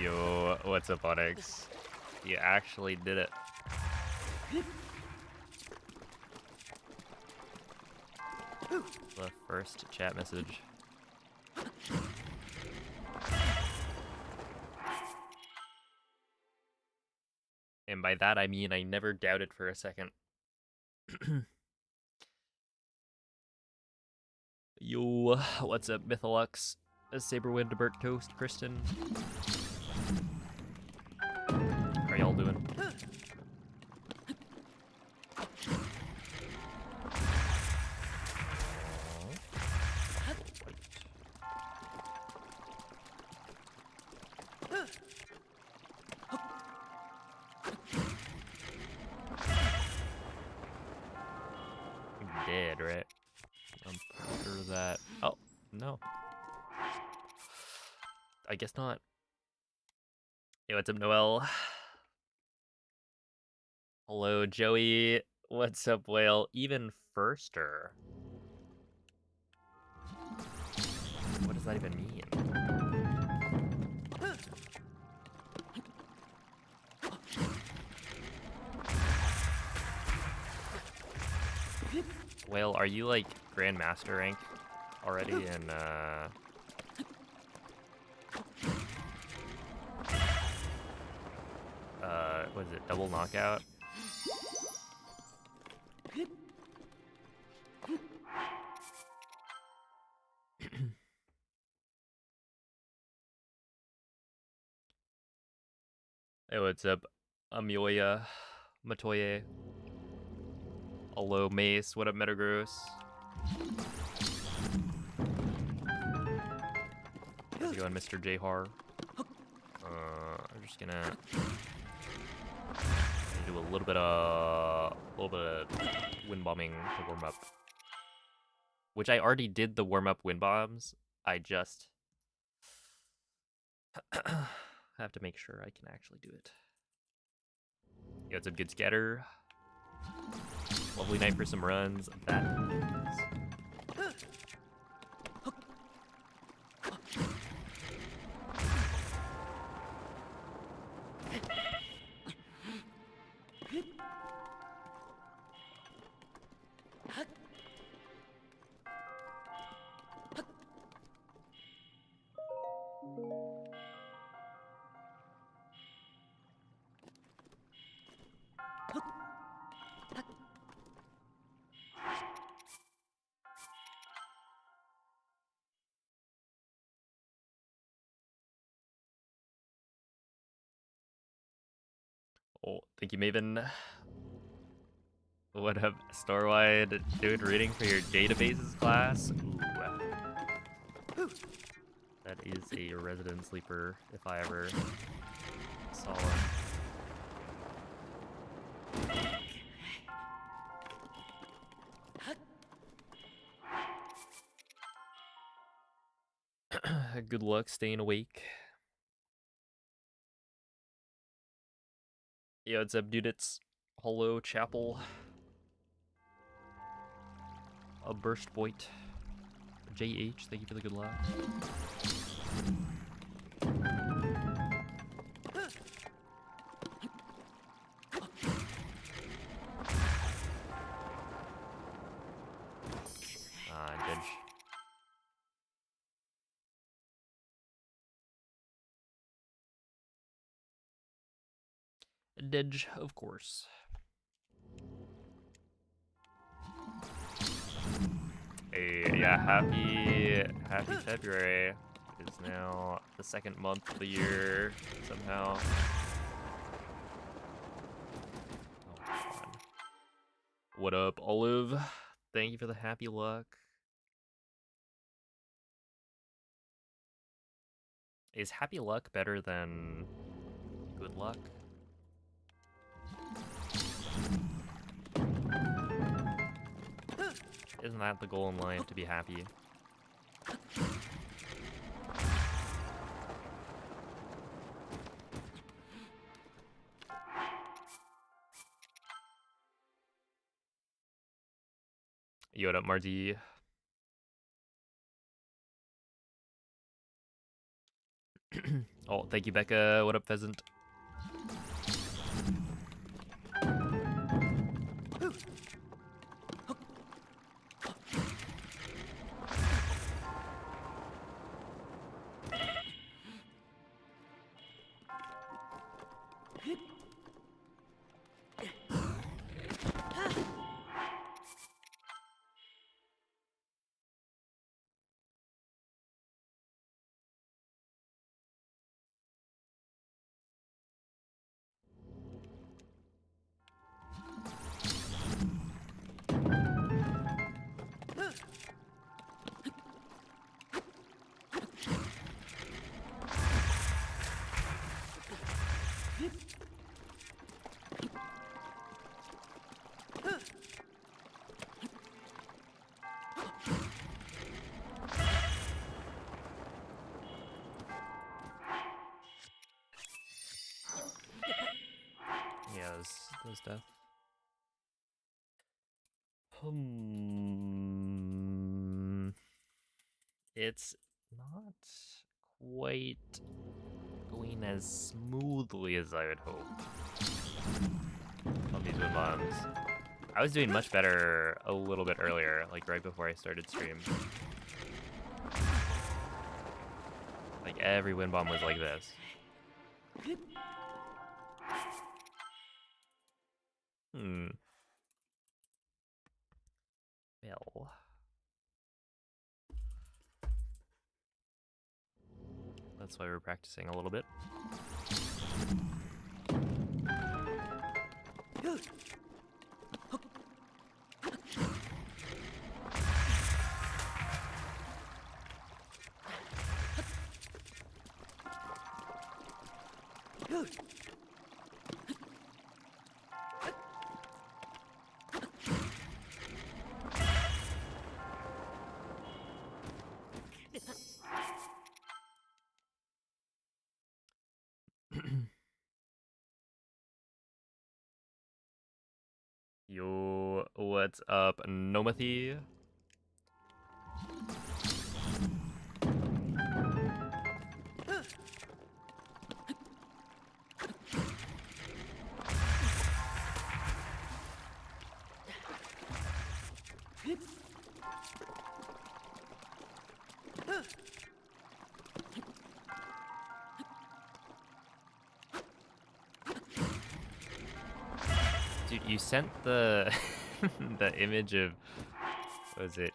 Yo, what's up, Onyx? You actually did it. The first chat message. And by that I mean I never doubted for a second. Yo, what's up, Mytholux? Saberwind, Burt Toast, Kristen. How y'all doing? Dead, right? I'm pretty sure that. Oh, no. I guess not. Hey, what's up, Noel? Hello, Joey. What's up, Whale? Even firster. What does that even mean? Whale, are you like Grandmaster rank already in what is it, double knockout? Hey, what's up, Amelia, Matoye? Hello, Mace. What up, Metagross? How's it going, Mr. Jhar? I'm just gonna do a little bit of wind bombing to warm up, which I already did the warm up wind bombs. I just have to make sure I can actually do it. Yeah, it's a good scatter. Lovely night for some runs. That is. Oh, thank you, Maven. What up, Starwide? Doing reading for your databases class? Ooh. That is a resident sleeper, if I ever saw one. Good luck staying awake. Yo, what's up, dude? It's Hello Chapel. A burst boit. JH, thank you for the good luck. Didge, of course. Hey, yeah, happy February. It is now the second month of the year, somehow. Oh, God. What up, Olive? Thank you for the happy luck. Is happy luck better than good luck? Isn't that the goal in life, to be happy? Yo, what up, Marty? Oh, thank you, Becca. What up, Pheasant? Yeah, those death. It's not quite going as smoothly as I would hope on these wind bombs. I was doing much better a little bit earlier, like right before I started stream. Like every wind bomb was like this. Well. That's why we're practicing a little bit. Yo, what's up, Nomathy? Dude, you sent the the image of, what was it,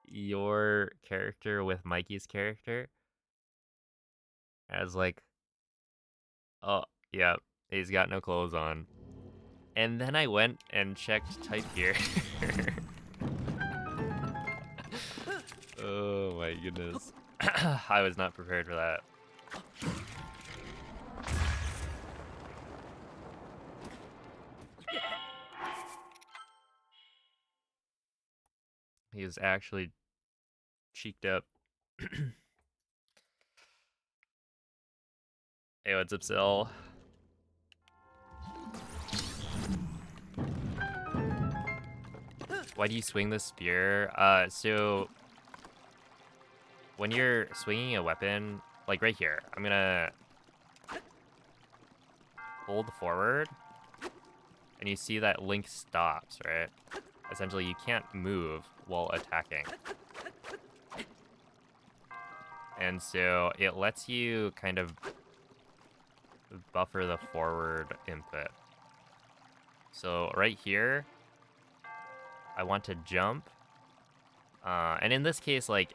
your character with Mikey's character as like, oh yeah, he's got no clothes on. And then I went and checked type here. Oh my goodness. I was not prepared for that. He was actually cheeked up. Hey, what's up, Sil? Why do you swing the spear? So when you're swinging a weapon, like right here, I'm gonna hold forward, and you see that Link stops, right? Essentially, you can't move while attacking. And so it lets you kind of buffer the forward input. So right here, I want to jump. And in this case, like,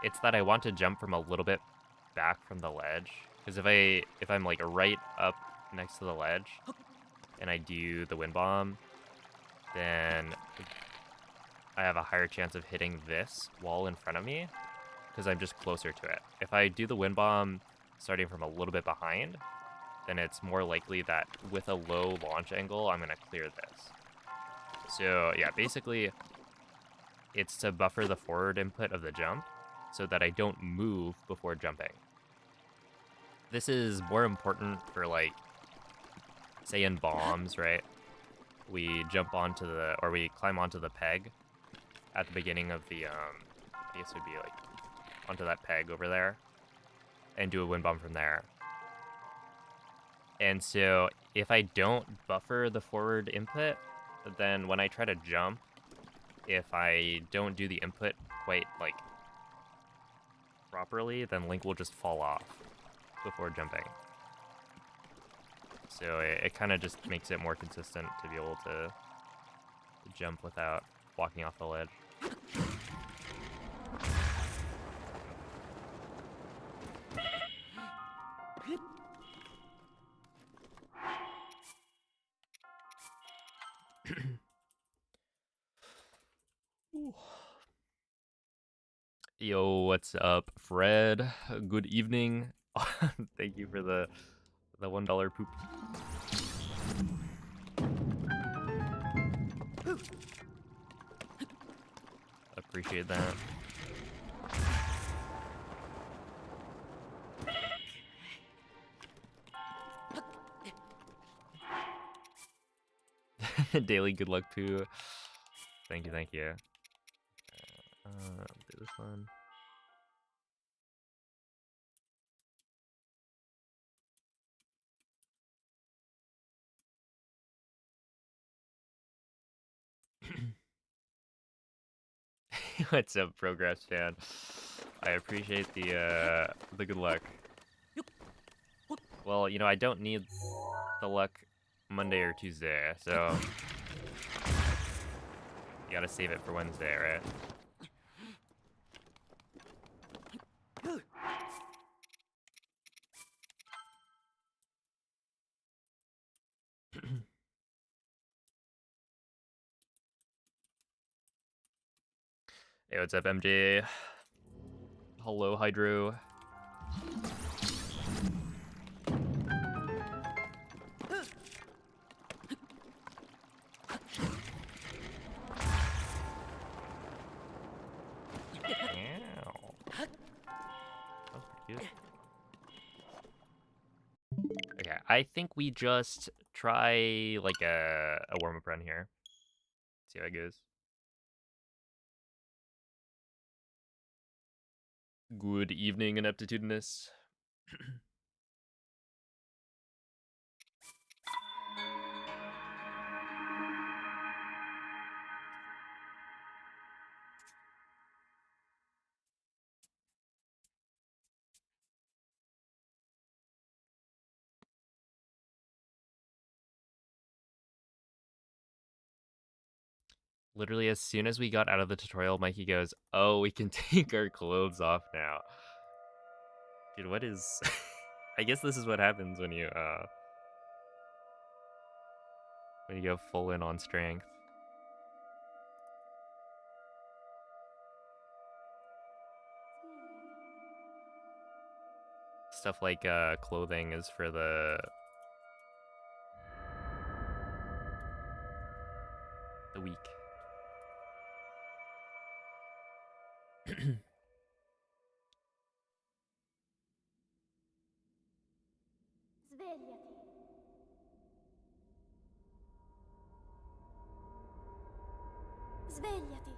it's that I want to jump from a little bit back from the ledge. Because if I'm like right up next to the ledge and I do the wind bomb, then I have a higher chance of hitting this wall in front of me because I'm just closer to it. If I do the wind bomb starting from a little bit behind, then it's more likely that with a low launch angle, I'm going to clear this. So yeah, basically, it's to buffer the forward input of the jump so that I don't move before jumping. This is more important for, like, say in bombs, right? We jump onto the, or we climb onto the peg at the beginning of the, I guess it would be like onto that peg over there, and do a wind bomb from there. And so if I don't buffer the forward input, then when I try to jump, if I don't do the input quite like properly, then Link will just fall off before jumping. So it kind of just makes it more consistent to be able to jump without walking off the ledge. Yo, what's up, Fred? Good evening. Thank you for the $1 poop. Appreciate that. Daily good luck poo. Thank you, thank you. Do this one. What's up, Progress fan? I appreciate the good luck. Well, you know, I don't need the luck Monday or Tuesday, so you gotta save it for Wednesday, right? Hey, what's up, MJ? Hello, Hydro. Okay, I think we just try like a warm-up run here. See how it goes. Good evening, Ineptitudinous. Literally, as soon as we got out of the tutorial, Mikey goes, "Oh, we can take our clothes off now." Dude, what is... I guess this is what happens when you go full in on strength. Stuff like clothing is for the weak. Svegliati. Svegliati.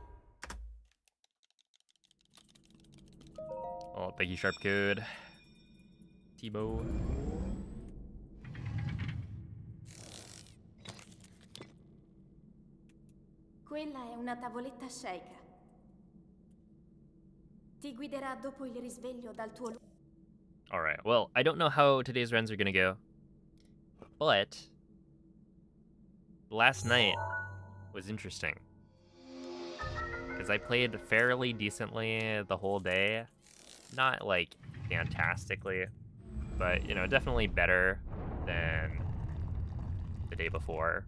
Oh, thank you, Sharp Code. Tebow. Quella è una tavoletta Sheikah. Ti guiderà dopo il risveglio dal tuo... Alright, well, I don't know how today's runs are gonna go, but last night was interesting. Because I played fairly decently the whole day. Not, like, fantastically, but, you know, definitely better than the day before.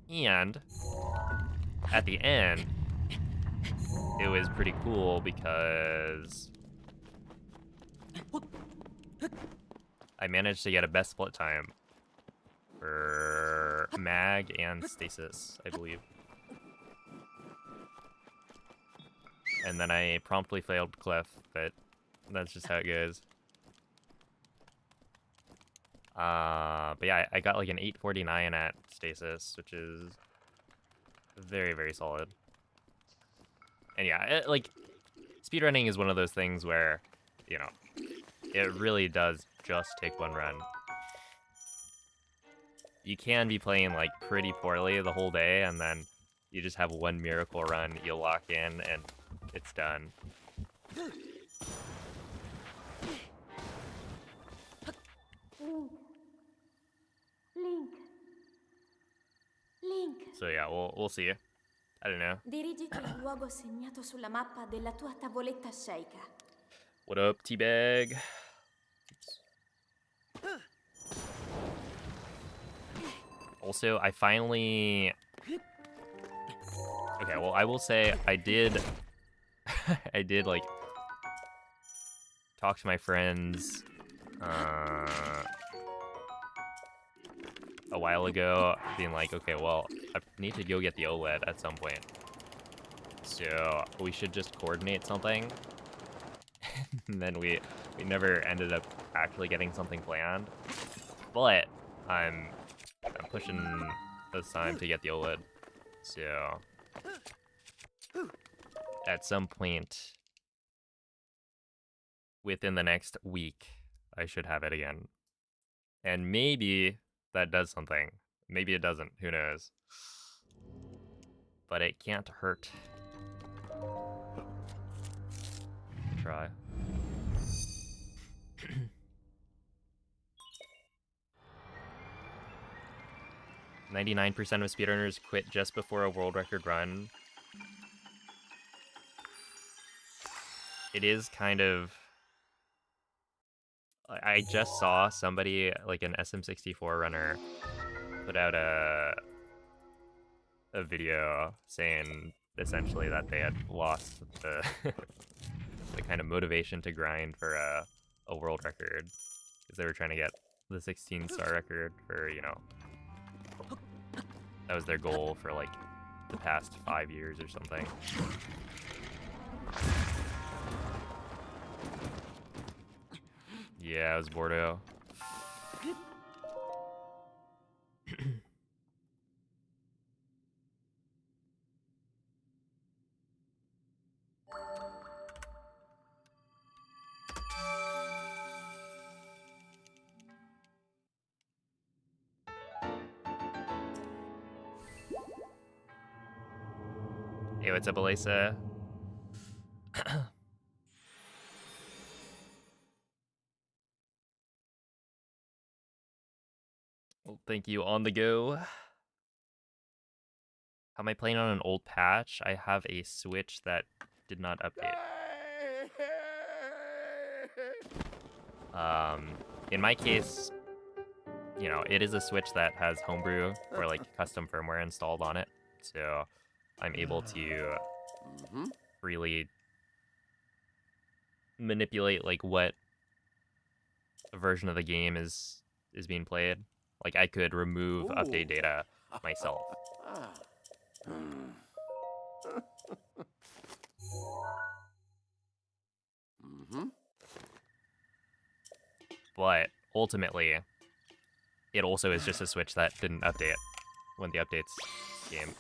And at the end, it was pretty cool because I managed to get a best split time for Mag and Stasis, I believe. And then I promptly failed Cliff, but that's just how it goes. But yeah, I got like an 849 at Stasis, which is very, very solid. And yeah, like, speedrunning is one of those things where, you know, it really does just take one run. You can be playing, like, pretty poorly the whole day, and then you just have one miracle run, you lock in, and it's done. Link. Link. So yeah, we'll see. I don't know. Dirigiti al luogo segnato sulla mappa della tua tavoletta sceicca. What up, Teabag? Also, I finally... Okay, well, I will say I did... I did, like, talk to my friends a while ago, being like, okay, well, I need to go get the OLED at some point. So we should just coordinate something. And then we never ended up actually getting something planned. But I'm pushing this time to get the OLED. So at some point within the next week, I should have it again. And maybe that does something. Maybe it doesn't. Who knows? But it can't hurt. Try. 99% of speedrunners quit just before a world record run. It is kind of... I just saw somebody, like an SM64 runner, put out a video saying essentially that they had lost the the kind of motivation to grind for a world record, because they were trying to get the 16-star record for, you know, that was their goal for like the past 5 years or something. Yeah, it was Bordeaux. Hey, what's up, Elisa? Well, thank you. On the go. How am I playing on an old patch? I have a Switch that did not update. In my case, you know, it is a Switch that has homebrew or like custom firmware installed on it, so I'm able to freely manipulate like what version of the game is being played. Like, I could remove update data myself. But ultimately, it also is just a Switch that didn't update when the updates came.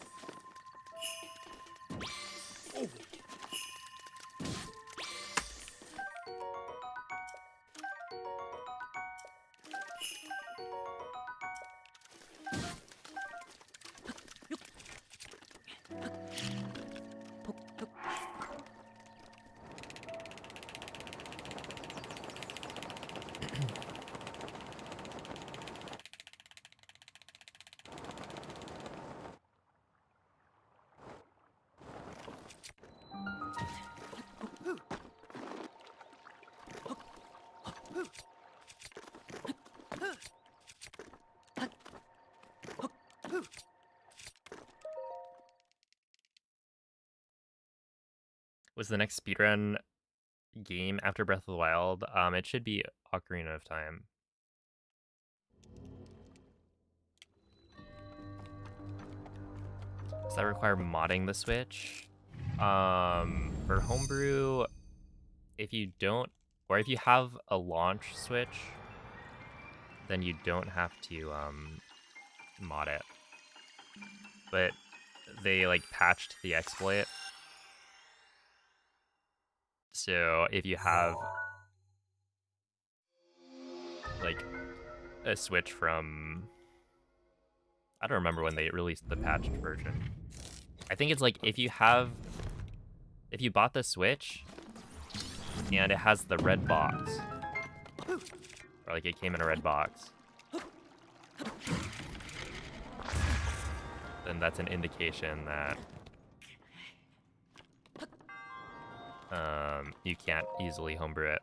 Was the next speedrun game after Breath of the Wild? It should be Ocarina of Time. Does that require modding the Switch? For homebrew, if you don't, or if you have a launch Switch, then you don't have to mod it. But they like patched the exploit So if you have like a Switch from, I don't remember when they released the patched version. I think it's like if you bought the Switch and it has the red box, or like it came in a red box, then that's an indication that you can't easily homebrew it.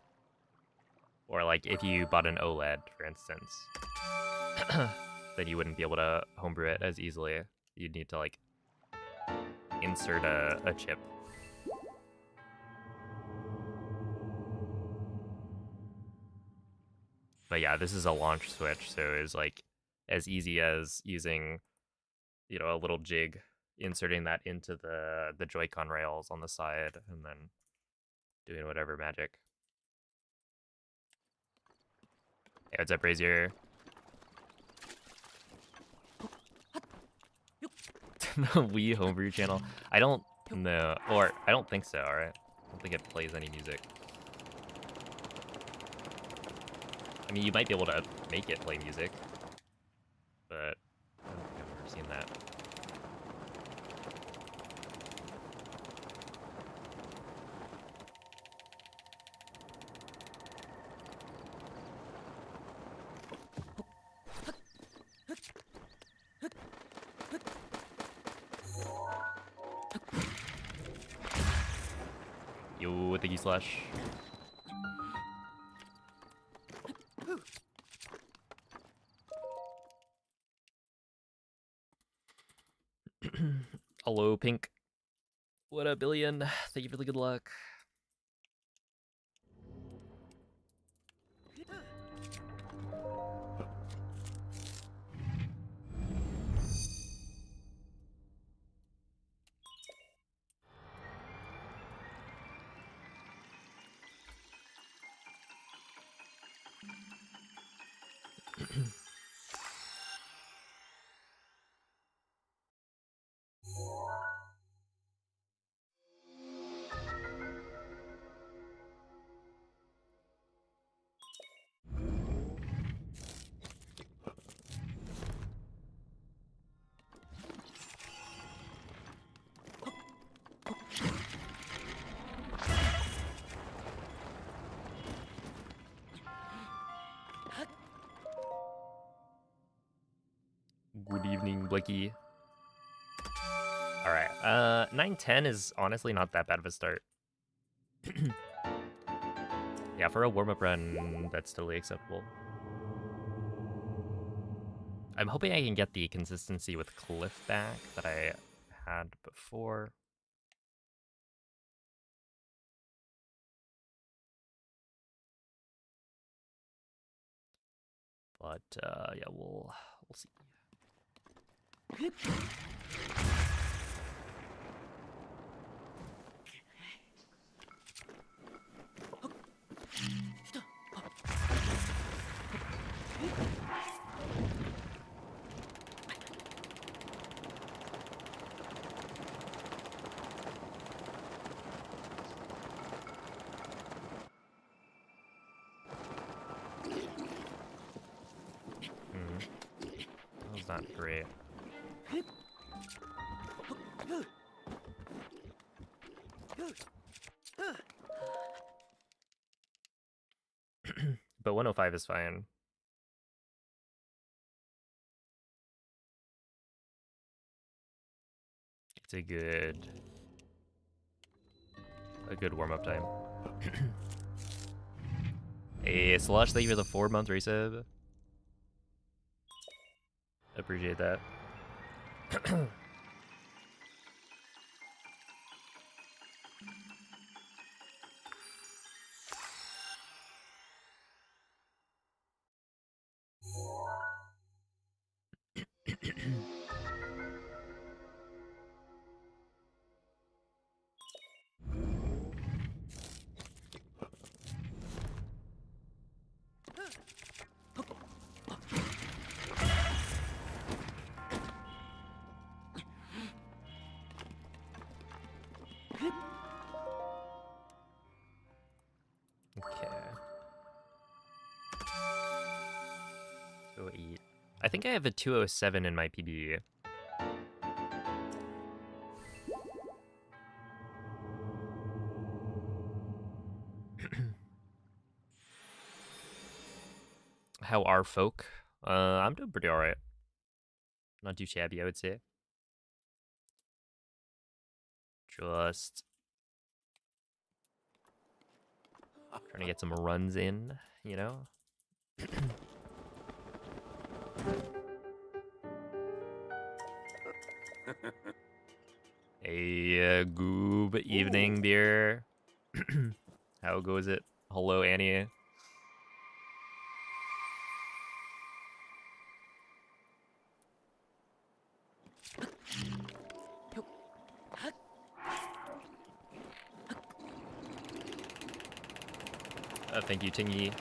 Or like if you bought an OLED, for instance, then you wouldn't be able to homebrew it as easily. You'd need to like insert a chip. But yeah, this is a launch Switch, so it's like as easy as using, you know, a little jig, inserting that into the Joy-Con rails on the side, and then doing whatever magic. Hey, what's up, Brazier? The Wii homebrew channel? I don't know, or I don't think so, alright? I don't think it plays any music. I mean, you might be able to make it play music, but I don't think I've ever seen that. Yo, thank you, Slash. Hello, Pink. What up, Billion? Thank you for the good luck. Good evening, Blicky. Alright, 9-10 is honestly not that bad of a start. Yeah, for a warm-up run, that's totally acceptable. I'm hoping I can get the consistency with Cliff back that I had before. But, yeah, we'll see. That was not great. But 105 is fine. It's a good warm-up time. Hey, Slush, thank you for the 4-month resub. Appreciate that. I think I have a 207 in my PB. How are folk? I'm doing pretty alright. Not too shabby, I would say. Just trying to get some runs in, you know? Hey, goob evening beer. How goes it? Hello, Annie. Thank you, Tingy.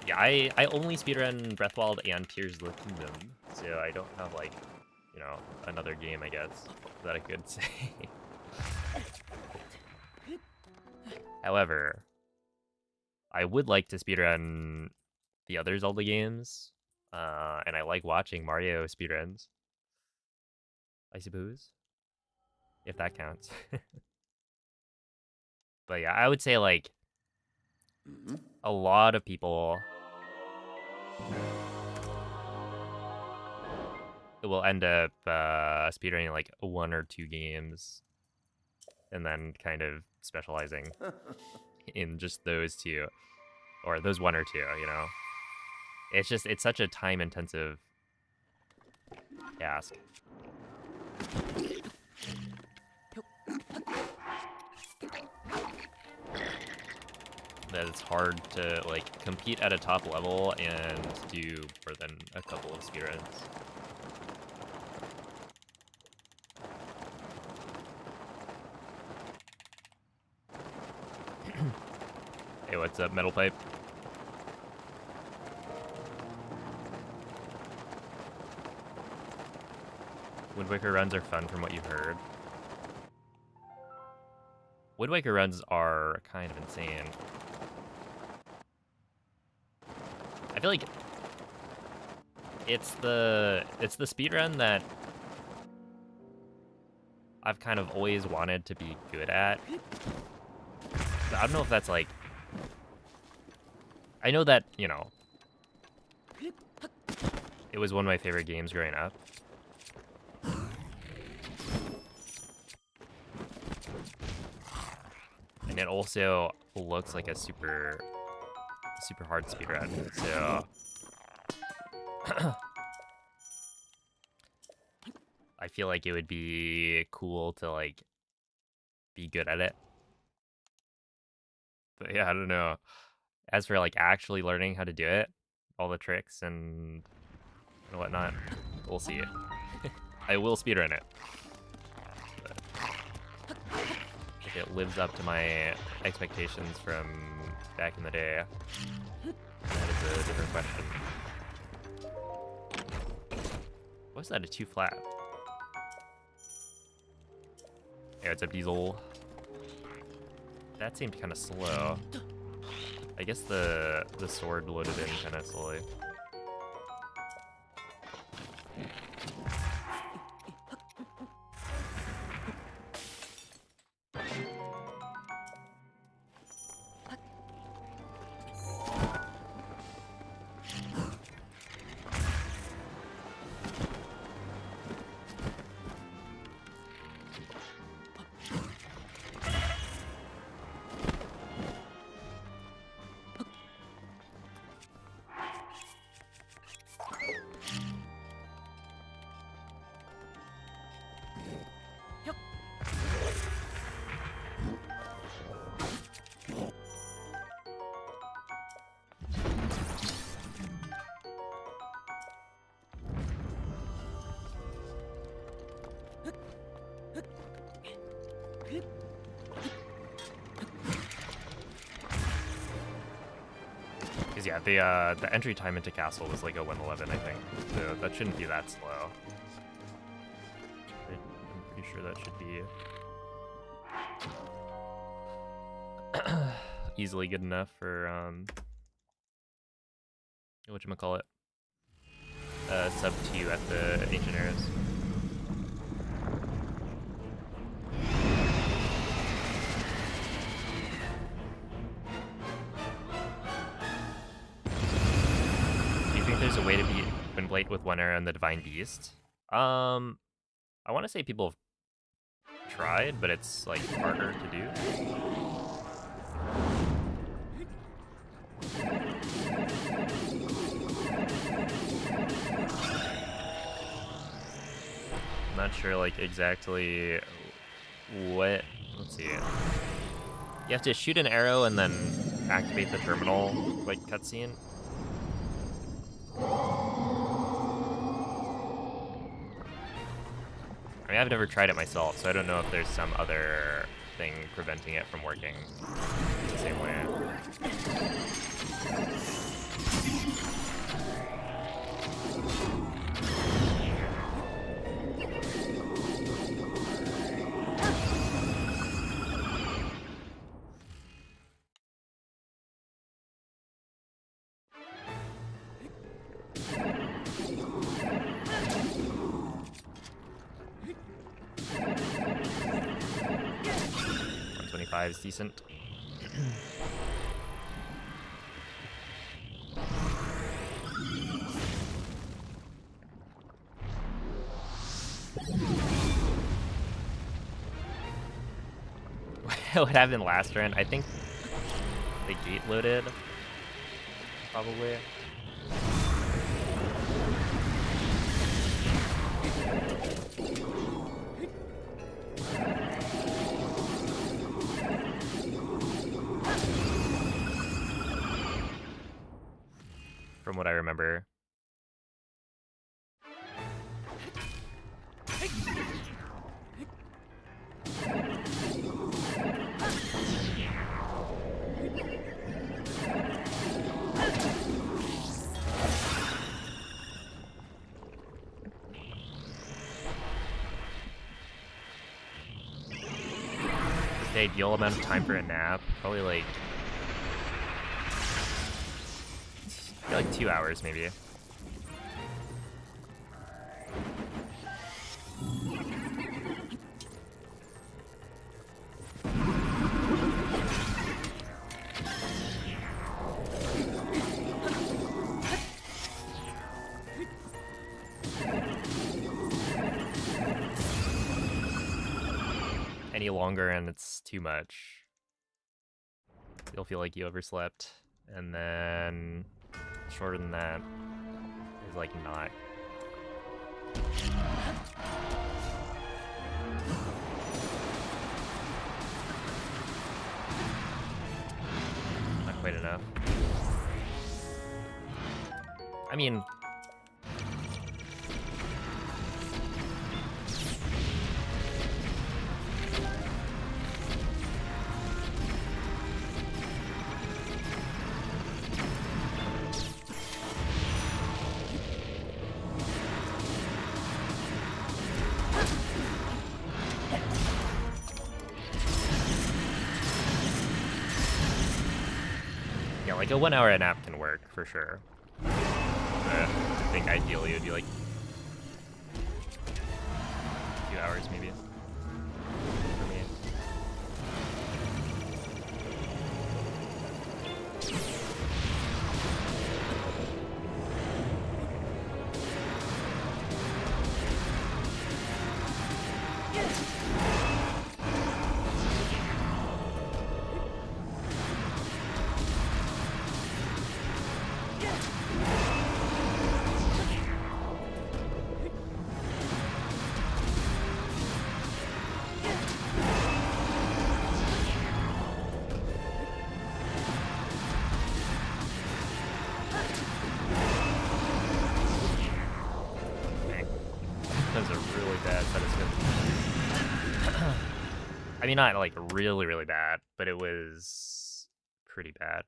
Yeah, I only speedrun Breathwild and Tears of the Kingdom, so I don't have, like, you know, another game, I guess, that I could say. However, I would like to speedrun the other Zelda games, and I like watching Mario speedruns, I suppose, if that counts. But yeah, I would say, like, a lot of people will end up speedrunning, like, 1 or 2 games, and then kind of specializing in just those 2, or those 1 or 2, you know? It's such a time-intensive task. That it's hard to, like, compete at a top level and do more than a couple of speedruns. Hey, what's up, Metal Pipe? Wind Waker runs are fun from what you've heard. Wind Waker runs are kind of insane. I feel like it's the speedrun that I've kind of always wanted to be good at. I don't know if that's, like, I know that, you know, it was one of my favorite games growing up. And it also looks like a super hard speedrun, so I feel like it would be cool to, like, be good at it. But yeah, I don't know. As for, like, actually learning how to do it, all the tricks and whatnot, we'll see. I will speedrun it. But if it lives up to my expectations from back in the day, that is a different question. What's that, a 2 flat? Yeah, what's up, Diesel? That seemed kind of slow. I guess the sword loaded in kind of slowly. Because yeah, the entry time into castle was like a 111, I think, so that shouldn't be that slow. I'm pretty sure that should be easily good enough for whatchamacallit. sub 2 at the Ancient Arrows. Do you think there's a way to beat Twinblade with one arrow and the Divine Beast? I want to say people have tried, but it's like harder to do. I'm not sure like exactly what. Let's see. You have to shoot an arrow and then activate the terminal like cutscene. I mean, I've never tried it myself, so I don't know if there's some other thing preventing it from working the same way. Is decent. What happened last round? I think the gate loaded, probably. From what I remember. The ideal amount of time for a nap, probably like 2 hours maybe. Any longer and it's too much. You'll feel like you overslept, and then shorter than that is like not. Not quite enough. I mean, like a 1 hour nap can work for sure. But I think ideally it would be like 2 hours maybe for me. I mean, not like really, really bad, but it was pretty bad.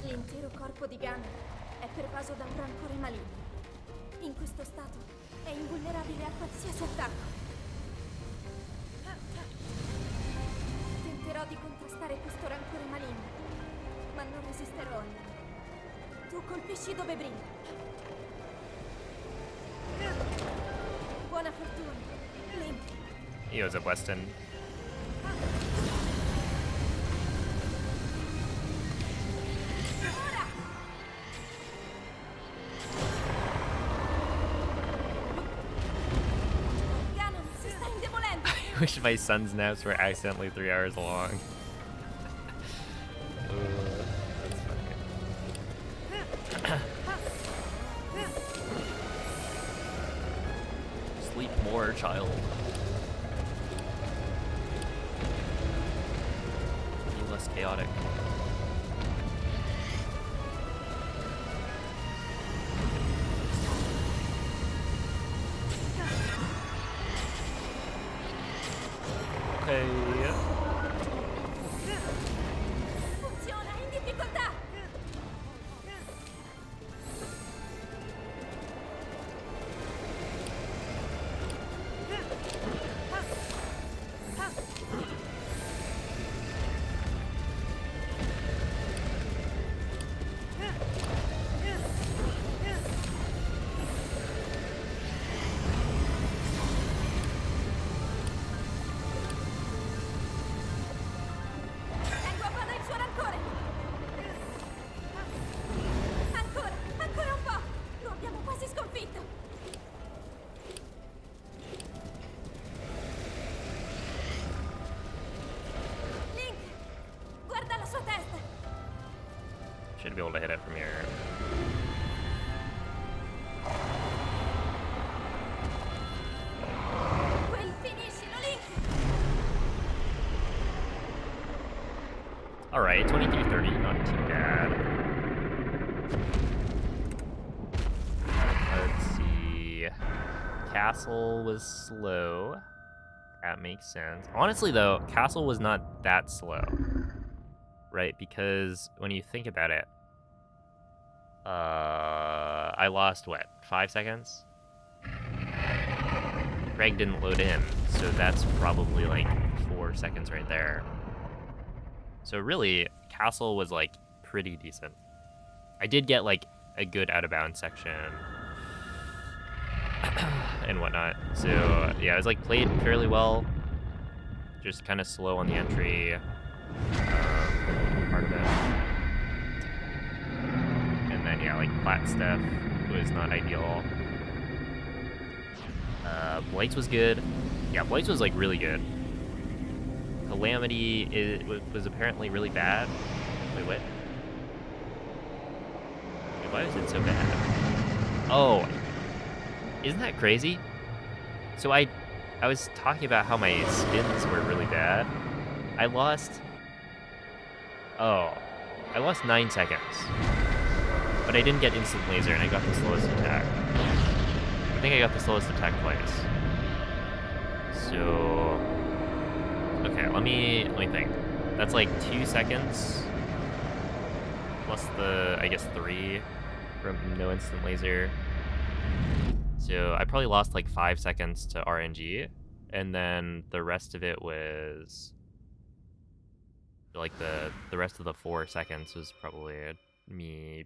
L'intero corpo Ganon è pervaso da un rancore maligno. In questo stato è invulnerabile a qualsiasi attacco. Tenterò di contrastare questo rancore maligno, ma non resisterò a lui. Tu colpisci dove brilla. Buona fortuna, Link. He was a Weston. Ora! Ganon si sta indebolendo. I wish my sun's naps were accidentally 3 hours long. That's funny. Sleep more, child. Be less chaotic. Okay. Funziona in difficoltà. Tengo a bada il suo rancore. Ancora un po'. Lo abbiamo quasi sconfitto. Link, guarda la sua testa. Should be able to hit it from here. Quel finiscilo, Link. Alright, 2330, not too bad. Let's see. Castle was slow. That makes sense. Honestly, though, Castle was not that slow. Right? Because when you think about it, I lost, what, 5 seconds? Greg didn't load in, so that's probably like 4 seconds right there. So really, Castle was like pretty decent. I did get like a good out of bounds section and whatnot. So yeah, it was like played fairly well. Just kind of slow on the entry part of it. And then yeah, like plat stuff was not ideal. Blights was good. Yeah, Blights was like really good. Calamity was apparently really bad. Wait, what? Wait, why was it so bad? Oh, isn't that crazy? So I was talking about how my spins were really bad. I lost 9 seconds. But I didn't get instant laser and I got the slowest attack. I think I got the slowest attack twice. So okay, let me think. That's like 2 seconds plus the, I guess, 3 from no instant laser. So I probably lost like 5 seconds to RNG, and then the rest of it was like the rest of the 4 seconds was probably me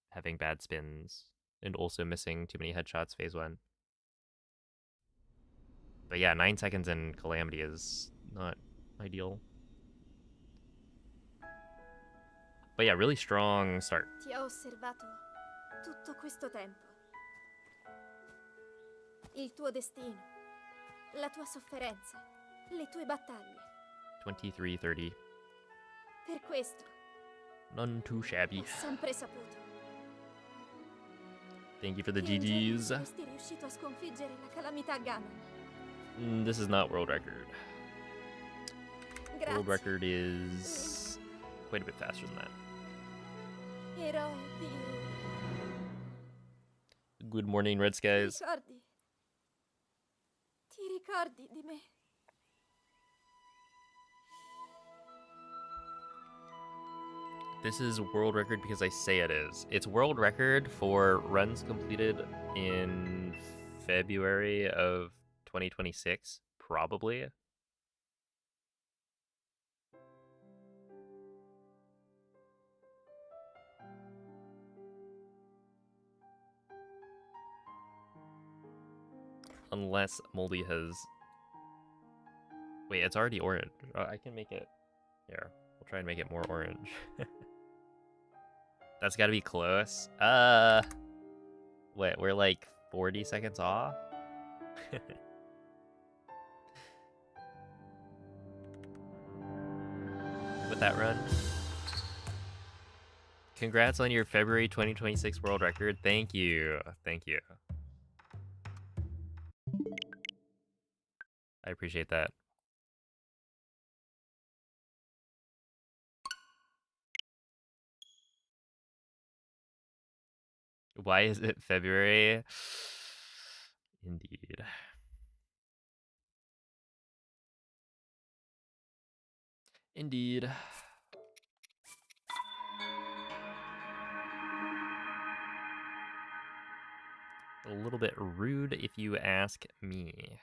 having bad spins and also missing too many headshots phase 1. But yeah, 9 seconds in Calamity is not ideal. But yeah, really strong start. Ti ho osservato tutto questo tempo. Il tuo destino, la tua sofferenza, le tue battaglie. 23:30. Per questo None too shabby. ho sempre saputo Thank you for the che un giorno GGs. saresti riuscito a sconfiggere la calamità Ganon. This is not world record. Grazie. World record is quite a bit faster than that. Eroe di... Good morning, Red Skies. Ti ricordi di me? This is world record because I say it is. It's world record for runs completed in February of 2026, probably. Unless Moldy has... Wait, it's already orange. Oh, I can make it... Here, we'll try and make it more orange. That's gotta be close. Wait, we're like 40 seconds off? With that run. Congrats on your February 2026 world record. Thank you. Thank you. I appreciate that. Why is it February? Indeed. Indeed. A little bit rude if you ask me.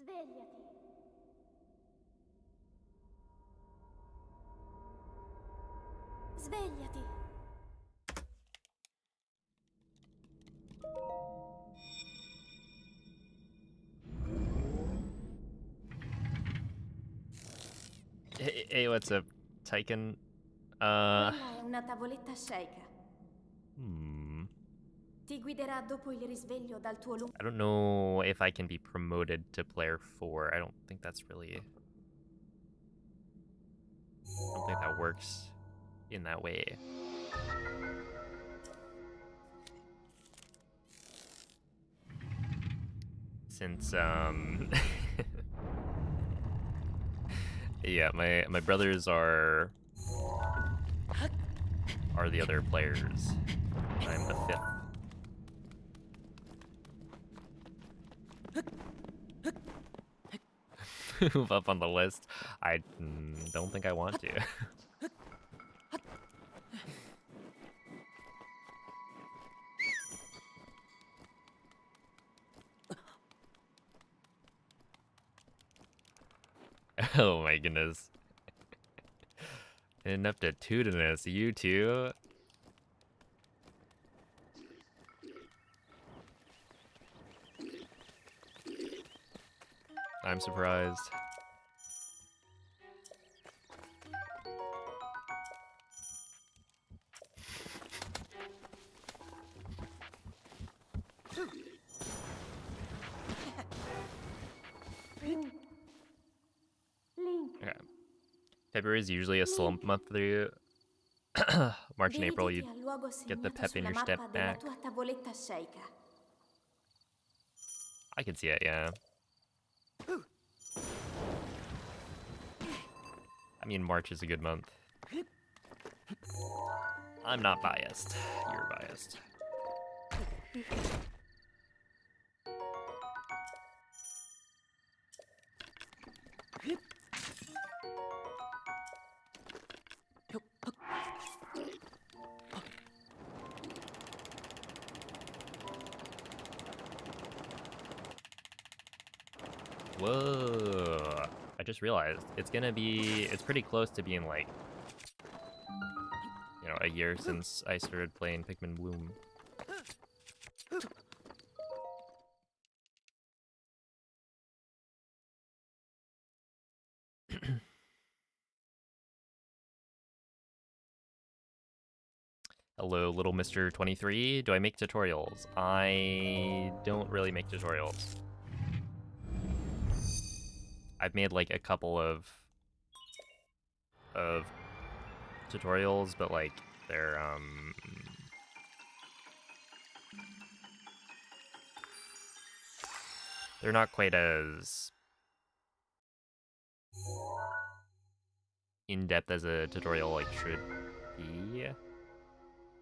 Svegliati. Svegliati. Hey, what's up, Tyken? Quella è una tavoletta sceicca. Ti guiderà dopo il risveglio dal tuo lungo... I don't know if I can be promoted to player 4. I don't think that's really... I don't think that works in that way. Since, yeah, my brothers are the other players. I'm the 5th. Move up on the list. I don't think I want to. Oh my goodness. Enough to tootiness, you two. I'm surprised. Okay. February is usually a slump month for you. March and April, you get the pep in your step back. I can see it, yeah. I mean, March is a good month. I'm not biased. You're biased. Whoa. I just realized it's pretty close to being like, you know, a year since I started playing Pikmin Bloom. Hello, little Mr. 23. Do I make tutorials? I don't really make tutorials. I've made like a couple of tutorials, but like they're not quite as in-depth as a tutorial like should be.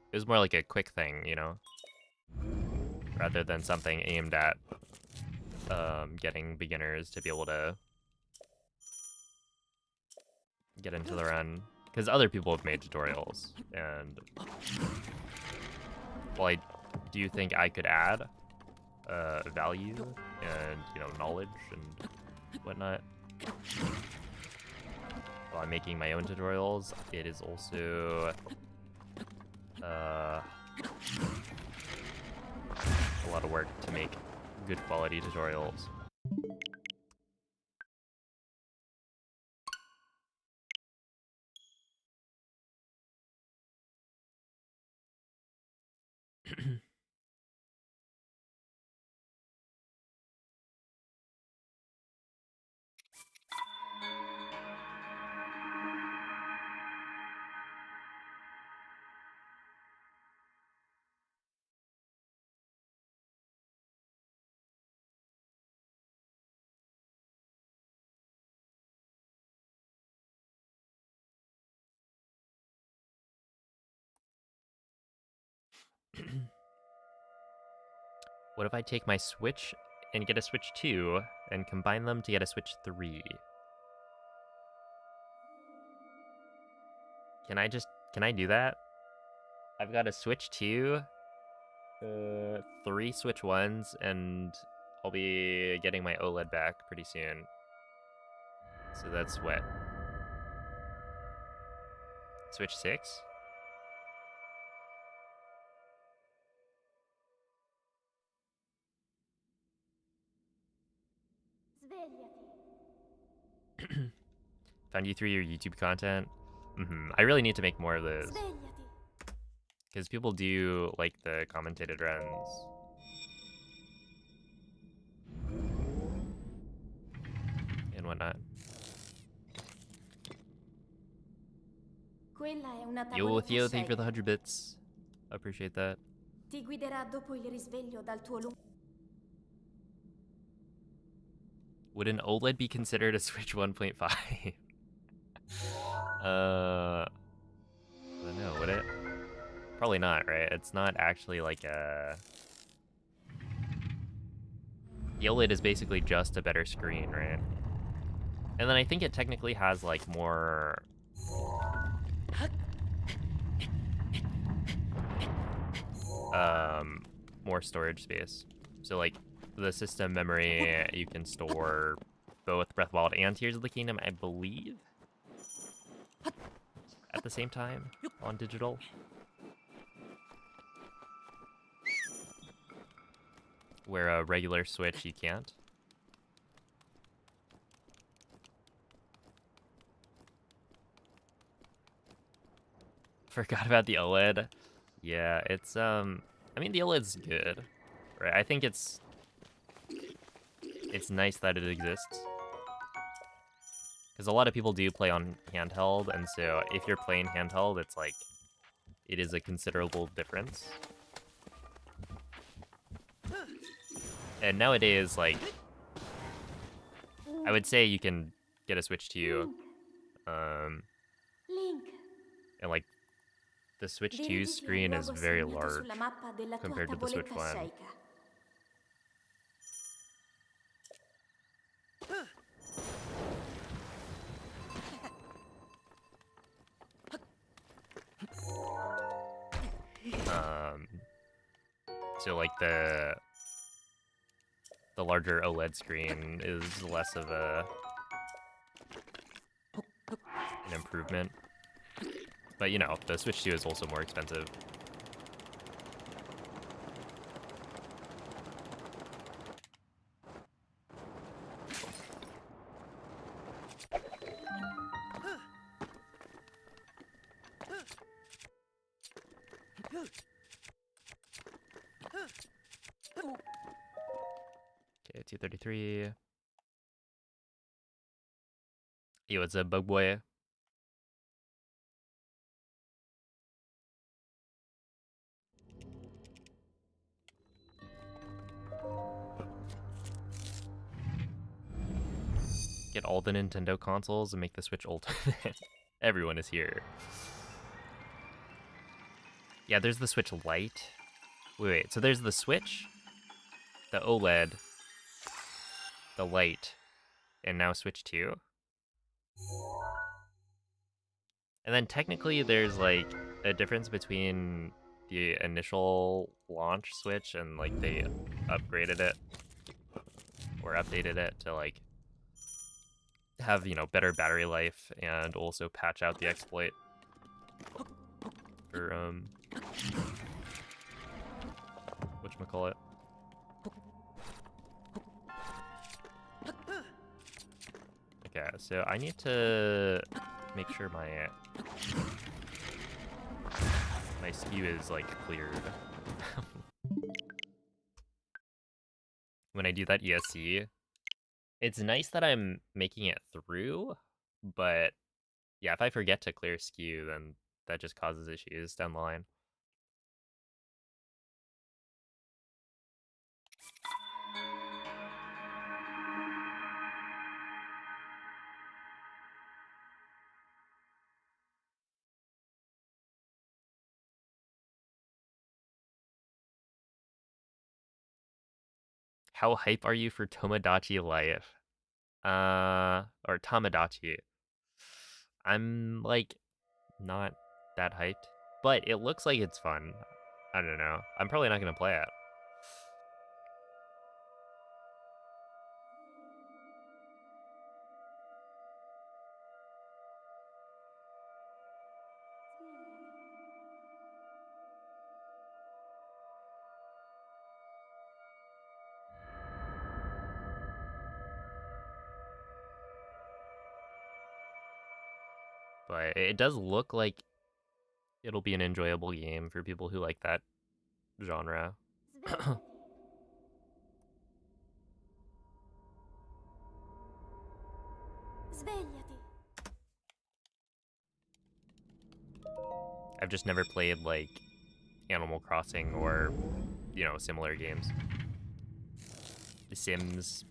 It was more like a quick thing, you know, rather than something aimed at getting beginners to be able to get into the run. Because other people have made tutorials, and while I do think I could add value and, you know, knowledge and whatnot while I'm making my own tutorials, it is also a lot of work to make good quality tutorials. What if I take my Switch and get a Switch 2 and combine them to get a Switch 3? Can I do that? I've got a Switch 2, 3 Switch 1s, and I'll be getting my OLED back pretty soon. So that's what? Switch 6? Svegliati. Found you through your YouTube content. I really need to make more of those. Svegliati. Because people do like the commentated runs. And whatnot. Quella è una Yo, tavoletta Theo, thank you for the shake. 100 bits. I appreciate that. Ti guiderà dopo il risveglio dal tuo lungo. Would an OLED be considered a Switch 1.5? I don't know, would it? Probably not, right? It's not actually like a... The OLED is basically just a better screen, right? And then I think it technically has like more... more storage space. So like the system memory, you can store both Breath of the Wild and Tears of the Kingdom, I believe, at the same time on digital. Where a regular Switch you can't. Forgot about the OLED. Yeah, it's I mean the OLED's good, right? I think it's nice that it exists. Because a lot of people do play on handheld, and so if you're playing handheld, it's like, it is a considerable difference. And nowadays, like, I would say you can get a Switch 2, Link. and like, the Switch 2's screen is very large compared to the Switch 1. So like the larger OLED screen is less of an improvement. But you know, the Switch 2 is also more expensive. Okay, 233. Yo, it's a bug boy. Get all the Nintendo consoles and make the Switch ultimate. Everyone is here. Yeah, there's the Switch Lite. Wait, so there's the Switch, the OLED, the Lite, and now Switch 2. And then technically there's like a difference between the initial launch Switch and like they upgraded it or updated it to like have, you know, better battery life and also patch out the exploit for whatchamacallit. Okay, so I need to make sure my skew is like cleared. When I do that ESC, it's nice that I'm making it through, but yeah, if I forget to clear skew, then that just causes issues down the line. How hype are you for Tomodachi Life? Or Tamagotchi? I'm like not that hyped, but it looks like it's fun. I don't know. I'm probably not gonna play it. But it does look like it'll be an enjoyable game for people who like that genre. Svegliati. Svegliati. I've just never played like Animal Crossing or, you know, similar games. The Sims,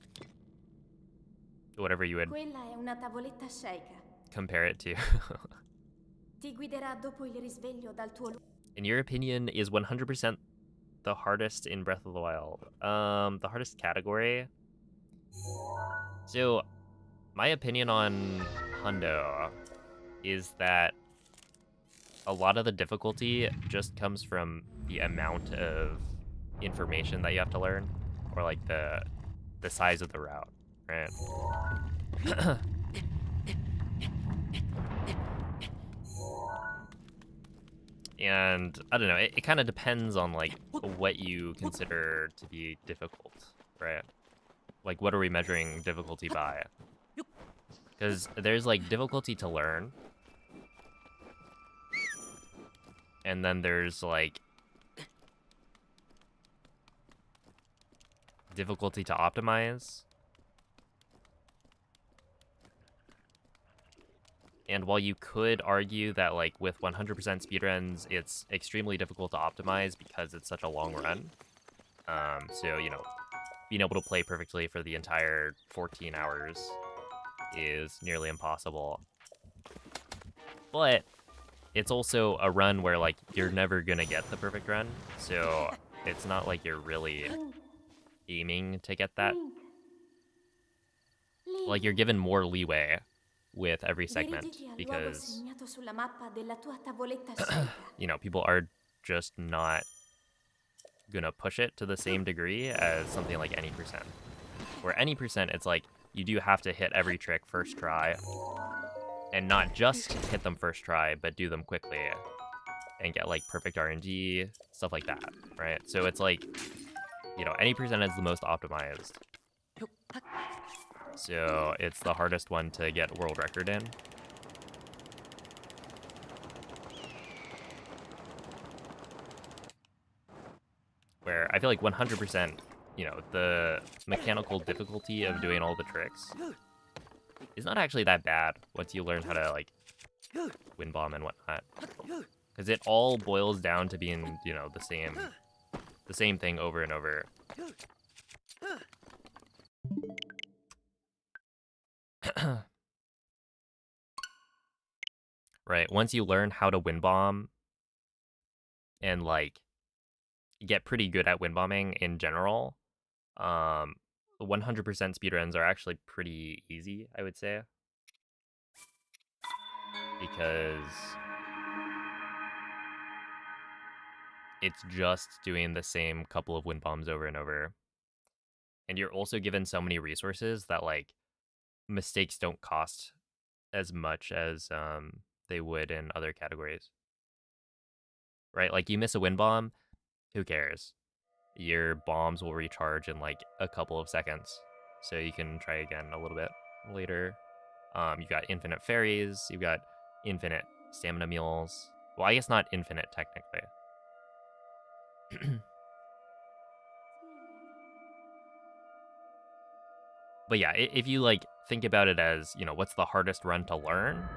whatever you would Quella è una tavoletta sceicca. compare it to. Ti guiderà dopo il risveglio dal tuo In your opinion, is 100% the hardest in Breath of the Wild? The hardest category? So, my opinion on Hundo is that a lot of the difficulty just comes from the amount of information that you have to learn, or like the size of the route, right? And I don't know, it kind of depends on like what you consider to be difficult, right? Like what are we measuring difficulty by? Because there's like difficulty to learn, and then there's like difficulty to optimize. And while you could argue that like with 100% speedruns, it's extremely difficult to optimize because it's such a long run. So, you know, being able to play perfectly for the entire 14 hours is nearly impossible. But it's also a run where like you're never gonna get the perfect run, so it's not like you're really aiming to get that. Like you're given more leeway with every segment Dirigiti al luogo because, segnato sulla mappa della tua tavoletta sceicca. you know, people are just not gonna push it to the same degree as something like any percent. Where any percent, it's like you do have to hit every trick first try, and not just hit them first try, but do them quickly and get like perfect RNG, stuff like that, right? So it's like, you know, any percent is the most optimized. So it's the hardest one to get world record in. where I feel like 100%, you know, the mechanical difficulty of doing all the tricks is not actually that bad once you learn how to, like, wind bomb and whatnot. Because it all boils down to being, you know, the same thing over and over. Right, once you learn how to wind bomb and, like, get pretty good at wind bombing in general, 100% speedruns are actually pretty easy, I would say. Because it's just doing the same couple of wind bombs over and over. And you're also given so many resources that, like, mistakes don't cost as much as they would in other categories. Right? Like, you miss a wind bomb, who cares? Your bombs will recharge in, like, a couple of seconds. So you can try again a little bit later. You've got infinite fairies, you've got infinite stamina mules. Well, I guess not infinite, technically. But yeah, if you, like, think about it as, you know, what's the hardest run to learn,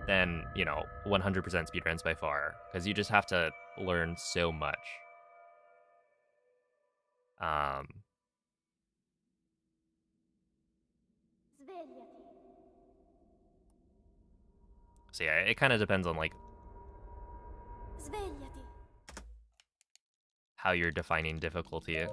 then, you know, 100% speedruns by far, because you just have to learn so much. Svegliati. So yeah, it kind of depends on, like, Svegliati. how you're defining difficulty.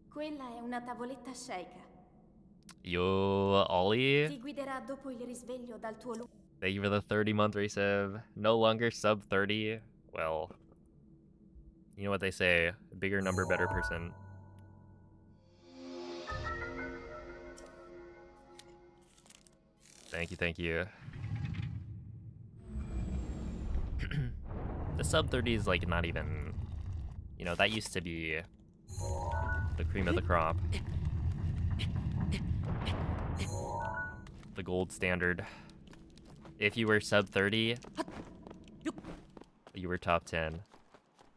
Quella è una tavoletta Sheikah. Yo, Ollie, Ti guiderà dopo il risveglio dal tuo lungo. thank you for the 30-month resub. No longer sub 30. Well, you know what they say, bigger number, better person. Thank you, thank you. The sub 30 is, like, not even, you know, that used to be the cream of the crop. The gold standard. If you were sub 30, you were top 10.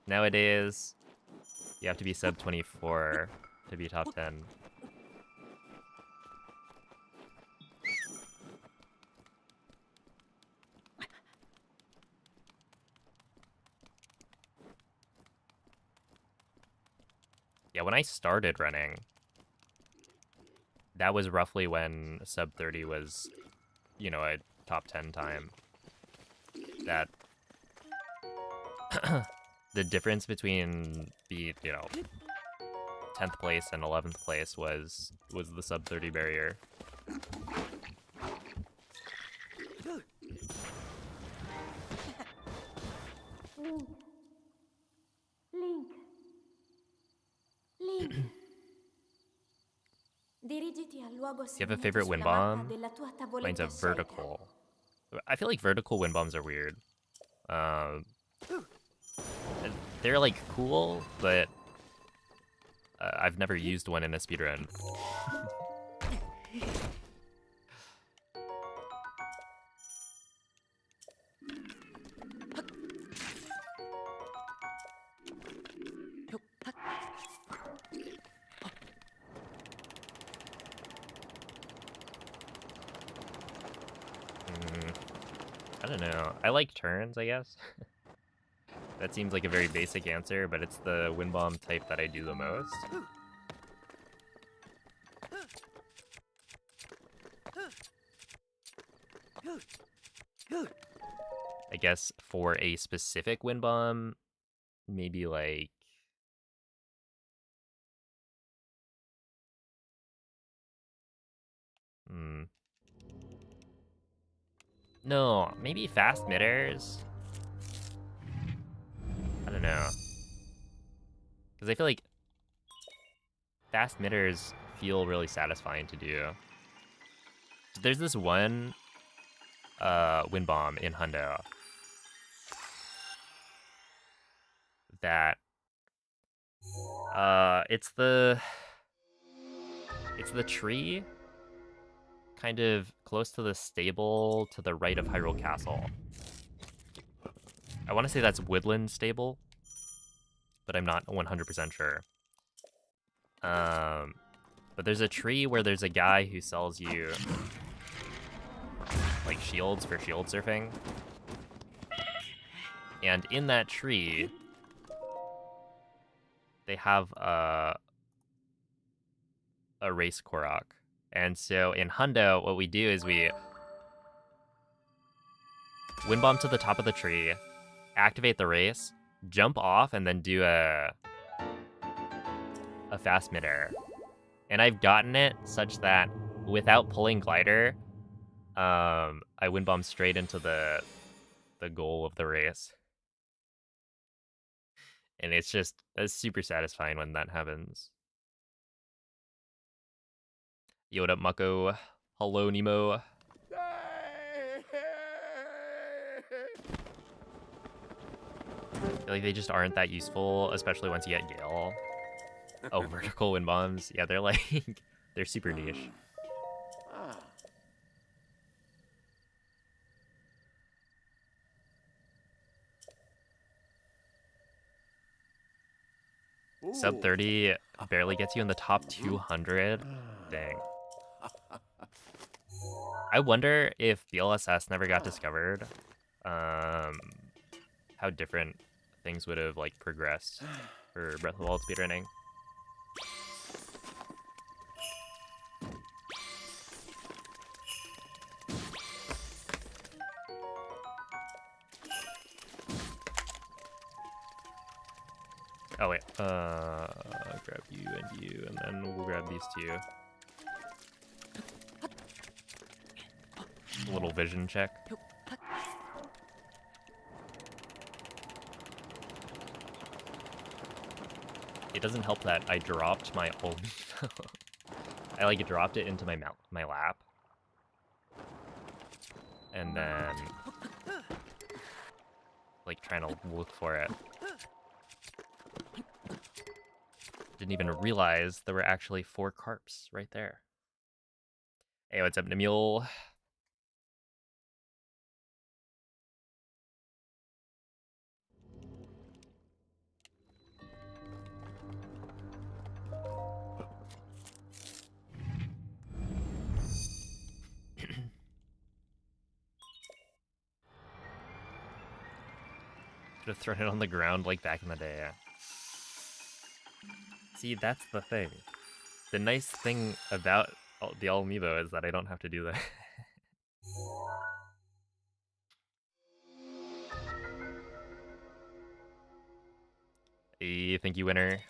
Nowadays, you have to be sub 24 to be top 10. Yeah, when I started running, that was roughly when sub 30 was, you know, a top 10 time. That the difference between the, you know, 10th place and 11th place was the sub 30 barrier. Link. Dirigiti al luogo Do you have a segnato favorite wind sulla mappa bomb? della tua Mine's a tavoletta Sheikah. vertical. I feel like vertical wind bombs are weird. They're, like, cool, but I've never used one in a speedrun. I don't know. I like turns, I guess. That seems like a very basic answer, but it's the wind bomb type that I do the most. I guess for a specific wind bomb, maybe like... No, maybe fast mid-airs? I don't know. Because I feel like fast mid-airs feel really satisfying to do. There's this one wind bomb in Hundo that it's the tree kind of close to the stable to the right of Hyrule Castle. I want to say that's Woodland Stable, but I'm not 100% sure. But there's a tree where there's a guy who sells you like shields for shield surfing. And in that tree, they have a race Korok. And so in Hundo, what we do is we wind bomb to the top of the tree, activate the race, jump off, and then do a fast midair. And I've gotten it such that without pulling glider, I wind bomb straight into the goal of the race. And it's super satisfying when that happens. Yo, what up, Mako? Hello, Nemo. I feel like they just aren't that useful, especially once you get Gale. Oh, vertical wind bombs. Yeah, they're like, they're super niche. Sub 30 barely gets you in the top 200. Dang. I wonder if BLSS never got discovered, how different things would have like progressed for Breath of the Wild speedrunning. Oh wait, grab you and you, and then we'll grab these two. A little vision check. It doesn't help that I dropped my old. I like dropped it into my lap, and then like trying to look for it. Didn't even realize there were actually 4 carps right there. Hey, what's up, Nemule? Should have thrown it on the ground like back in the day. See, that's the thing. The nice thing about the Amiibo is that I don't have to do that. Hey, thank you, winner.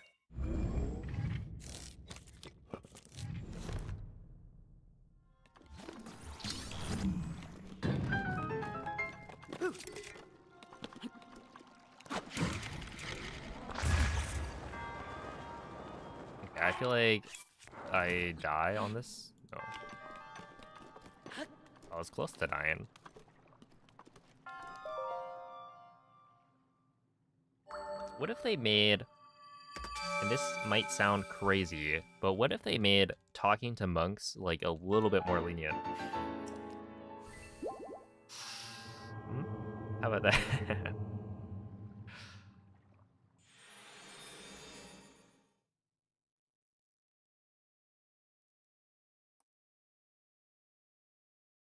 Okay, I feel like I die on this. No. I was close to dying. What if they made, and this might sound crazy, but what if they made talking to monks like a little bit more lenient? How about that?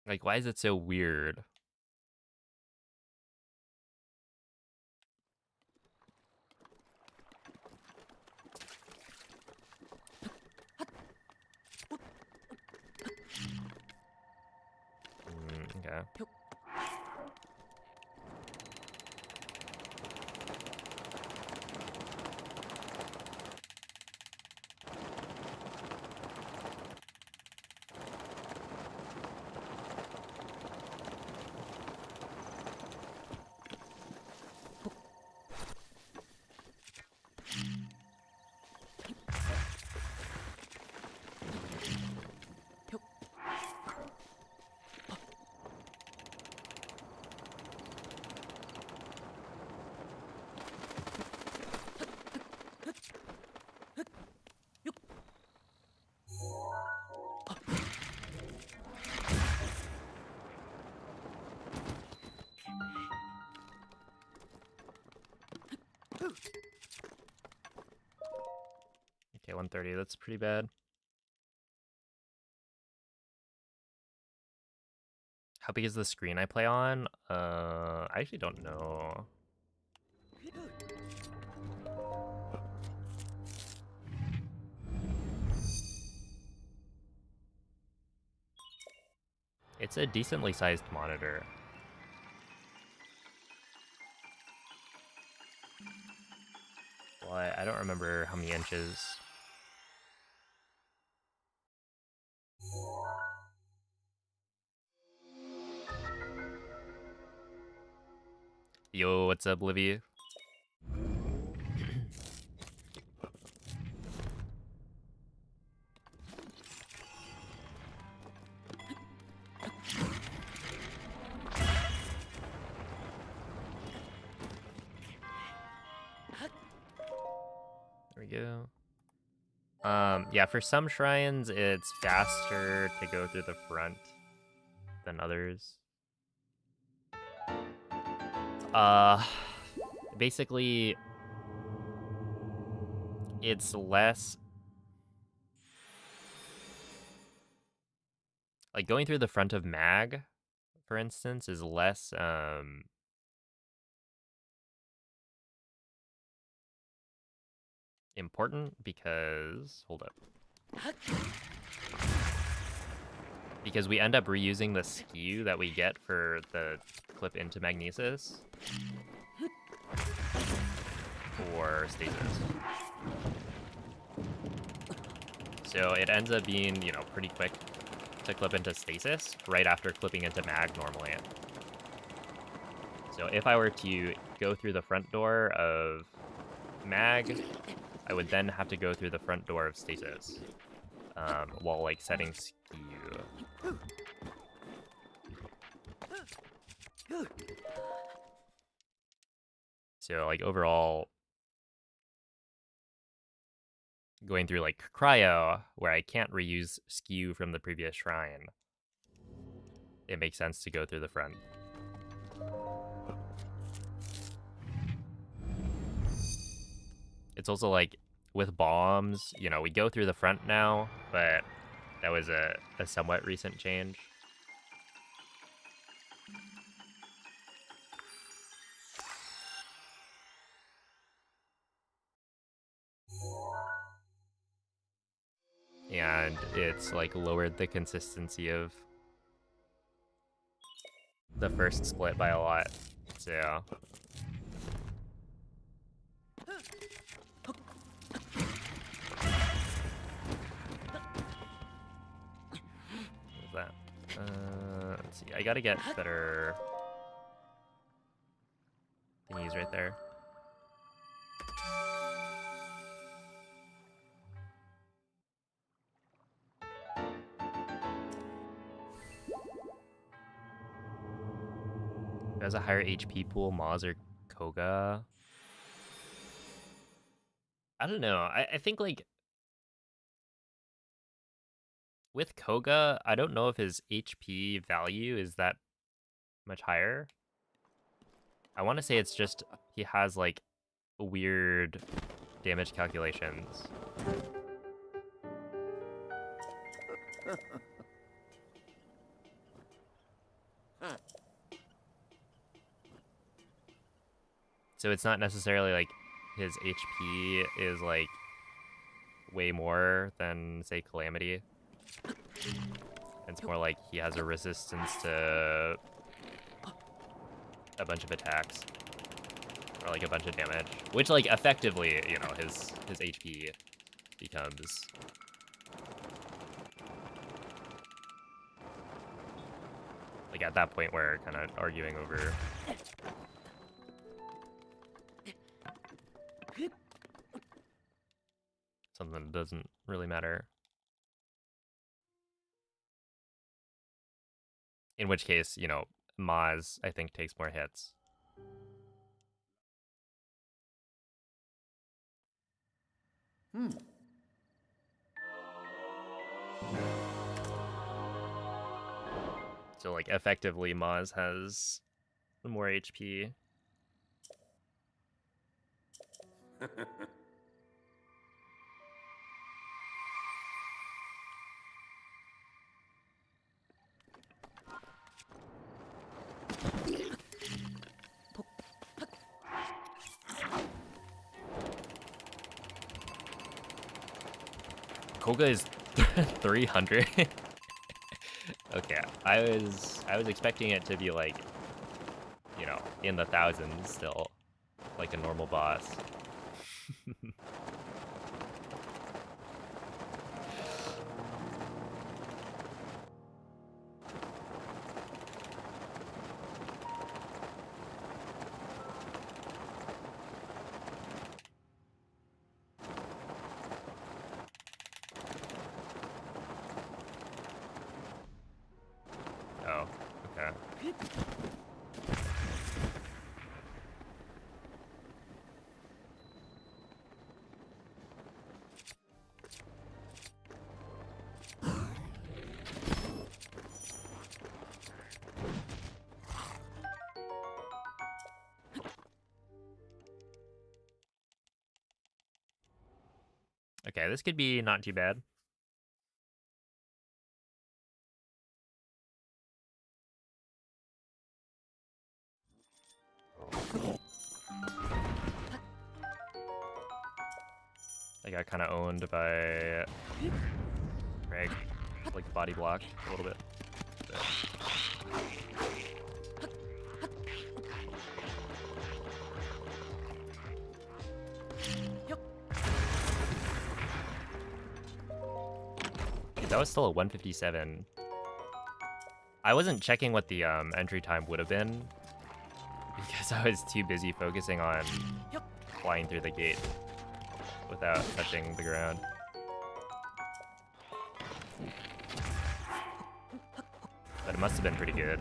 Like, why is it so weird? Okay. 30. That's pretty bad. How big is the screen I play on? I actually don't know. It's a decently sized monitor. Well, I don't remember how many inches. Yo, what's up, Livy? There we go. Yeah, for some shrines, it's faster to go through the front than others. Basically, it's less... Like, going through the front of Mag, for instance, is less, important because... Hold up. Because we end up reusing the skew that we get for the clip into Magnesis for stasis. So it ends up being, you know, pretty quick to clip into stasis right after clipping into Mag normally. So if I were to go through the front door of Mag, I would then have to go through the front door of stasis while, like, setting skew. So, like, overall, going through, like, cryo, where I can't reuse skew from the previous shrine, it makes sense to go through the front. It's also, like, with bombs, you know, we go through the front now, but that was a somewhat recent change. And it's, like, lowered the consistency of the first split by a lot, so... What was that? Let's see, I gotta get better thingies right there. Who has a higher HP pool, Maz or Koga? I don't know. I think, like, with Koga, I don't know if his HP value is that much higher. I want to say it's just he has, like, weird damage calculations. So it's not necessarily like his HP is, like, way more than, say, Calamity. It's more like he has a resistance to a bunch of attacks. Or, like, a bunch of damage. Which, like, effectively, you know, his HP becomes... Like, at that point we're kind of arguing over... something that doesn't really matter. In which case, you know, Maz, I think, takes more hits. So, like, effectively, Maz has more HP. Koga is 300. Okay, I was expecting it to be like, you know, in the thousands still, like a normal boss. Oh, okay. Okay, this could be not too bad. I got kind of owned by Greg, like body blocked a little bit. Dude, that was still a 157. I wasn't checking what the entry time would have been because I was too busy focusing on flying through the gate without touching the ground. But it must have been pretty good.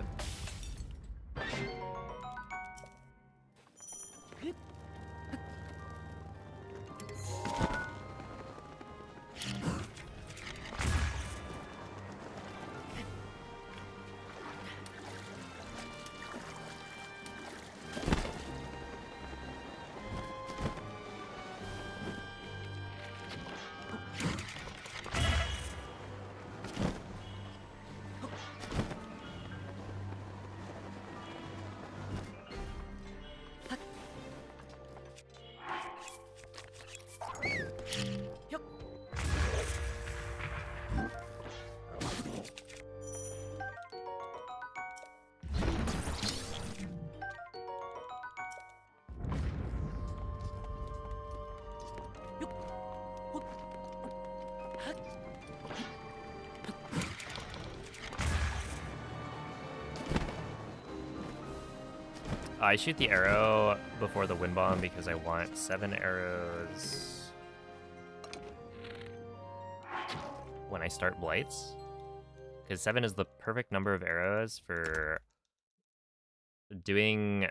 I shoot the arrow before the wind bomb because I want 7 arrows when I start blights. Because 7 is the perfect number of arrows for doing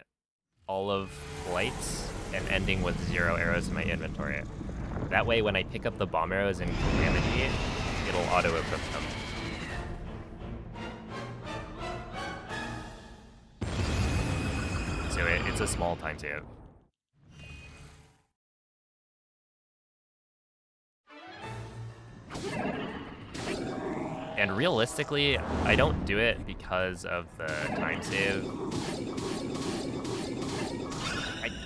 all of blights and ending with 0 arrows in my inventory. That way when I pick up the bomb arrows in Calamity, it'll auto-equip them. So it's a small time save. And realistically, I don't do it because of the time save.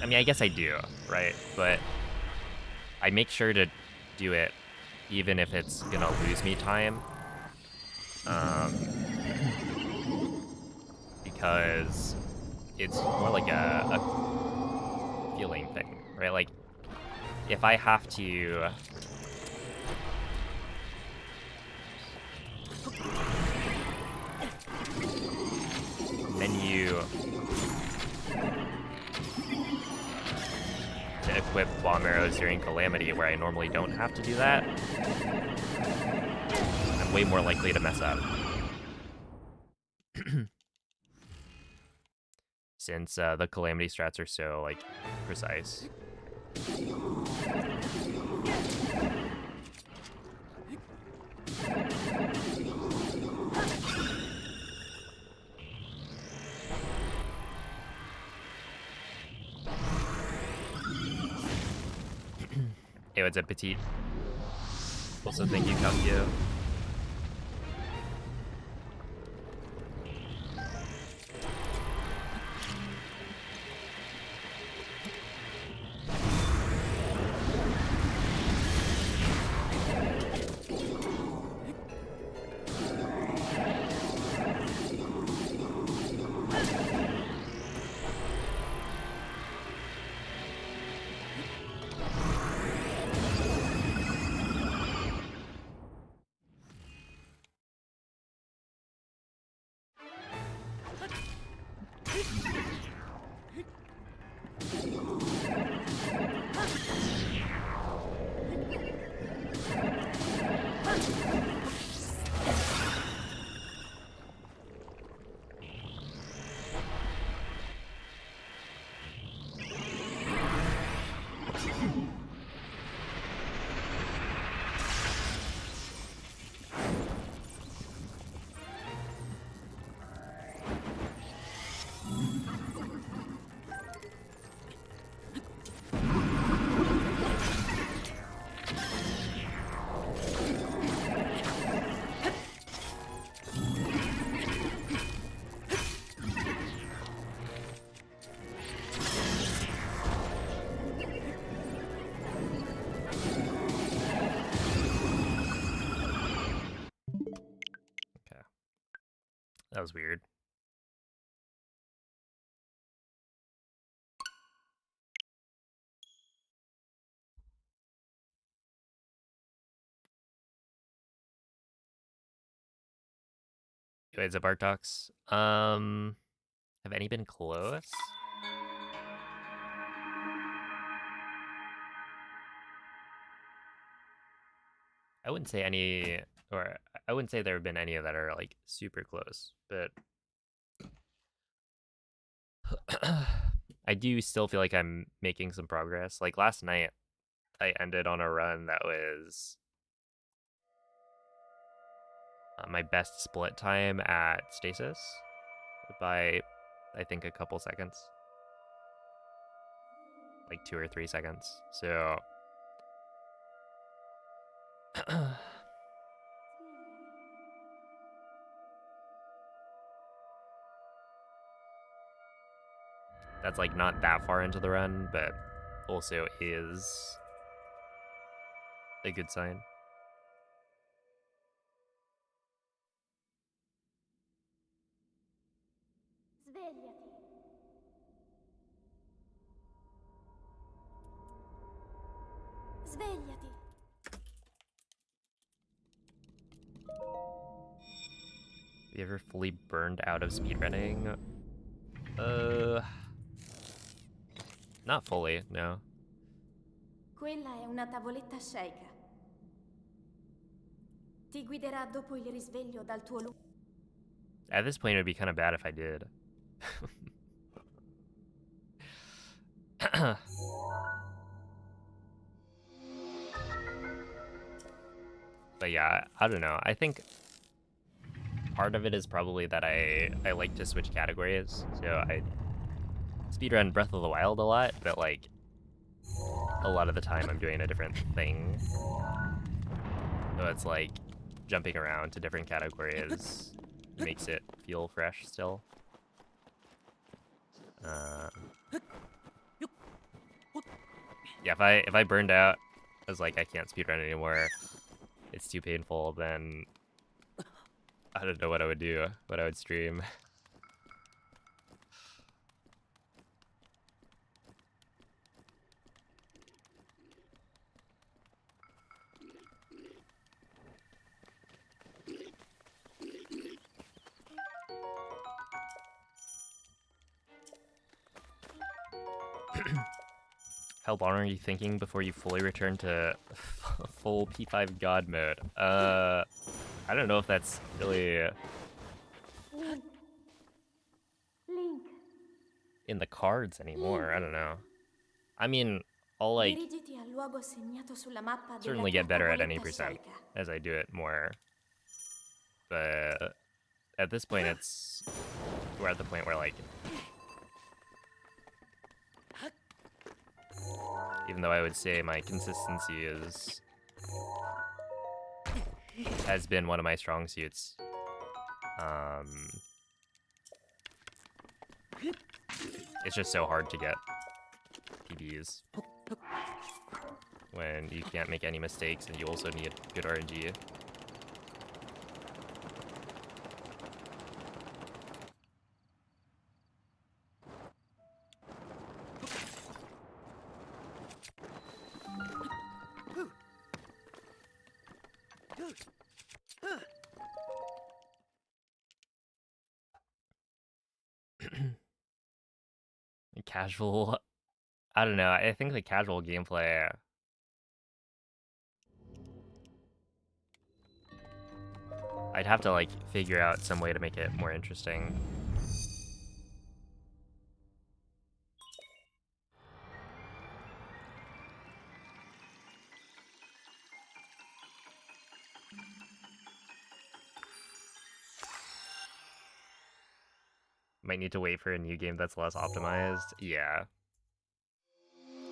I mean, I guess I do, right? But I make sure to do it even if it's gonna lose me time. Because it's more like a feeling thing, right? Like, if I have to menu to equip bomb arrows during Calamity where I normally don't have to do that, I'm way more likely to mess up. Since the Calamity strats are so, like, precise. Hey, what's up, Petite? Also, thank you, Calcio. That was weird. Anyways, Bartox. Have any been close? I wouldn't say any, or I wouldn't say there have been any that are like super close, but I do still feel like I'm making some progress. Like last night, I ended on a run that was my best split time at Stasis by, I think, a couple seconds. Like 2 or 3 seconds. So that's like not that far into the run, but also is a good sign. Svegliati. Svegliati. Have you ever fully burned out of speedrunning? Not fully, no. Quella è una tavoletta sceicca. Ti guiderà dopo il risveglio dal tuo luogo. At this point, it would be kind of bad if I did. But yeah, I don't know. I think part of it is probably that I like to switch categories. So I speedrun Breath of the Wild a lot, but like a lot of the time I'm doing a different thing. So it's like jumping around to different categories makes it feel fresh still. Yeah, if I burned out, I was like I can't speedrun anymore, it's too painful, then I don't know what I would do, what I would stream. How long are you thinking before you fully return to full P5 God mode? I don't know if that's really Link. Link. in the cards anymore. I don't know. I mean, I'll like Dirigiti al luogo segnato sulla mappa della certainly tua get better at any tavoletta percent sceicca. as I do it more. But at this point, we're at the point where like, even though I would say my consistency has been one of my strong suits, it's just so hard to get PBs when you can't make any mistakes and you also need good RNG. casual. I don't know. I think the casual gameplay. I'd have to like figure out some way to make it more interesting. Might need to wait for a new game that's less optimized. Yeah.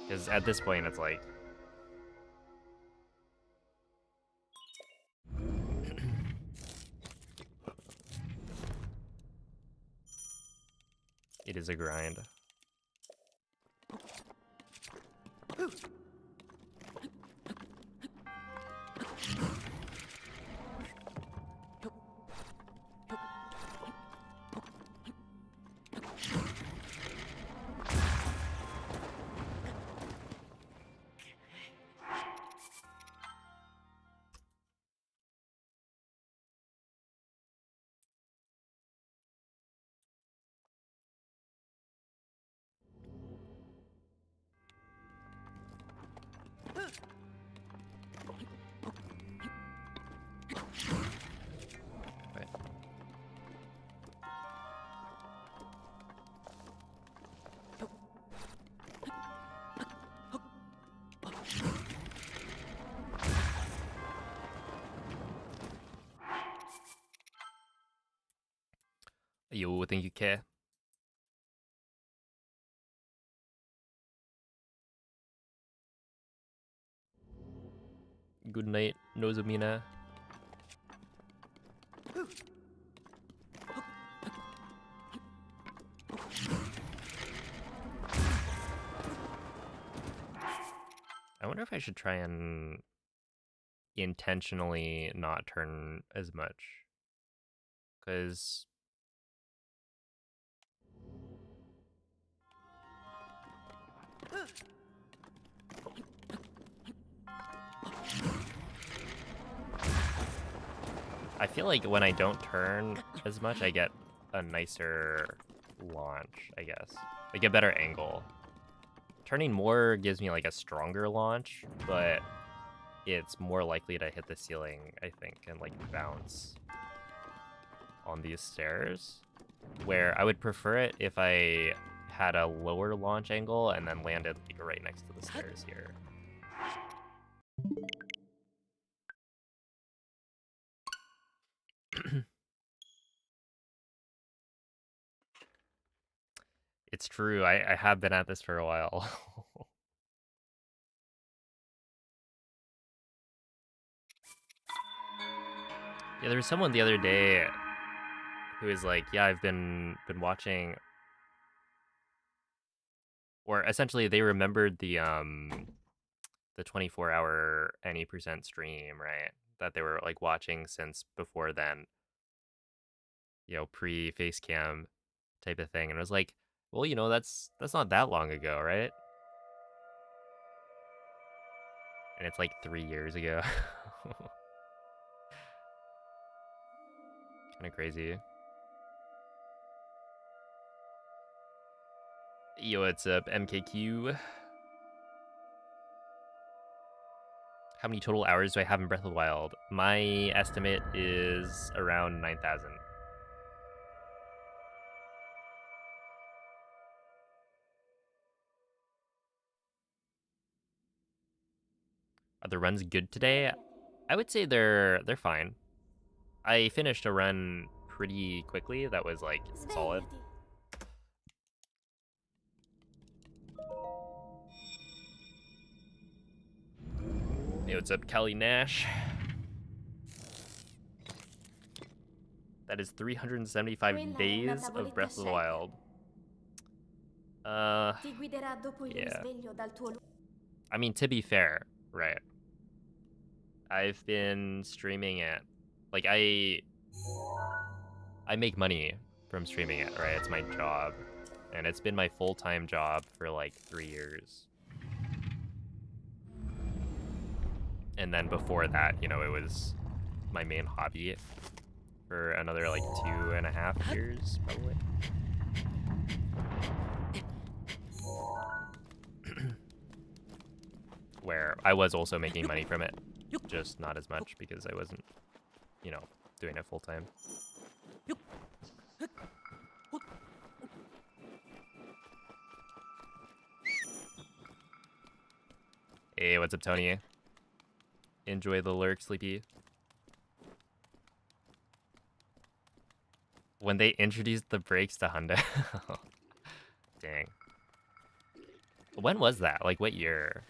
Because at this point, it's like... it is a grind. Yo, thank you, K. Good night, Nozumina. I wonder if I should try and intentionally not turn as much. Because... I feel like when I don't turn as much, I get a nicer launch, I guess. Like a better angle. Turning more gives me like a stronger launch, but it's more likely to hit the ceiling, I think, and like bounce on these stairs. Where I would prefer it if I had a lower launch angle and then landed like right next to the stairs here. It's true, I have been at this for a while. Yeah, there was someone the other day who was like, yeah, I've been watching, or essentially they remembered the 24-hour any percent stream, right? That they were like watching since before then, you know, pre-face cam type of thing. And I was like, well, you know, that's not that long ago, right? And it's like 3 years ago. Kind of crazy. Yo, what's up, MKQ? How many total hours do I have in Breath of the Wild? My estimate is around 9,000. Are the runs good today? I would say they're fine. I finished a run pretty quickly that was like solid. Hey, what's up, Kelly Nash? That is 375 days of Breath of the Wild. Yeah. I mean, to be fair, right? I've been streaming it. Like, I make money from streaming it, right? It's my job. And it's been my full-time job for like 3 years. And then before that, you know, it was my main hobby for another like 2.5 years, probably. I was also making money from it, just not as much because I wasn't, you know, doing it full time. Hey, what's up, Tony? Enjoy the lurk, Sleepy. When they introduced the brakes to Hundo. Dang. When was that? Like, what year?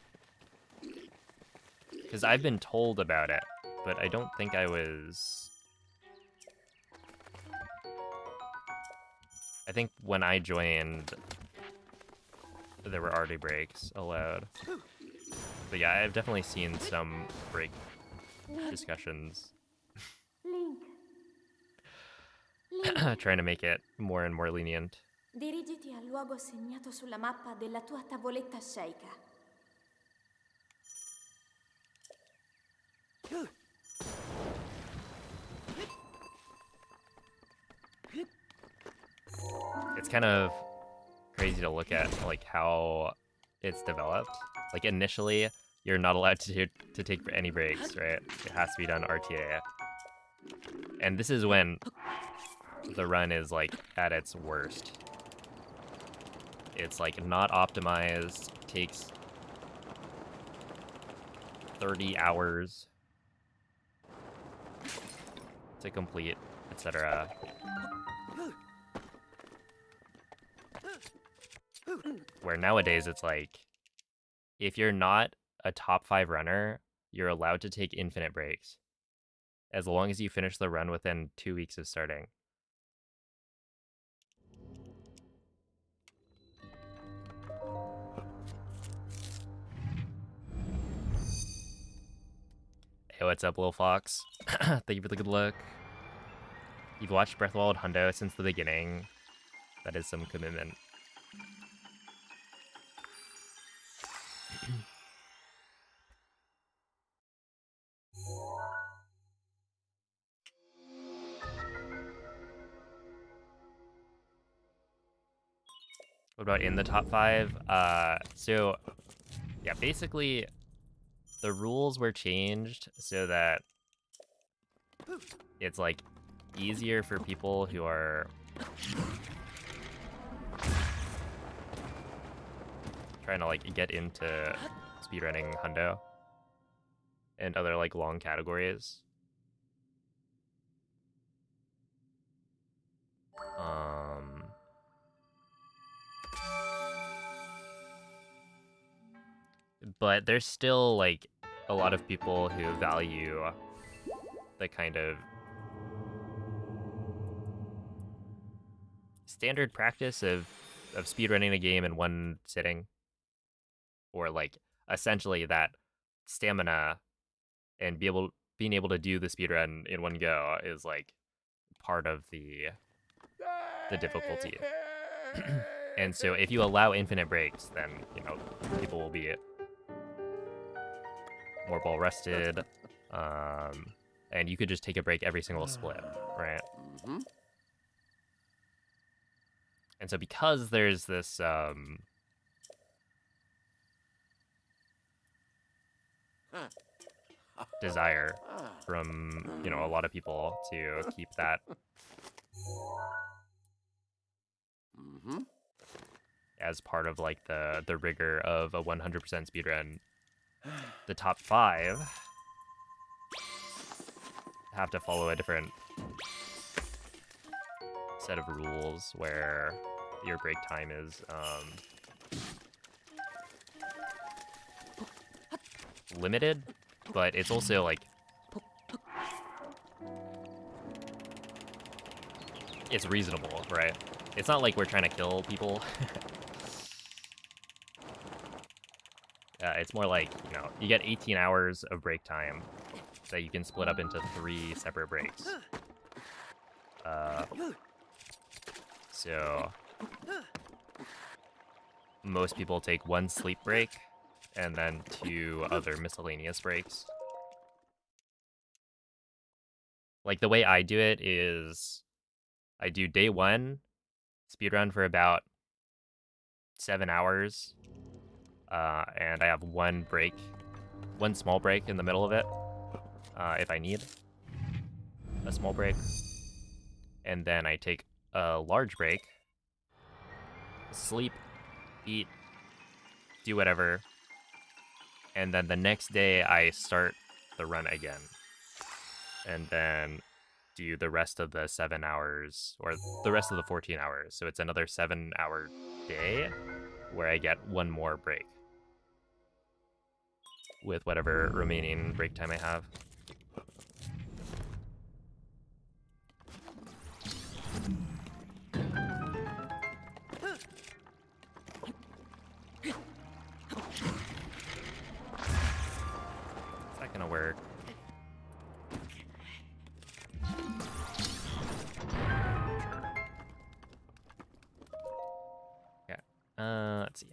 Because I've been told about it, but I don't think I was... I think when I joined, there were already brakes allowed. But yeah, I've definitely seen some brake discussions. Link. Trying to make it more and more lenient. Dirigiti al luogo segnato sulla mappa della tua tavoletta sceicca. It's kind of crazy to look at, like, how it's developed. Like, initially, you're not allowed to take any breaks, right? It has to be done RTA. And this is when the run is, like, at its worst. It's, like, not optimized, takes 30 hours to complete, etc. Where nowadays it's like, if you're not a top 5 runner, you're allowed to take infinite breaks, as long as you finish the run within 2 weeks of starting. Hey, what's up, Lil Fox? Thank you for the good luck. You've watched Breath of the Wild Hundo since the beginning. That is some commitment. What about in the top 5? So, yeah, basically, the rules were changed so that it's, like, easier for people who are trying to, like, get into speedrunning Hundo and other, like, long categories. But there's still, like, a lot of people who value the kind of standard practice of speedrunning a game in one sitting, or, like, essentially that stamina and being able to do the speedrun in one go is, like, part of the difficulty. And so if you allow infinite breaks, then, you know, people will be more ball rested, and you could just take a break every single split, right? And so because there's this desire from, you know, a lot of people to keep that as part of, like, the rigor of a 100% speedrun, the top 5 have to follow a different set of rules where your break time is limited, but it's also, like, it's reasonable, right? It's not like we're trying to kill people. It's more like, you know, you get 18 hours of break time that you can split up into 3 separate breaks. So most people take 1 sleep break and then 2 other miscellaneous breaks. Like, the way I do it is I do day 1 speedrun for about 7 hours, and I have 1 break one small break in the middle of it, if I need a small break. And then I take a large break, sleep, eat, do whatever, and then the next day I start the run again. And then do the rest of the 7 hours, or the rest of the 14 hours. So it's another 7-hour day where I get one more break with whatever remaining break time I have. Is that gonna work? Let's see.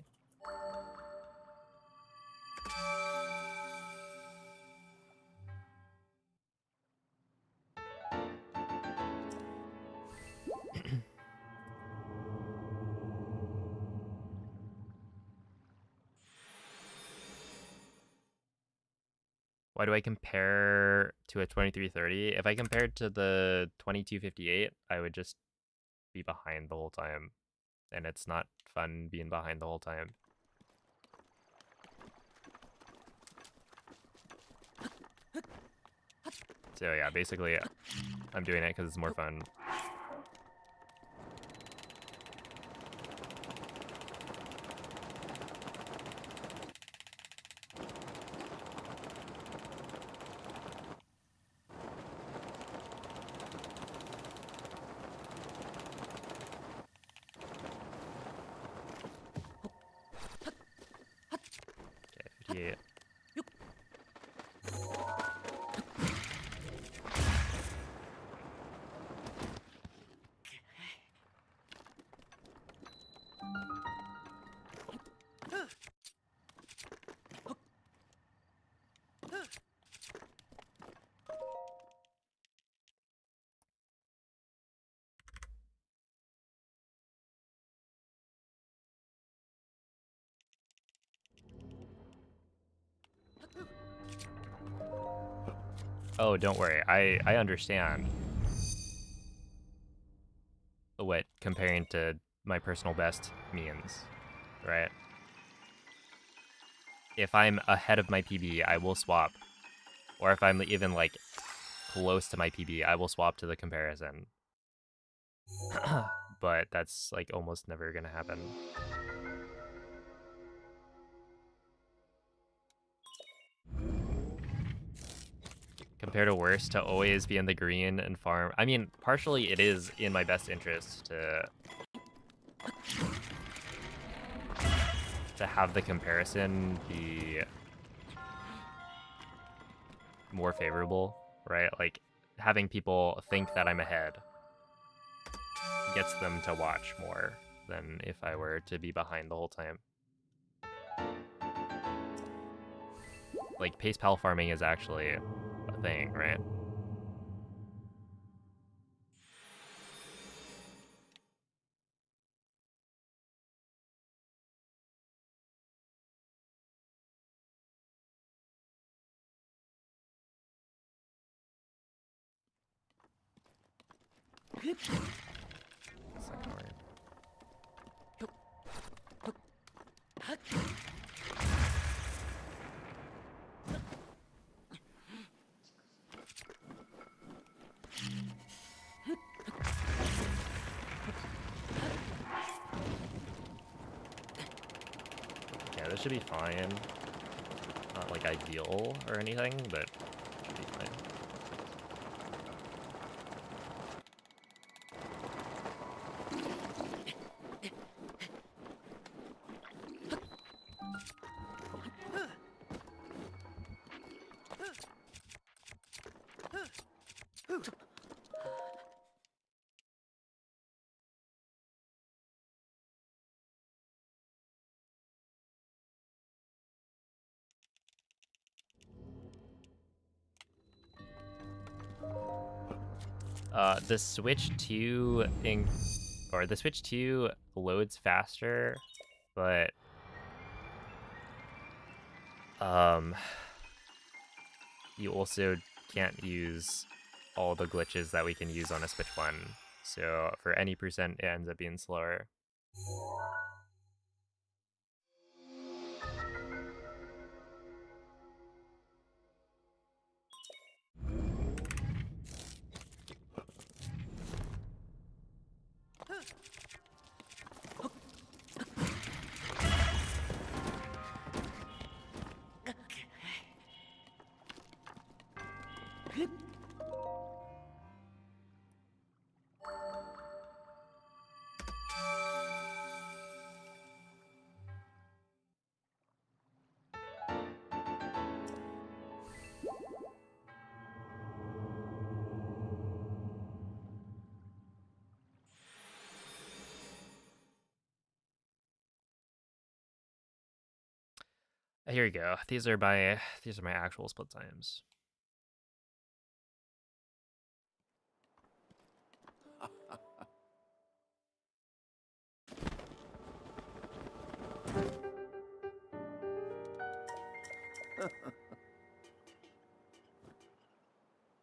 Why do I compare to a 2330? If I compared to the 2258, I would just be behind the whole time. And it's not fun being behind the whole time. So yeah, basically, I'm doing it because it's more fun. Okay, 58. Oh, don't worry. I understand what comparing to my personal best means, right? If I'm ahead of my PB, I will swap. Or if I'm even, like, close to my PB, I will swap to the comparison. But that's, like, almost never gonna happen. Compare to worse, to always be in the green and farm. I mean, partially it is in my best interest to have the comparison be more favorable, right? Like, having people think that I'm ahead gets them to watch more than if I were to be behind the whole time. Like, pace pal farming is actually a thing, right? Second word. Yeah, this should be fine. Not, like, ideal or anything, but should be fine. The Switch 2 the Switch 2 loads faster, but you also can't use all the glitches that we can use on a Switch one. So for any percent, it ends up being slower. Here you go. These are my actual split times.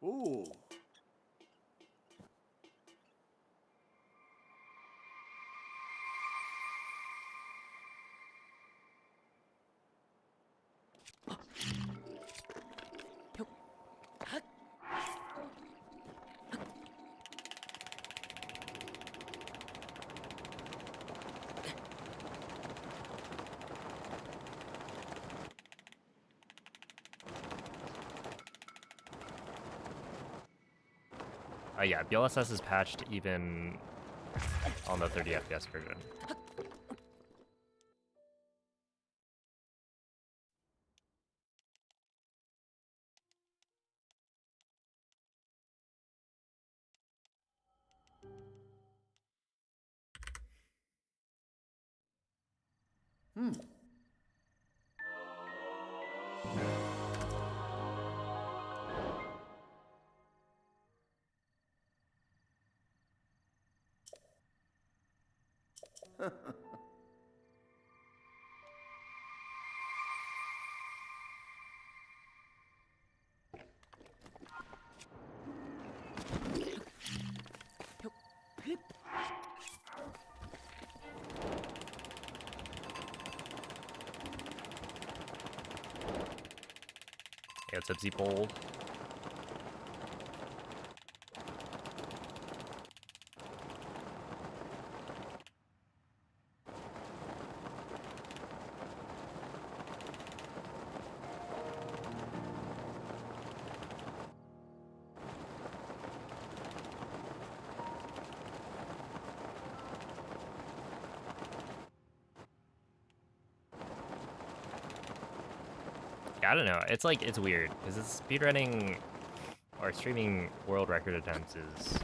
Ooh. Yeah, BLSS is patched even on the 30 FPS version. Yeah, it's Tipsy Pole. I don't know. It's like, it's weird because it's speedrunning or streaming world record attempts is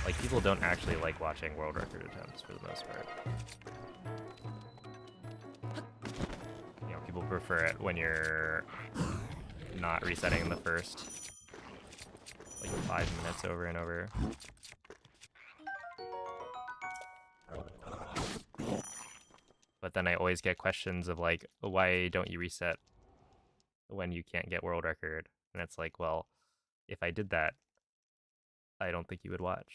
like, people don't actually like watching world record attempts for the most part. You know, people prefer it when you're not resetting the first like 5 minutes over and over. But then I always get questions of like, why don't you reset when you can't get world record? And it's like, well, if I did that, I don't think you would watch.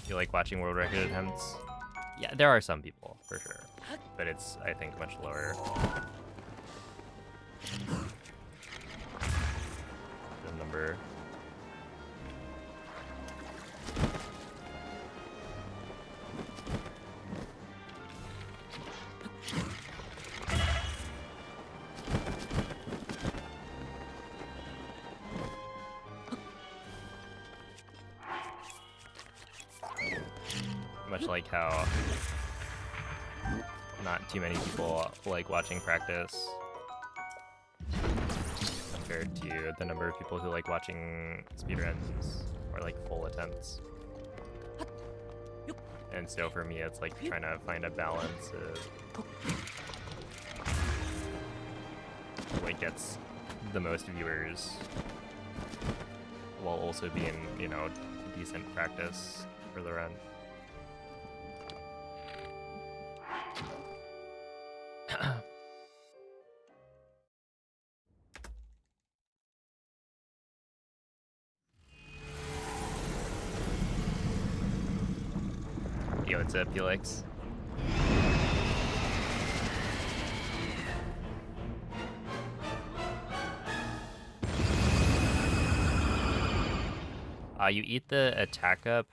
You like watching world record attempts? Yeah, there are some people, for sure. But it's, I think, much lower. The number. much like how not too many people like watching practice compared to the number of people who like watching speedruns or like full attempts. And so for me, it's like trying to find a balance of what gets the most viewers while also being, you know, decent practice for the run. Yo, what's up, Felix? You eat the attack up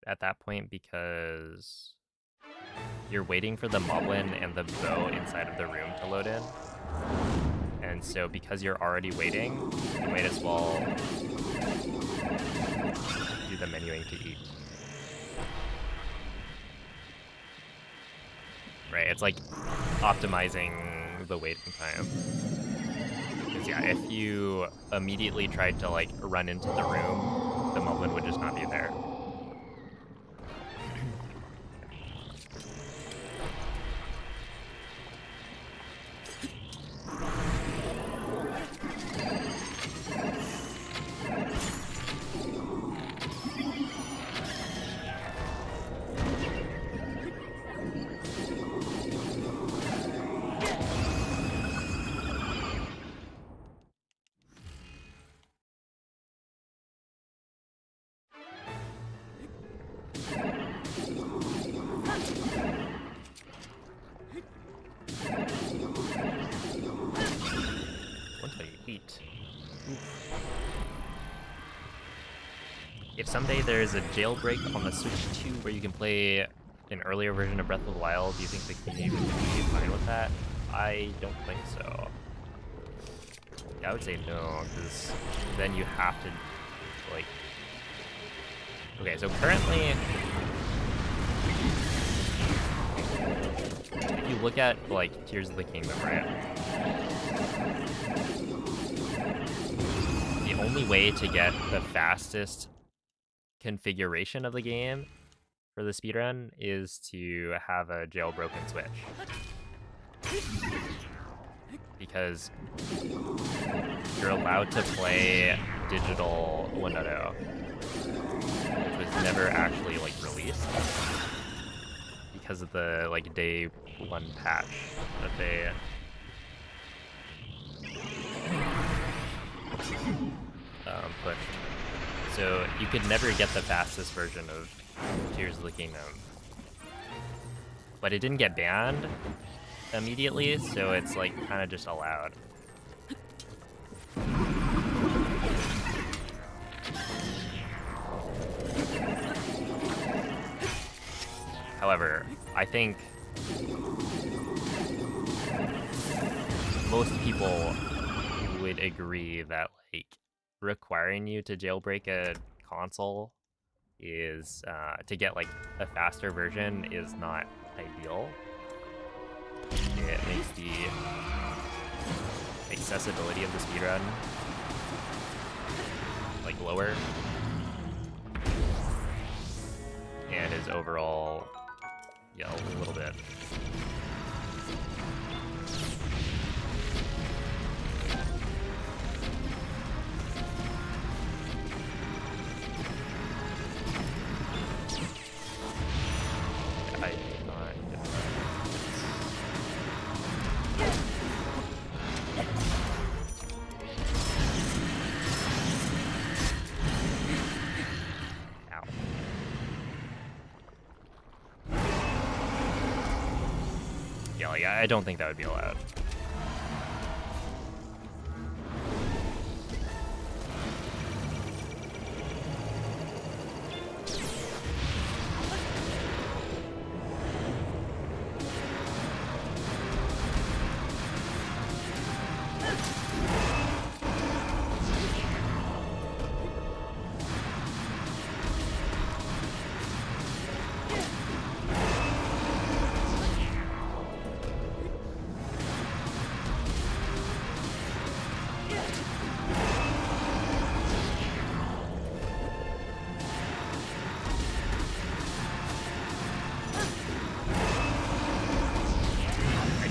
at that point because you're waiting for the moblin and the bow inside of the room to load in. And so because you're already waiting, you might as well do the menuing to eat. Right, it's like optimizing the waiting time. Because yeah, if you immediately tried to like run into the room, the moblin would just not be there. If someday there's a jailbreak on the Switch 2 where you can play an earlier version of Breath of the Wild, do you think the game would be fine with that? I don't think so. Yeah, I would say no, because then you have to, like... Okay, so currently... If you look at, like, Tears of the Kingdom, right? The only way to get the fastest configuration of the game for the speedrun is to have a jailbroken Switch. Because you're allowed to play digital 1.0, which was never actually like released because of the like day 1 patch that they pushed. So you could never get the fastest version of Tears of the Kingdom. But it didn't get banned immediately, so it's like kind of just allowed. However, I think most people would agree that like requiring you to jailbreak a console is to get like a faster version is not ideal. It makes the accessibility of the speedrun like lower and is overall a little bit I don't think that would be allowed.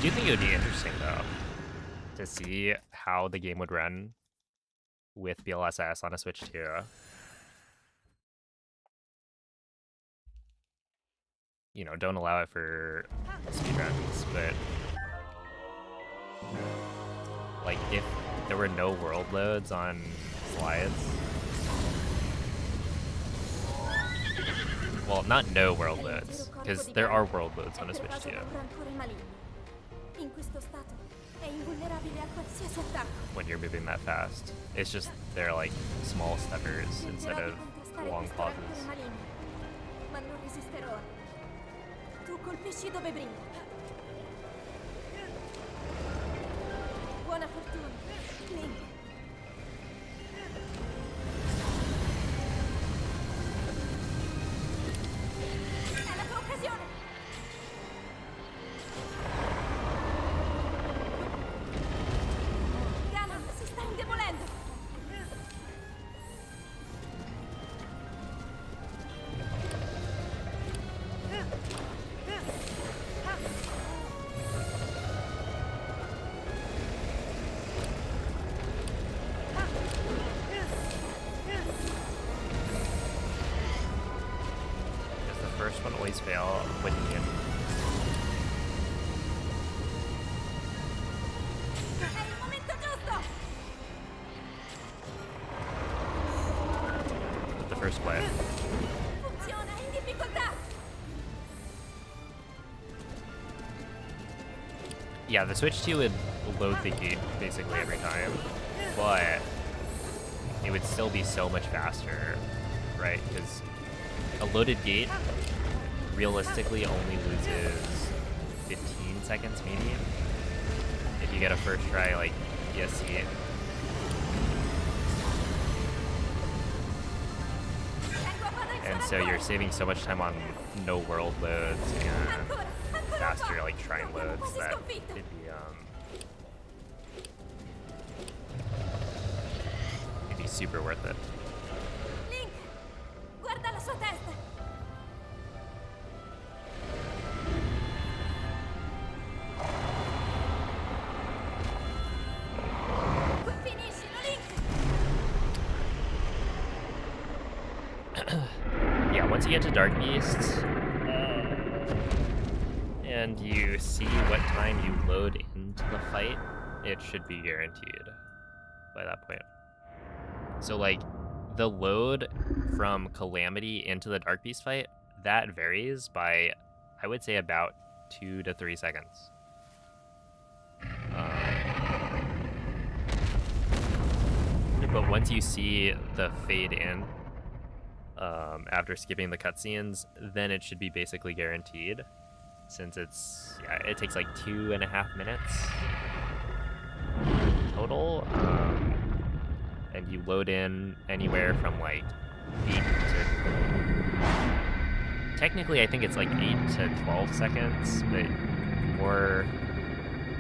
do think it would be interesting, though, to see how the game would run with BLSS on a Switch 2. You know, don't allow it for speedruns, but like if there were no world loads on slides, well, not no world loads, because there are world loads on a Switch 2. When you're moving that fast, it's just they're like small steppers instead of long pauses. Tu colpisci dove brilla. Buona fortuna, Link. È la tua occasione. Ganon si sta indebolendo. First one always fail when you get. È il momento giusto. The first play. Funziona in difficoltà. Yeah, the Switch 2 would load the gate basically every time, but it would still be so much faster, right? Because a loaded gate realistically only loses 15 seconds maybe if you get a first try like ESC. And so you're saving so much time on no world loads and faster like shrine loads that it'd be super worth it. Link, guarda la sua testa. Finiscilo, Link. Yeah, once you get to Dark Beast, and you see what time you load into the fight, it should be guaranteed by that point. So like, the load from Calamity into the Dark Beast fight, that varies by, I would say, about 2 to 3 seconds. But once you see the fade in, after skipping the cutscenes, then it should be basically guaranteed, since it's, yeah, it takes like 2.5 minutes total, and you load in anywhere from like 8 to, technically I think it's like 8 to 12 seconds, but more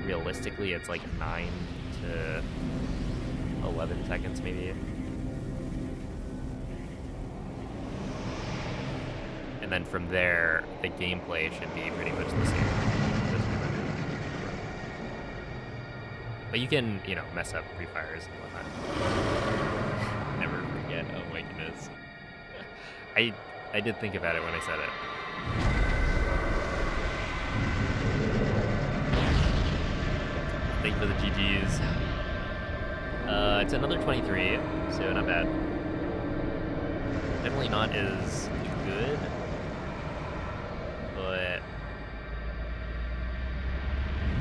realistically it's like 9 to 11 seconds maybe. And then from there, the gameplay should be pretty much the same. But you can, you know, mess up pre-fires and whatnot. Never forget. Oh my goodness. I did think about it when I said it. Thank you for the GGs. It's another 23, so not bad. Definitely not as good, but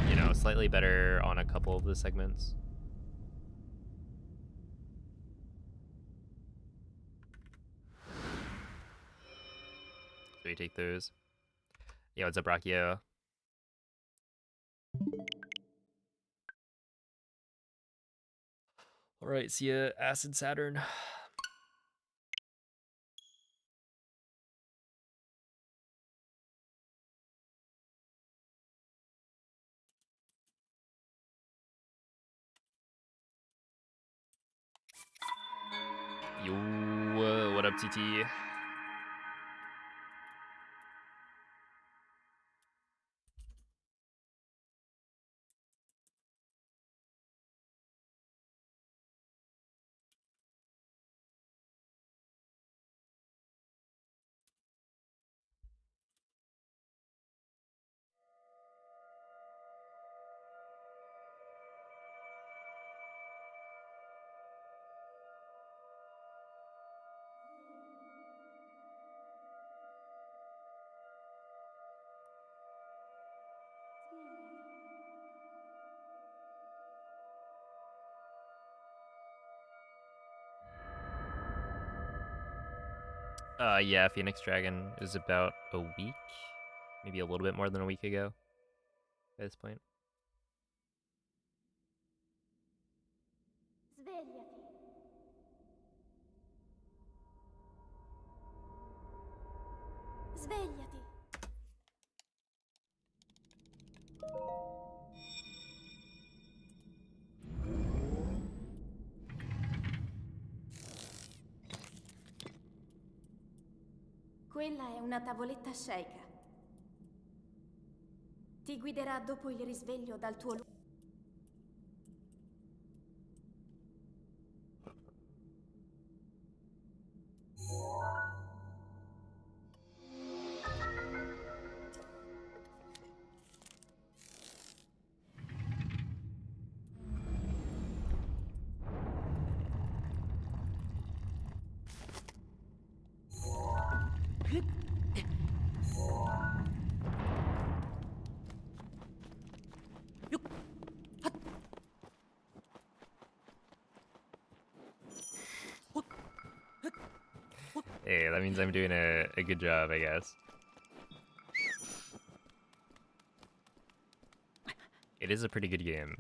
you know, slightly better on a couple of the segments. So we take those. Yeah, what's up, Brachio? All right, see ya, Acid Saturn. Yo, what up, TT? Yeah, Phoenix Dragon is about a week, maybe a little bit more than a week ago by this point. Svegliati. Svegliati. Quella è una tavoletta sceicca. Ti guiderà dopo il risveglio dal tuo luogo. Hey, that means I'm doing a good job, I guess. It is a pretty good game,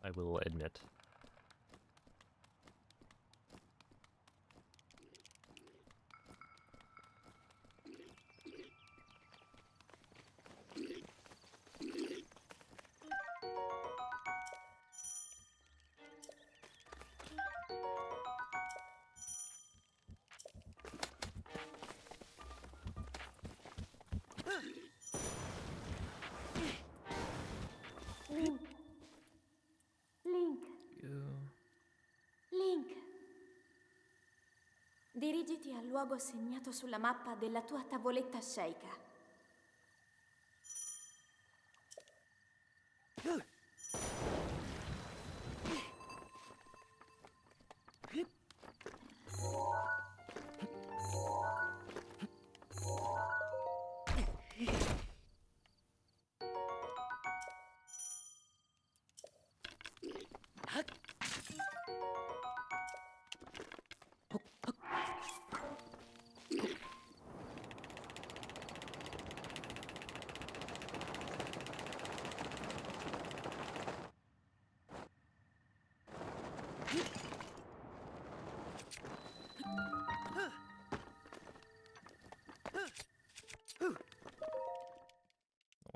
I will admit. Link. Link. Link. Dirigiti al luogo segnato sulla mappa della tua tavoletta sceicca.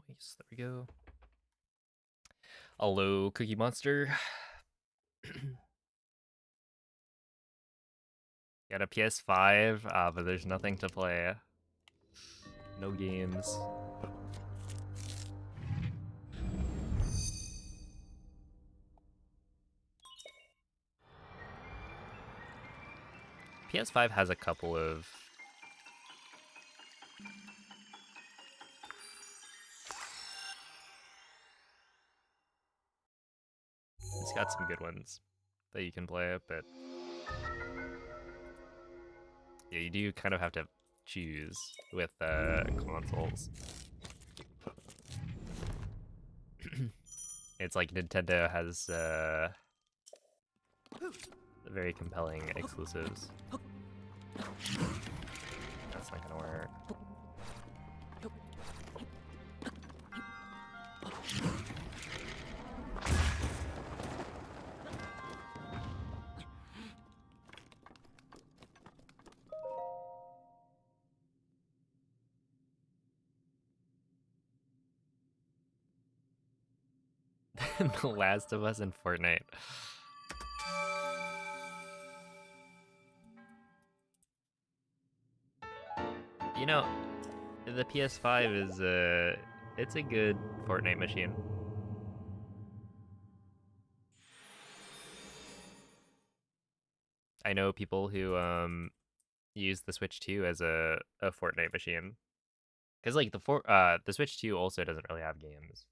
Nice, there we go. Hello, Cookie Monster. Got a PS5, but there's nothing to play. No games. PS5 has a couple of... It's got some good ones that you can play, but... Yeah, you do kind of have to choose with consoles. It's like Nintendo has very compelling exclusives. That's not gonna work. The Last of Us and Fortnite. You know, the PS5 is it's a good Fortnite machine. I know people who use the Switch 2 as a Fortnite machine. Cuz like the Switch 2 also doesn't really have games.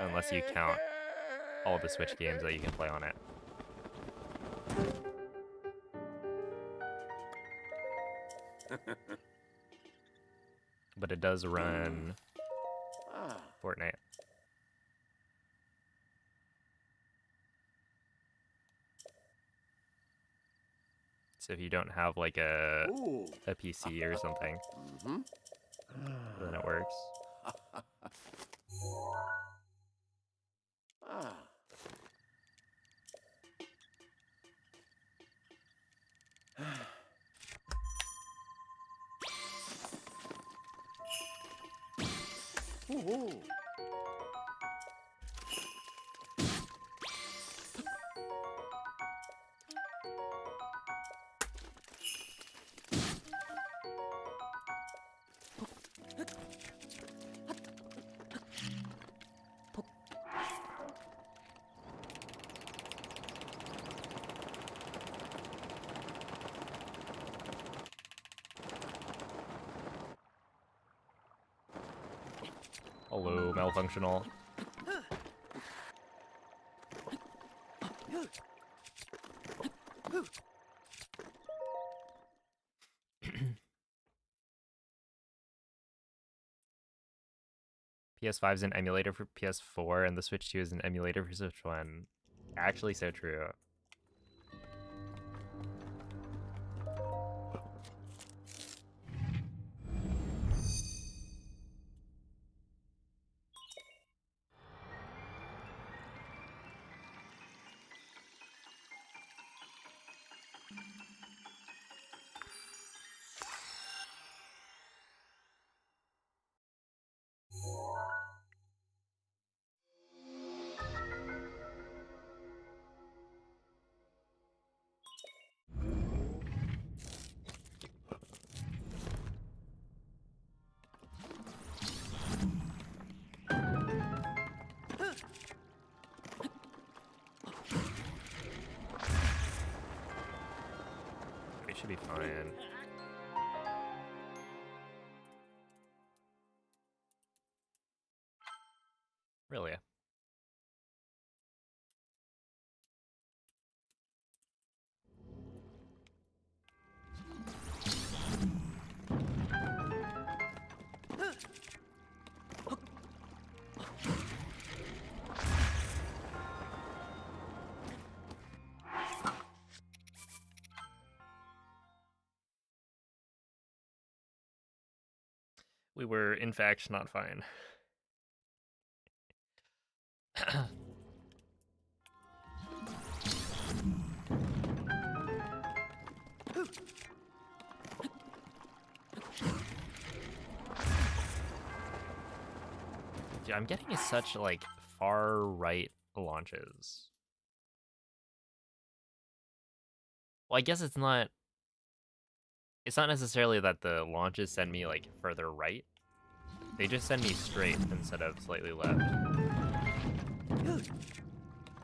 Unless you count all the Switch games that you can play on it. But it does run Fortnite. So if you don't have like a Ooh. PC or something, Mhm. then it works. Ah. Ooh. Hello, malfunctional. PS5 is an emulator for PS4, and the Switch 2 is an emulator for Switch 1. Actually, so true. We should be fine. Really? We were, in fact, not fine. Dude, I'm getting such, like, far right launches. Well, I guess it's not necessarily that the launches send me, like, further right. They just send me straight instead of slightly left.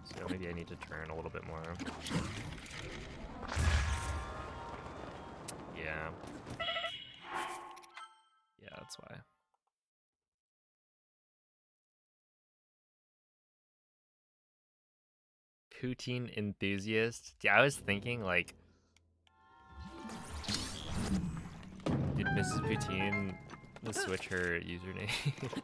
So maybe I need to turn a little bit more. Yeah. Yeah, that's why. Poutine enthusiast? Yeah, I was thinking, like, did Mrs. Poutine switch her username?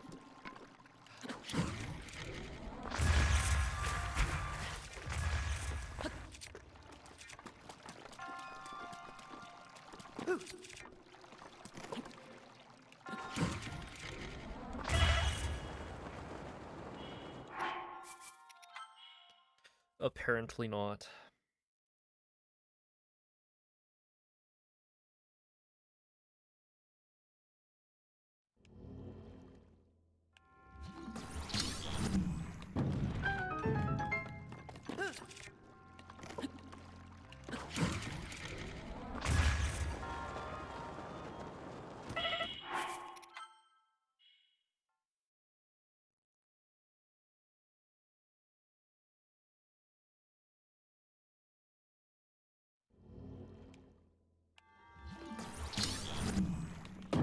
Apparently not.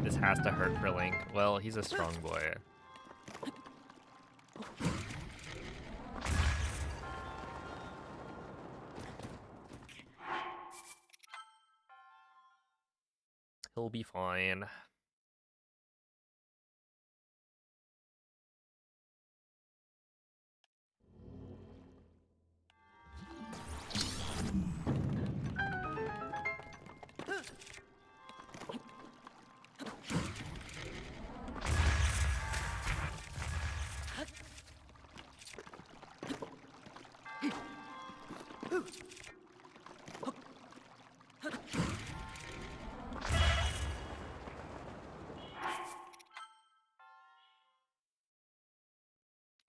This has to hurt for Link. Well, he's a strong boy. He'll be fine.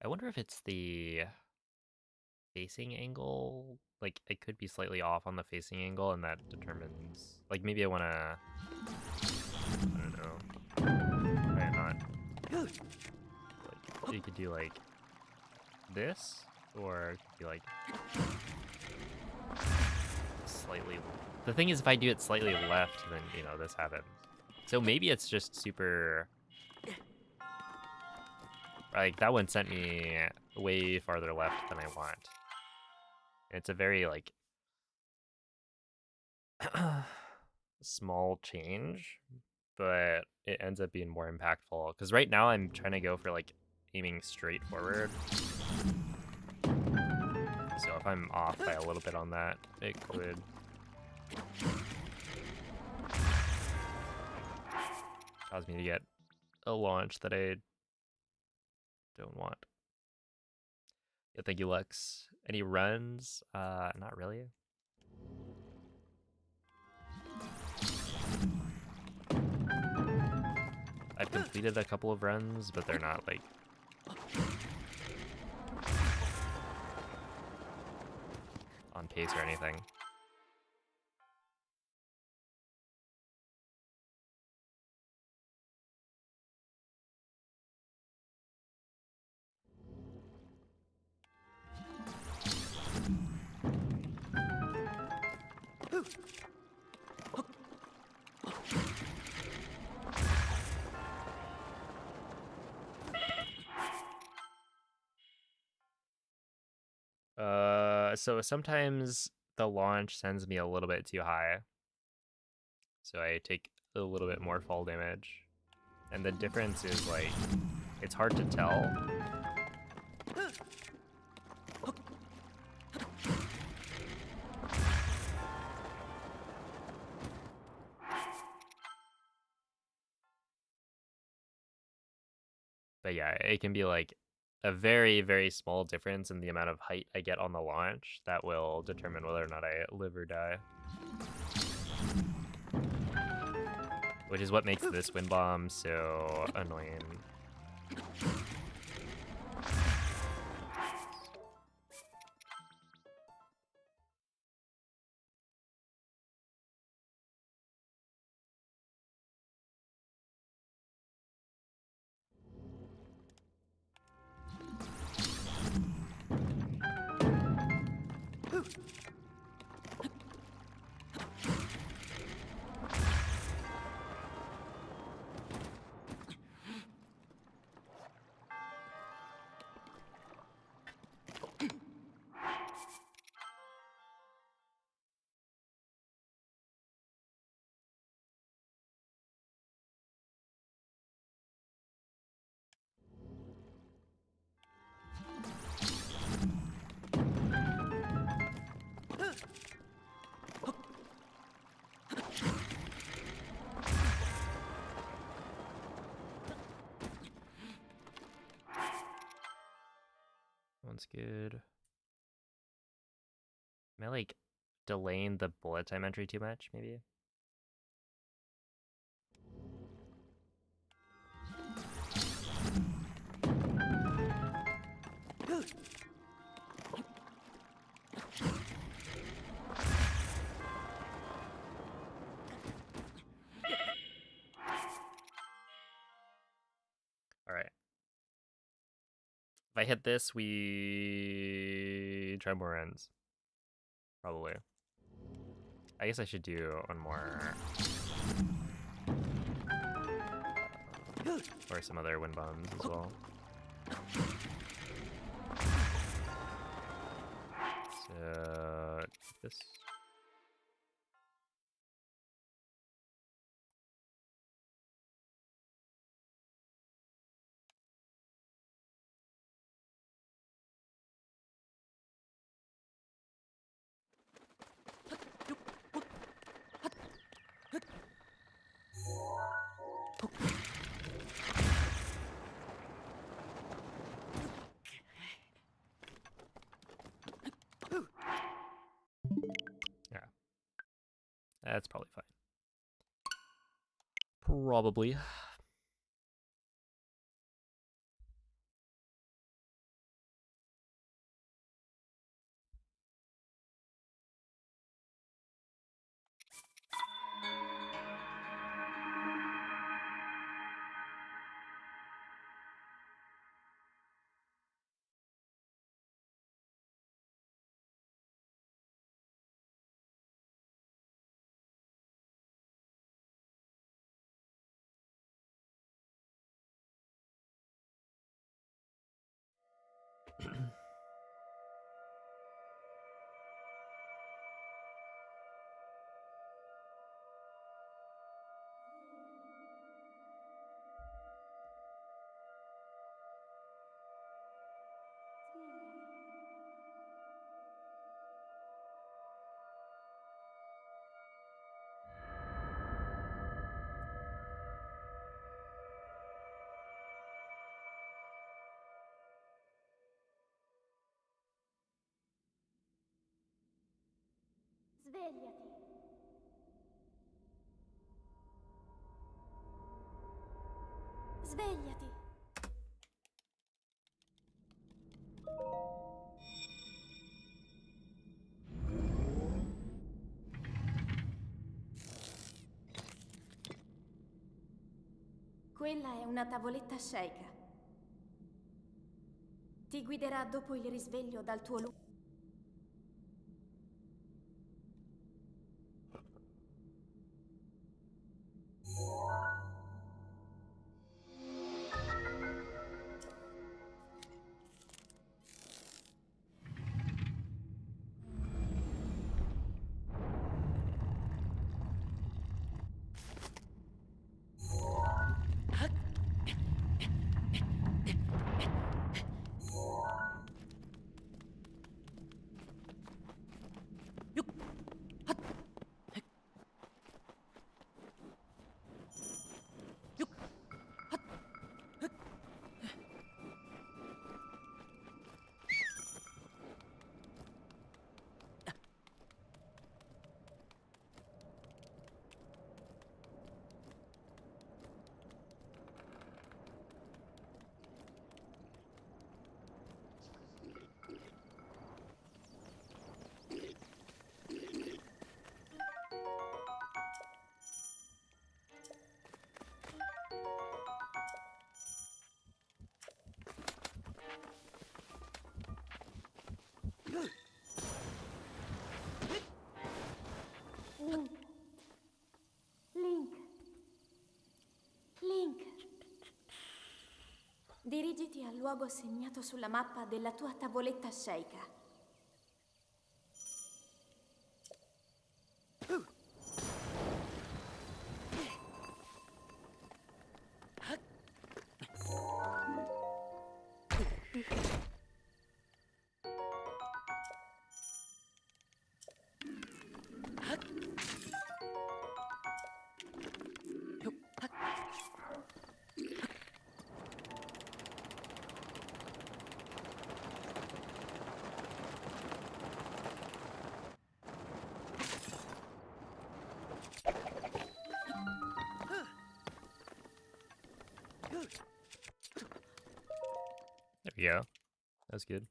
I wonder if it's the facing angle. Like, it could be slightly off on the facing angle, and that determines... Like, maybe I want to... I don't know. Probably not. Like, you could do, like, this, or it could be, like, slightly... The thing is, if I do it slightly left, then, you know, this happens. So maybe it's just super... Like, that one sent me way farther left than I want. It's a very, like, small change, but it ends up being more impactful. Because right now I'm trying to go for, like, aiming straight forward. So if I'm off by a little bit on that, it could... cause me to get a launch that I don't want. Yeah, thank you, Lex. Any runs? Not really. I've completed a couple of runs, but they're not, like... on pace or anything. So sometimes the launch sends me a little bit too high. So I take a little bit more fall damage. And the difference is, like, it's hard to tell. But yeah, it can be like a very, very small difference in the amount of height I get on the launch that will determine whether or not I live or die. Which is what makes this wind bomb so annoying. One's good. Am I, like, delaying the bullet time entry too much, maybe? Alright. If I hit this, we try more ends. Probably. I guess I should do one more. Or some other wind bombs as well. So, this. Yeah. That's probably fine. Probably. Svegliati. Svegliati. Quella è una tavoletta sceika. Ti guiderà dopo il risveglio dal tuo luogo. Link. Link. Link. Dirigiti al luogo segnato sulla mappa della tua tavoletta sceika. There we go. That's good.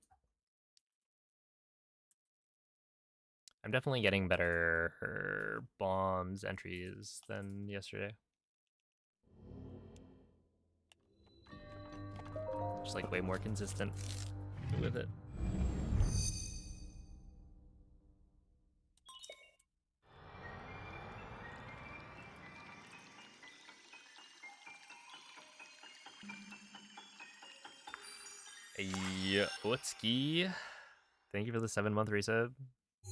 I'm definitely getting better bombs entries than yesterday. Just like way more consistent with it. Whatski? Thank you for the 7-month resub.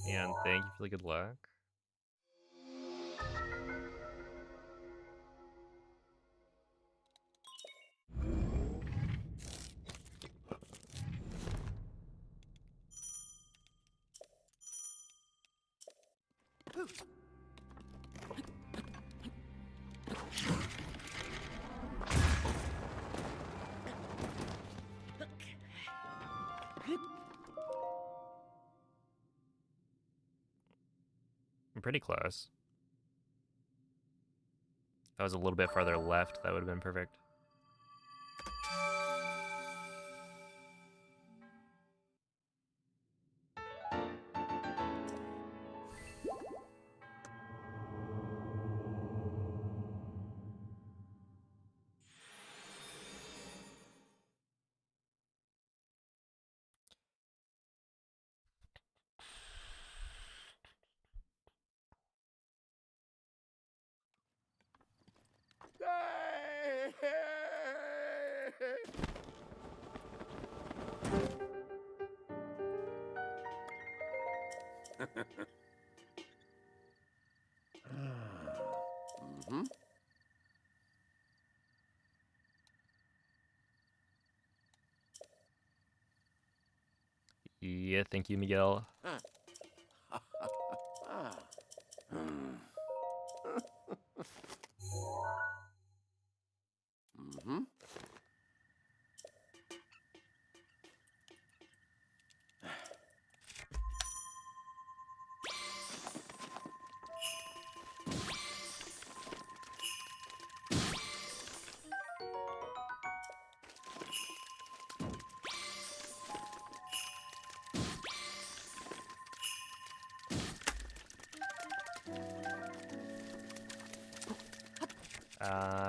And thank you for the good luck. I'm pretty close. If I was a little bit farther left, that would have been perfect. Hey! Mm-hmm. Yeah, thank you, Miguel. Mm-hmm.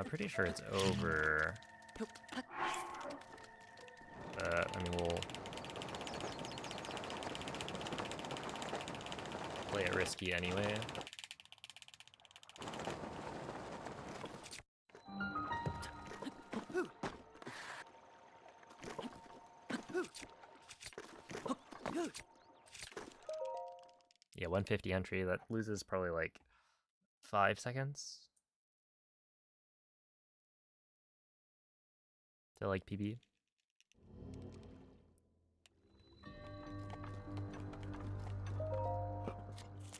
Pretty sure it's over. I mean, we'll play it risky anyway. Yeah, 150 entry, that loses probably like 5 seconds to like PB.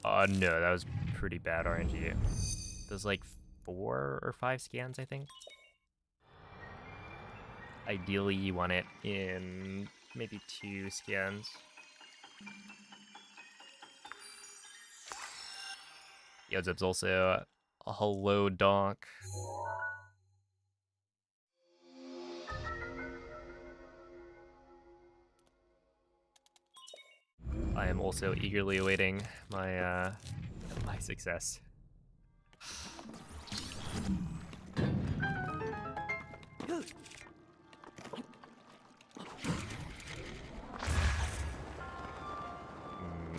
Oh no, that was pretty bad RNG. There's like 4 or 5 scans, I think. Ideally, you want it in maybe 2 scans. Yo, Zib's also a hello donk. I am also eagerly awaiting my my success.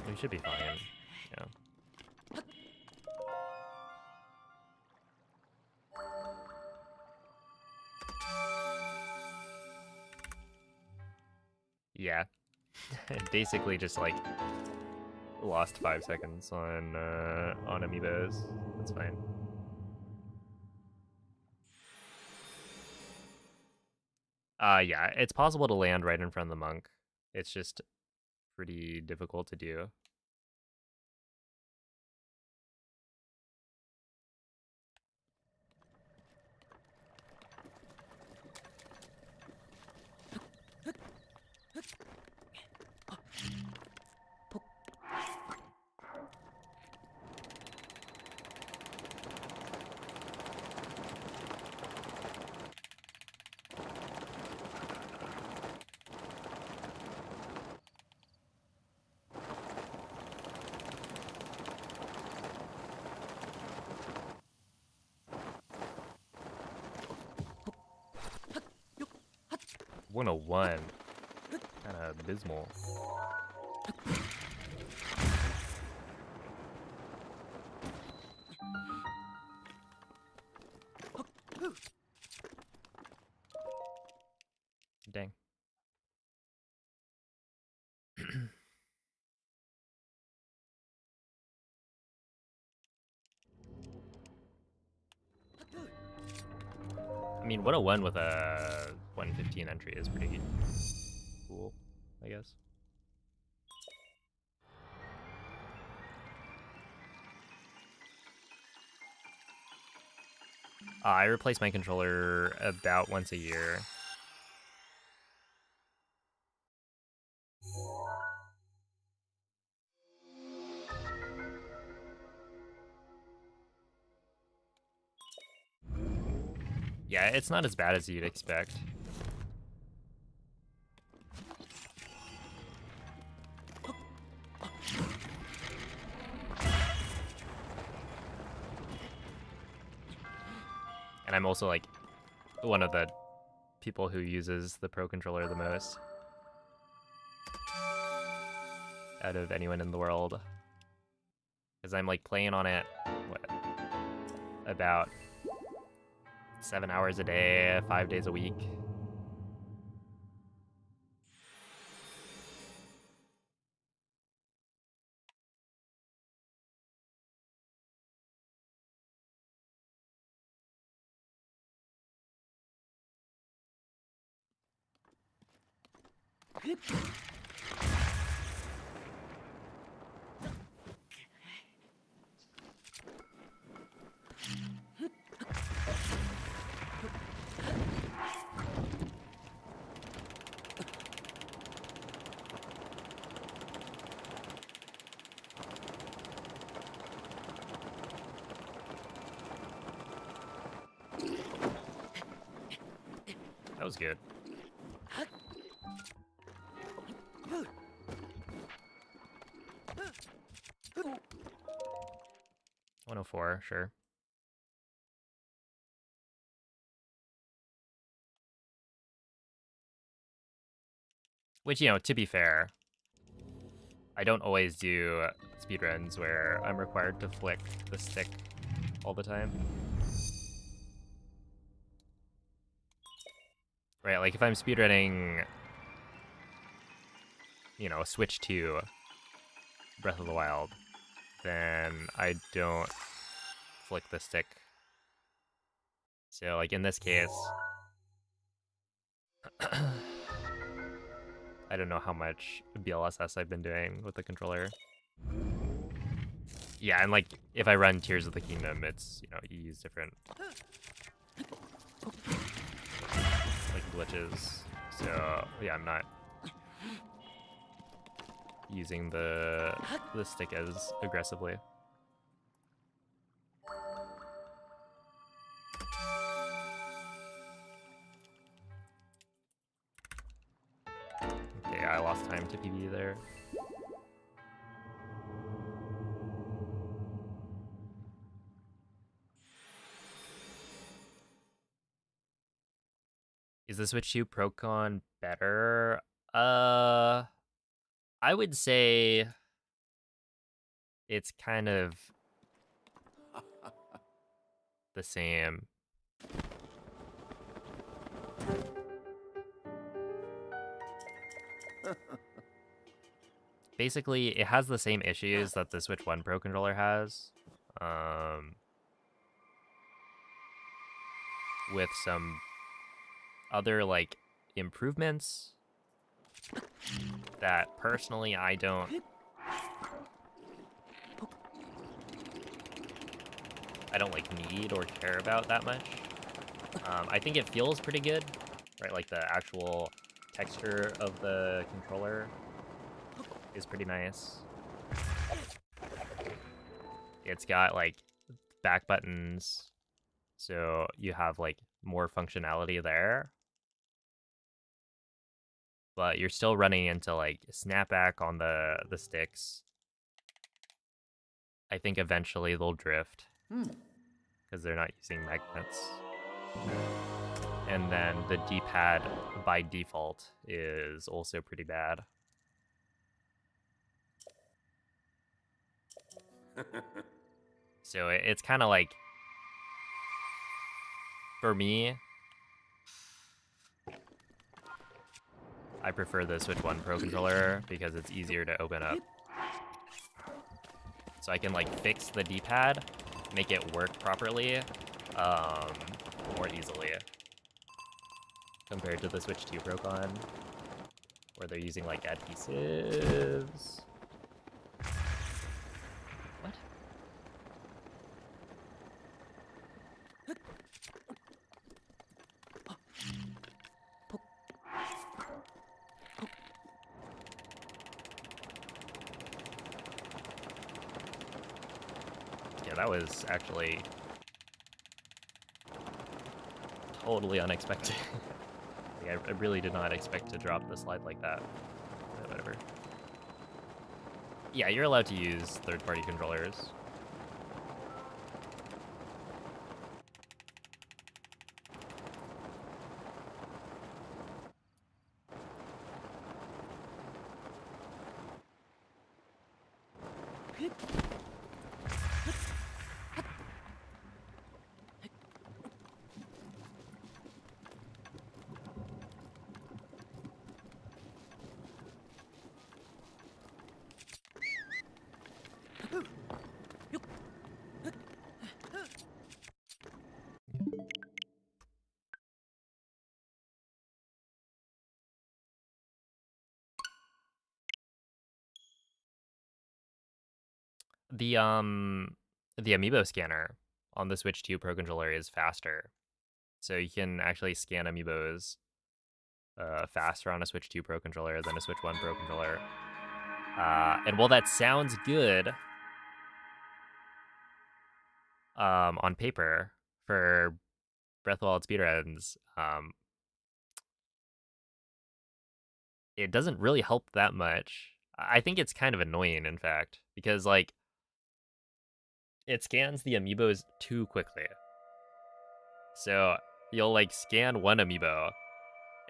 We should be fine. Yeah. Yeah. Basically just like lost 5 seconds on amiibos. That's fine. Yeah, it's possible to land right in front of the monk. It's just pretty difficult to do. One 101. Kind of abysmal. Dang. I mean, 101 with a 115 entry is pretty cool, I guess. I replace my controller about once a year. Yeah, it's not as bad as you'd expect. And I'm also like one of the people who uses the Pro Controller the most out of anyone in the world. Because I'm like playing on it, what, about 7 hours a day, 5 days a week. That was good. 104, sure. Which, you know, to be fair, I don't always do speedruns where I'm required to flick the stick all the time. Right, like if I'm speedrunning, you know, Switch 2 Breath of the Wild, then I don't flick the stick. So, like in this case, I don't know how much BLSS I've been doing with the controller. Yeah, and like if I run Tears of the Kingdom, it's, you know, you use different like glitches. So yeah, I'm not using the stick as aggressively. Okay, I lost time to PB there. Is the Switch 2 Procon better? I would say it's kind of the same. Basically, it has the same issues that the Switch 1 Pro controller has. With some other, like, improvements that personally I don't like need or care about that much. I think it feels pretty good, right? Like the actual texture of the controller is pretty nice. It's got like back buttons, so you have like more functionality there. But you're still running into like snapback on the sticks. I think eventually they'll drift because they're not using magnets. And then the D-pad by default is also pretty bad. So it's kind of like, for me, I prefer the Switch 1 Pro controller because it's easier to open up. So I can like fix the D-pad, make it work properly, more easily. Compared to the Switch 2 Procon, where they're using like adhesives. What? Yeah, that was actually totally unexpected. Like, I really did not expect to drop the slide like that. But whatever. Yeah, you're allowed to use third-party controllers. The amiibo scanner on the Switch 2 Pro controller is faster. So you can actually scan amiibos faster on a Switch 2 Pro controller than a Switch 1 Pro controller. And while that sounds good on paper for Breath of the Wild speedruns, it doesn't really help that much. I think it's kind of annoying, in fact, because like it scans the amiibos too quickly. So you'll like scan one amiibo,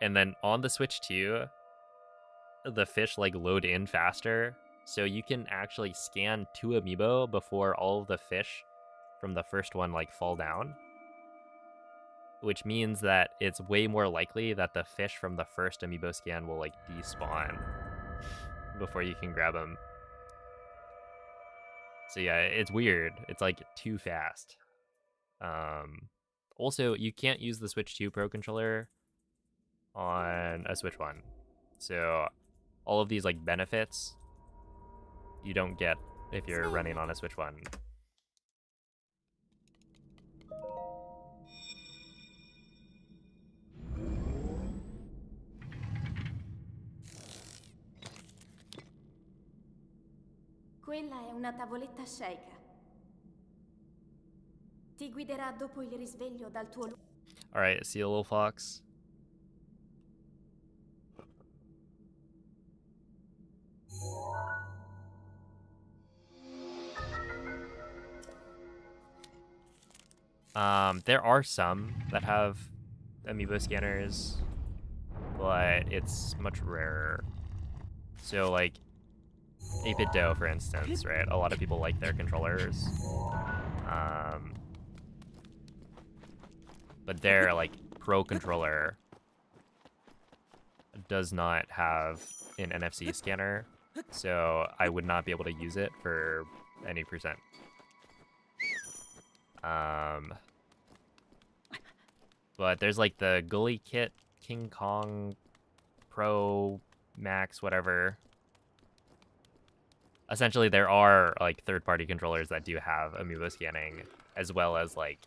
and then on the Switch 2, the fish like load in faster. So you can actually scan 2 amiibo before all of the fish from the first one like fall down. Which means that it's way more likely that the fish from the first amiibo scan will like despawn before you can grab them. So yeah, it's weird. It's like too fast. Also, you can't use the Switch 2 Pro controller on a Switch 1. So all of these like benefits you don't get if you're running on a Switch 1. Quella è una tavoletta sceicca. Ti guiderà dopo il risveglio dal tuo... Alright, see you, little fox. There are some that have amiibo scanners, but it's much rarer. So like 8-Bit Do, for instance, right? A lot of people like their controllers. But their like Pro controller does not have an NFC scanner, so I would not be able to use it for any percent. But there's like the Gully Kit King Kong Pro Max, whatever. Essentially, there are like third-party controllers that do have amiibo scanning, as well as like,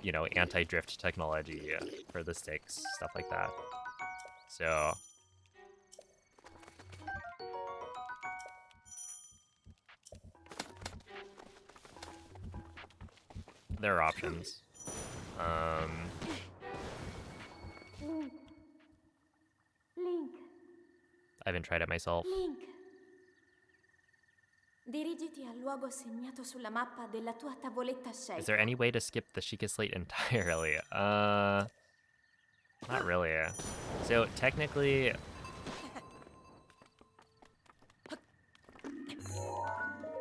you know, anti-drift technology for the sticks, stuff like that. So there are options. Link. I haven't tried it myself. Link. Dirigiti al luogo segnato sulla mappa della tua tavoletta sceicca. Is there any way to skip the Sheikah Slate entirely? Not really. So technically,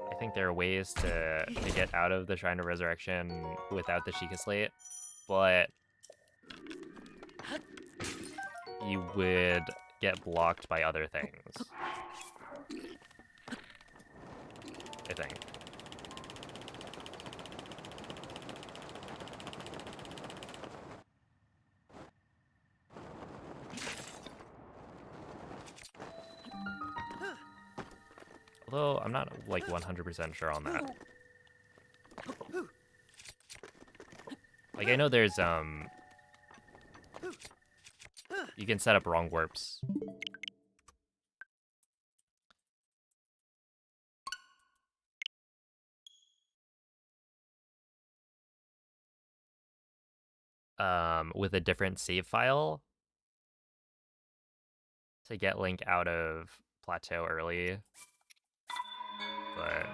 I think there are ways to get out of the Shrine of Resurrection without the Sheikah Slate, but you would get blocked by other things, I think. Although I'm not like 100% sure on that. Like I know there's you can set up wrong warps. With a different save file to get Link out of Plateau early. But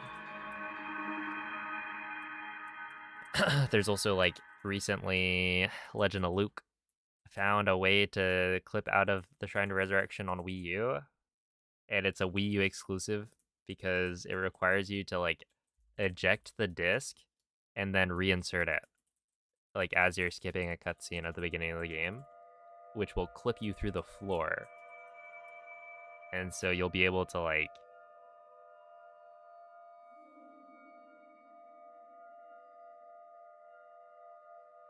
there's also like recently Legend of Luke found a way to clip out of the Shrine of Resurrection on Wii U, and it's a Wii U exclusive because it requires you to like eject the disc and then reinsert it, like as you're skipping a cutscene at the beginning of the game, which will clip you through the floor. And so you'll be able to like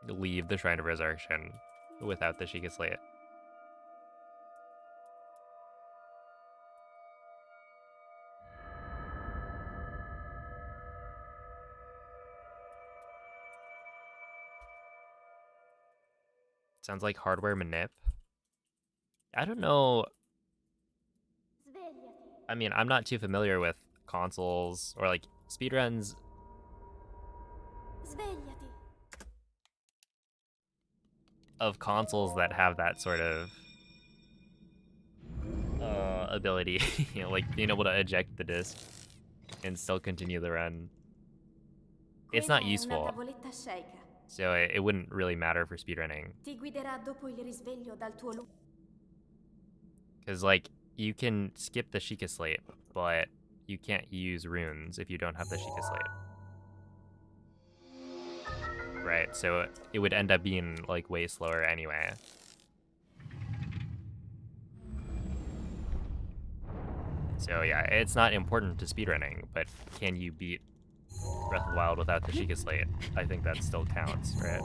leave the Shrine of Resurrection without the Sheikah Slate. Sounds like hardware manip. I don't know. Svegliati. I mean, I'm not too familiar with consoles or like speedruns Svegliati. of consoles that have that sort of ability, you know, like being able to eject the disc and still continue the run. It's Quella not è una useful, tavoletta shake. so it wouldn't really matter for speedrunning. Ti guiderà dopo il risveglio dal tuo Because, like, you can skip the Sheikah Slate, but you can't use runes if you don't have the Sheikah Slate. Right, so it would end up being, like, way slower anyway. So yeah, it's not important to speedrunning, but can you beat Breath of the Wild without the Sheikah Slate? I think that still counts, right?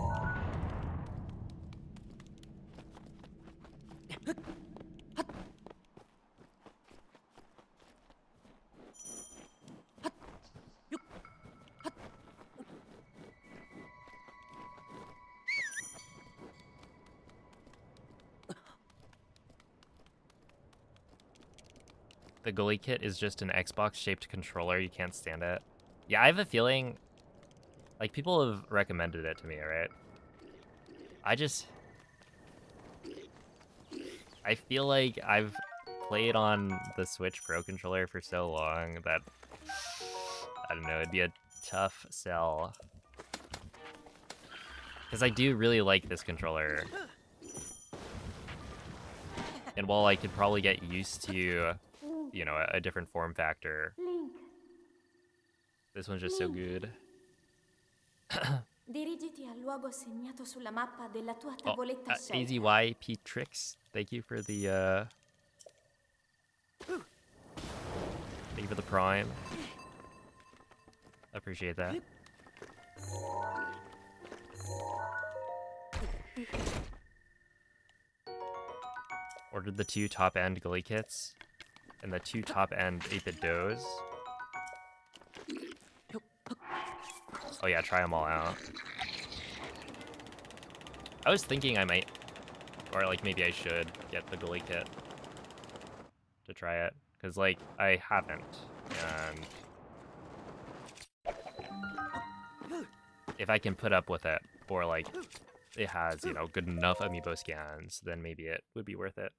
The Gully Kit is just an Xbox-shaped controller. You can't stand it. Yeah, I have a feeling, like, people have recommended it to me, right? I feel like I've played on the Switch Pro controller for so long that, I don't know, it'd be a tough sell. Because I do really like this controller. And while I could probably get used to, you know, a different form factor, Link. this one's just so good. Dirigiti al luogo segnato sulla mappa della tua Oh, tavoletta shake. AZYP Tricks, thank you for the, thank you for the prime. Appreciate that. Ordered the 2 top-end Gully Kits and the 2 top-end 8-bit Does. Oh yeah, try them all out. I was thinking I might, or like maybe I should get the Gully Kit to try it, because like I haven't, and if I can put up with it, or like it has, you know, good enough amiibo scans, then maybe it would be worth it.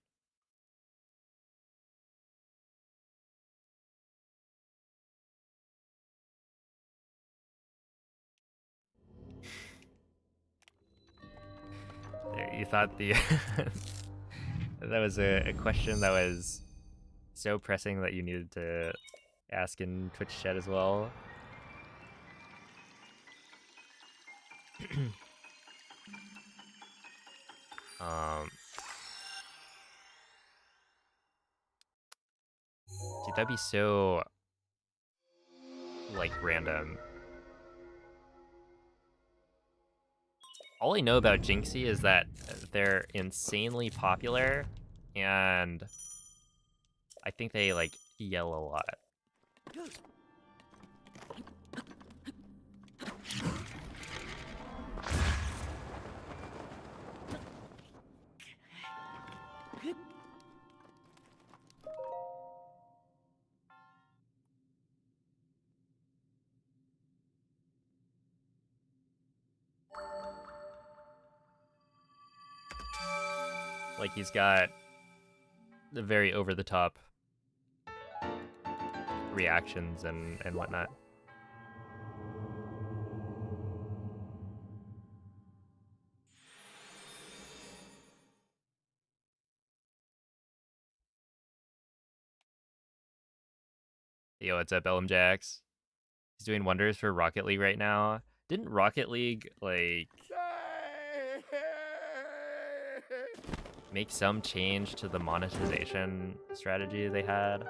You thought the that was a question that was so pressing that you needed to ask in Twitch chat as well. Dude, that'd be so like random. All I know about Jinxie is that they're insanely popular, and I think they like yell a lot. Like he's got the very over-the-top reactions and whatnot. Yo, what's up, LMJax? He's doing wonders for Rocket League right now. Didn't Rocket League, like, make some change to the monetization strategy they had?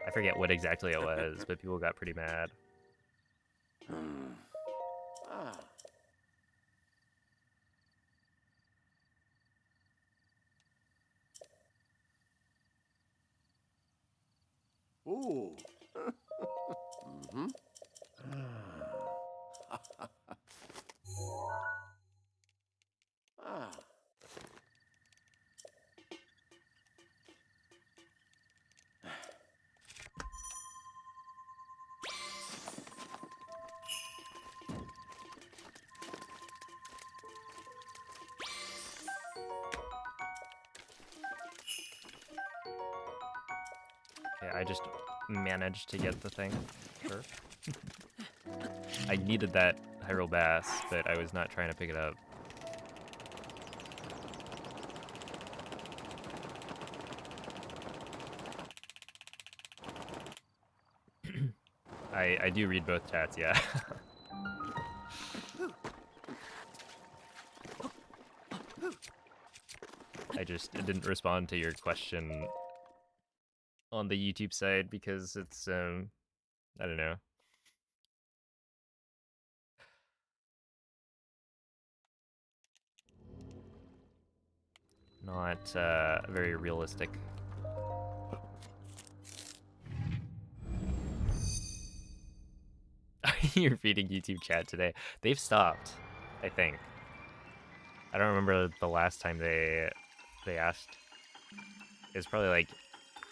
I forget what exactly it was, but people got pretty mad. Ah. Ooh. Mm-hmm. Ah. Okay, I just managed to get the thing. Sure. I needed that Hyrule Bass, but I was not trying to pick it up. I do read both chats, yeah. I just didn't respond to your question on the YouTube side because it's, I don't know. Not very realistic. You're reading YouTube chat today. They've stopped, I think. I don't remember the last time they asked. It was probably like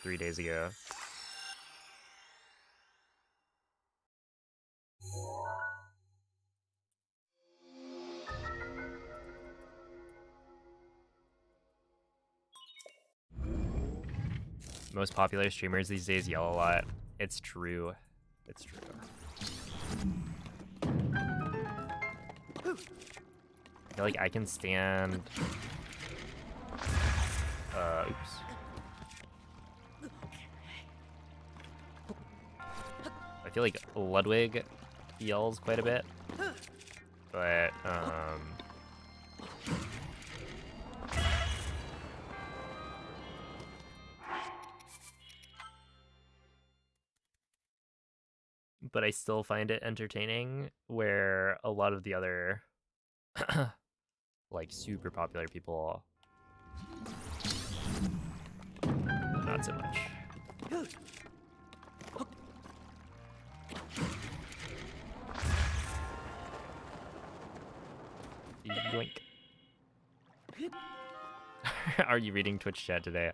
3 days ago. Most popular streamers these days yell a lot. It's true. It's true. I feel like I can stand... oops. I feel like Ludwig yells quite a bit. But, but I still find it entertaining, where a lot of the other like super popular people, not so much. Yoink. Are you reading Twitch chat today?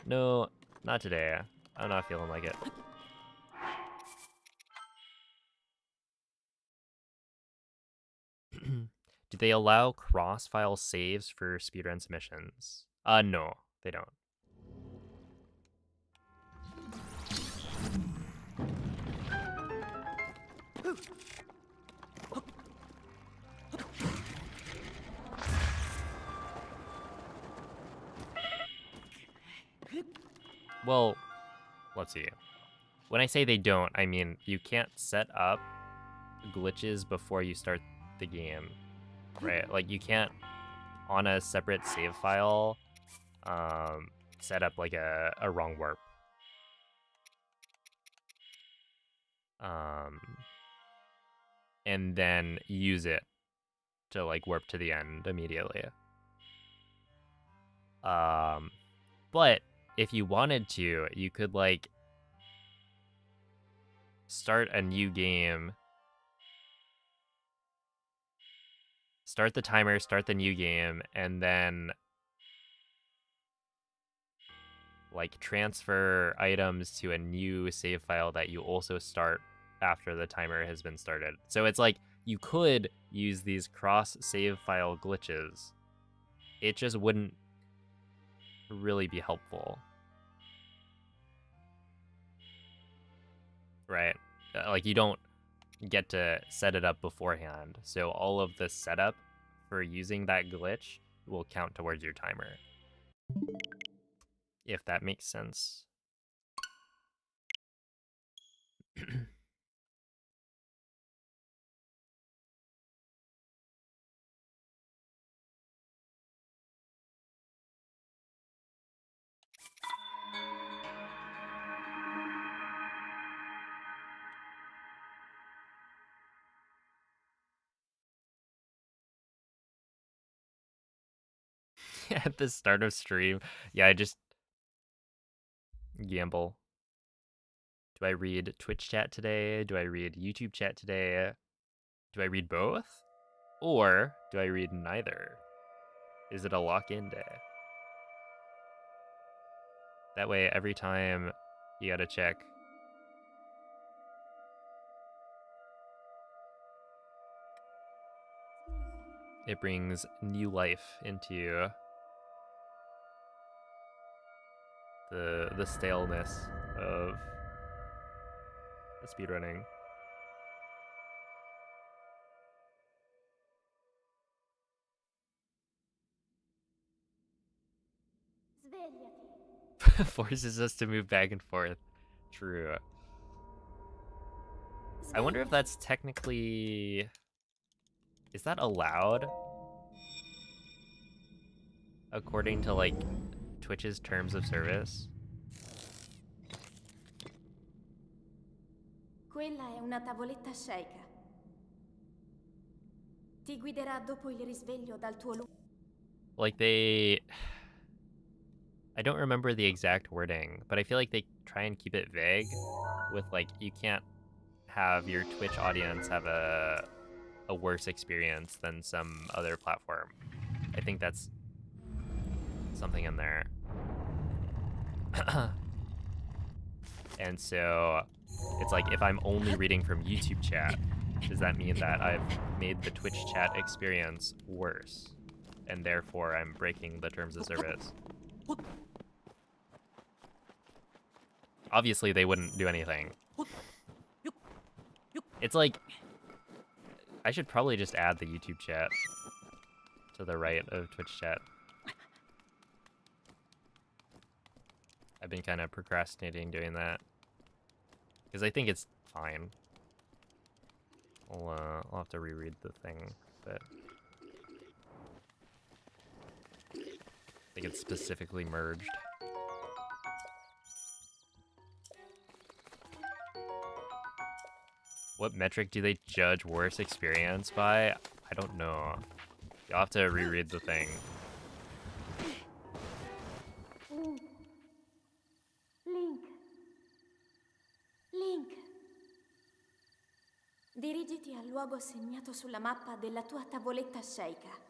No, not today. I'm not feeling like it. Do they allow cross-file saves for speedrun submissions? No, they don't. Well, let's see. When I say they don't, I mean you can't set up glitches before you start the game, right? Like you can't, on a separate save file, set up like a wrong warp. And then use it to like warp to the end immediately. But if you wanted to, you could like start a new game, start the timer, start the new game, and then like transfer items to a new save file that you also start after the timer has been started. So it's like you could use these cross save file glitches. It just wouldn't really be helpful. Right? Like you don't get to set it up beforehand. So all of the setup for using that glitch will count towards your timer. If that makes sense. At the start of stream, yeah, I just gamble. Do I read Twitch chat today? Do I read YouTube chat today? Do I read both? Or do I read neither? Is it a lock-in day? That way, every time you gotta check. It brings new life into the staleness of the speedrunning. Svegliati. Forces us to move back and forth. True. I wonder if Svegliati. that's technically... Is that allowed? According to, like, Twitch's terms of service? Quella è una tavoletta sceicca. Ti guiderà dopo il risveglio dal tuo luogo. Like, they... I don't remember the exact wording, but I feel like they try and keep it vague with, like, you can't have your Twitch audience have a worse experience than some other platform. I think that's something in there. And so it's like, if I'm only reading from YouTube chat, does that mean that I've made the Twitch chat experience worse? And therefore I'm breaking the terms of service? Obviously they wouldn't do anything. It's like, I should probably just add the YouTube chat to the right of Twitch chat. I've been kind of procrastinating doing that, because I think it's fine. I'll have to reread the thing, but I think it's specifically merged. What metric do they judge worse experience by? I don't know. You'll have to reread the thing. Link. Link. Dirigiti al luogo segnato sulla mappa della tua tavoletta sceicca.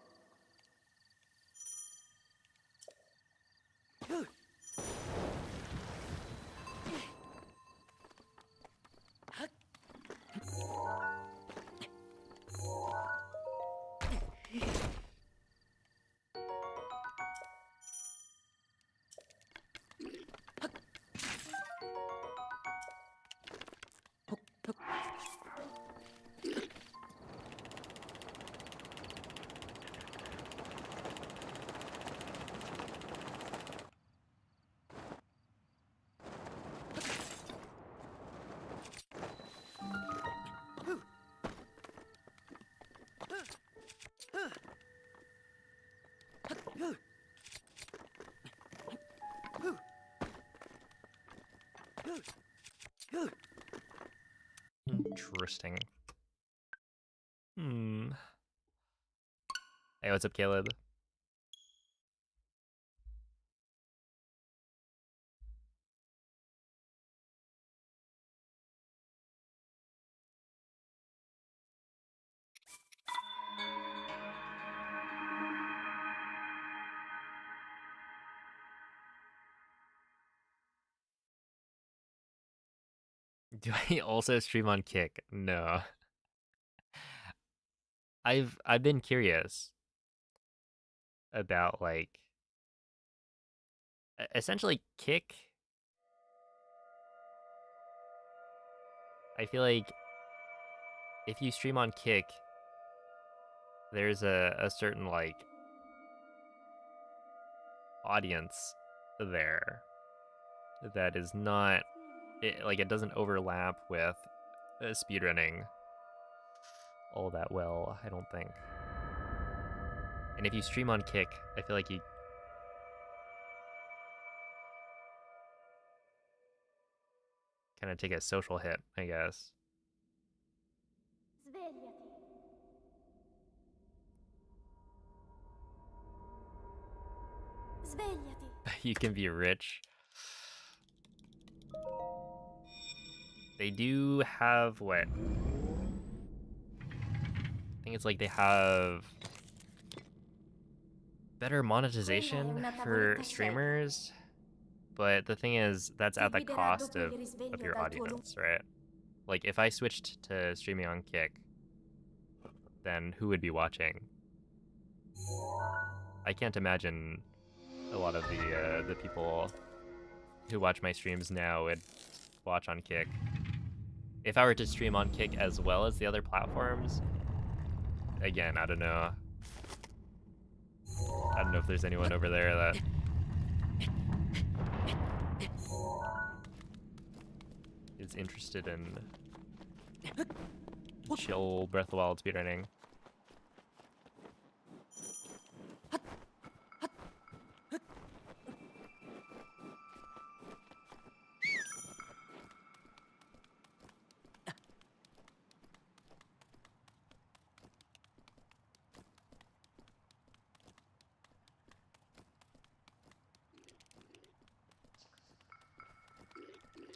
Interesting. Hey, what's up, Caleb? Do I also stream on Kick? No. I've been curious about, like, essentially Kick. I feel like if you stream on Kick, there's a certain, like, audience there that is not, it doesn't overlap with speedrunning all that well, I don't think. And if you stream on Kick, I feel like you kind of take a social hit, I guess. Svegliati. Svegliati. You can be rich. They do have what? I think it's like they have better monetization for streamers, but the thing is, that's at the cost of your audience, right? Like, if I switched to streaming on Kick, then who would be watching? I can't imagine a lot of the people who watch my streams now would watch on Kick. If I were to stream on Kick as well as the other platforms, again, I don't know. I don't know if there's anyone over there that is interested in chill Breath of the Wild speedrunning.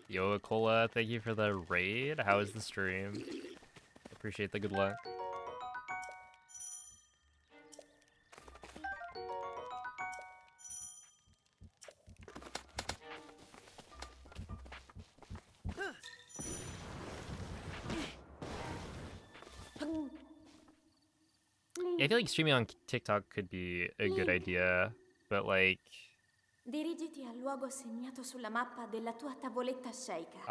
Yo, Cola, thank you for the raid. How is the stream? Appreciate the good luck. Yeah, I feel like streaming on TikTok could be a good idea, but like, Dirigiti al luogo segnato sulla mappa della tua tavoletta sceicca.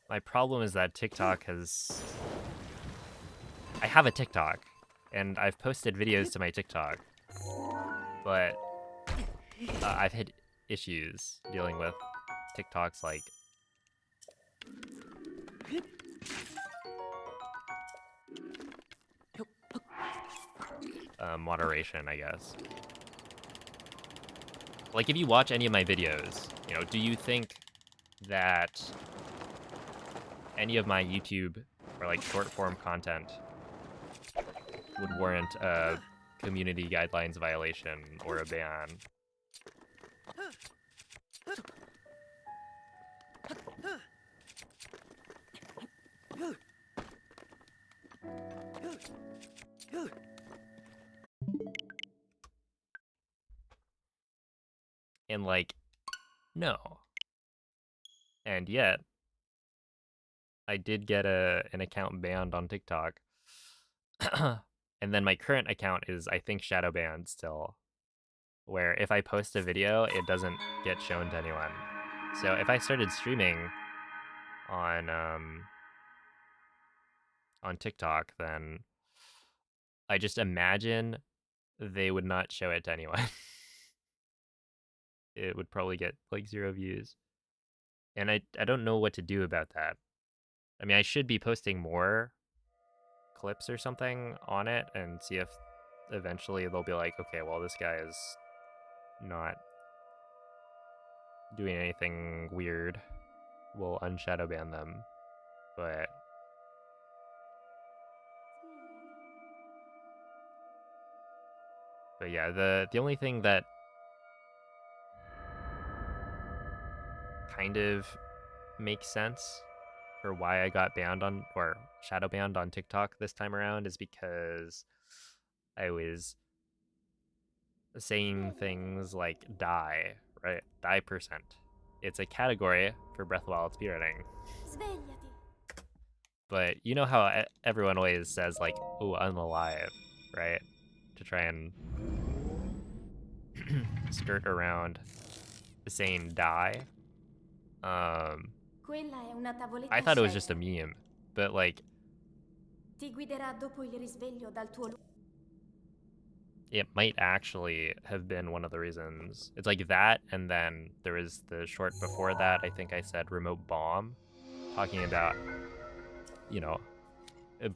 my problem is that TikTok has... I have a TikTok, and I've posted videos to my TikTok, but I've had issues dealing with TikTok's, like, moderation, I guess. Like, if you watch any of my videos, you know, do you think that any of my YouTube or, like, short-form content would warrant a community guidelines violation or a ban? And, like, no. And yet, I did get an account banned on TikTok. And then my current account is, I think, shadow banned still, where if I post a video, it doesn't get shown to anyone. So if I started streaming on TikTok, then I just imagine they would not show it to anyone. It would probably get like 0 views. And I don't know what to do about that. I mean, I should be posting more clips or something on it and see if eventually they'll be like, okay, well, this guy is not doing anything weird. We'll unshadow ban them. But yeah, the only thing that kind of makes sense for why I got banned on, or shadow banned on TikTok this time around, is because I was saying things like die, right? Die percent. It's a category for Breath of the Wild speedrunning. Svegliati. But you know how everyone always says, like, oh, I'm alive, right? To try and skirt around saying die. Quella è una tavoletta I thought it was just a sceicca. meme, but like, Ti guiderà dopo il risveglio dal tuo it might actually have been one of the reasons. It's like that, and then there was the short before that, I think I said remote bomb, talking about, you know,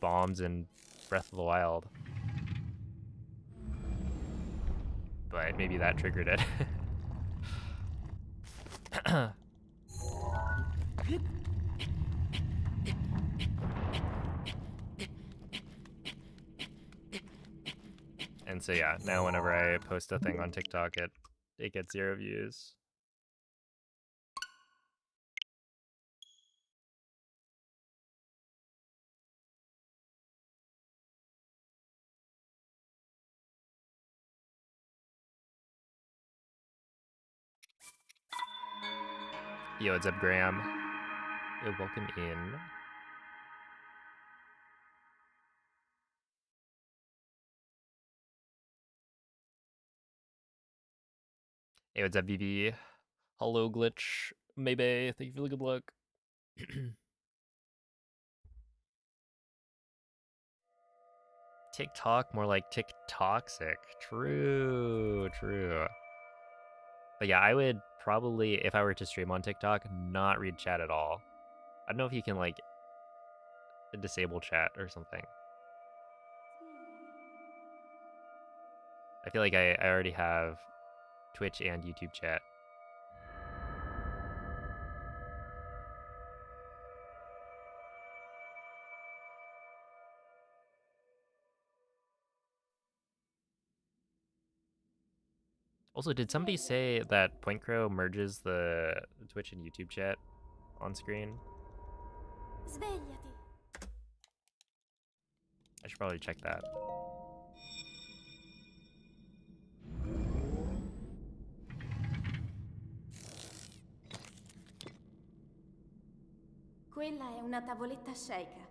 bombs in Breath of the Wild. But maybe that triggered it. And so yeah, now whenever I post a thing on TikTok, it gets 0 views. Yo, what's up, Graham? Yo, welcome in. Hey, what's up, BB? Hello, Glitch. Maybe. Thank you for the good luck. TikTok, more like TikToxic. True, true. But yeah, I would probably, if I were to stream on TikTok, not read chat at all. I don't know if you can, like, disable chat or something. I feel like I already have Twitch and YouTube chat. Also, did somebody say that Point Crow merges the Twitch and YouTube chat on screen? Svegliati. I should probably check that. Quella è una tavoletta shake.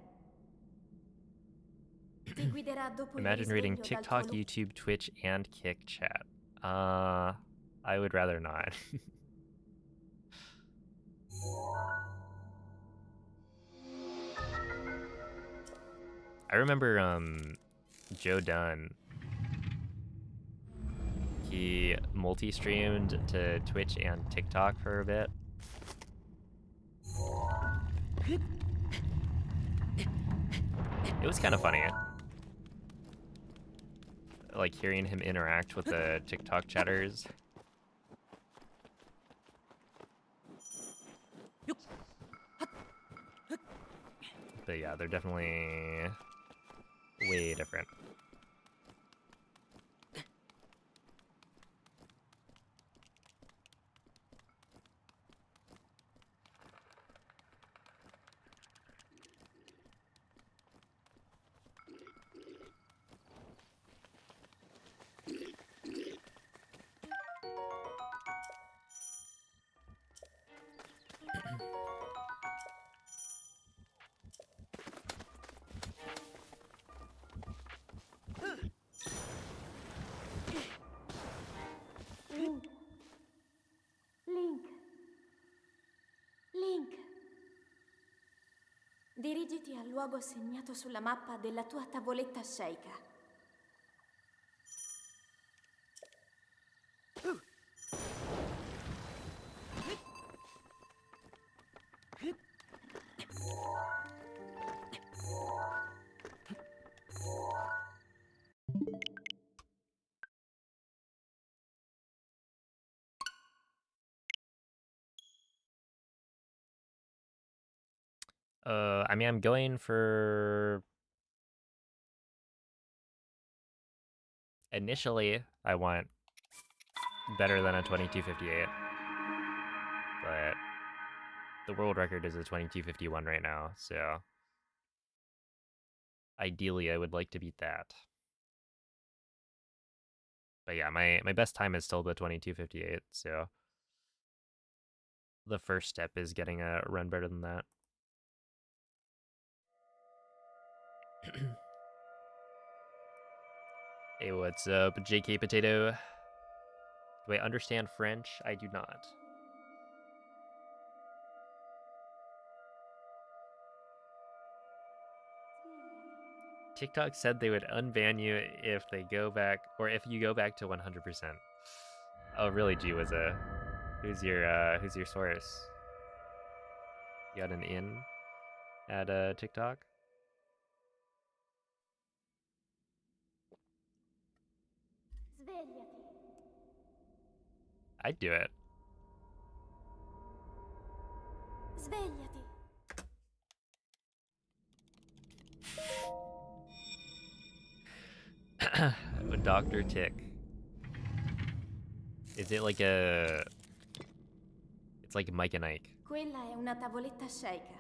Ti guiderà dopo il Imagine reading risveglio dal TikTok, tuo YouTube, Twitch, and Kick chat. I would rather not. I remember Joe Dunn. He multi-streamed to Twitch and TikTok for a bit. It was kind of funny. Like hearing him interact with the TikTok chatters. But yeah, they're definitely way different. Link. Link. Link. Dirigiti al luogo segnato sulla mappa della tua tavoletta shake. I mean, I'm going for... Initially, I want better than a 2258. But the world record is a 2251 right now, so... Ideally, I would like to beat that. But yeah, my best time is still the 2258, so... The first step is getting a run better than that. Hey, what's up, JK Potato? Do I understand French? I do not. TikTok said they would unban you if they go back, or if you go back to 100%. Oh, really, G-Wizza? Who's your source? You got an in at TikTok? Svegliati. I'd do it. Svegliati. Dr. Tick. Is it like a... It's like Mike and Ike. Quella è una tavoletta shake.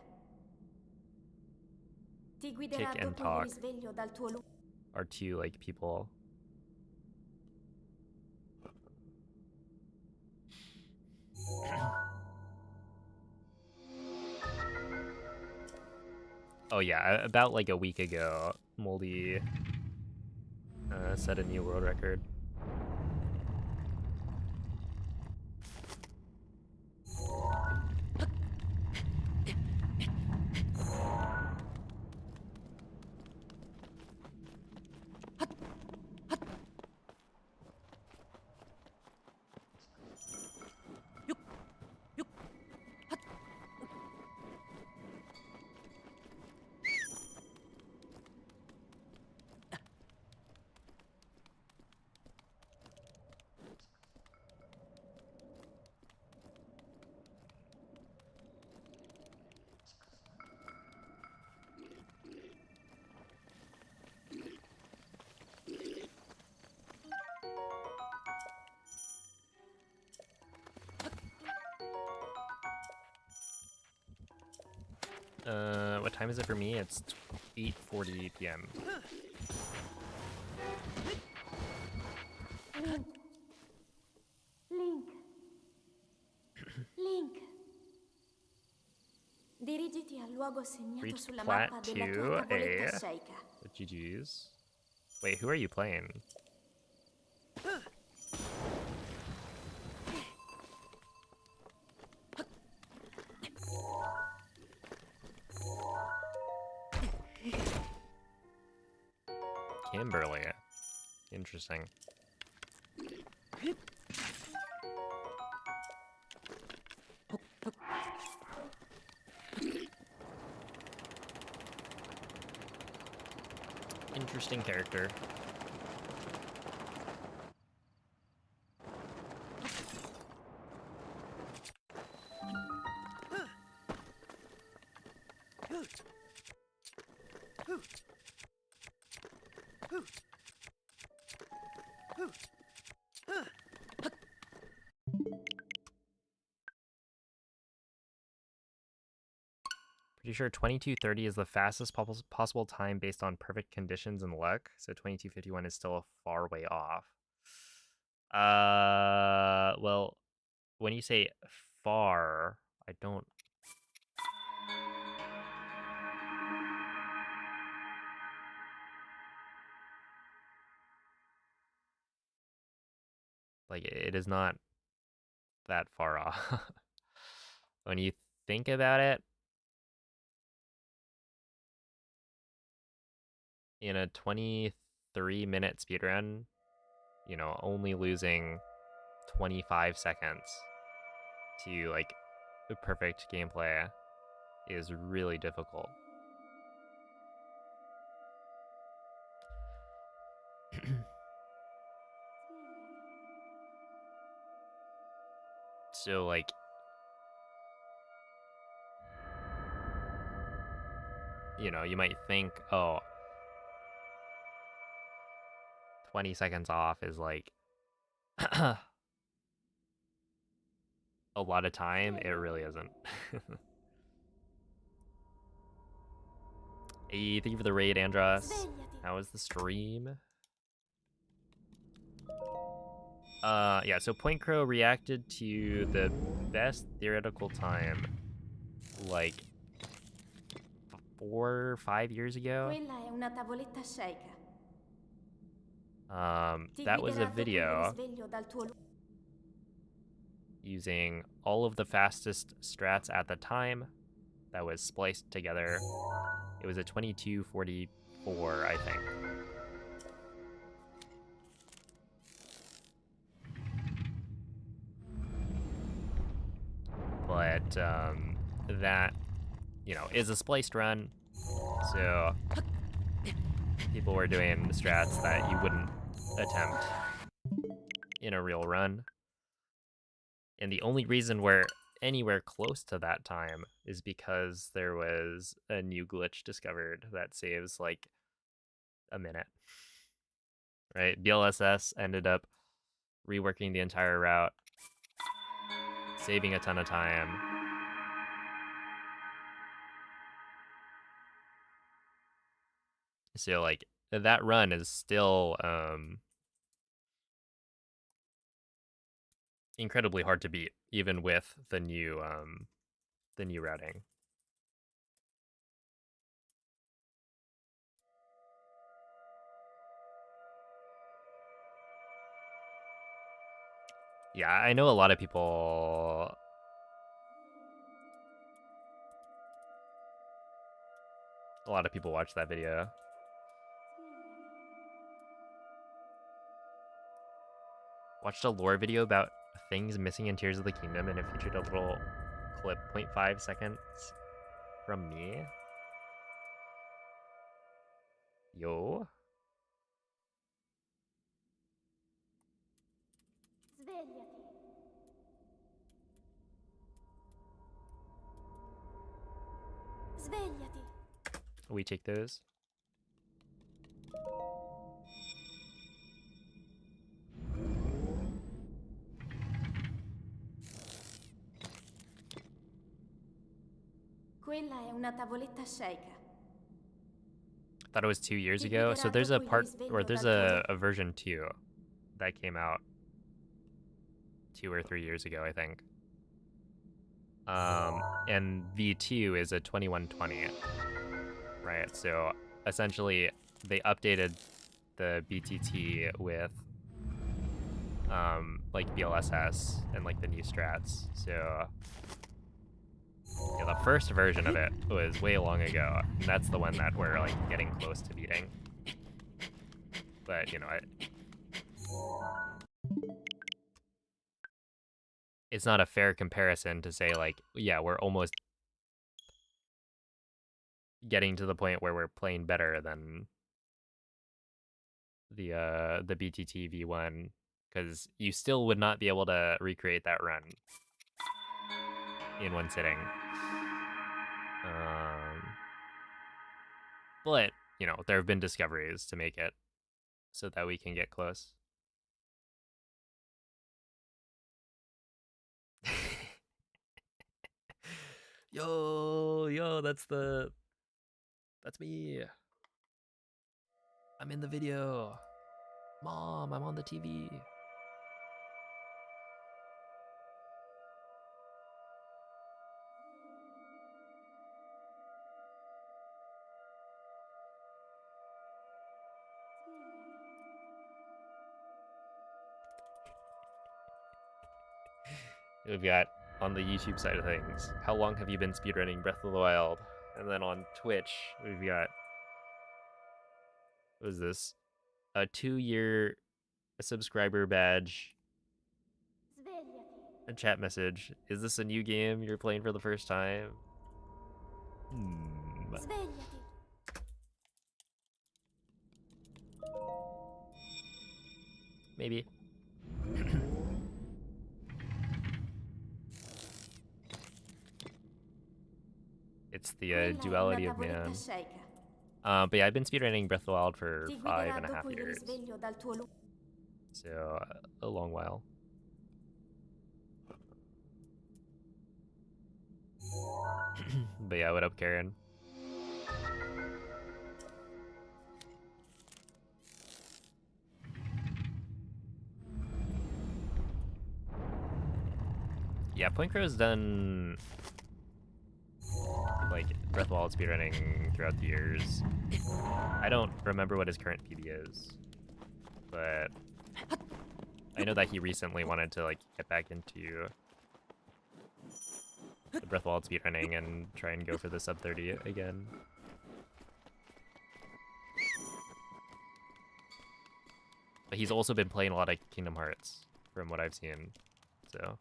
Ti guiderà Tick and dopo il talk risveglio dal tuo luogo. are two like people. Oh yeah, about like a week ago, Moldy set a new world record. What time is it for me? It's 8:40 p.m. Link. Link. Link. Dirigiti al luogo segnato Reach sulla plat mappa della tua 2A. tavoletta sceicca. GG's. Wait, who are you playing? Kimberly. Interesting. Interesting character. Pretty sure 22:30 is the fastest possible time based on perfect conditions and luck. So 22:51 is still a far way off. Well, when you say far, I don't. Like, it is not that far off. When you think about it, in a 23-minute speedrun, you know, only losing 25 seconds to, like, the perfect gameplay is really difficult. So, like, you know, you might think, oh, 20 seconds off is like a lot of time. It really isn't. Hey, thank you for the raid, Andros. Svegliati. How was the stream? Yeah, so Point Crow reacted to the best theoretical time like 4 or 5 years ago. Quella è una tavoletta sceicca. Ti That was guiderà a a togliere il video risveglio dal tuo using all of the fastest strats at the time that was spliced together. It was a 22:44, I think. But that, you know, is a spliced run, so people were doing strats that you wouldn't attempt in a real run. And the only reason we're anywhere close to that time is because there was a new glitch discovered that saves like a minute. Right? BLSS ended up reworking the entire route, saving a ton of time. So like that run is still incredibly hard to beat, even with the new routing. Yeah, I know a lot of people. A lot of people watch that video. Watched a lore video about things missing in Tears of the Kingdom, and it featured a little clip, 0.5 seconds from me. Yo. Svegliati. Svegliati. We take those. Quella è una tavoletta shake. Thought it was 2 years Ti ago. So guiderà there's a dopo il part, or risveglio there's dal tuo a version 2 that came out 2 or 3 years ago, I think. And V2 is a 2120, right? So essentially, they updated the BTT with like BLSS and like the new strats. So yeah, the first version of it was way long ago, and that's the one that we're like getting close to beating. But you know, it's not a fair comparison to say like, yeah, we're almost getting to the point where we're playing better than the BTT V1, because you still would not be able to recreate that run in one sitting. But you know, there have been discoveries to make it so that we can get close. Yo, that's me. I'm in the video. Mom, I'm on the TV. We've got on the YouTube side of things, how long have you been speedrunning Breath of the Wild? And then on Twitch, we've got, what is this? A 2-year subscriber badge, Svegliati. a chat message. Is this a new game you're playing for the first time? Svegliati. Maybe. It's the Quella è duality una of tavoletta man. shake. But yeah, I've been speedrunning Breath of the Wild for Ti 5.5 guiderà dopo il years. risveglio dal tuo So, a long while. But yeah, what up, Karen? Yeah, Point Crow's done like Breath of the Wild speedrunning throughout the years. I don't remember what his current PB is, but I know that he recently wanted to like get back into the Breath of the Wild speedrunning and try and go for the sub 30 again. But he's also been playing a lot of Kingdom Hearts, from what I've seen, so.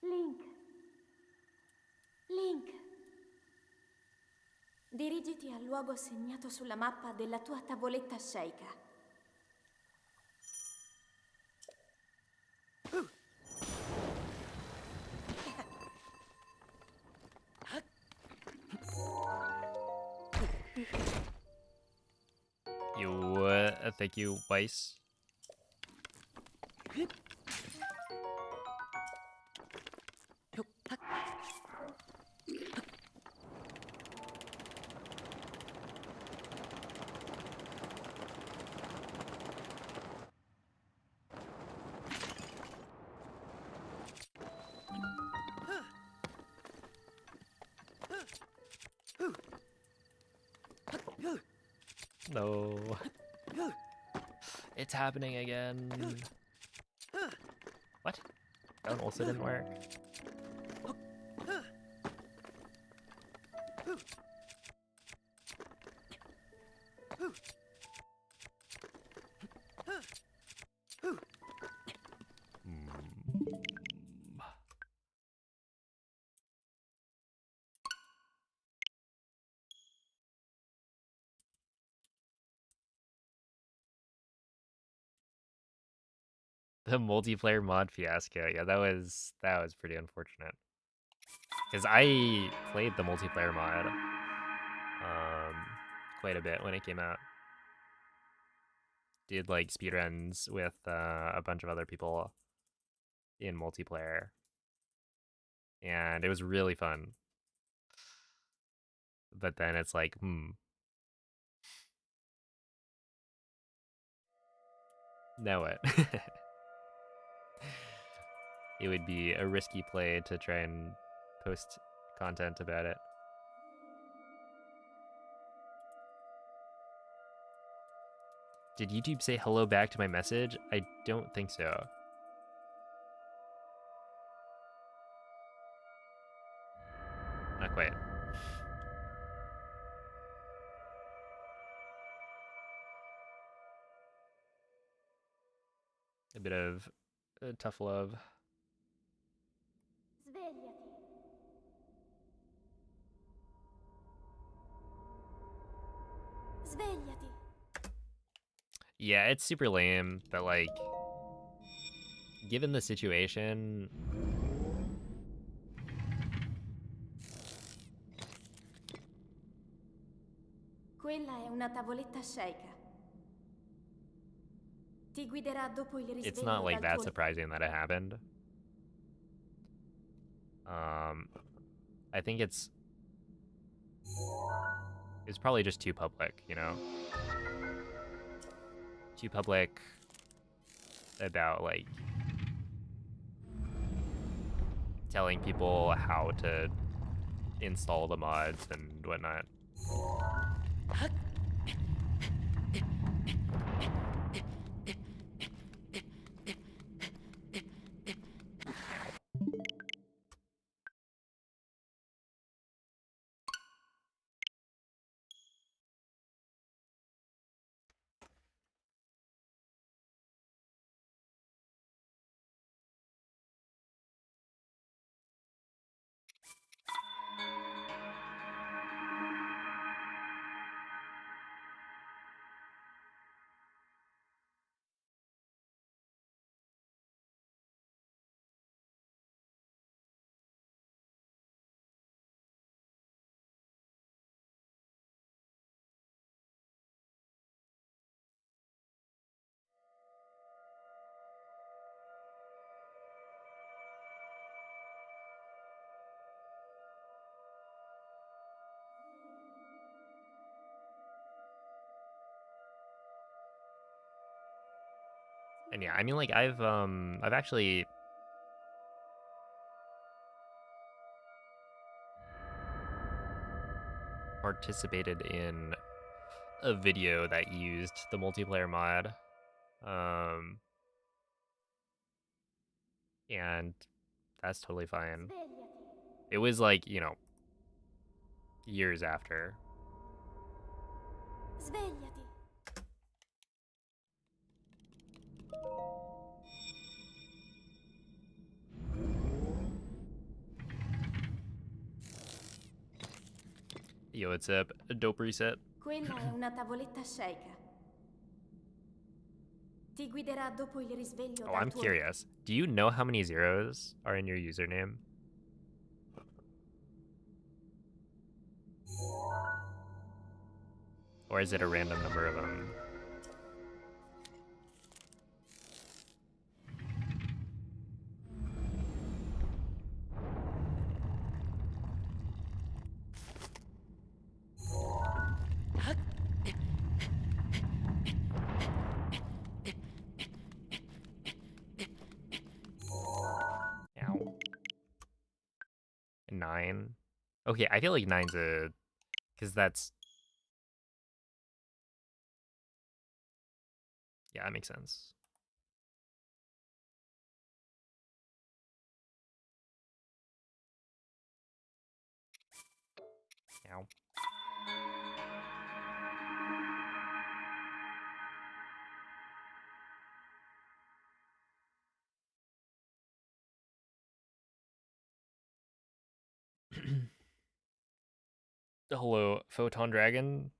Link. Link. Dirigiti al luogo segnato sulla mappa della tua tavoletta shake. Thank you, Weiss. No. It's happening again. What? That one also didn't work. The multiplayer mod fiasco. Yeah, that was pretty unfortunate. Because I played the multiplayer mod quite a bit when it came out. Did like speedruns with a bunch of other people in multiplayer. And it was really fun. But then it's like, now what? It would be a risky play to try and post content about it. Did YouTube say hello back to my message? I don't think so. Not quite. A bit of tough love. Svegliati. Svegliati. Yeah, it's super lame, but like, given the situation, Quella è una tavoletta sceicca. Ti guiderà dopo il it's not risveglio like dal that tuo... surprising that it happened. I think it's probably just too public, you know? Too public about like telling people how to install the mods and whatnot. And yeah, I mean, like I've actually participated in a video that used the multiplayer mod, and that's totally fine. Svegliati. It was like, you know, years after. Svegliati. Yo, what's up? A dope reset. Quella è una tavoletta sceicca. Ti guiderà dopo il risveglio Oh, dal I'm tuo... curious. Do you know how many zeros are in your username? Or is it a random number of them? Ow. 9. Okay, I feel like 9's a... Because that's... Yeah, that makes sense. Ow. Hello, Photon Dragon.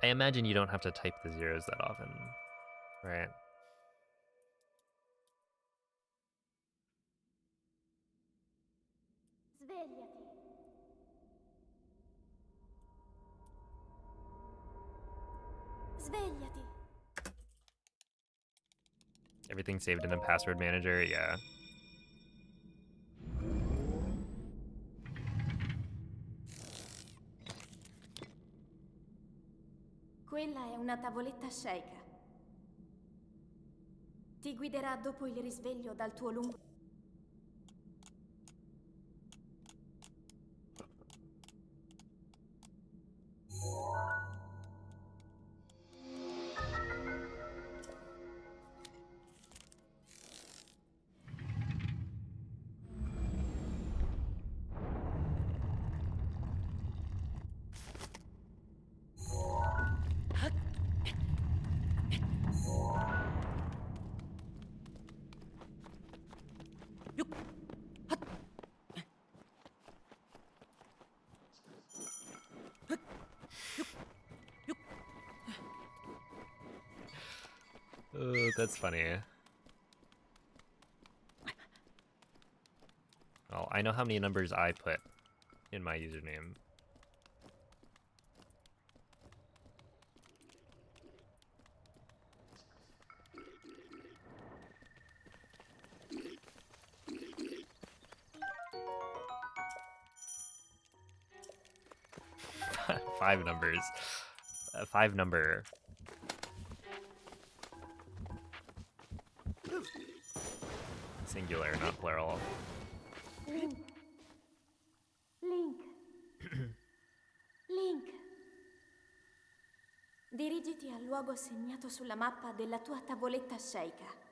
I imagine you don't have to type the zeros that often, right? Svegliati. Svegliati. Everything saved in the password manager, yeah. Quella è una tavoletta sceika. Ti guiderà dopo il risveglio dal tuo lungo... Oh, that's funny. Well, I know how many numbers I put in my username. Five numbers. Five number. Singular, not plural. Link. Link. Link. Dirigiti al luogo segnato sulla mappa della tua tavoletta sceika.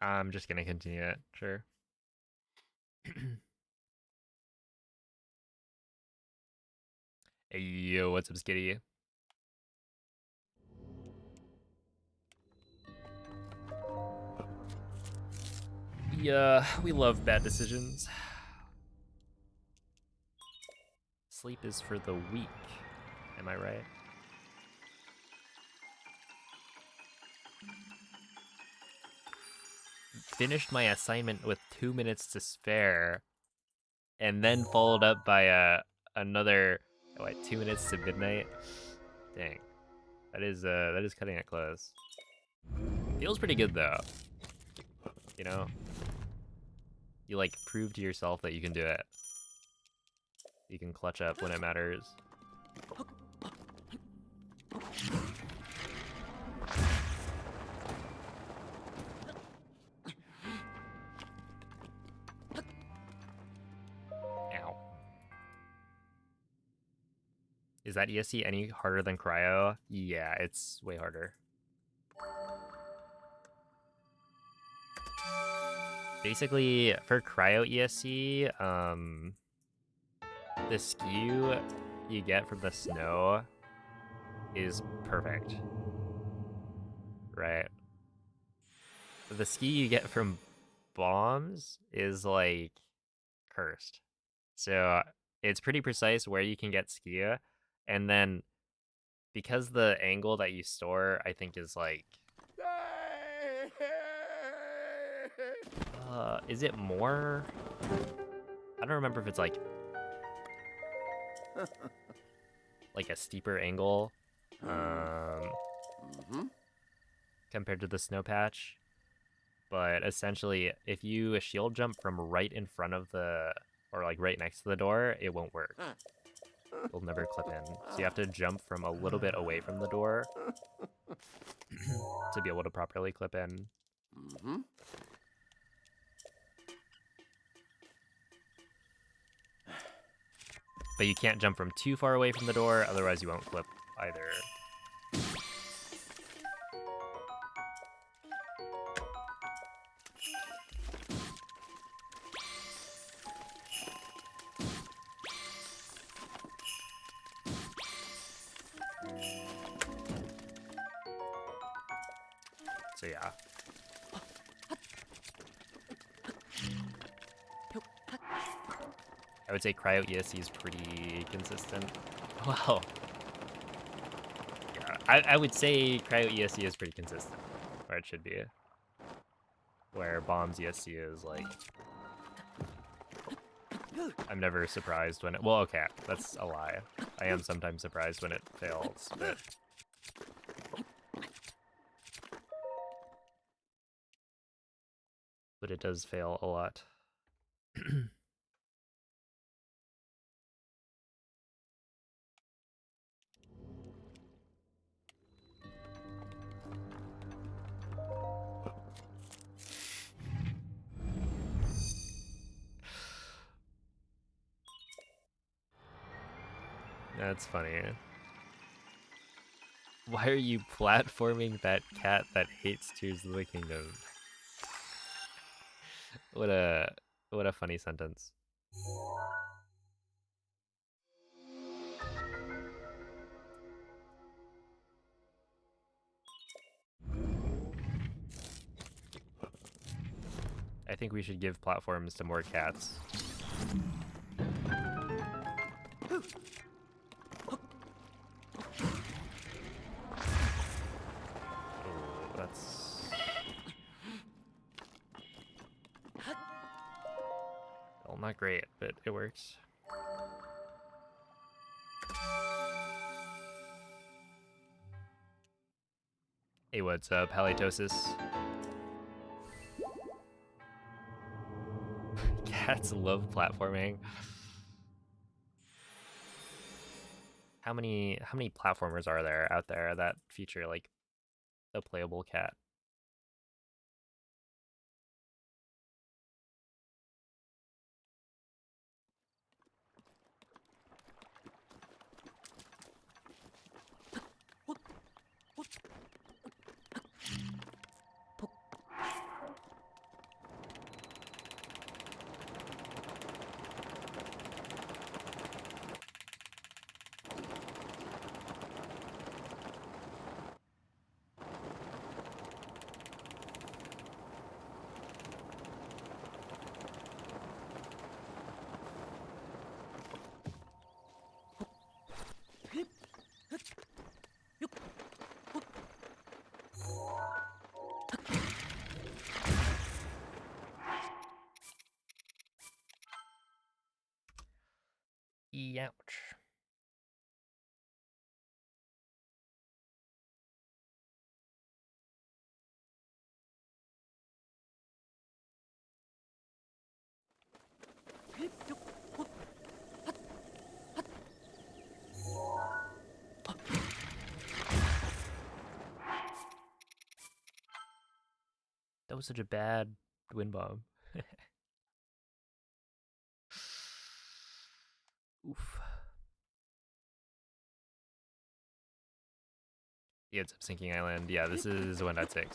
I'm just gonna continue it, sure. Hey, yo, what's up, Skitty? Yeah, we love bad decisions. Sleep is for the weak. Am I right? Finished my assignment with 2 minutes to spare, and then followed up by another 2 minutes to midnight. Dang, that is cutting it close. Feels pretty good though. You know, you like prove to yourself that you can do it. You can clutch up when it matters. Ow. Is that ESC any harder than Cryo? Yeah, it's way harder. Basically, for Cryo ESC, the skew you get from the snow is perfect. Right? The ski you get from bombs is like cursed. So it's pretty precise where you can get skia, and then because the angle that you store, I think is like, is it more? I don't remember if it's like a steeper angle, compared to the snow patch. But essentially, if you shield jump from right in front of the or like right next to the door, it won't work. It'll never clip in. So you have to jump from a little bit away from the door to be able to properly clip in. Mm-hmm. But you can't jump from too far away from the door, otherwise you won't clip either. So yeah. I would say Cryo ESC is pretty consistent. Wow. Yeah, I would say Cryo ESC is pretty consistent, where it should be. Where Bombs ESC is like... I'm never surprised when it... Well, okay, that's a lie. I am sometimes surprised when it fails, but... But it does fail a lot. That's funny. Why are you platforming that cat that hates Tears of the Kingdom? What a funny sentence. I think we should give platforms to more cats. Oh, that's... Well, not great, but it works. Hey, what's up, halitosis? Cats love platforming. How many platformers are there out there that feature like a playable cat? Ouch. That was such a bad wind bomb. Oof. Yeah, it's up Sinking Island. Yeah, this is 1.6.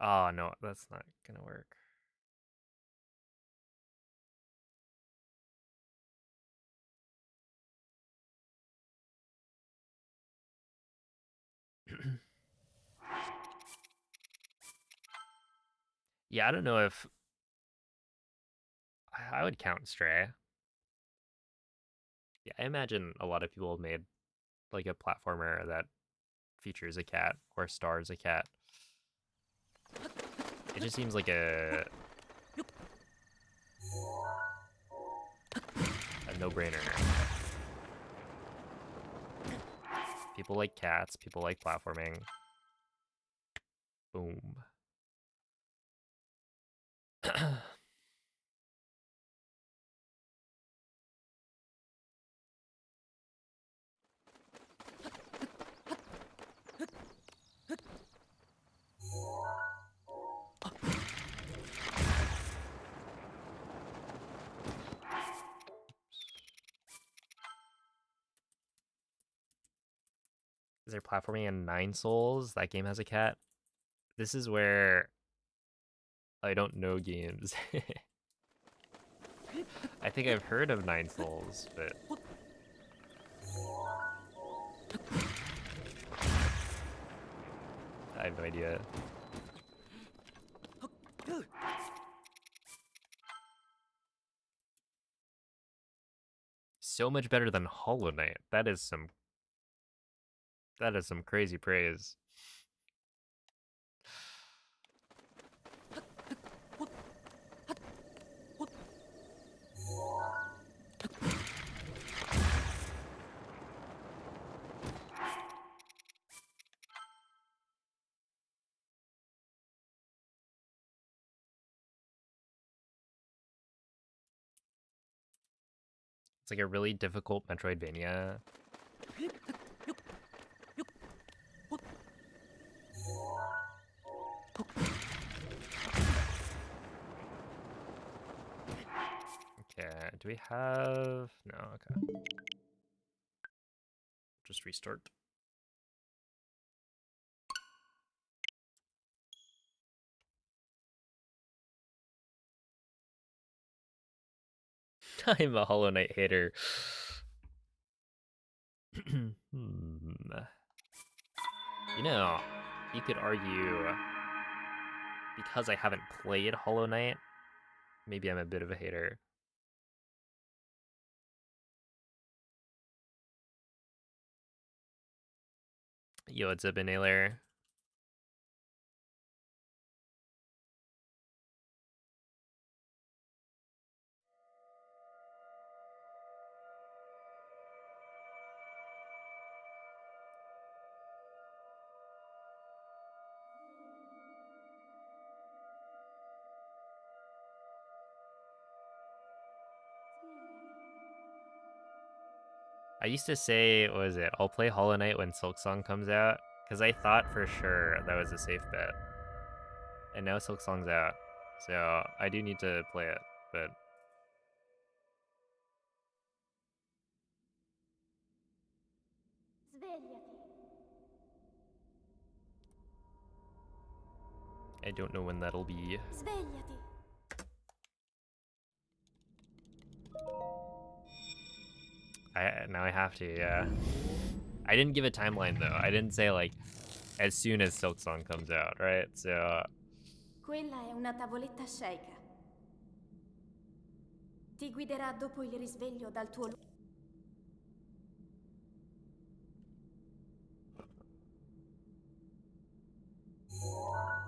Oh no, that's not gonna work. Yeah, I don't know if I would count Stray. Yeah, I imagine a lot of people have made like a platformer that features a cat or stars a cat. It just seems like a no-brainer. People like cats. People like platforming. Boom. Is there platforming in 9 Souls? That game has a cat. This is where I don't know games. I think I've heard of 9 Souls, but I have no idea. So much better than Hollow Knight. That is some crazy praise. It's like a really difficult Metroidvania. Okay, do we have... No, okay. Just restart. I'm a Hollow Knight hater. You know, you could argue, because I haven't played Hollow Knight, maybe I'm a bit of a hater. Yo, what's up, Inhaler? I used to say, what was it? I'll play Hollow Knight when Silksong comes out, because I thought for sure that was a safe bet. And now Silksong's out, so I do need to play it, but... Svegliati. I don't know when that'll be. Svegliati. Now I have to, yeah. I didn't give a timeline, though. I didn't say, like, as soon as Silksong comes out, right? So... Quella è una tavoletta sceicca. Ti guiderà dopo il risveglio dal tuo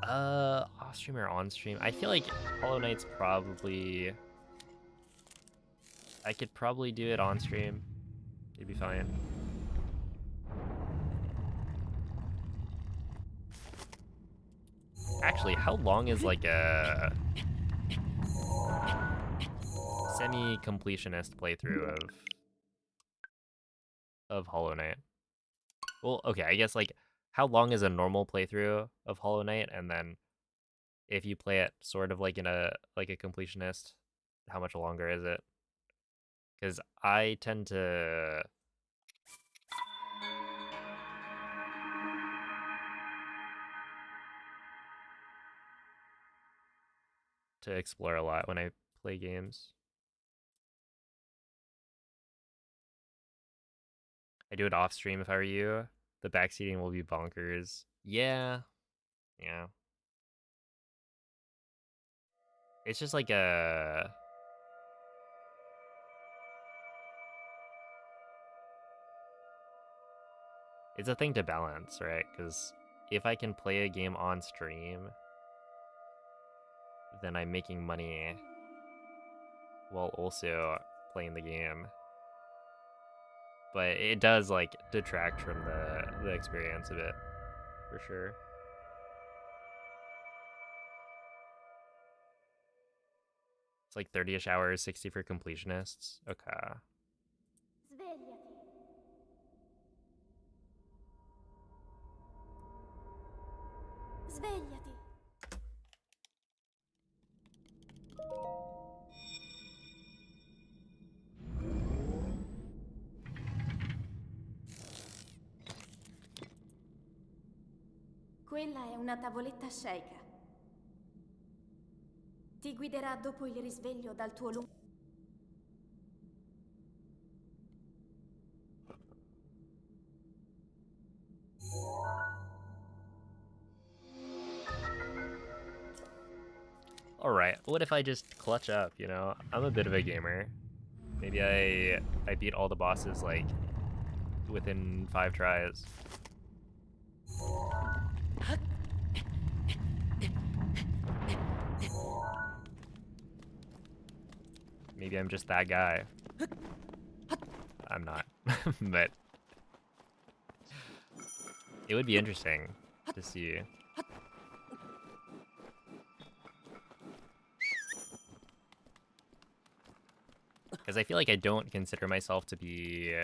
off stream or on stream? I feel like Hollow Knight's probably... I could probably do it on stream. It'd be fine. Actually, how long is like a semi-completionist playthrough of Hollow Knight? Well, okay, I guess like how long is a normal playthrough of Hollow Knight, and then if you play it sort of like in a completionist, how much longer is it? Because I tend to explore a lot when I play games. I do it off stream if I were you. The backseating will be bonkers. Yeah. Yeah. It's just like a... It's a thing to balance, right? Because if I can play a game on stream, then I'm making money while also playing the game. but it does like detract from the experience a bit, for sure. It's like 30-ish hours, 60 for completionists. Okay. Svegliati. Svegliati. Quella è una tavoletta sceika. Ti guiderà dopo il risveglio dal tuo lungo... Alright, what if I just clutch up, you know? I'm a bit of a gamer. Maybe I beat all the bosses, like, within 5 tries. Maybe I'm just that guy. I'm not, but it would be interesting to see. Because I feel like I don't consider myself to be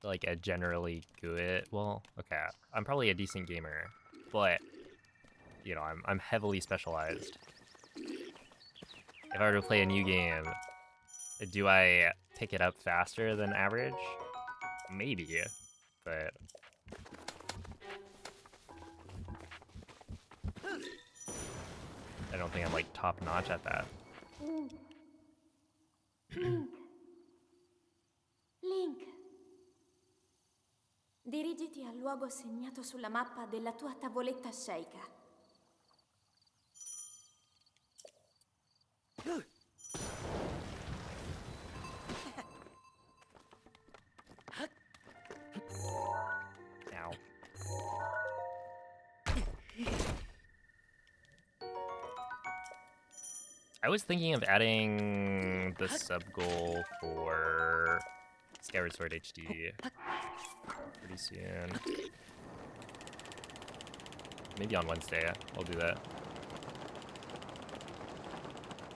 like a generally good, well, okay, I'm probably a decent gamer, but you know, I'm heavily specialized. If I were to play a new game, do I pick it up faster than average? Maybe, but I don't think I'm like top notch at that. Link. Dirigiti al luogo segnato sulla mappa della tua tavoletta sceika. Ow. I was thinking of adding the sub goal for Skyward Sword HD pretty soon. Maybe on Wednesday, I'll do that.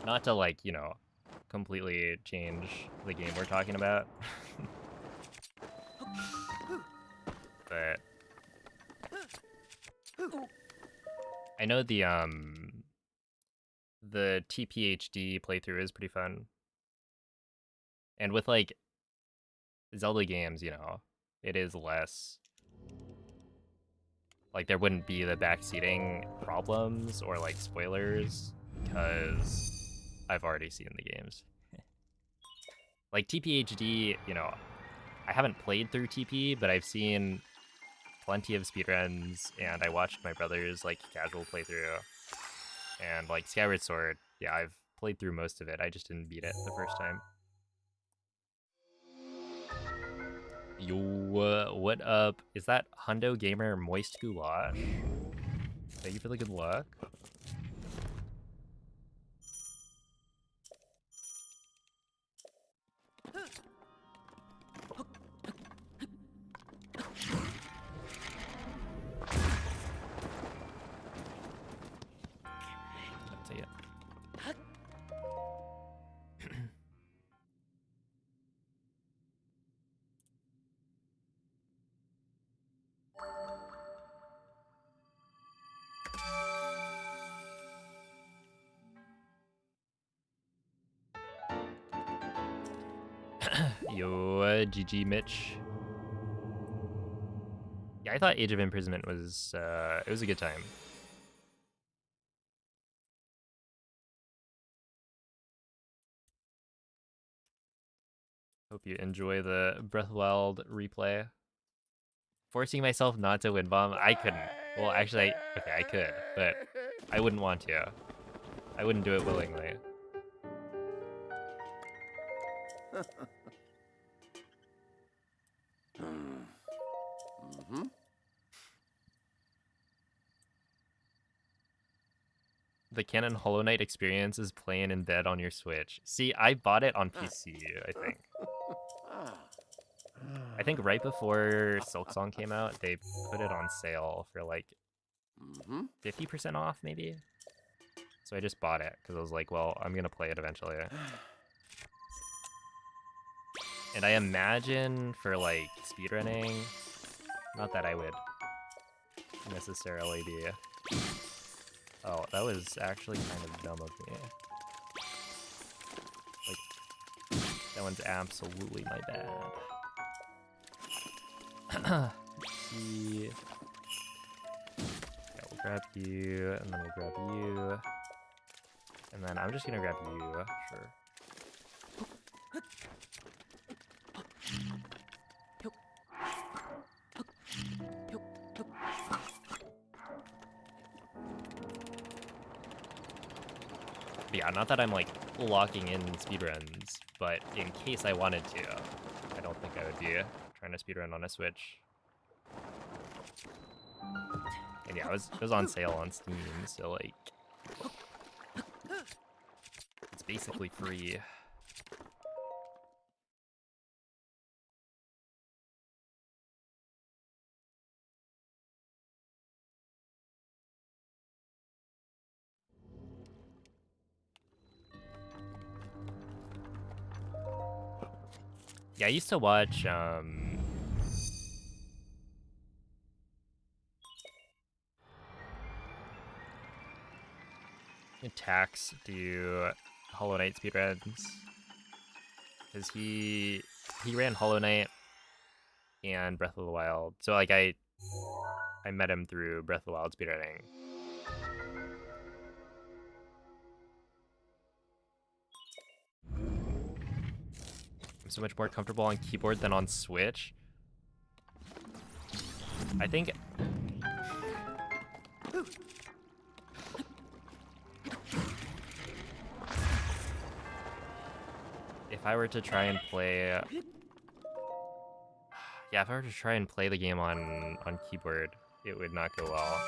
Not to, like, you know, completely change the game we're talking about. But I know the TPHD playthrough is pretty fun. And with, like, Zelda games, you know, it is less... Like, there wouldn't be the backseating problems or, like, spoilers, because I've already seen the games. Like, TPHD, you know, I haven't played through TP, but I've seen plenty of speedruns, and I watched my brother's, like, casual playthrough. And, like, Skyward Sword, yeah, I've played through most of it, I just didn't beat it the first time. Yo, what up? Is that Hundo Gamer Moist Goulash? Thank you for the good luck. I'll take it. Yo, GG Mitch. Yeah, I thought Age of Imprisonment was, it was a good time. Hope you enjoy the Breath of the Wild replay. Forcing myself not to win bomb, I couldn't. Well, actually, okay, I could, but I wouldn't want to. I wouldn't do it willingly. The Canon Hollow Knight experience is playing in bed on your Switch. See, I bought it on PC, I think. I think right before Silksong came out, they put it on sale for like 50% off, maybe? So I just bought it, because I was like, well, I'm going to play it eventually. And I imagine for like speedrunning, not that I would necessarily be... Oh, that was actually kind of dumb of me. Like, that one's absolutely my bad. See... Yeah, we'll grab you, and then we'll grab you. And then I'm just gonna grab you, sure. Yeah, not that I'm like locking in speedruns, but in case I wanted to, I don't think I would be trying to speedrun on a Switch. And yeah, it was on sale on Steam, so like it's basically free. Yeah, I used to watch Tax do Hollow Knight speedruns, because he ran Hollow Knight and Breath of the Wild, so like I met him through Breath of the Wild speedrunning. I'm so much more comfortable on keyboard than on Switch. I think if I were to try and play, yeah, if I were to try and play the game on keyboard, it would not go well.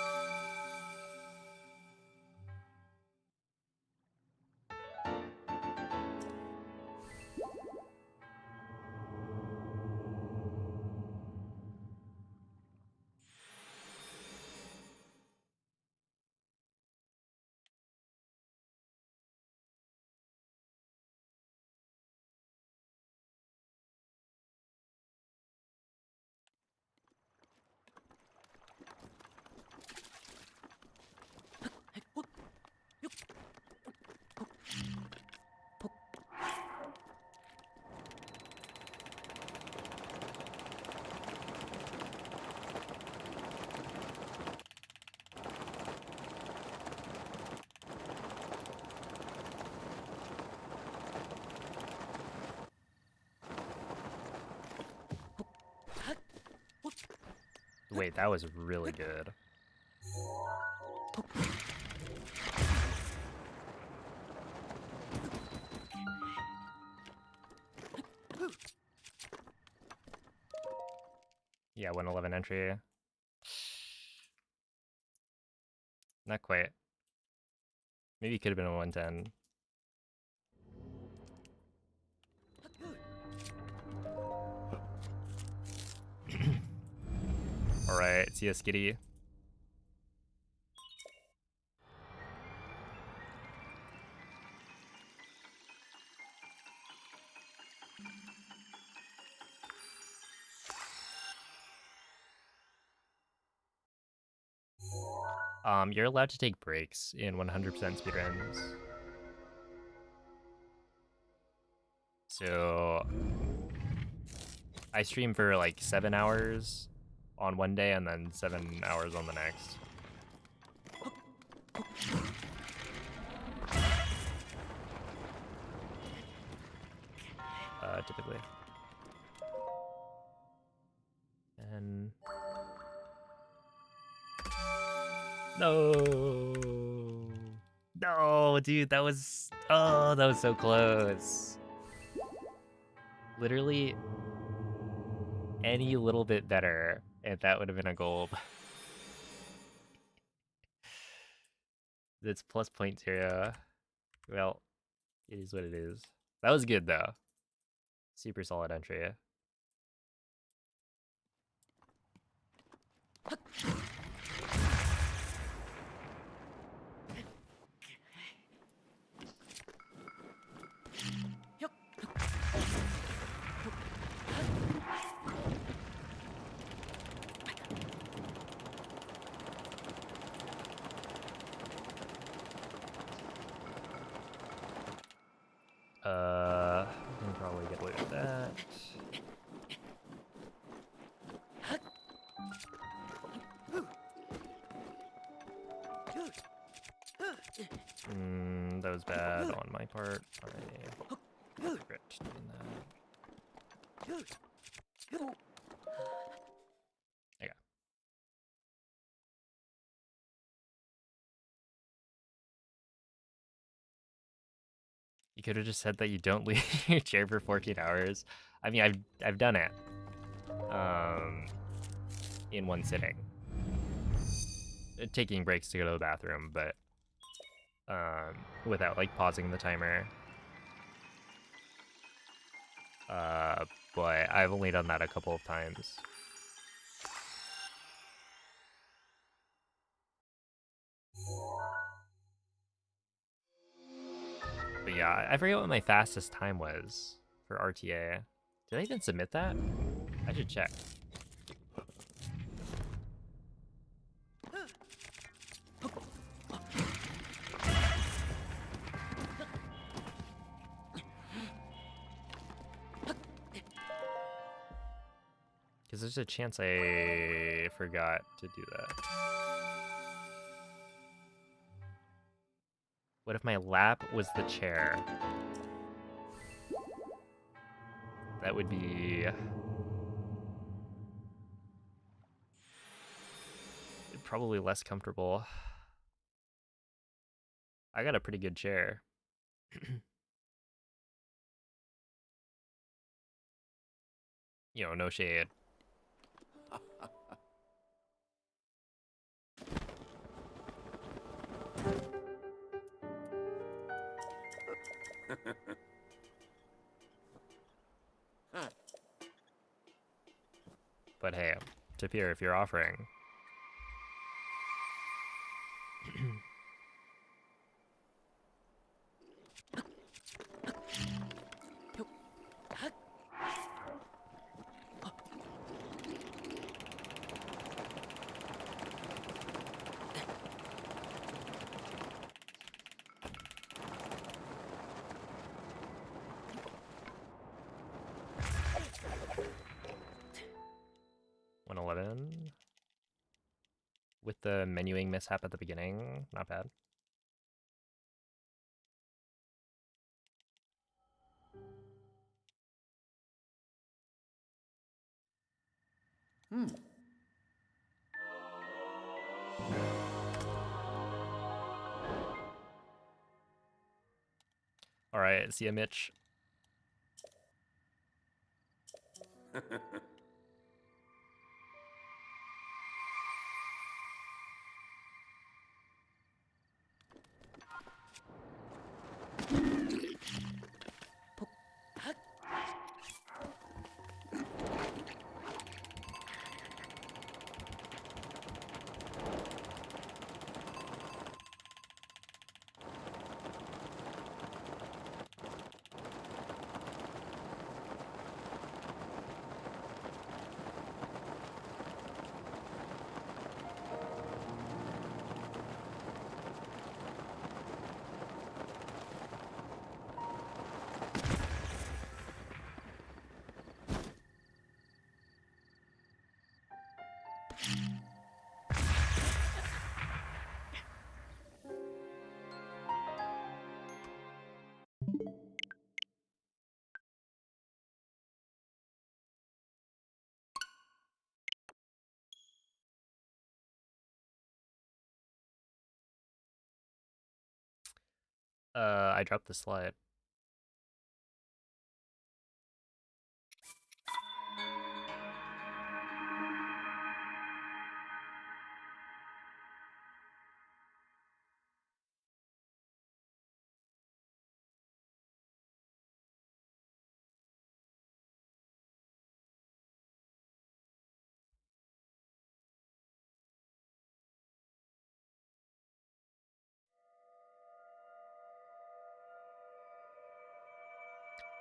Wait, that was really good. Yeah, 111 entry. Not quite. Maybe it could have been a 110. Alright, see ya, Skitty. You're allowed to take breaks in 100% speedruns. So I stream for like 7 hours on one day and then 7 hours on the next. Typically. And no, dude, that was so close. Literally any little bit better, and that would have been a gold. That's plus 0.0. Well, it is what it is. That was good though. Super solid entry. I can probably get away with that. That was bad on my part. I regret doing that. Okay. You could have just said that you don't leave your chair for 14 hours. I mean, I've done it. In one sitting. Taking breaks to go to the bathroom, but without like pausing the timer. But I've only done that a couple of times. But yeah, I forget what my fastest time was for RTA. Did I even submit that? I should check. Because there's a chance I forgot to do that. What if my lap was the chair? That would be... probably less comfortable. I got a pretty good chair. You know, no shade. But hey, Tapir, if you're offering. With the menuing mishap at the beginning, not bad. All right, see ya, Mitch. I dropped the slide.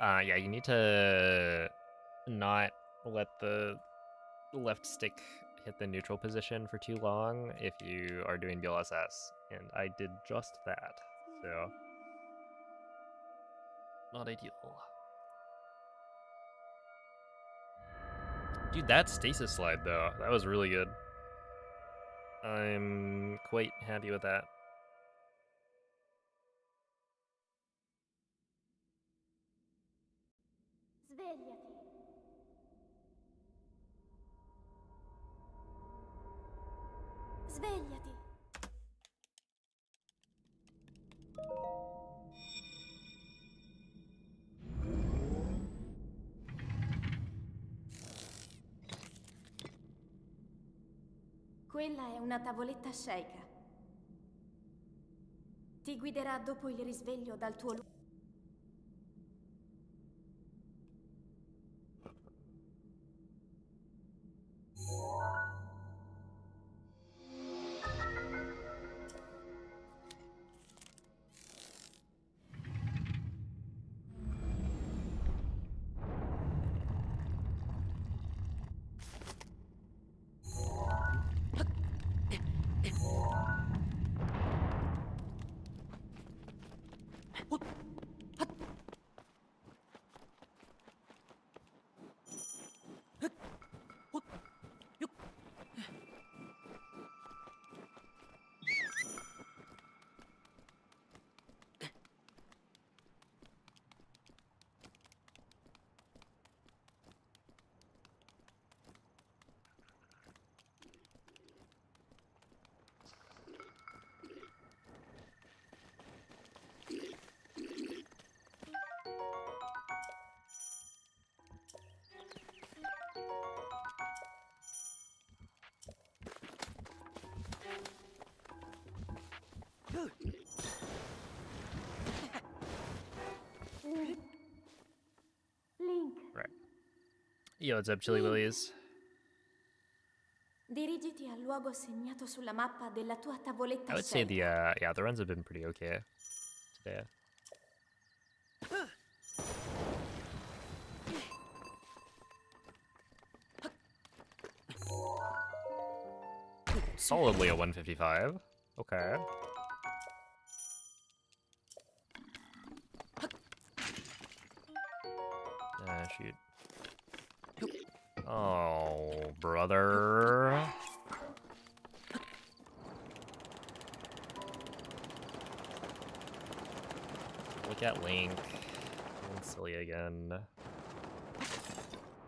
Yeah, you need to not let the left stick hit the neutral position for too long if you are doing BLSS, and I did just that, so not ideal. Dude, that stasis slide though, that was really good. I'm quite happy with that. Svegliati. Svegliati. Quella è una tavoletta sceika. Ti guiderà dopo il risveglio dal tuo luogo. Link, Right. Yo, what's up, Chili Willies? dirigiti al luogo segnato sulla mappa della tua tavoletta I would say sceika. the runs have been pretty okay today. Solidly a 155. Okay. Ah, shoot. Oh, brother. Look at Link. Being silly again.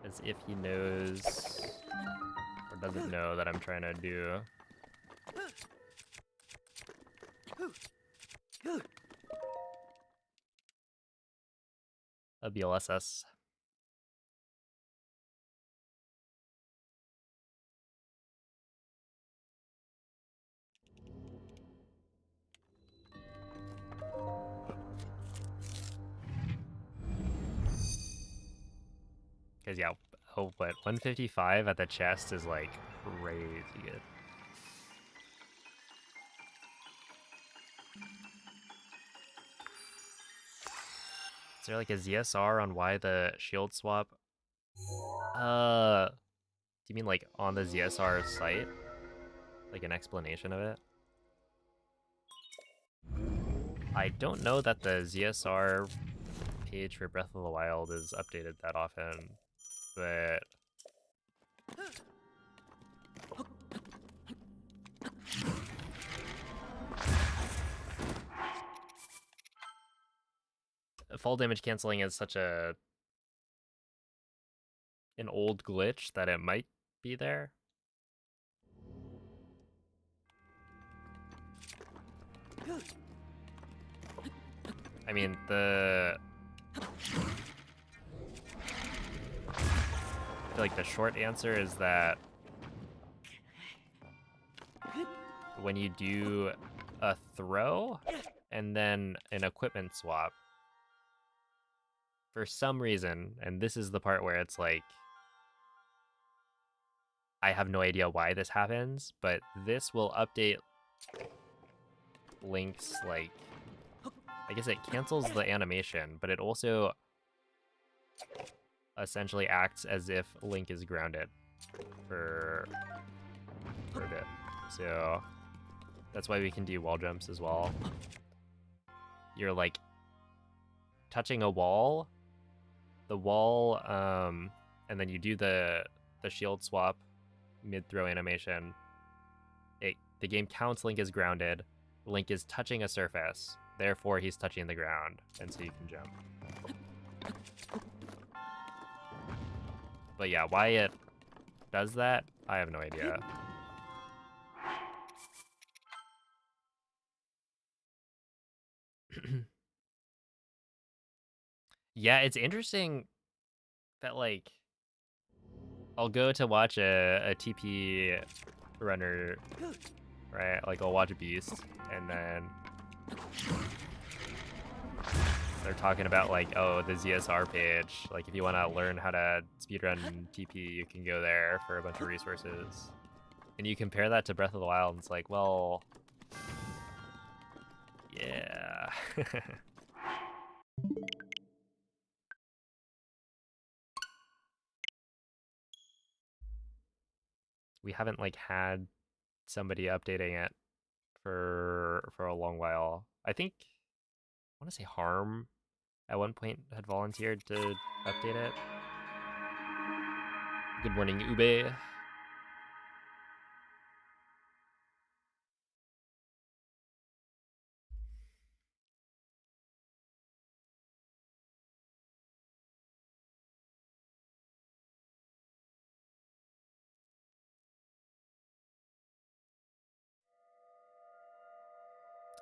As if he knows or doesn't know that I'm trying to do. A BLSS. Because, yeah, oh, but 155 at the chest is, like, crazy good. Is there, like, a ZSR on why the shield swap? Do you mean, like, on the ZSR site? Like, an explanation of it? I don't know that the ZSR page for Breath of the Wild is updated that often, but fall damage canceling is such an old glitch that it might be there. I mean, I feel like the short answer is that when you do a throw and then an equipment swap, for some reason, and this is the part where it's like, I have no idea why this happens, but this will update Link's, like, I guess it cancels the animation, but it also essentially acts as if Link is grounded for a bit. So that's why we can do wall jumps as well. You're like touching a wall, and then you do the shield swap mid-throw animation. The game counts Link as grounded. Link is touching a surface, therefore he's touching the ground, and so you can jump. But yeah, why it does that, I have no idea. Yeah, it's interesting that, like, I'll go to watch a TP runner, right? Like, I'll watch Beast, and then they're talking about, like, oh, the ZSR page. Like, if you want to learn how to speedrun TP, you can go there for a bunch of resources. And you compare that to Breath of the Wild, and it's like, well, yeah. We haven't, like, had somebody updating it for a long while. I think, I want to say Harm at one point had volunteered to update it. Good morning, Ube.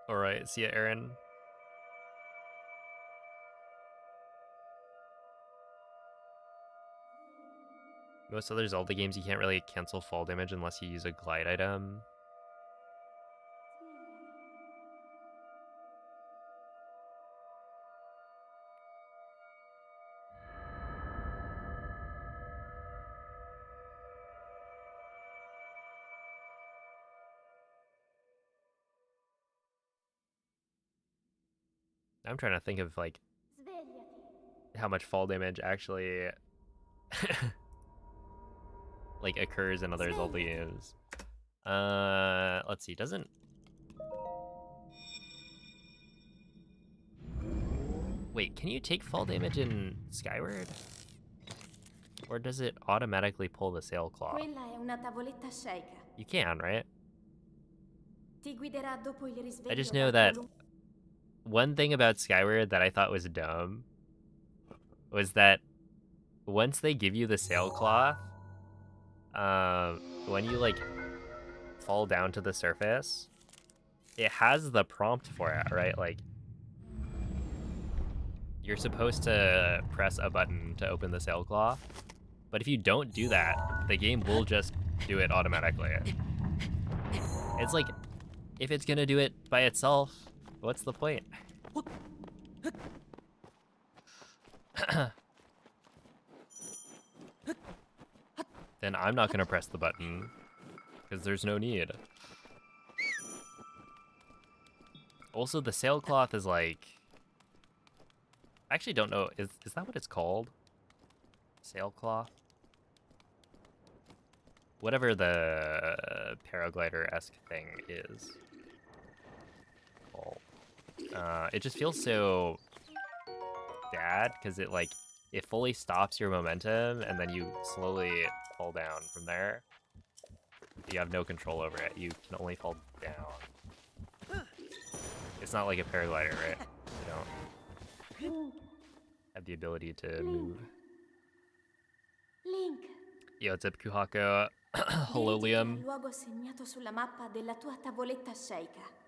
Alright, see ya, Aaron. Most other Zelda games, you can't really cancel fall damage unless you use a glide item. I'm trying to think of, like, Svegliati. how much fall damage actually like occurs in other Zelda games. Let's see, doesn't... Wait, can you take fall damage in Skyward? Or does it automatically pull the Sailclaw? Quella è una tavoletta sceicca. You can, right? Ti guiderà dopo il risveglio I just know dal that tuo one thing about Skyward that I thought was dumb was that once they give you the Sailcloth, when you, like, fall down to the surface, it has the prompt for it, right? Like, you're supposed to press a button to open the Sailcloth, but if you don't do that, the game will just do it automatically. It's like, if it's gonna do it by itself, what's the point? Then I'm not gonna press the button, because there's no need. Also, the Sailcloth is like... I actually don't know, is that what it's called? Sailcloth? Whatever the paraglider-esque thing is called. It just feels so bad, because it, like, it fully stops your momentum, and then you slowly fall down from there. You have no control over it. You can only fall down. It's not like a paraglider, right? You don't have the ability to move. Link. Yo, what's up, Kuhako? Hello, Dirigiti al Liam. luogo segnato sulla mappa della tua tavoletta sceicca.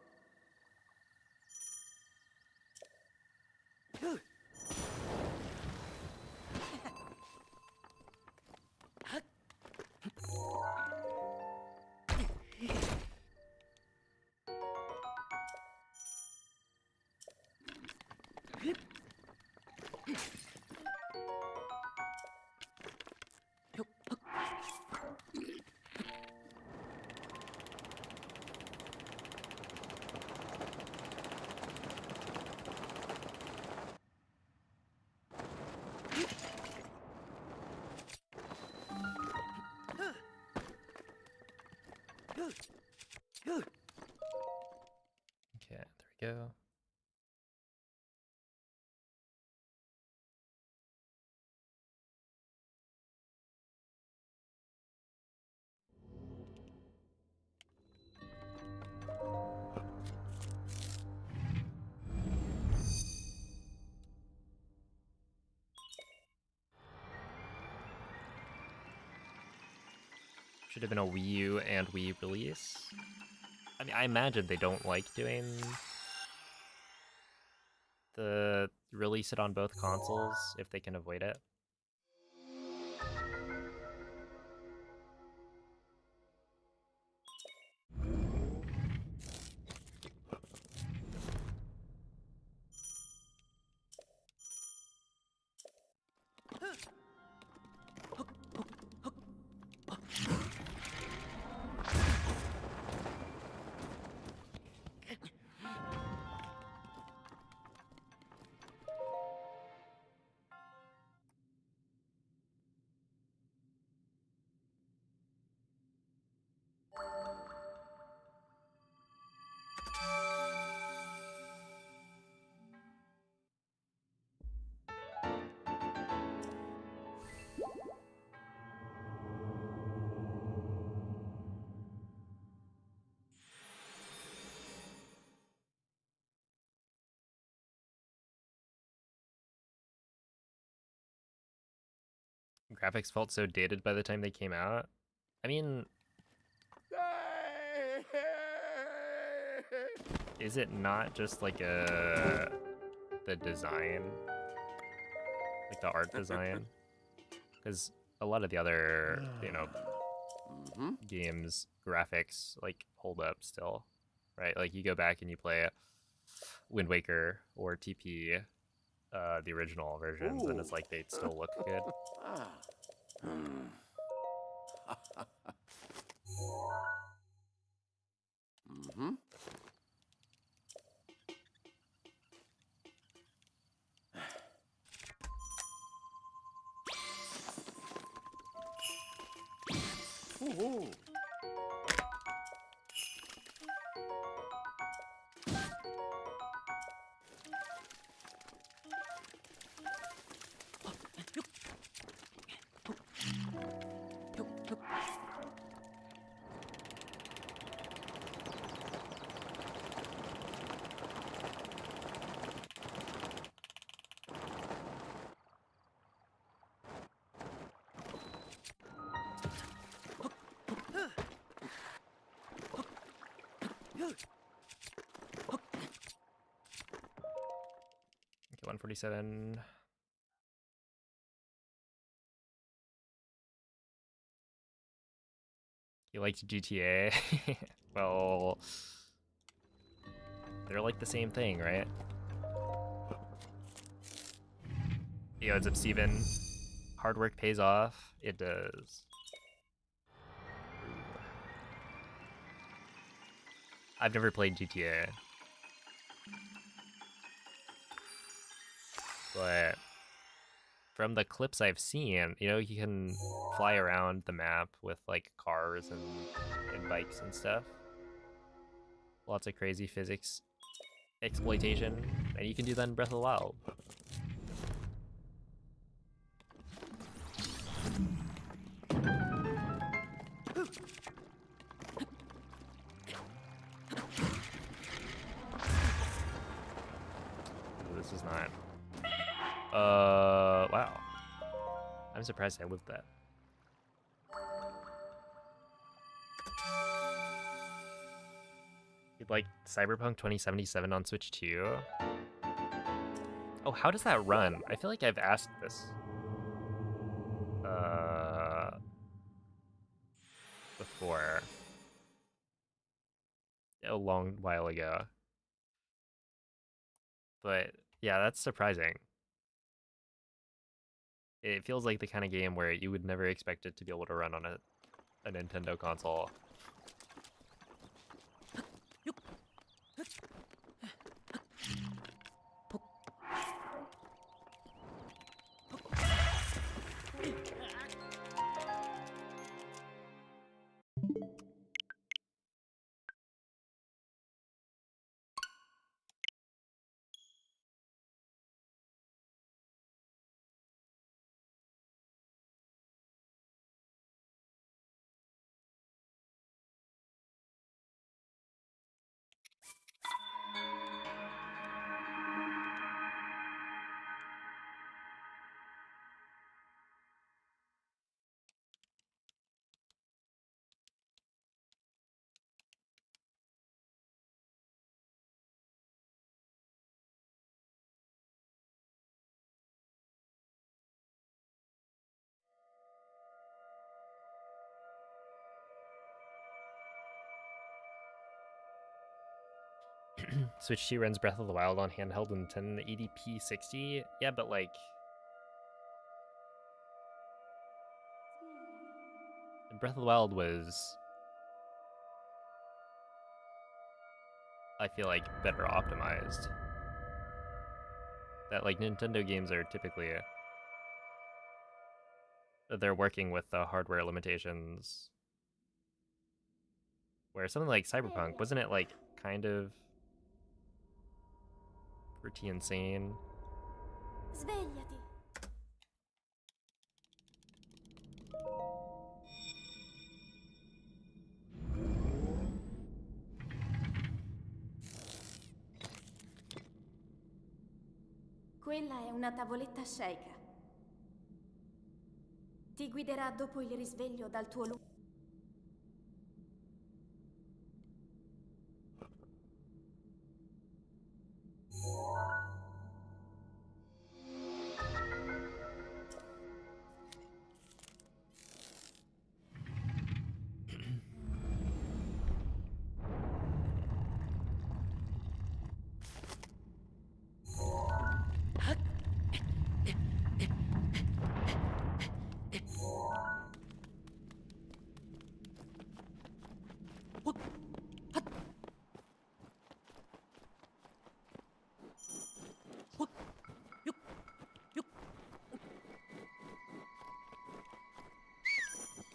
go? Should have been a Wii U and Wii release. I mean, I imagine they don't like doing the release it on both consoles if they can avoid it. Graphics felt so dated by the time they came out. I mean, is it not just like the design? Like the art design? Because a lot of the other, games, graphics, like, hold up still, right? Like, you go back and you play Wind Waker or TP, the original versions, and it's like they still look good. Ooh. Okay, 147. You liked GTA? Well, they're like the same thing, right? Yo, what's up, Steven? Hard work pays off. It does. I've never played GTA. But from the clips I've seen, you can fly around the map with like cars and bikes and stuff. Lots of crazy physics exploitation, and you can do that in Breath of the Wild. Ooh, this is not. Wow. I'm surprised I lived that. You'd like Cyberpunk 2077 on Switch too? Oh, how does that run? I feel like I've asked this. Before. A long while ago. But yeah, that's surprising. It feels like the kind of game where you would never expect it to be able to run on a Nintendo console. Switch 2 runs Breath of the Wild on handheld in 1080p 60. Yeah, but like Breath of the Wild was, I feel like, better optimized. That like Nintendo games are typically they're working with the hardware limitations. Where something like Cyberpunk, wasn't it like kind of pretty insane? Svegliati. Quella è una tavoletta Sheikah. Ti guiderà dopo il risveglio dal tuo lungo.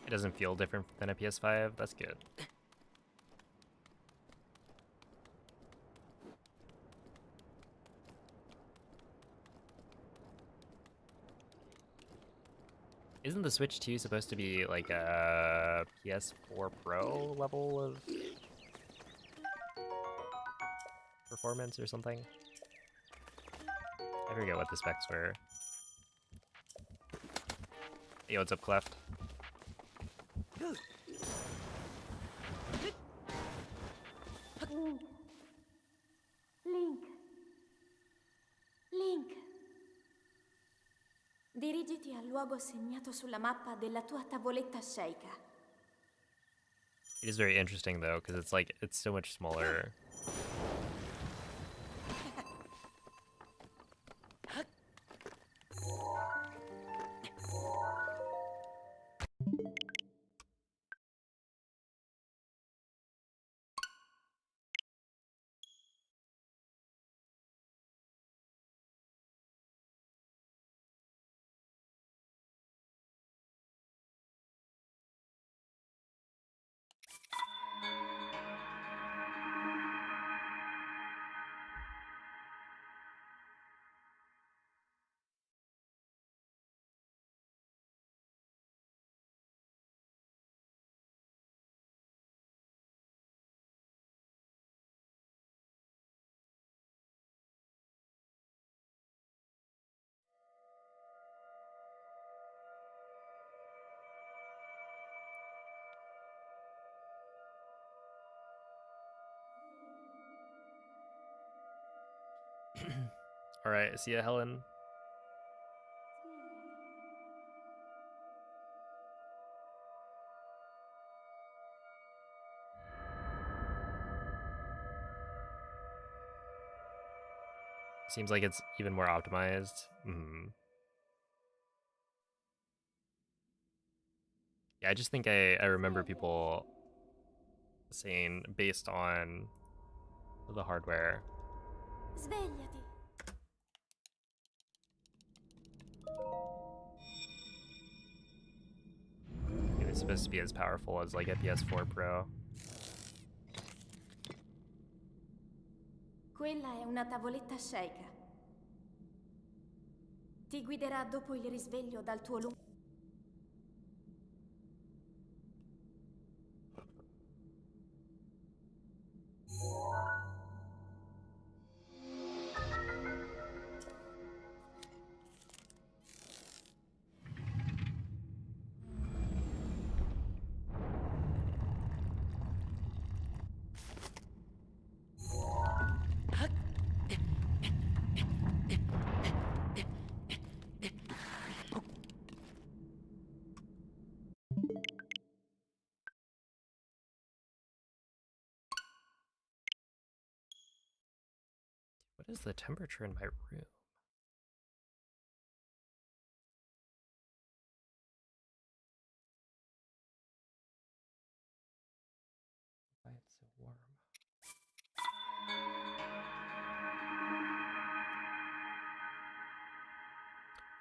It doesn't feel different than a PS5. That's good. Isn't the Switch 2 supposed to be like a PS4 Pro level of performance or something? I forget what the specs were. Hey, what's up, Cleft? Link. Link. Dirigiti al luogo segnato sulla mappa della tua tavoletta Sheikah. It is very interesting though, because it's like it's so much smaller. All right, see ya, Helen. Seems like it's even more optimized. Yeah, I just think I remember people saying based on the hardware. Svegliati. It was supposed to be as powerful as like a PS4 Pro. Quella è una tavoletta Sheikah. Ti guiderà dopo il risveglio dal tuo lungo. What is the temperature in my room? Why it's so warm?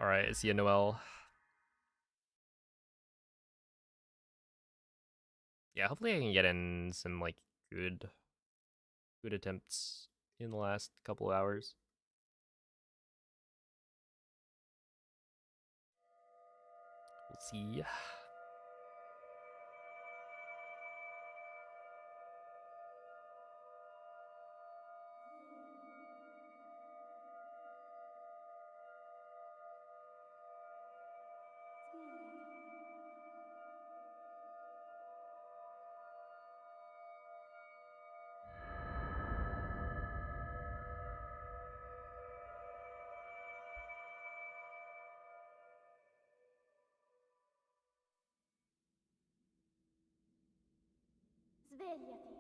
All right, see you, Noel. Yeah, hopefully I can get in some like good attempts in the last couple hours. We'll see. Svegliati.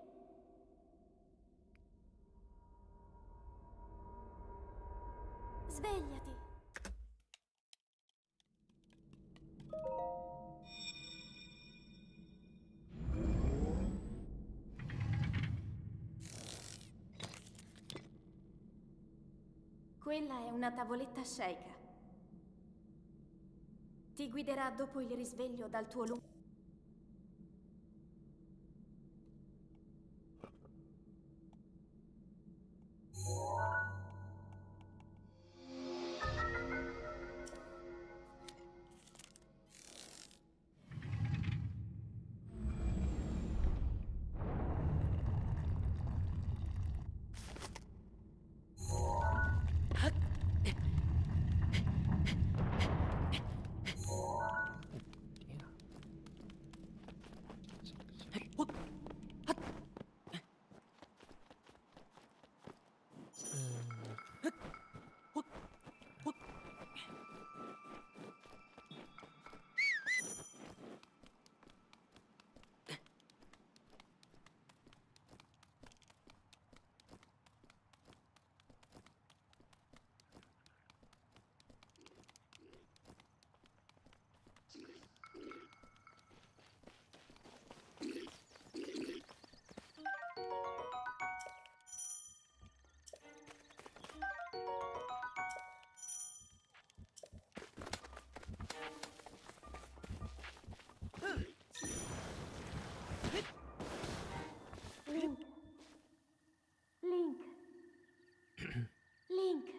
Svegliati. Quella è una tavoletta sceika. Ti guiderà dopo il risveglio dal tuo lungo... Link. Link. Link.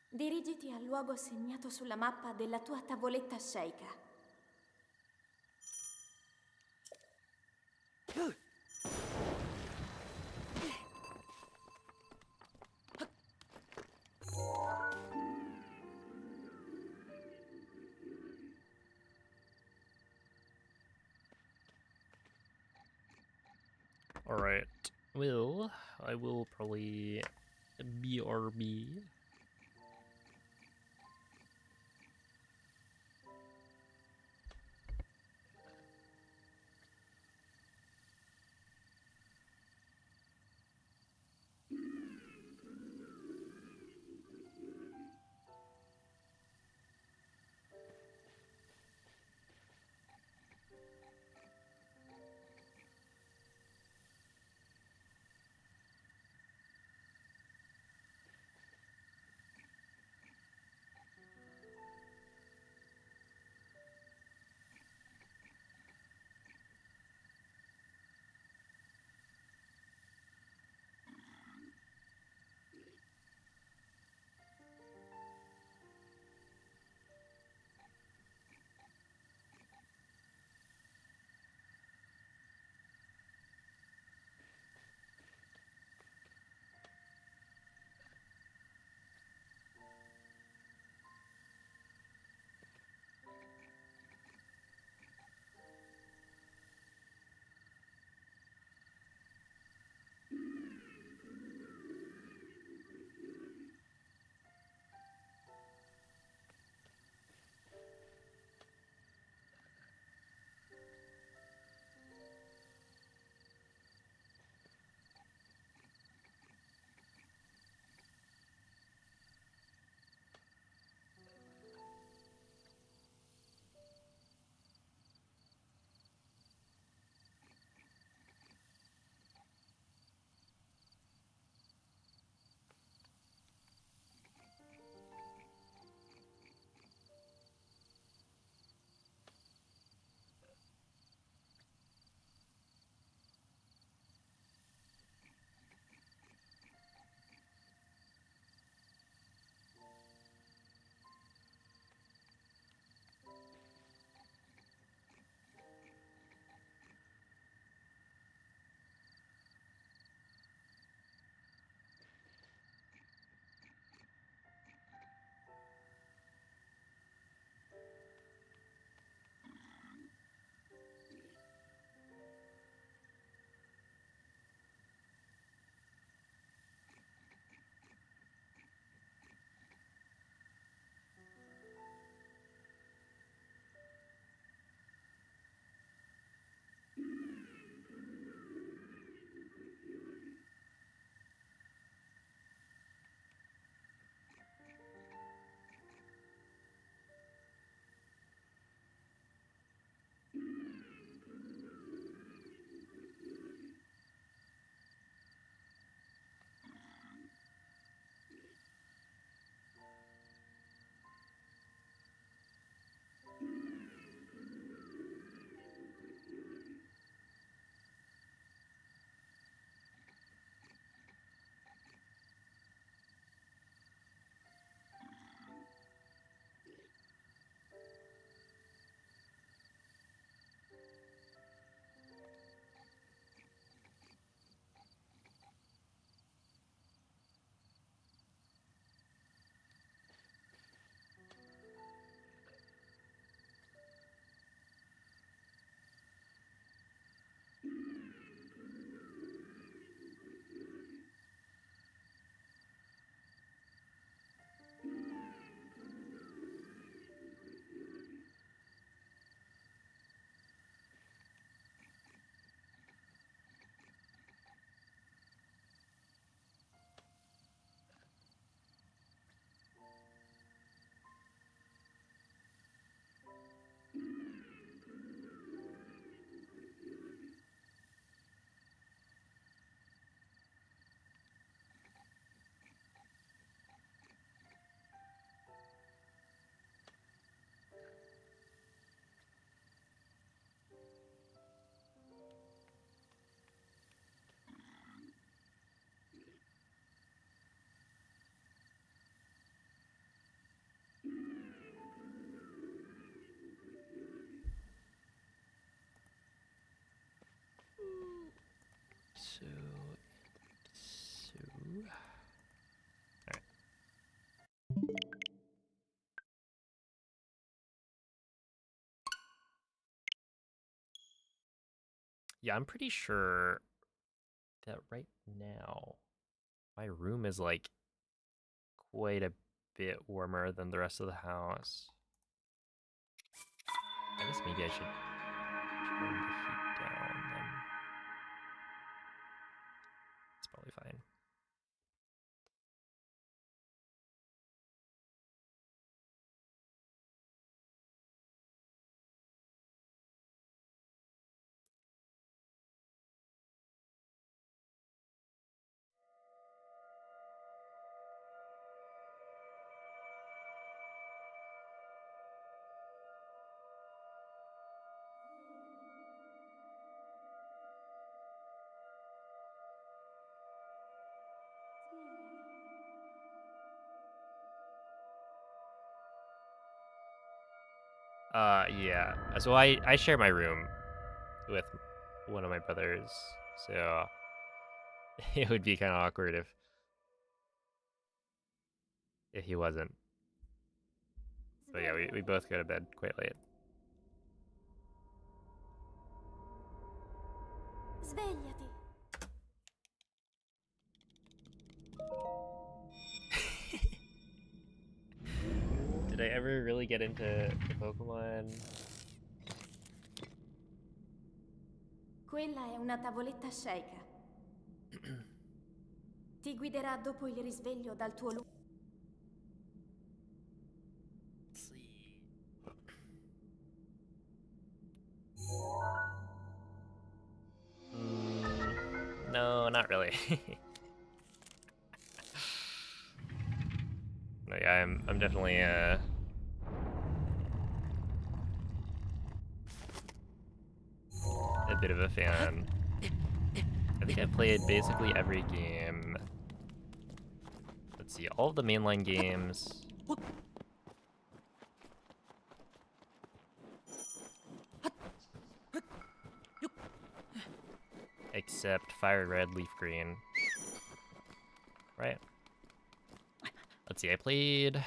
Dirigiti al luogo segnato sulla mappa della tua tavoletta sceika. All right. Well, I will probably BRB. Yeah, I'm pretty sure that right now my room is like quite a bit warmer than the rest of the house. I guess maybe I should turn the heat down then. It's probably fine. Yeah. So I share my room with one of my brothers, so it would be kind of awkward if he wasn't. But yeah, we both go to bed quite late. Svegliati. Did I ever really get into Pokemon? Quella è una tavoletta sceicca. Ti guiderà dopo il risveglio dal tuo luogo. Let's see. No, not really. No, yeah, I'm definitely a bit of a fan. I think I've played basically every game. Let's see, all of the mainline games. Except Fire Red, Leaf Green. Right? Let's see, I played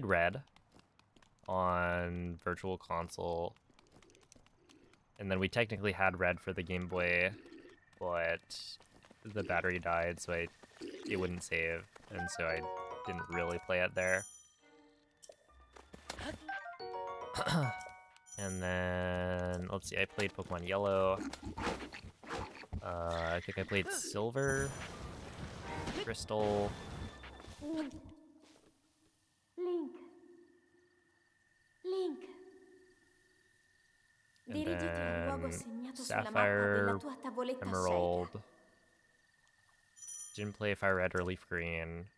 Red on Virtual Console. And then we technically had Red for the Game Boy, but the battery died, so it wouldn't save, and so I didn't really play it there. And then, let's see, I played Pokemon Yellow. I think I played Silver, Crystal. Link. Link. Link. And Dirigiti al luogo then segnato sulla mappa della Sapphire, tua tavoletta Emerald. sceicca. Didn't play Fire Red or Leaf Green.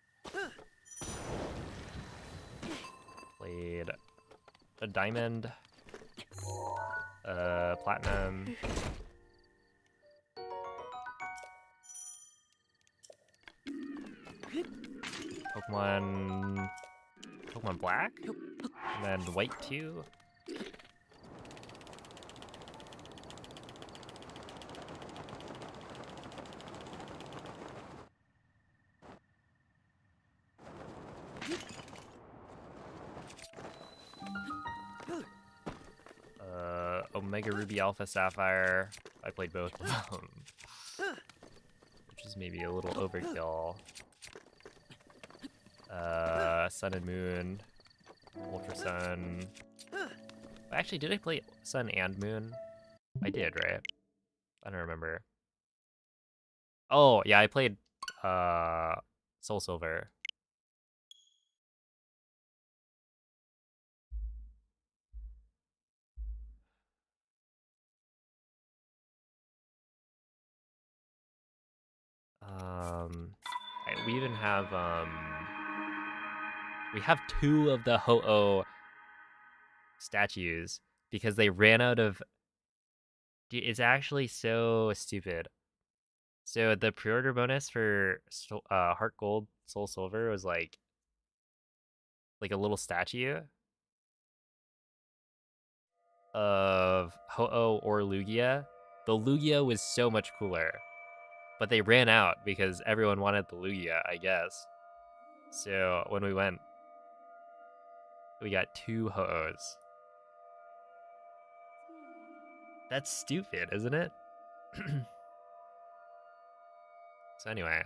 Played a Diamond, Platinum. Pokemon Black, and then White 2. Omega Ruby Alpha Sapphire. I played both of them, which is maybe a little overkill. Sun and Moon, Ultra Sun. Actually, did I play Sun and Moon? I did, right? I don't remember. Oh, yeah, I played Soul Silver. We even have we have 2 of the Ho-Oh statues because they ran out of. Dude, it's actually so stupid. So the pre-order bonus for Heart Gold, Soul Silver was like a little statue of Ho-Oh or Lugia. The Lugia was so much cooler, but they ran out because everyone wanted the Lugia, I guess. So when we went, we got 2 Ho-Ohs. That's stupid, isn't it? So anyway,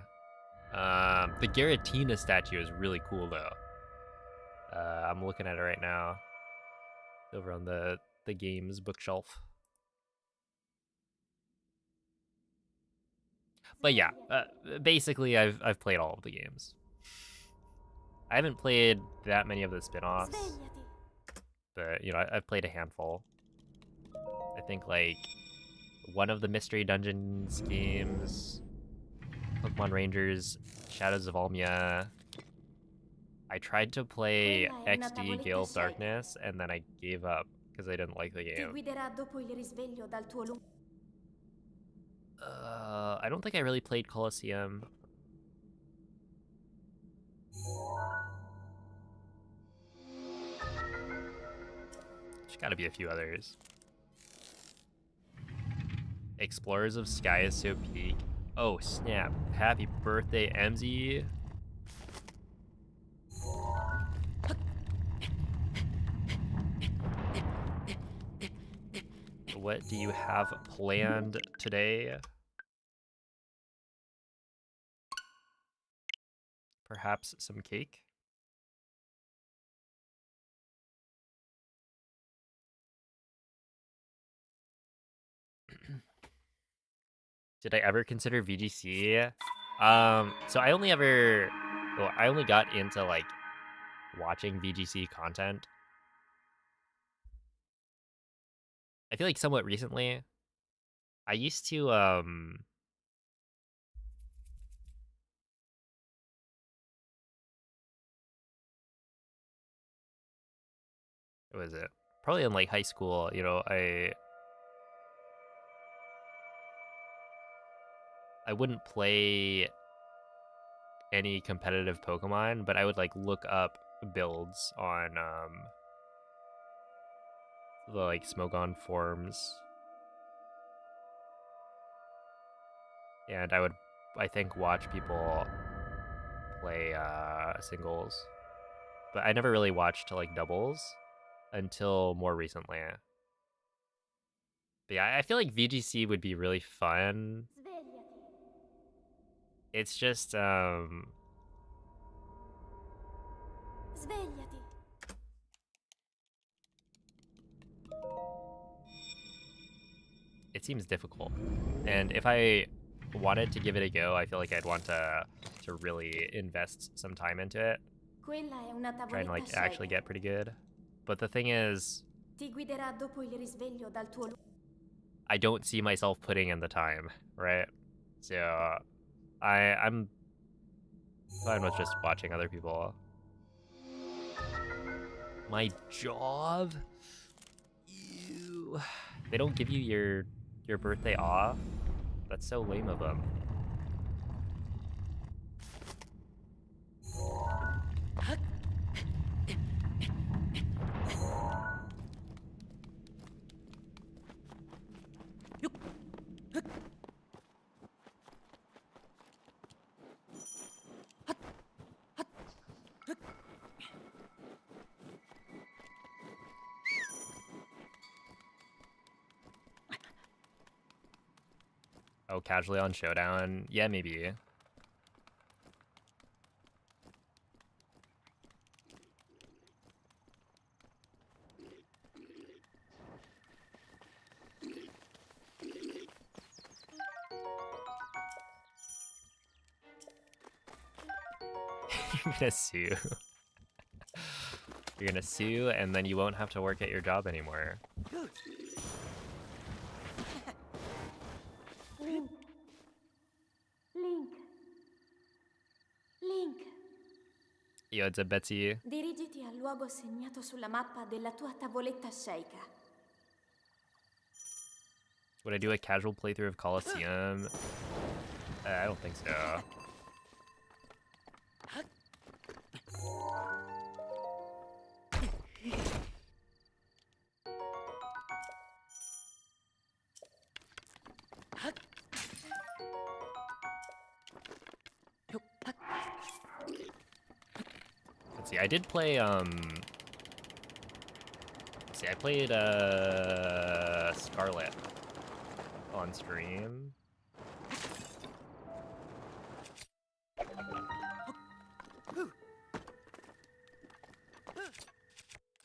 the Giratina statue is really cool though. I'm looking at it right now, over on the games bookshelf. But yeah, basically I've played all of the games. I haven't played that many of the spin-offs, Svegliati. but you know I've played a handful. I think like one of the Mystery Dungeons games, Pokemon Rangers, Shadows of Almia. I tried to play Quella è una XD tavoletta Gale of scelta. Darkness, and then I gave up because I didn't like the Ti game. guiderà dopo il risveglio dal tuo lungo... I don't think I really played Colosseum. There's gotta be a few others. Explorers of Sky is so peak. Oh snap. Happy birthday, MZ. What do you have planned today? Perhaps some cake? Did I ever consider VGC? So I only got into like watching VGC content. I feel like somewhat recently. I used to what was it? Probably in like high school, you know, I wouldn't play any competitive Pokemon, but I would like look up builds on the like Smogon forums. And I think watch people play singles. But I never really watched like doubles until more recently. But yeah, I feel like VGC would be really fun. Svegliati. It's just Svegliati. it seems difficult. And if I wanted to give it a go, I feel like I'd want to really invest some time into it. Quella è una Try and tavoletta like actually scelta. get pretty good. But the thing is, Ti guiderà dopo il risveglio dal tuo I don't see myself putting in the time, right? So I'm fine with just watching other people. My job? Ew. They don't give you your birthday off? That's so lame of them. Oh, casually on Showdown? Yeah, maybe. You're gonna sue. You're gonna sue, and then you won't have to work at your job anymore. Link. Link. Link. Yo, it's a Betsy. Dirigiti al luogo segnato sulla mappa della tua tavoletta sceicca. Would I do a casual playthrough of Colosseum? I don't think so. Let's see, I did play, let's see, I played, Scarlet. on stream.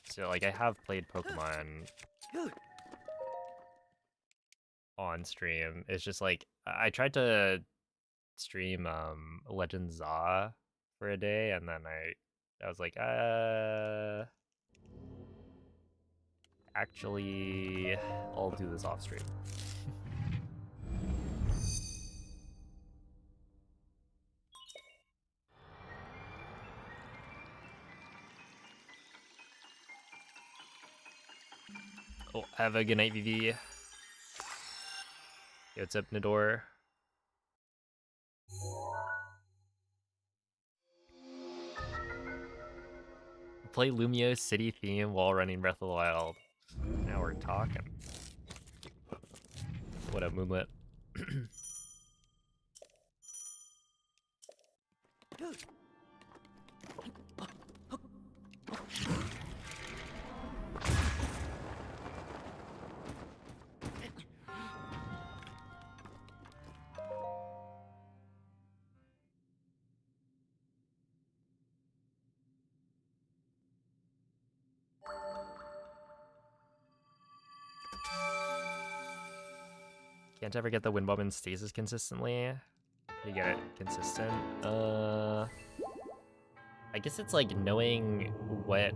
So, like, I have played Pokemon on stream. It's just, like, I tried to stream, Legend Za for a day, and then I was like, actually, I'll do this off stream. Oh, have a good night, VV. Yo, what's up, Nador? Play Lumio's city theme while running Breath of the Wild. Now we're talking. What up, Moonlit? Can't ever get the wind bomb in stasis consistently. You get it consistent. I guess it's like knowing what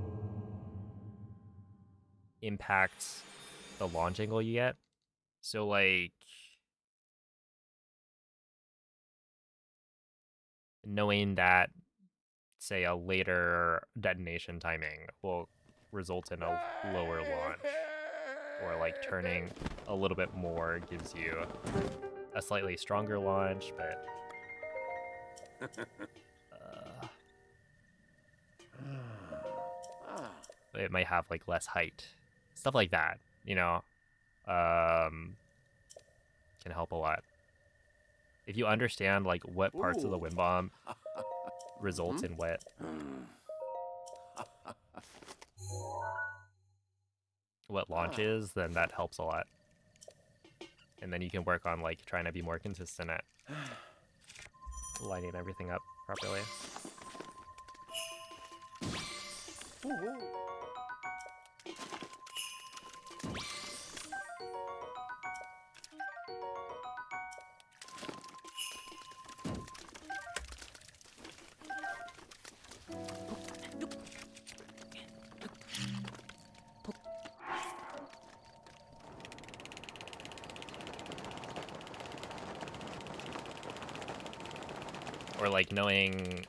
impacts the launch angle you get. So like knowing that, say, a later detonation timing will result in a lower launch, or like turning a little bit more gives you a slightly stronger launch, but it might have like less height. Stuff like that, you know, can help a lot. If you understand like what parts of the wind bomb result in what launches, then that helps a lot. And then you can work on like trying to be more consistent at lining everything up properly. Or like knowing,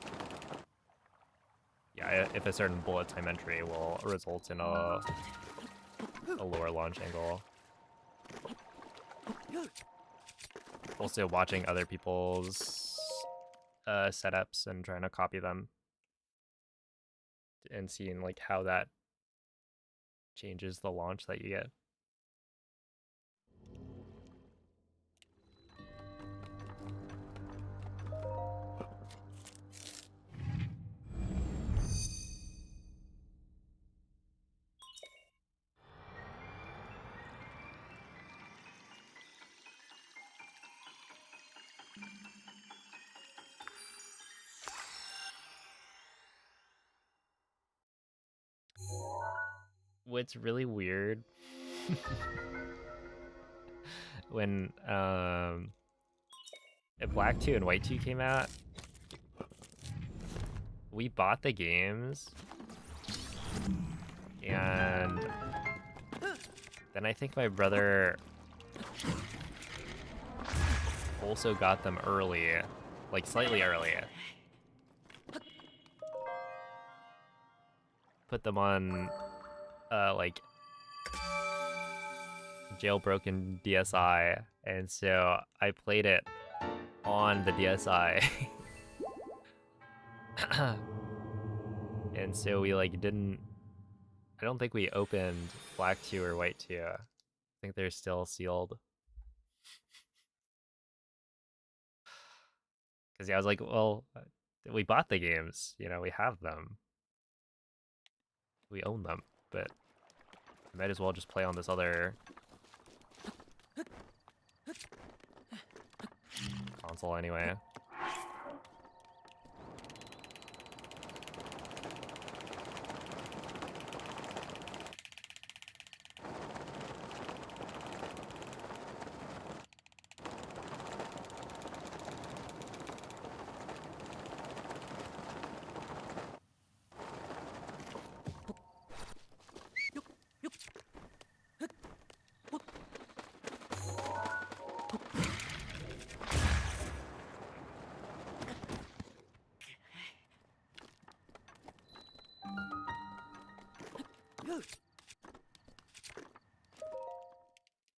yeah, if a certain bullet time entry will result in a lower launch angle. Also watching other people's setups and trying to copy them and seeing like how that changes the launch that you get. What's really weird when Black 2 and White 2 came out, we bought the games, and then I think my brother also got them early, like slightly early. Put them on like jailbroken DSi, and so I played it on the DSi. And so we like I don't think we opened Black 2 or White 2. I think they're still sealed. Because yeah, I was like, well, we bought the games, you know, we have them. We own them, but might as well just play on this other Console anyway.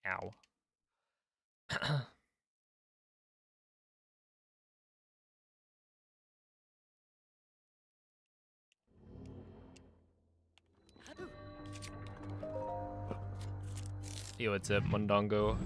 Ow. Yo, what's up, Mondongo?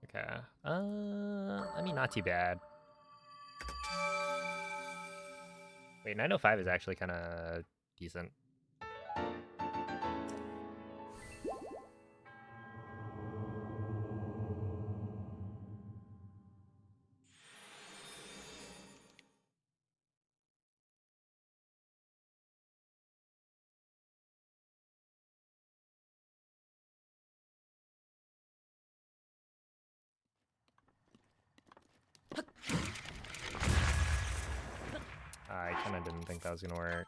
Okay. I mean, not too bad. Wait, 905 is actually kind of decent. I kind of didn't think that was gonna work.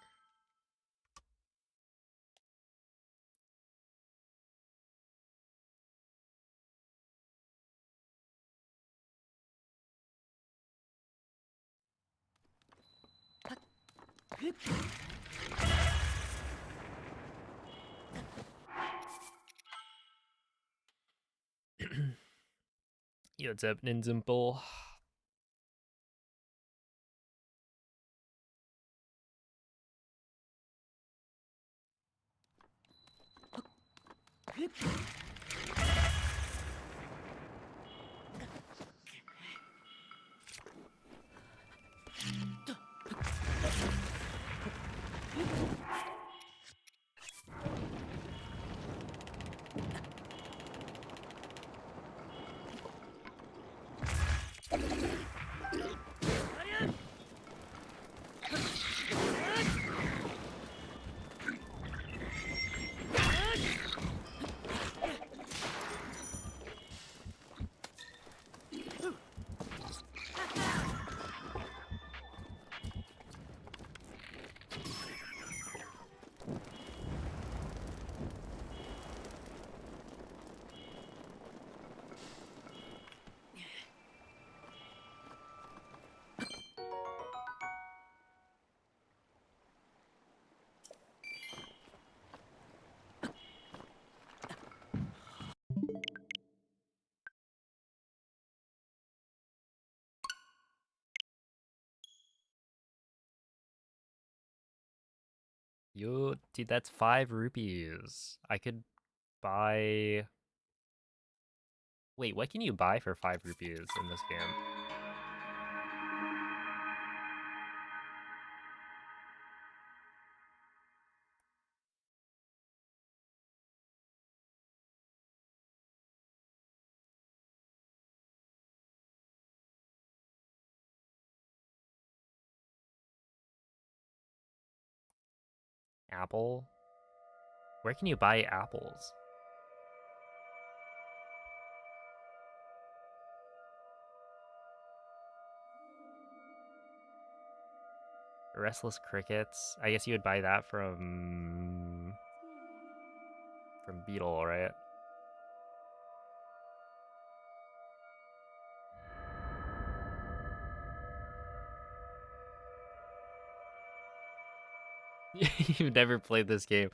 Yo, what's up, Ninzimple? Yo, dude, that's 5 rupees. I could buy... Wait, what can you buy for 5 rupees in this game? Apple? Where can you buy apples? Restless Crickets? I guess you would buy that from Beetle, right? You've never played this game.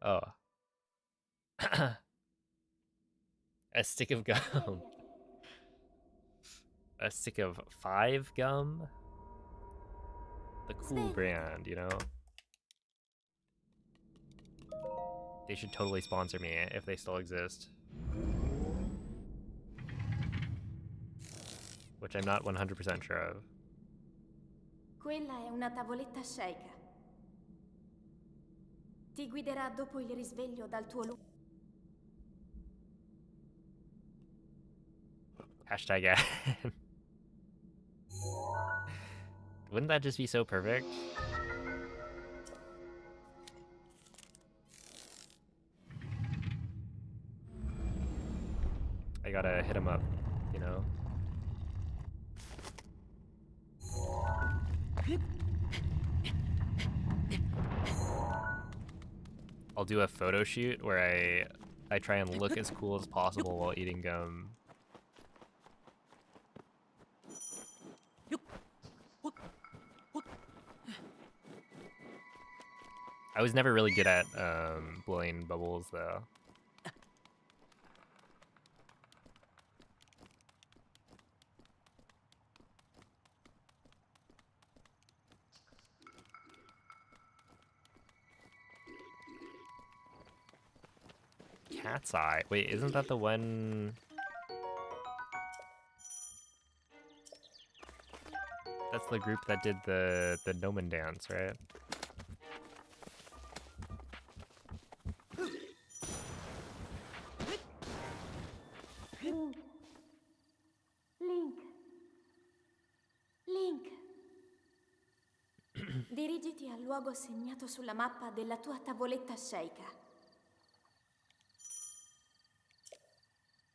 Oh. A stick of gum. Sveglia. A stick of 5 gum? The cool Svegliati. brand, you know? They should totally sponsor me if they still exist. Which I'm not 100% sure of. Quella è una tavoletta sceicca. Ti guiderà dopo il risveglio dal tuo luogo. Hashtag ad. Wouldn't that just be so perfect? I gotta hit him up, you know? I'll do a photo shoot where I try and look as cool as possible while eating gum. I was never really good at blowing bubbles though. Cat's Eye. Wait, isn't that the one? That's the group that did the Gnomon dance, right? Link. Link. Link. Dirigiti al luogo segnato sulla mappa della tua tavoletta sceicca.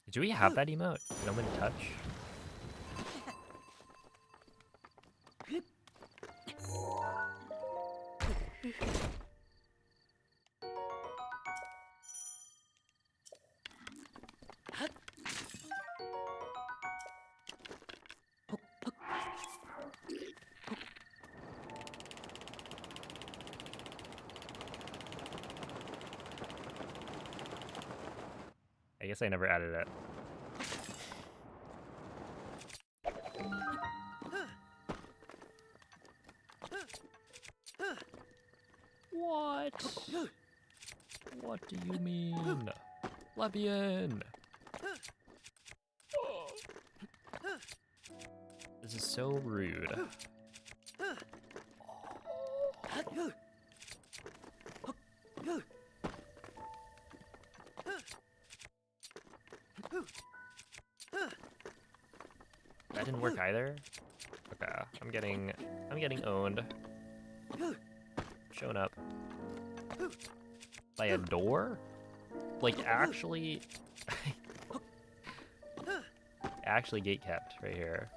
Do we have that emote? Gnomon Touch? I guess I never added it. What? What do you mean? Levian! This is so rude. That didn't work either? Okay, I'm getting owned. Showing up. By a door? Like actually actually gate kept right here.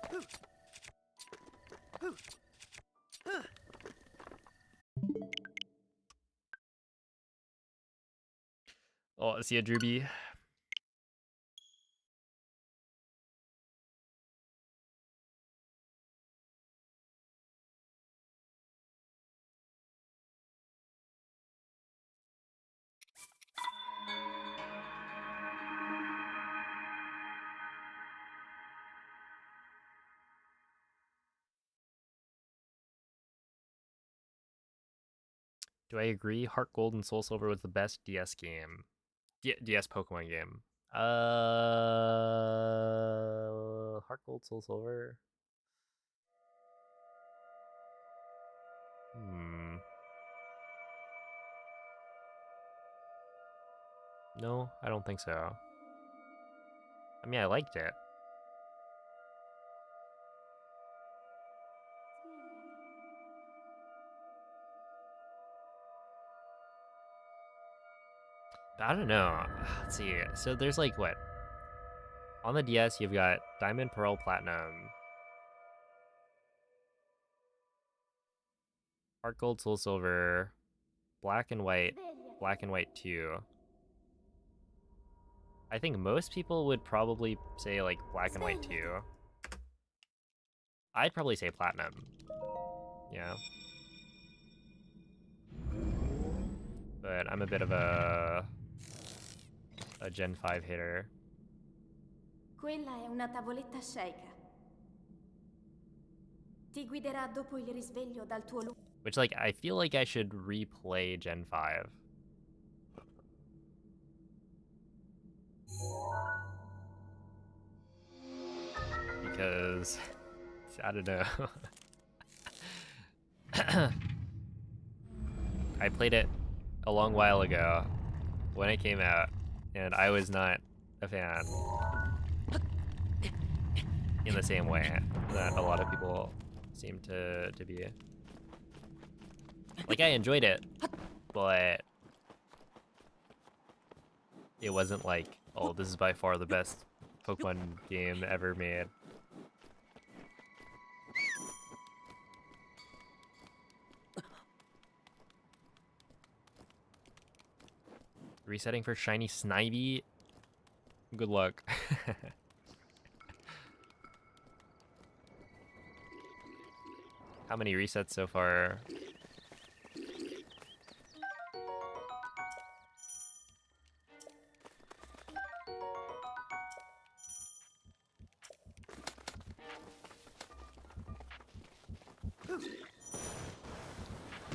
Oh, see a Drewby. Do I agree? Heart Gold and Soul Silver was the best DS game. DS Pokemon game. Heart Gold, Soul Silver. No, I don't think so. I mean, I liked it. But I don't know. Let's see. So there's like what? On the DS, you've got Diamond, Pearl, Platinum, Heart Gold, Soul Silver, Black and White, Svegliati. Black and White 2. I think most people would probably say like Black and White 2. I'd probably say Platinum. Yeah. But I'm a bit of a Gen 5 hitter. Quella è una tavoletta sceicca. Ti guiderà dopo il risveglio dal tuo luogo. Which, like, I feel like I should replay Gen 5. Because, I don't know. I played it a long while ago when it came out, and I was not a fan in the same way that a lot of people seem to be. Like, I enjoyed it, but it wasn't like, oh, this is by far the best Pokemon game ever made. Resetting for shiny Snivy? Good luck. How many resets so far?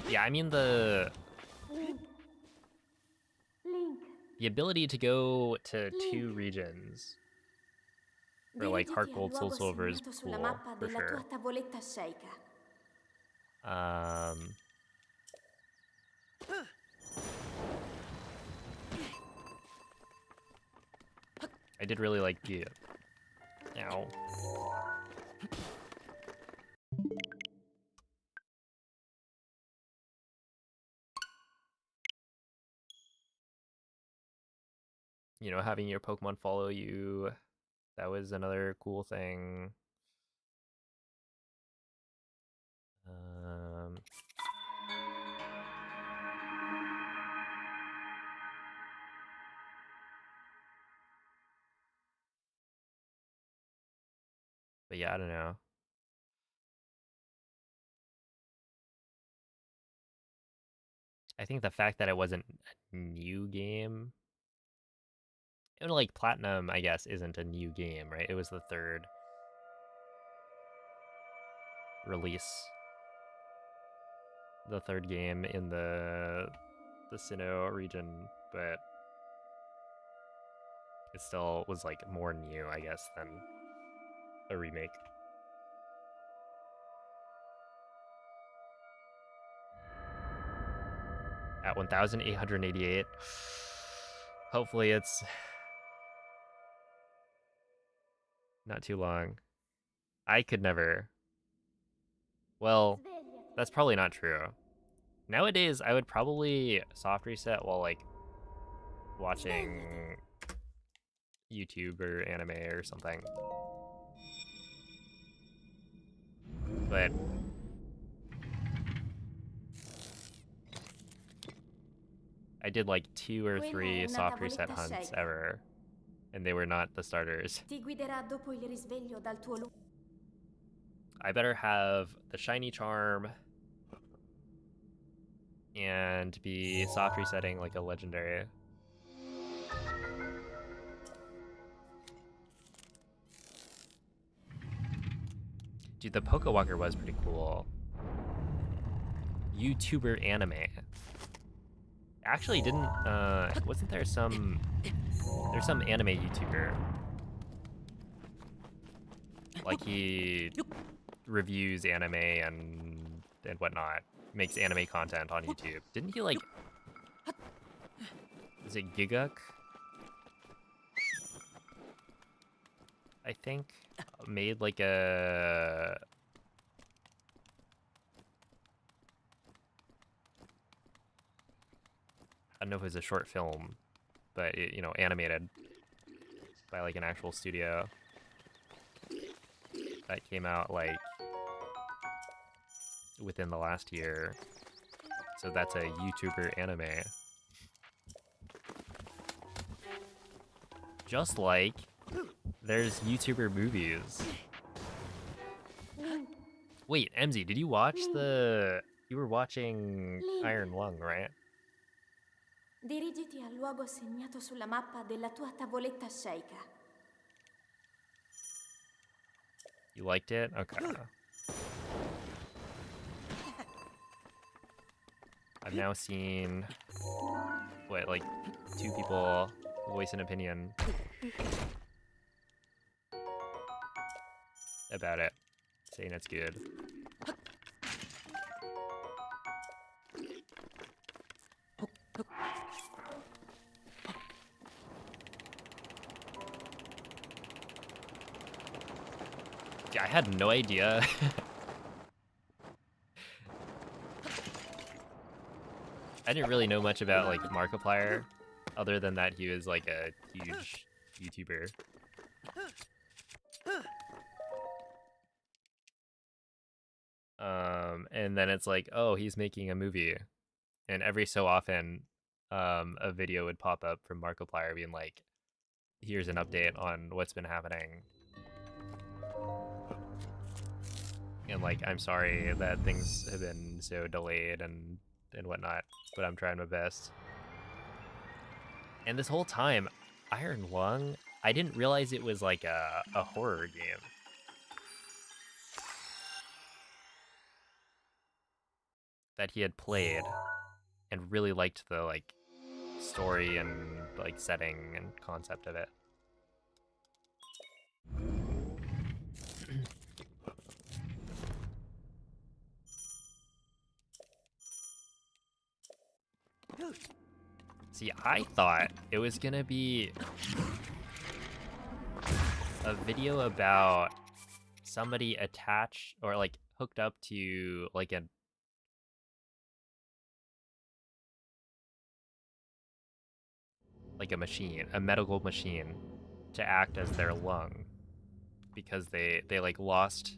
Yeah, I mean the ability to go to 2 regions for like Heart Gold, Soul Silver is cool, for sure. I did really like the... Ow. You know, having your Pokemon follow you, that was another cool thing. But yeah, I don't know. I think the fact that it wasn't a new game, and like Platinum, I guess, isn't a new game, right? It was the 3rd release, the 3rd game in the Sinnoh region, but it still was like more new, I guess, than a remake. At 1,888. Hopefully it's not too long. I could never. Well, that's probably not true. Nowadays, I would probably soft reset while like watching YouTube or anime or something. But I did like 2 or 3 soft reset hunts ever, and they were not the starters. I better have the shiny charm and be soft resetting like a legendary. Dude, the Pokewalker was pretty cool. YouTuber anime. Actually, didn't, wasn't there some, there's some anime YouTuber. Like, he reviews anime and whatnot. Makes anime content on YouTube. Didn't he, like, is it Giguk? I think made like a... I don't know if it was a short film, but it, you know, animated by like an actual studio that came out like within the last year. So that's a YouTuber anime. Just like there's YouTuber movies. Wait, MZ, did you watch the... You were watching Iron Lung, right? Dirigiti al luogo segnato sulla mappa della tua tavoletta sceicca. You liked it? Okay. I've now seen, what, like 2 people voice an opinion about it, saying it's good. Yeah, I had no idea. I didn't really know much about like Markiplier, other than that he was like a huge YouTuber. And then it's like, oh, he's making a movie, and every so often, a video would pop up from Markiplier being like, here's an update on what's been happening. And like, I'm sorry that things have been so delayed and whatnot, but I'm trying my best. And this whole time, Iron Lung, I didn't realize it was like a horror game. That he had played and really liked the like story and like setting and concept of it. See, I thought it was gonna be a video about somebody attached or like hooked up to like a machine, a medical machine, to act as their lung because they like lost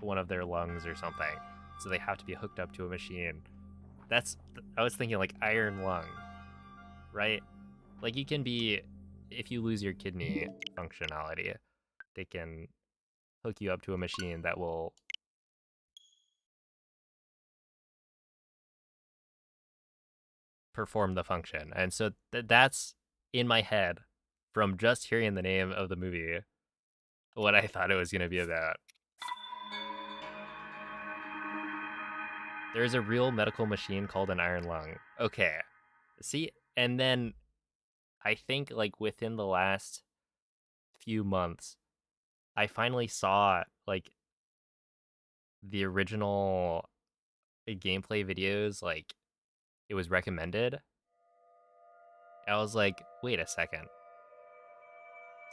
one of their lungs or something, so they have to be hooked up to a machine. I was thinking like Iron Lung, right? Like you can be, if you lose your kidney functionality, they can hook you up to a machine that will perform the function. And so that's in my head from just hearing the name of the movie what I thought it was going to be about. There's a real medical machine called an iron lung. Okay. See, and then I think like within the last few months, I finally saw like the original gameplay videos, like it was recommended. I was like, wait a second.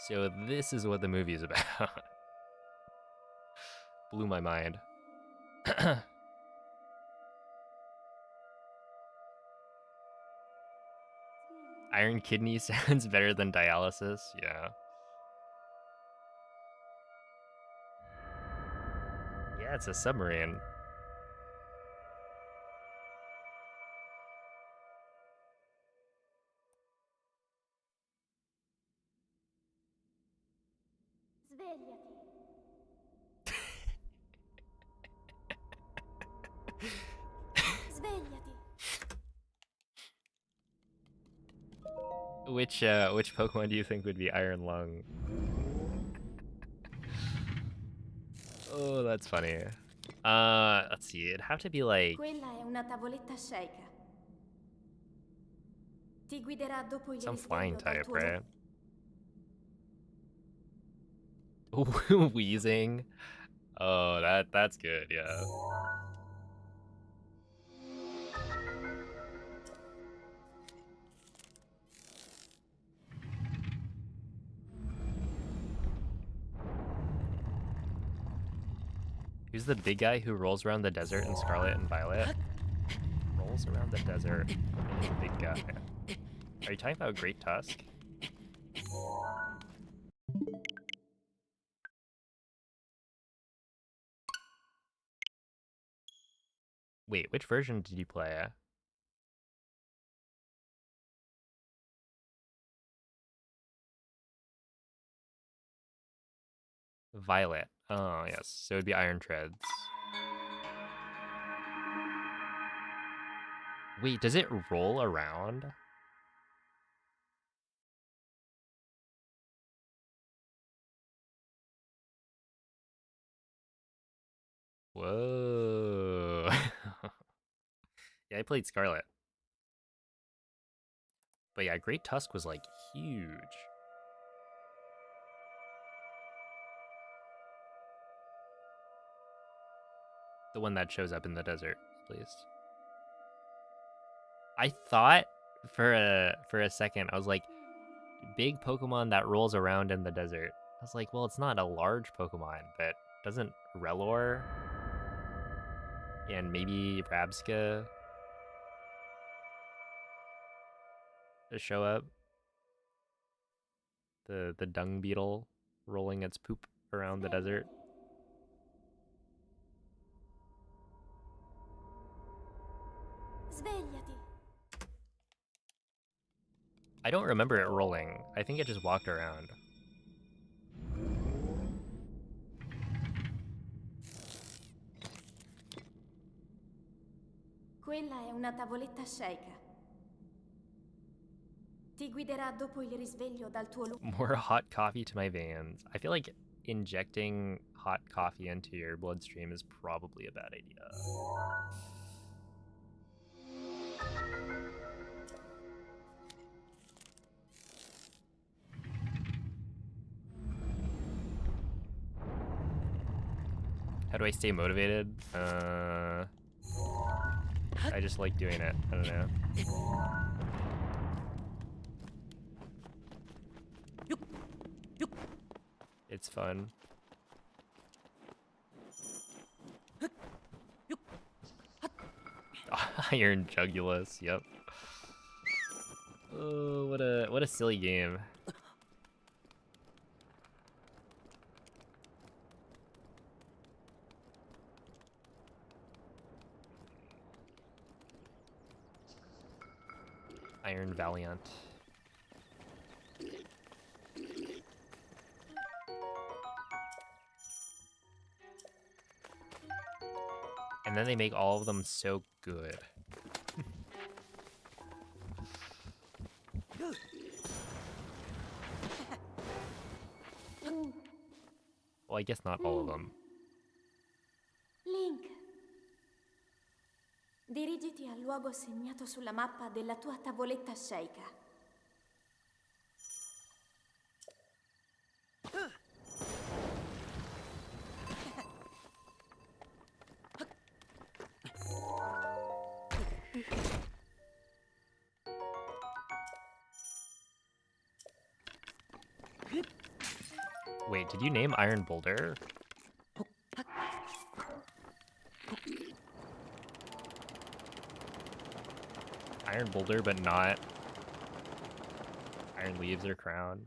So this is what the movie is about. Blew my mind. Iron kidney sounds better than dialysis. Yeah. Yeah, it's a submarine. Svegliati. Svegliati. Which Pokemon do you think would be Iron Lung? Oh, that's funny. Let's see. It'd have to be like Quella è una tavoletta sceicca. Ti guiderà dopo il some flying risveglio dal type, tuo right? Wheezing. Oh, that's good. Yeah. Who's the big guy who rolls around the desert in Scarlet and Violet? Rolls around the desert. The big guy. Are you talking about Great Tusk? Wait, which version did you play? Violet. Oh, yes. So it'd be Iron Treads. Wait, does it roll around? Whoa. Yeah, I played Scarlet. But yeah, Great Tusk was like huge. The one that shows up in the desert, please. I thought for a second, I was like, big Pokemon that rolls around in the desert. I was like, well, it's not a large Pokemon, but doesn't Relor and maybe Rabska show up? The dung beetle rolling its poop around the desert. Svegliati. I don't remember it rolling. I think it just walked around. Quella è una tavoletta shake. Ti guiderà dopo il risveglio dal tuo luogo. More hot coffee to my veins. I feel like injecting hot coffee into your bloodstream is probably a bad idea. How do I stay motivated? I just like doing it. I don't know. It's fun. Iron Jugulus, yep. Oh, what a silly game. Iron Valiant. And then they make all of them so good. Well, I guess not all of them. Link. Dirigiti al luogo segnato sulla mappa della tua tavoletta shake. Wait, did you name Iron Boulder? Iron Boulder, but not Iron Leaves or Crown.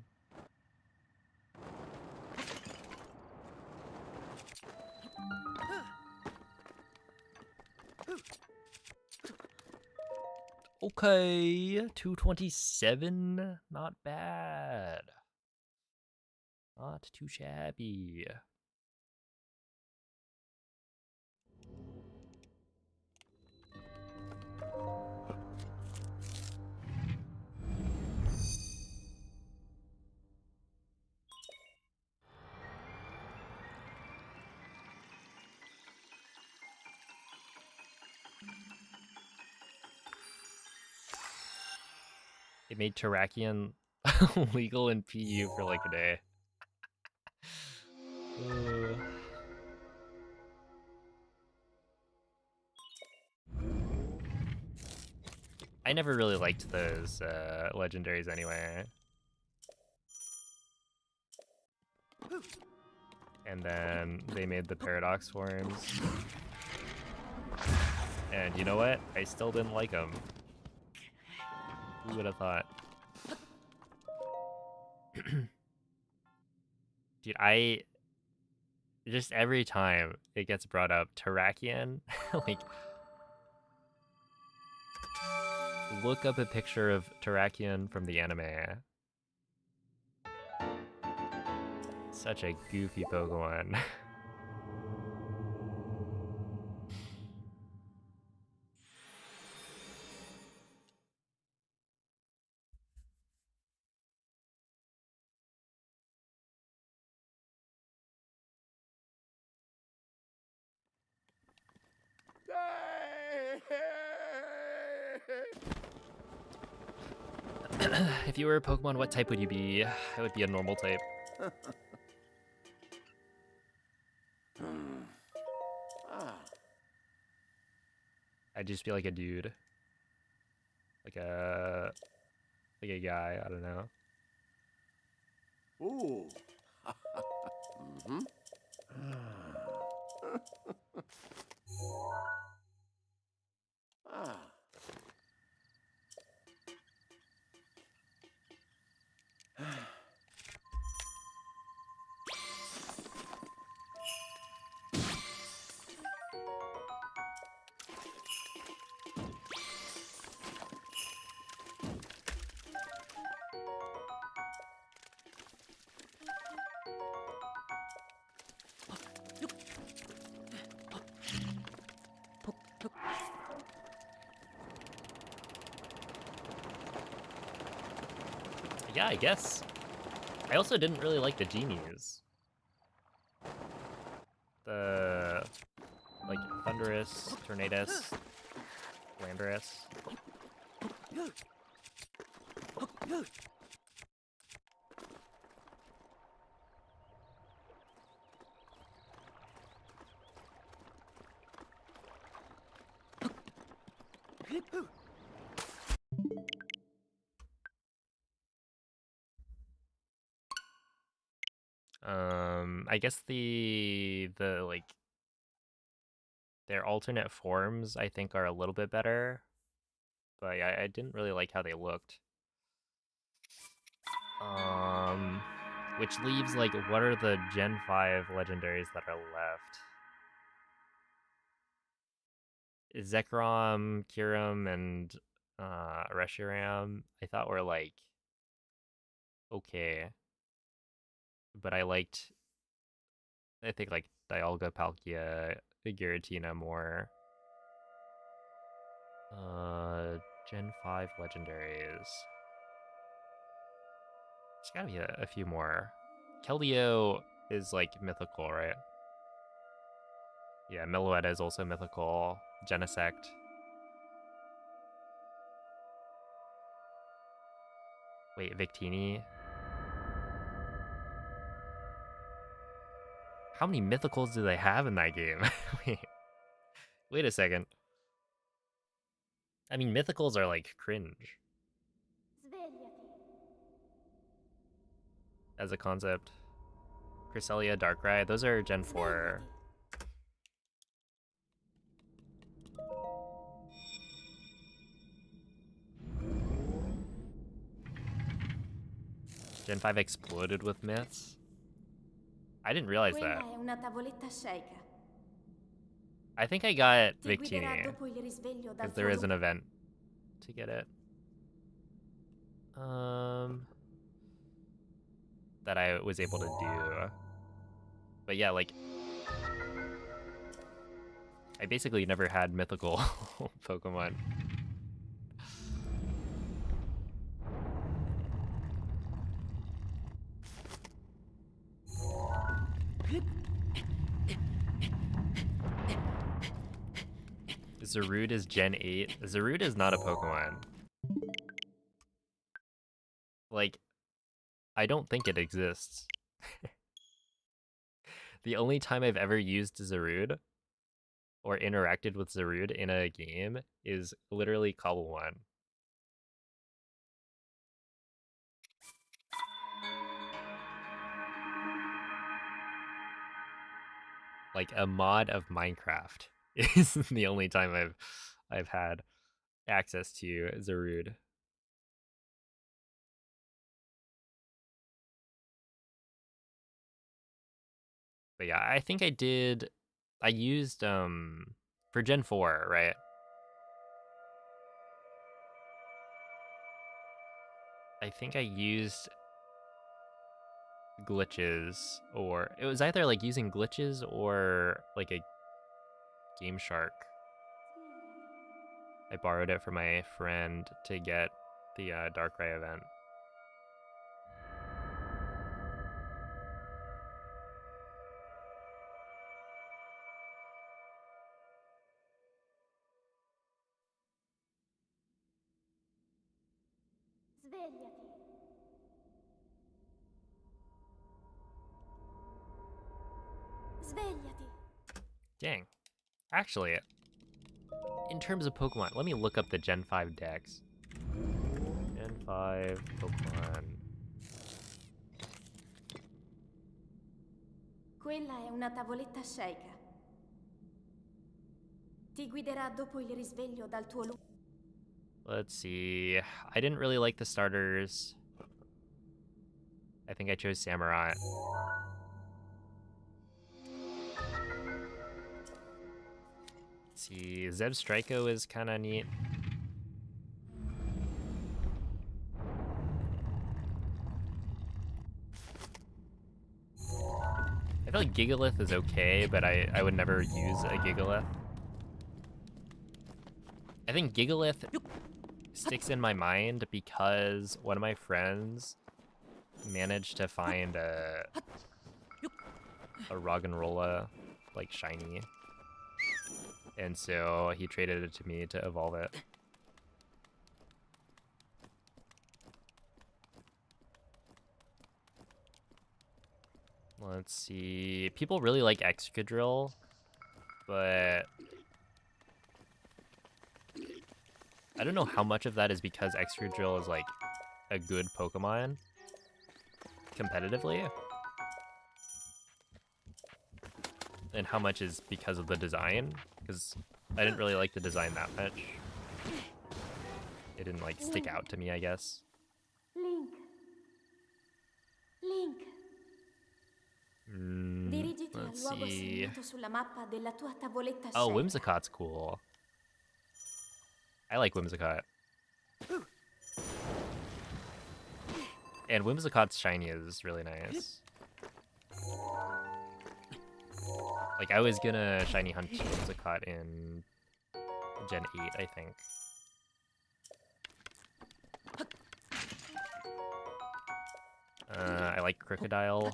Okay, 227, not bad. Not too shabby. It made Terrakion legal in PU for like a day. I never really liked those legendaries anyway. And then they made the Paradox forms. And you know what? I still didn't like them. Who would have thought? Dude, I just every time it gets brought up, Terrakion, like look up a picture of Terrakion from the anime. Such a goofy Pokemon. If you were a Pokemon, what type would you be? I would be a normal type. Ah. I'd just be like a dude. Like a guy, I don't know. Ooh. Mm-hmm. Ah. Yeah, I guess. I also didn't really like the genies. The like Thunderous, Tornadus, Landorus. I guess the like their alternate forms I think are a little bit better, but yeah, I didn't really like how they looked. Which leaves like what are the Gen 5 legendaries that are left? Zekrom, Kyurem, and Reshiram I thought were like okay, but I think like Dialga, Palkia, Giratina more. Gen 5 legendaries. There's gotta be a few more. Keldeo is like mythical, right? Yeah, Meloetta is also mythical. Genesect. Wait, Victini. How many mythicals do they have in that game? Wait a second. I mean, mythicals are like cringe Svegliati. as a concept. Cresselia, Darkrai, those are Gen 4. Svegliati. Gen 5 exploded with myths. I didn't realize Quella that. è una tavoletta sceicca. I think I got Ti guiderà Victini dopo il risveglio dal because there tuo is an lupo. event to get it. That I was able to do. But yeah, like I basically never had mythical Pokemon. Zarude is Gen 8. Zarude is not a Pokemon. Like, I don't think it exists. The only time I've ever used Zarude or interacted with Zarude in a game is literally Cobble 1. Like a mod of Minecraft is the only time I've had access to Zarude. But yeah, I think I used for Gen 4, right? I think I used glitches, or it was either like using glitches or like a Game Shark. I borrowed it from my friend to get the Darkrai event. Svegliati. Svegliati. Dang. Actually, in terms of Pokemon, let me look up the Gen 5 decks. Gen 5 Pokemon. Quella è una tavoletta Sheikah. Ti guiderà dopo il risveglio dal tuo lungo. Let's see. I didn't really like the starters. I think I chose Samurai. Let's see. Zebstriko is kind of neat. I feel like Gigalith is okay, but I would never use a Gigalith. I think Gigalith sticks in my mind because one of my friends managed to find a Roggenrola, like, shiny. And so he traded it to me to evolve it. Let's see. People really like Excadrill, but I don't know how much of that is because Excadrill is like a good Pokemon competitively, and how much is because of the design, because I didn't really like the design that much. It didn't like stick out to me, I guess. Link. Link. Dirigiti al Let's luogo see. segnato sulla mappa della tua tavoletta Oh, Sheikah. Whimsicott's cool. I like Whimsicott. And Whimsicott's shiny is really nice. Like, I was gonna shiny hunt Whimsicott in Gen 8, I think. I like Crocodile.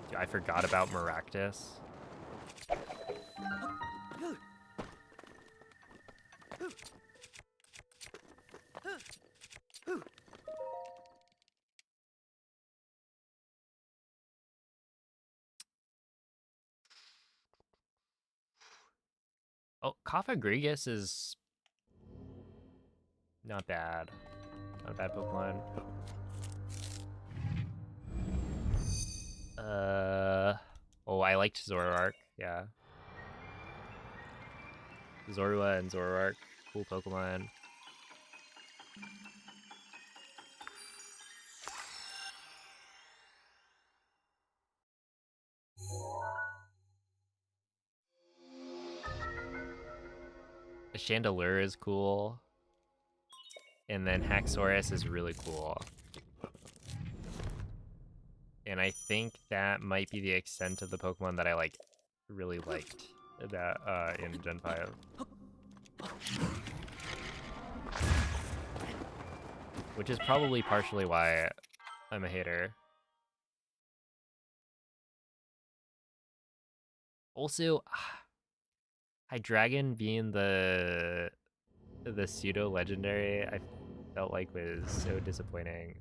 Dude, I forgot about Maractus. Oh, Cofagrigus is not bad. Not a bad Pokemon. Oh, I liked Zoroark, yeah. Zorua and Zoroark, cool Pokemon. The Chandelure is cool. And then Haxorus is really cool. And I think that might be the extent of the Pokemon that I like really liked that in Gen 5. Which is probably partially why I'm a hater. Also, Hydreigon being the pseudo legendary, I felt like was so disappointing.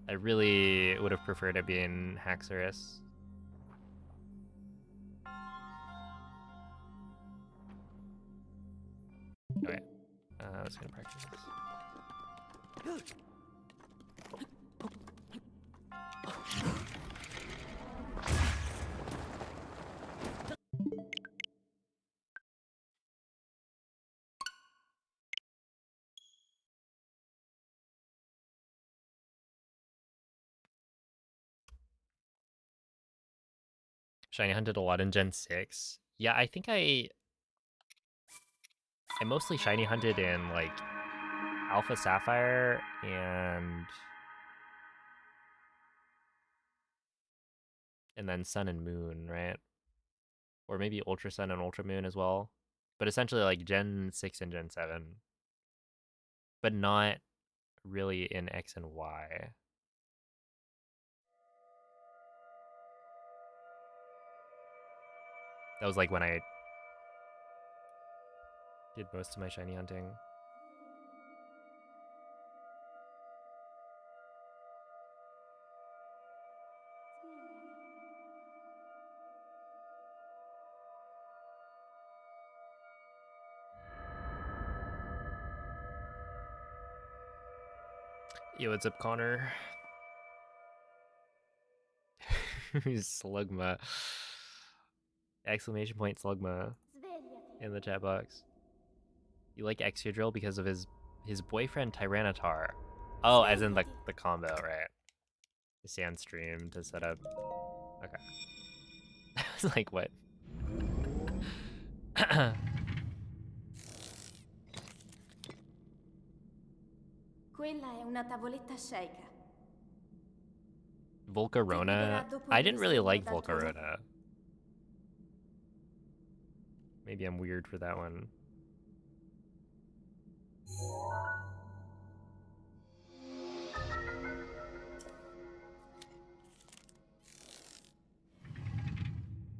I really would have preferred it being Haxorus. Okay, I was gonna practice this. Shiny hunted a lot in Gen 6. Yeah, I think I mostly shiny hunted in like Alpha Sapphire and then Sun and Moon, right? Or maybe Ultra Sun and Ultra Moon as well. But essentially like Gen 6 and Gen 7. But not really in X and Y. That was like when I did most of my shiny hunting. Yo, what's up, Connor? Slugma. Exclamation point Slugma in the chat box. You like Exudrill because of his boyfriend Tyranitar. Oh, as in the combo, right? The sand stream to set up. Okay. I was like, what? Quella è una tavoletta shake. Volcarona? I didn't really like Volcarona. Maybe I'm weird for that one.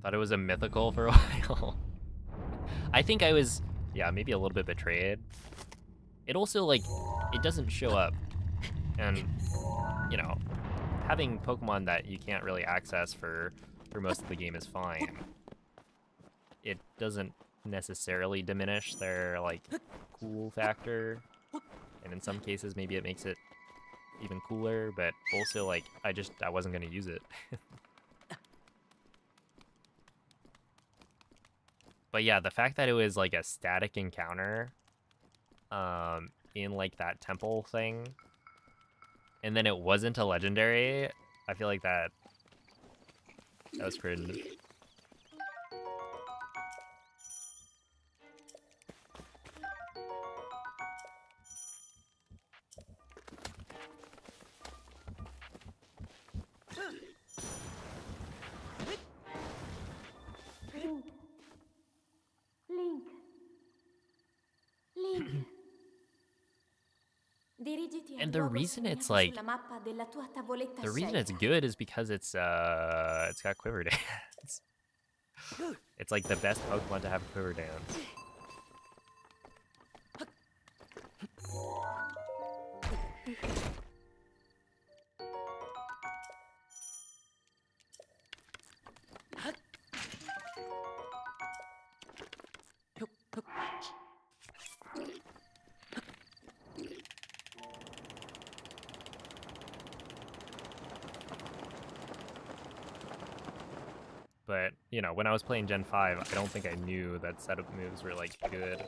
Thought it was a mythical for a while. I think I was, yeah, maybe a little bit betrayed. It also, like, it doesn't show up. And, you know, having Pokemon that you can't really access for most of the game is fine. It doesn't necessarily diminish their, like, cool factor. And in some cases, maybe it makes it even cooler, but also, like, I wasn't gonna use it. But yeah, the fact that it was like a static encounter in like that temple thing, and then it wasn't a legendary, I feel like that was cringe. Link. And the reason it's like, the reason it's good is because it's got Quiver Dance. It's like the best Pokemon to have a Quiver Dance. But, you know, when I was playing Gen 5, I don't think I knew that setup moves were, like, good.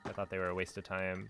I thought they were a waste of time.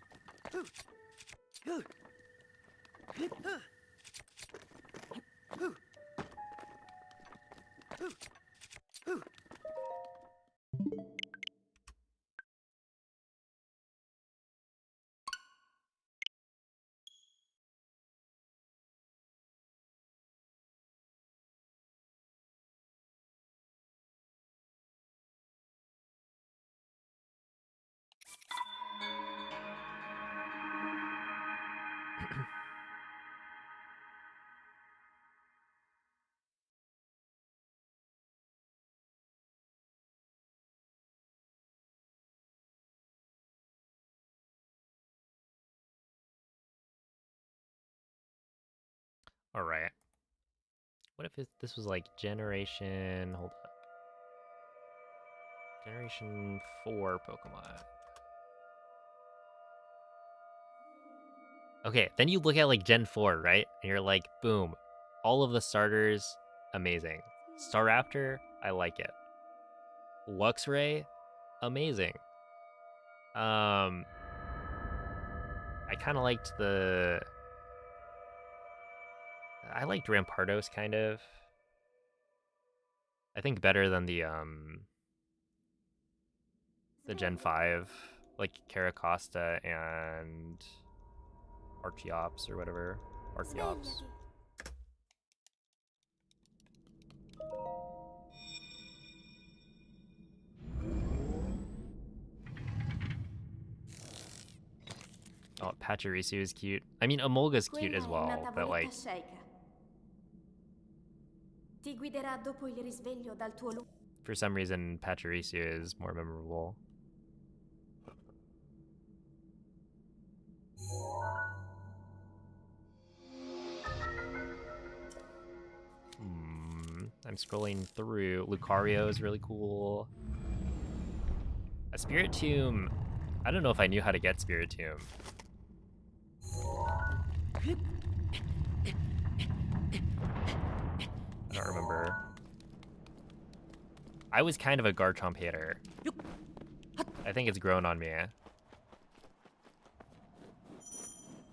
All right. What if this was like Generation... Hold up. Generation 4 Pokemon. Okay, then you look at like Gen 4, right? And you're like, boom. All of the starters, amazing. Staraptor, I like it. Luxray, amazing. I kind of liked I liked Rampardos, kind of. I think better than the Gen 5, like Caracosta and Archeops or whatever. Archeops. Oh, Pachirisu is cute. I mean, Emolga's cute as well, but like... For some reason, Pachirisu is more memorable. I'm scrolling through. Lucario is really cool. A Spirit Tomb. I don't know if I knew how to get Spirit Tomb. I don't remember. I was kind of a Garchomp hater. I think it's grown on me.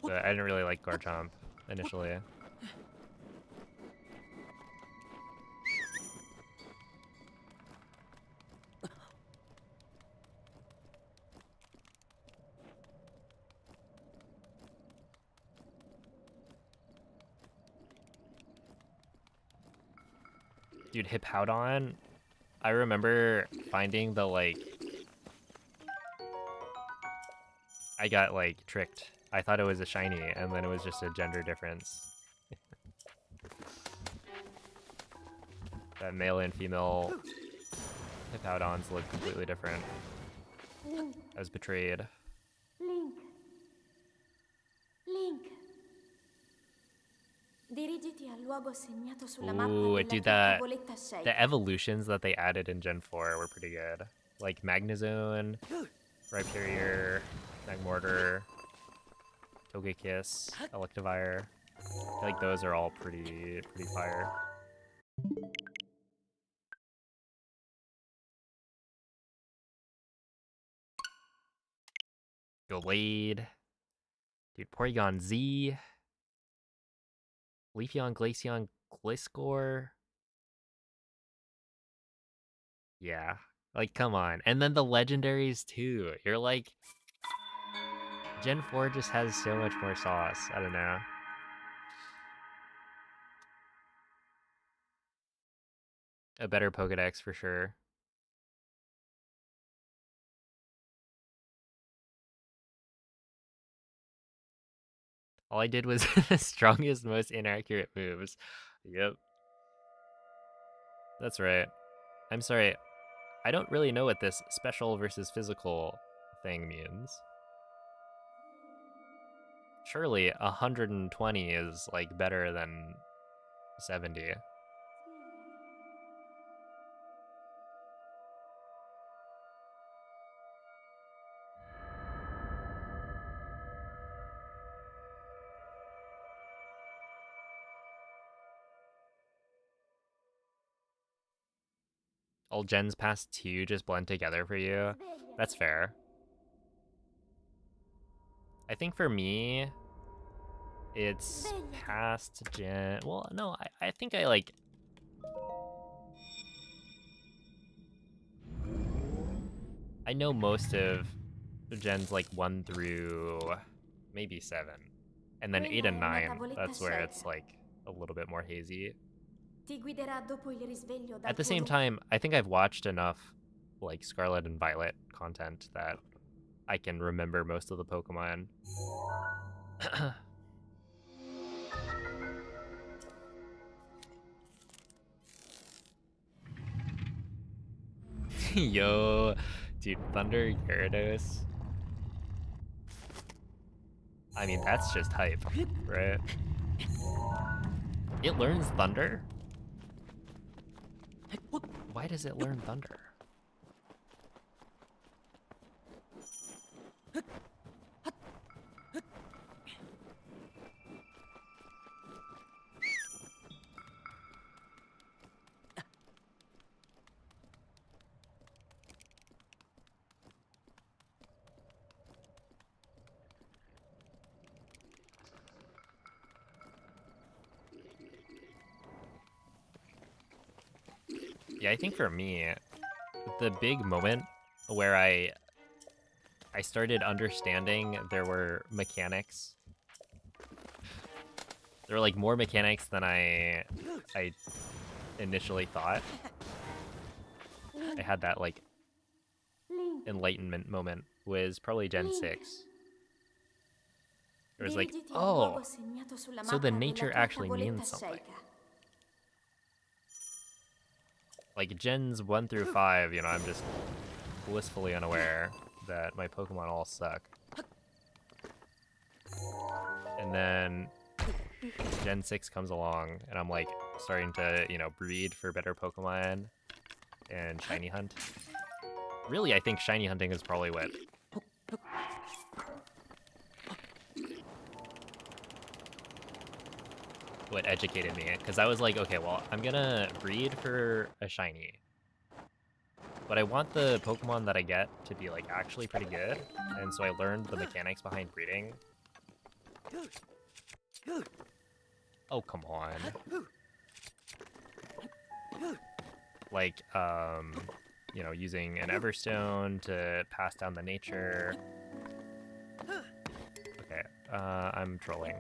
But I didn't really like Garchomp initially. Dude, Hippowdon, I remember finding the, like... I got, like, tricked. I thought it was a shiny, and then it was just a gender difference. That male and female Hippowdons look completely different. I was betrayed. Link. Link. Dirigiti al luogo segnato sulla mappa della Dude, tua tavoletta scelta. the evolutions that they added in Gen 4 were pretty good. Like Magnezone, Rhyperior, Magmortar, Togekiss, Electivire. I feel like those are all pretty fire. Gallade. Dude, Porygon Z. Leafeon, Glaceon, Gliscor. Yeah. Like, come on. And then the legendaries, too. You're like... Gen 4 just has so much more sauce. I don't know. A better Pokedex, for sure. All I did was the strongest, most inaccurate moves. Yep. That's right. I'm sorry. I don't really know what this special versus physical thing means. Surely 120 is, like, better than 70. All gens past 2 just blend together for you. That's fair. I think for me, it's past gen... Well, no, I think I, like... I know most of the gens, like, 1 through maybe 7. And then 8 and 9, that's where it's, like, a little bit more hazy. At the same time, I think I've watched enough, like, Scarlet and Violet content that I can remember most of the Pokemon. Yo, dude, Thunder Gyarados. I mean, that's just hype, right? It learns Thunder? Why does it learn Thunder? Yeah, I think for me, the big moment where I started understanding there were mechanics. There were, like, more mechanics than I initially thought. I had that, like, enlightenment moment was probably Gen 6. It was like, oh, so the nature actually means something. Like gens 1 through 5, you know, I'm just blissfully unaware that my Pokemon all suck. And then Gen 6 comes along, and I'm like starting to, you know, breed for better Pokemon and shiny hunt. Really, I think shiny hunting is probably what educated me, because I was like, okay, well, I'm gonna breed for a shiny, but I want the Pokemon that I get to be like actually pretty good, and so I learned the mechanics behind breeding. Oh, come on. Like, you know, using an Everstone to pass down the nature. Okay, I'm trolling.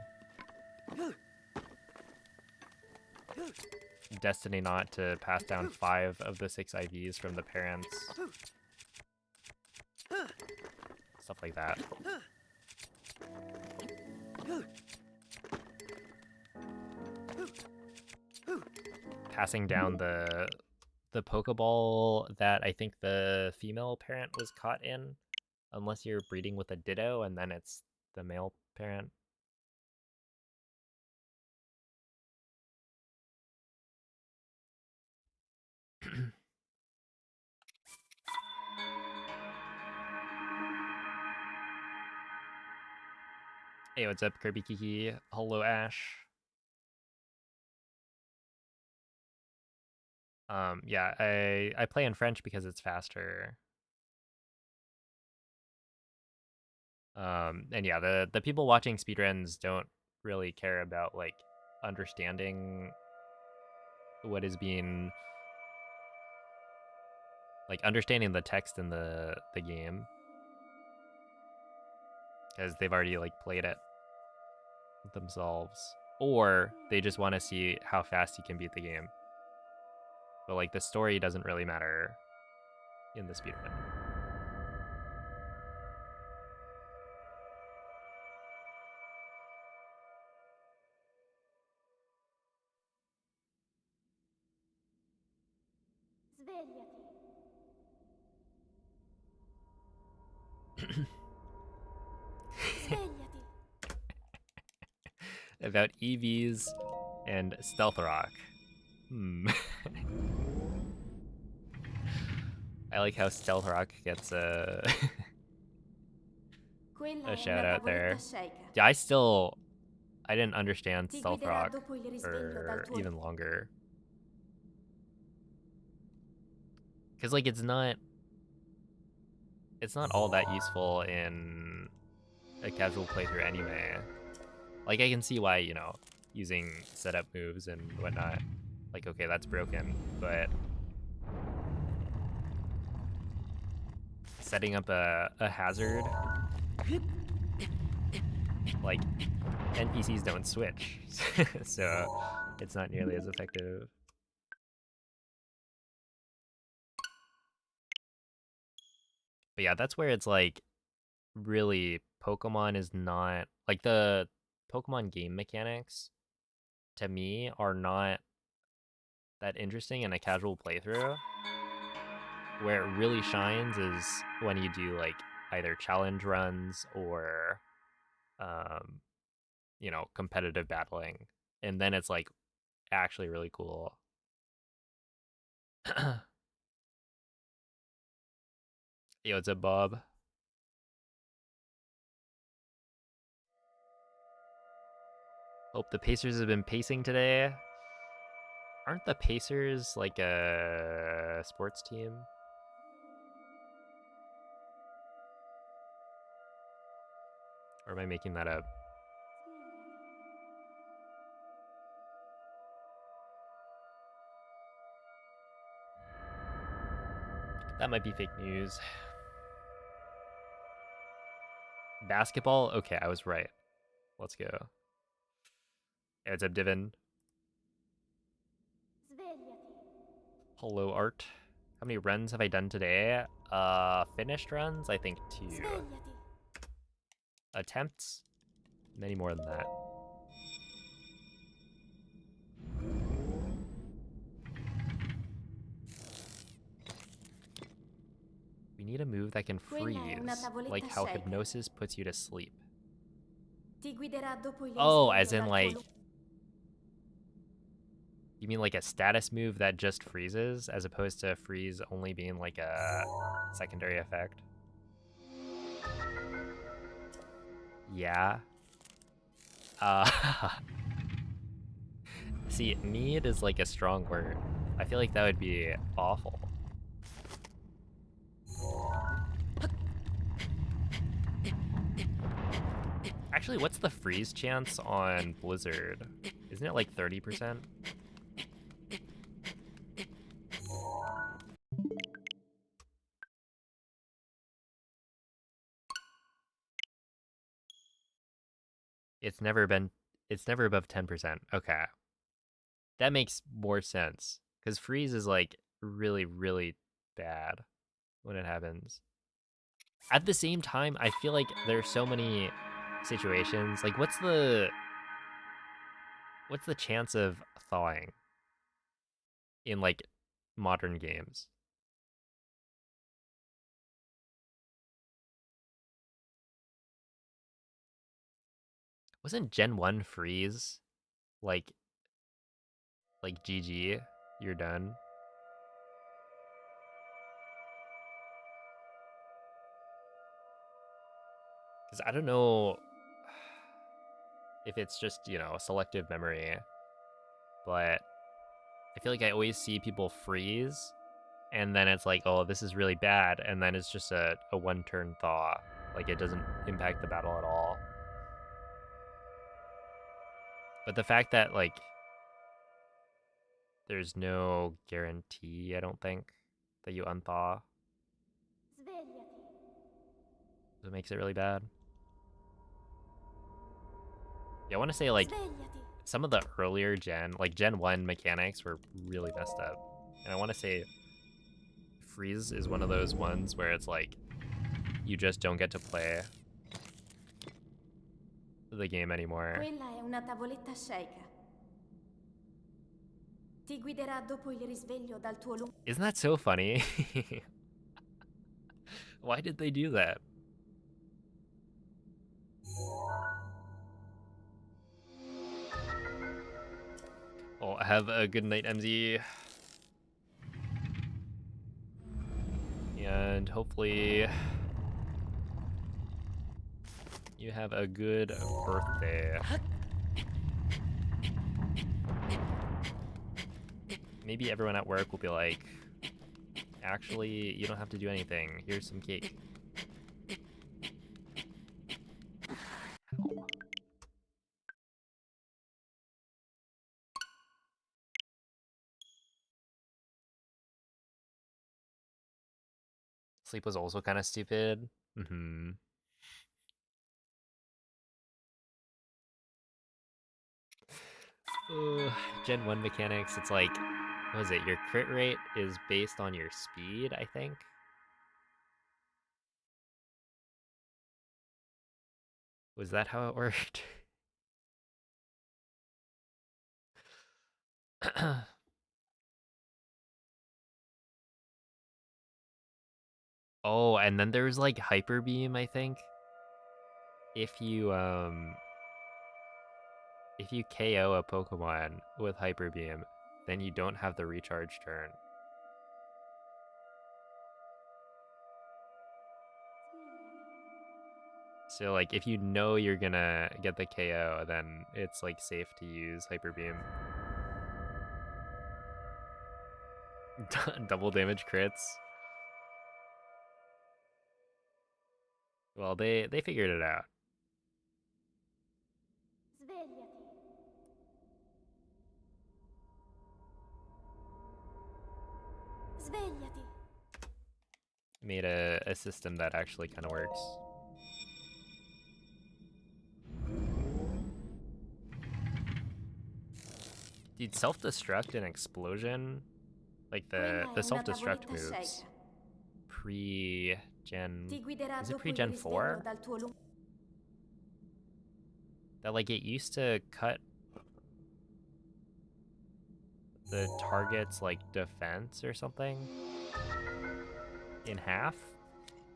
Destiny Knot to pass down 5 of the 6 IVs from the parents. Stuff like that. Passing down the Pokeball that I think the female parent was caught in, unless you're breeding with a Ditto and then it's the male parent. Hey, what's up, Kirby Kiki? Hello, Ash. Yeah, I play in French because it's faster. And yeah, the people watching speedruns don't really care about like understanding what is being like understanding the text in the game, because they've already like played it themselves, or they just want to see how fast you can beat the game. But like the story doesn't really matter in the speedrun. Svegliati. Svegliati. About EVs and Stealth Rock. I like how Stealth Rock gets a shout out there. Yeah, I didn't understand Stealth Rock for even longer. Cause like it's not all that useful in a casual playthrough anyway. Like I can see why, you know, using setup moves and whatnot, like okay, that's broken, but setting up a hazard, like NPCs don't switch, so it's not nearly as effective. But yeah, that's where it's like really Pokemon is not like the Pokemon game mechanics to me are not that interesting in a casual playthrough. Where it really shines is when you do like either challenge runs or you know, competitive battling, and then it's like actually really cool. Yo, what's up, Bob? Hope the Pacers have been pacing today. Aren't the Pacers like a sports team? Or am I making that up? That might be fake news. Basketball? Okay, I was right. Let's go. Hey, what's up, Divin? Hello, Art. How many runs have I done today? Finished runs? I think 2. Attempts? Many more than that. need a move that can Quella è una freeze, tavoletta like how shaker. hypnosis puts you to sleep. Ti guiderà dopo il Oh, risveglio as in dal tuo like, you mean like a status move that just freezes, as opposed to freeze only being like a secondary effect? Yeah. See, need is like a strong word. I feel like that would be awful. Actually, what's the freeze chance on Blizzard? Isn't it like 30%? It's never above 10%. Okay. That makes more sense. Because freeze is like really, really bad when it happens. At the same time, I feel like there are so many situations. Like, what's the chance of thawing in like modern games? Wasn't Gen 1 freeze like GG, you're done? Because I don't know if it's just, you know, selective memory, but I feel like I always see people freeze, and then it's like, oh, this is really bad, and then it's just a one-turn thaw. Like, it doesn't impact the battle at all. But the fact that, like, there's no guarantee, I don't think, that you unthaw, Svegliati. so it makes it really bad. Yeah, I want to say, like, Svegliati. some of the earlier like Gen 1 mechanics were really messed up. And I want to say freeze is one of those ones where it's like, you just don't get to play the game anymore. Quella è una tavoletta shaker. Ti guiderà dopo il risveglio dal tuo lungo. Isn't that so funny? Why did they do that? Oh, have a good night, MZ. And hopefully you have a good birthday. Maybe everyone at work will be like, actually, you don't have to do anything. Here's some cake. Ow. Sleep was also kind of stupid. Gen 1 mechanics, it's like, what is it? Your crit rate is based on your speed, I think? Was that how it worked? Oh, and then there's like Hyper Beam, I think. If you KO a Pokemon with Hyper Beam, then you don't have the recharge turn. So like if you know you're gonna get the KO, then it's like safe to use Hyper Beam. Double damage crits. Well, they figured it out. Svegliati. Svegliati. Made a system that actually kind of works. Dude, self-destruct and explosion, like the self-destruct moves, pre-gen, is it pre-gen 4? That like it used to cut the target's like defense or something in half,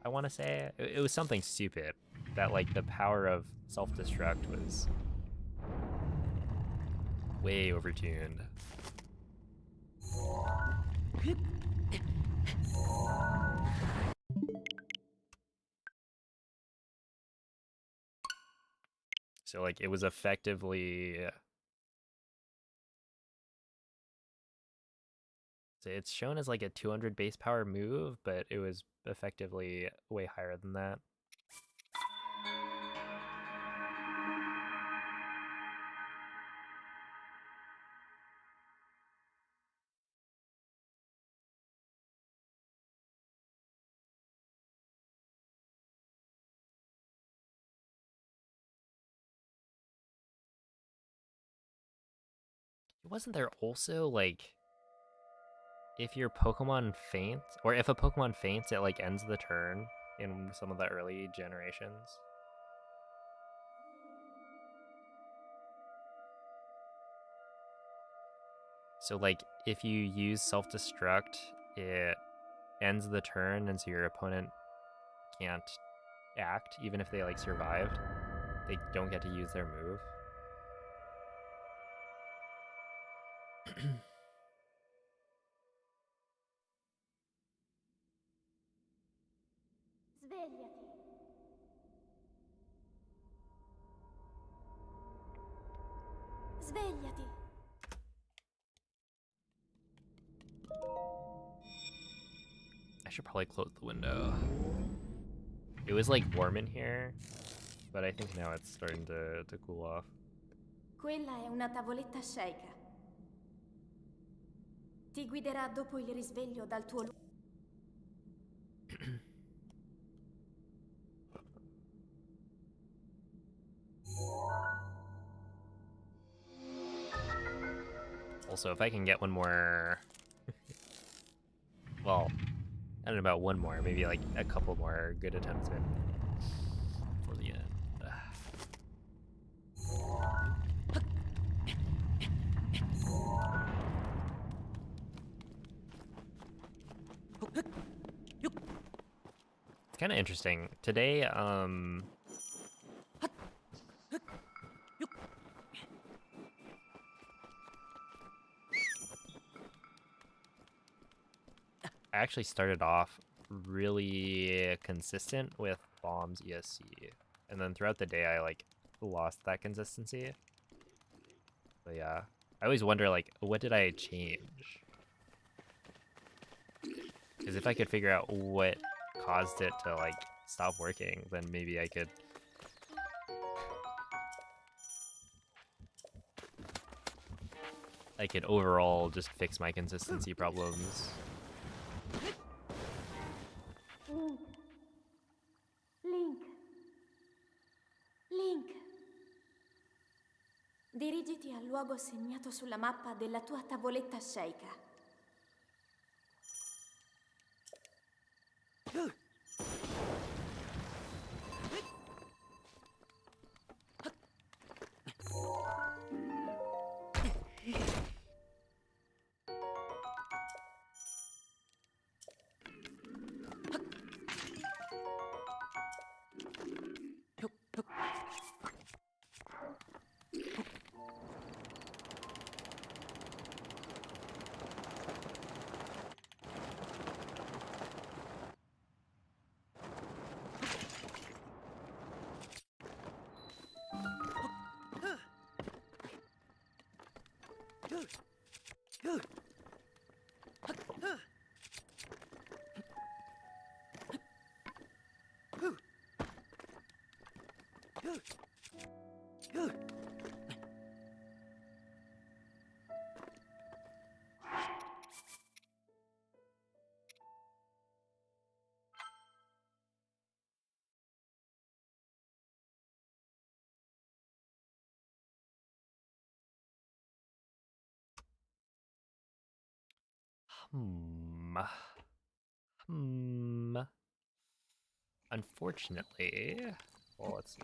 I want to say. It was something stupid. That, like, the power of self-destruct was way overtuned. So, like, it was effectively... So it's shown as, like, a 200 base power move, but it was effectively way higher than that. Wasn't there also, like, if your Pokemon faints, or if a Pokemon faints, it, like, ends the turn in some of the early generations? So, like, if you use self-destruct, it ends the turn, and so your opponent can't act, even if they, like, survived. They don't get to use their move. Svegliati. Svegliati. I should probably close the window. It was, like, warm in here, but I think now it's starting to cool off. Quella è una tavoletta sceicca. Ti guiderà dopo il risveglio dal tuo luogo. Also, if I can get one more... well, I don't know about one more, maybe like a couple more good attempts in for the end. It's kind of interesting. Today, I actually started off really consistent with bombs ESC, and then throughout the day I, like, lost that consistency. But yeah, I always wonder, like, what did I change? Because if I could figure out what caused it to, like, stop working, then maybe I could overall just fix my consistency problems. Link. Link. Link. Dirigiti al luogo segnato sulla mappa della tua tavoletta sceicca. Unfortunately, well, let's see.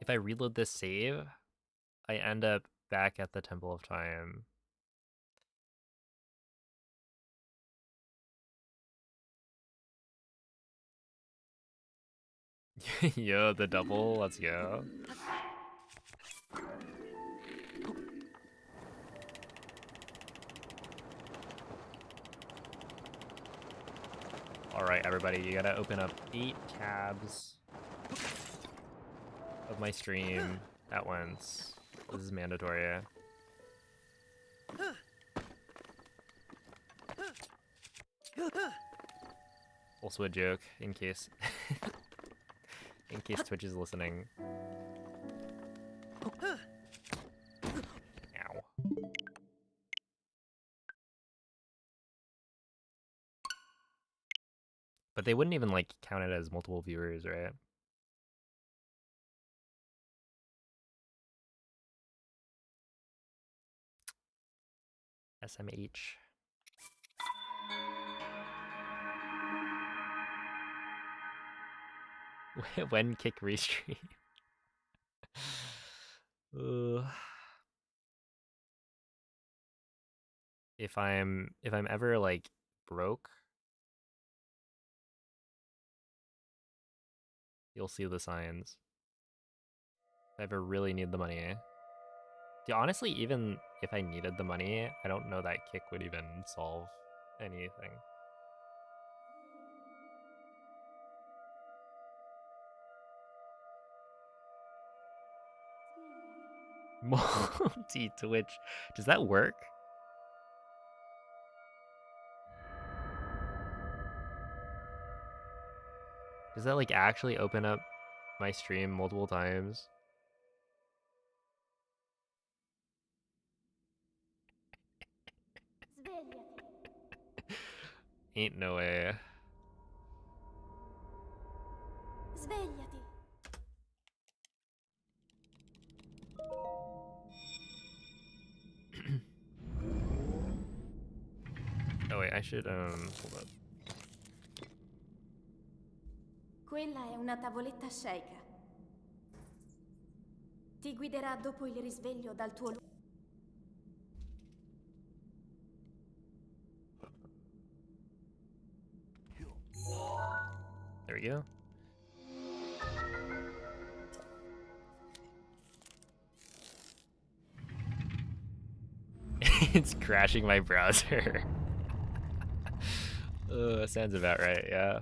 If I reload this save, I end up back at the Temple of Time. Yo, the double, let's go. Alright, everybody, you gotta open up 8 tabs of my stream at once. This is mandatory. Also a joke, in case Twitch is listening. Ow. But they wouldn't even like count it as multiple viewers, right? SMH. When kick restream? If I'm ever like broke, you'll see the signs. If I ever really need the money. Yeah, honestly, even if I needed the money, I don't know that kick would even solve anything. Multi-Twitch. Does that work? Does that like actually open up my stream multiple times? Svegliati. Ain't no way. Svegliati. Oh wait, I should hold up. Quella è una tavoletta sceicca. Ti guiderà dopo il risveglio dal tuo There we go. It's crashing my browser. Sounds about right, yeah.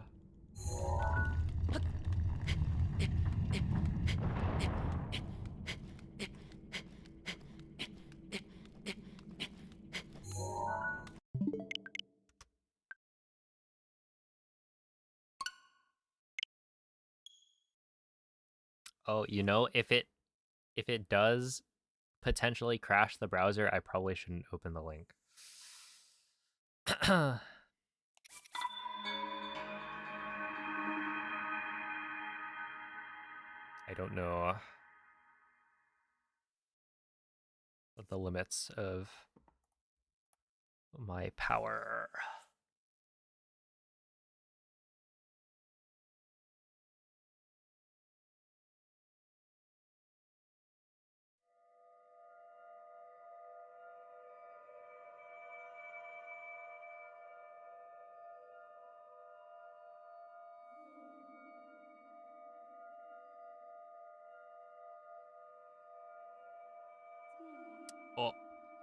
Oh, you know, if it does potentially crash the browser, I probably shouldn't open the link. I don't know what the limits of my power.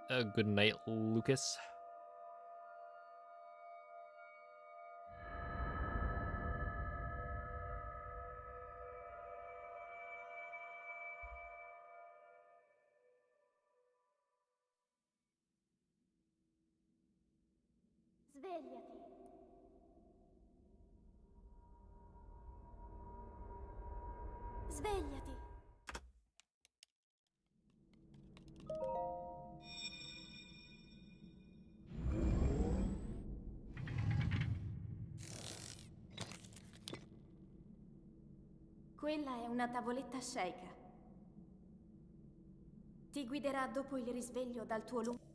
Oh, good night, Lucas. Svegliati. Svegliati. Quella è una tavoletta sceicca. Ti guiderà dopo il risveglio dal tuo lungo...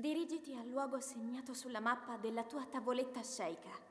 Dirigiti al luogo segnato sulla mappa della tua tavoletta sceicca.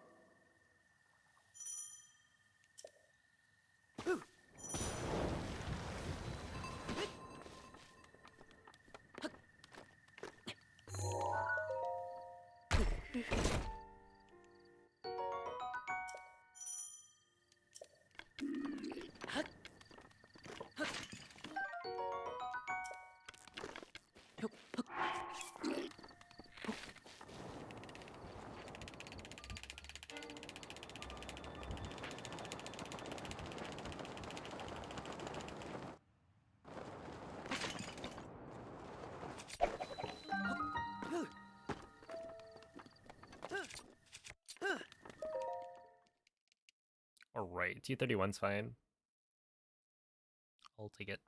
Alright, 231's fine. I'll take it.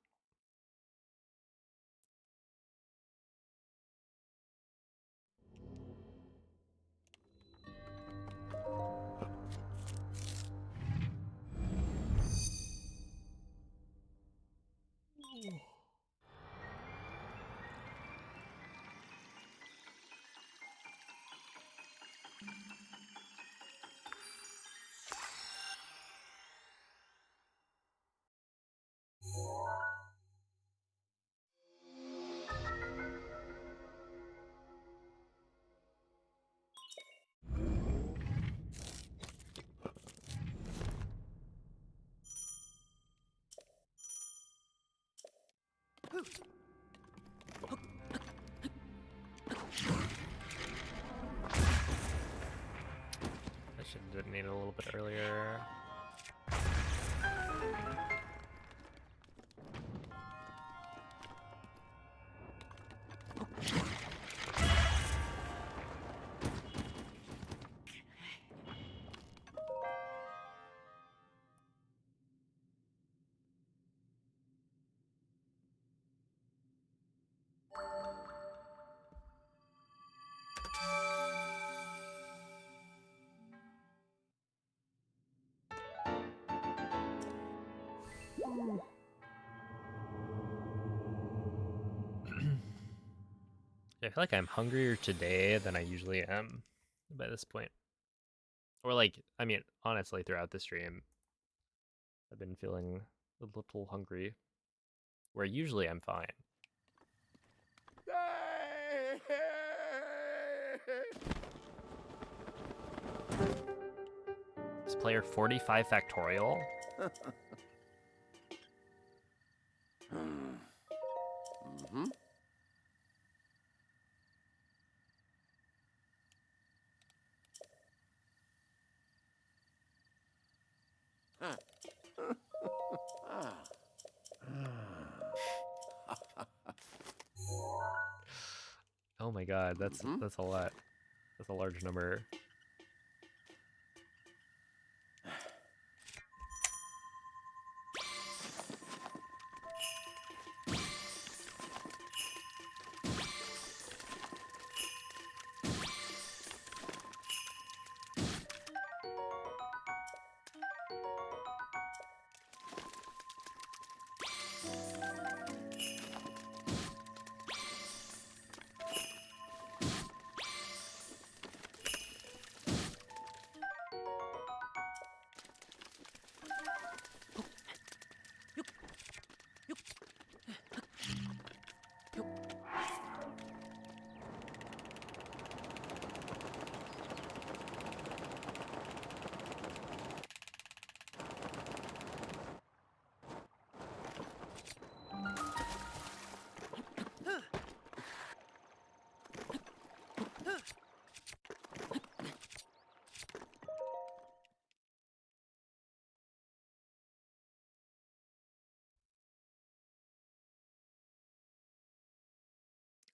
I should have detonated a little bit earlier. I feel like I'm hungrier today than I usually am by this point. Or like, I mean, honestly, throughout the stream, I've been feeling a little hungry, where usually I'm fine. Is player 45 factorial? Mm-hmm. Oh my god, that's a lot. That's a large number.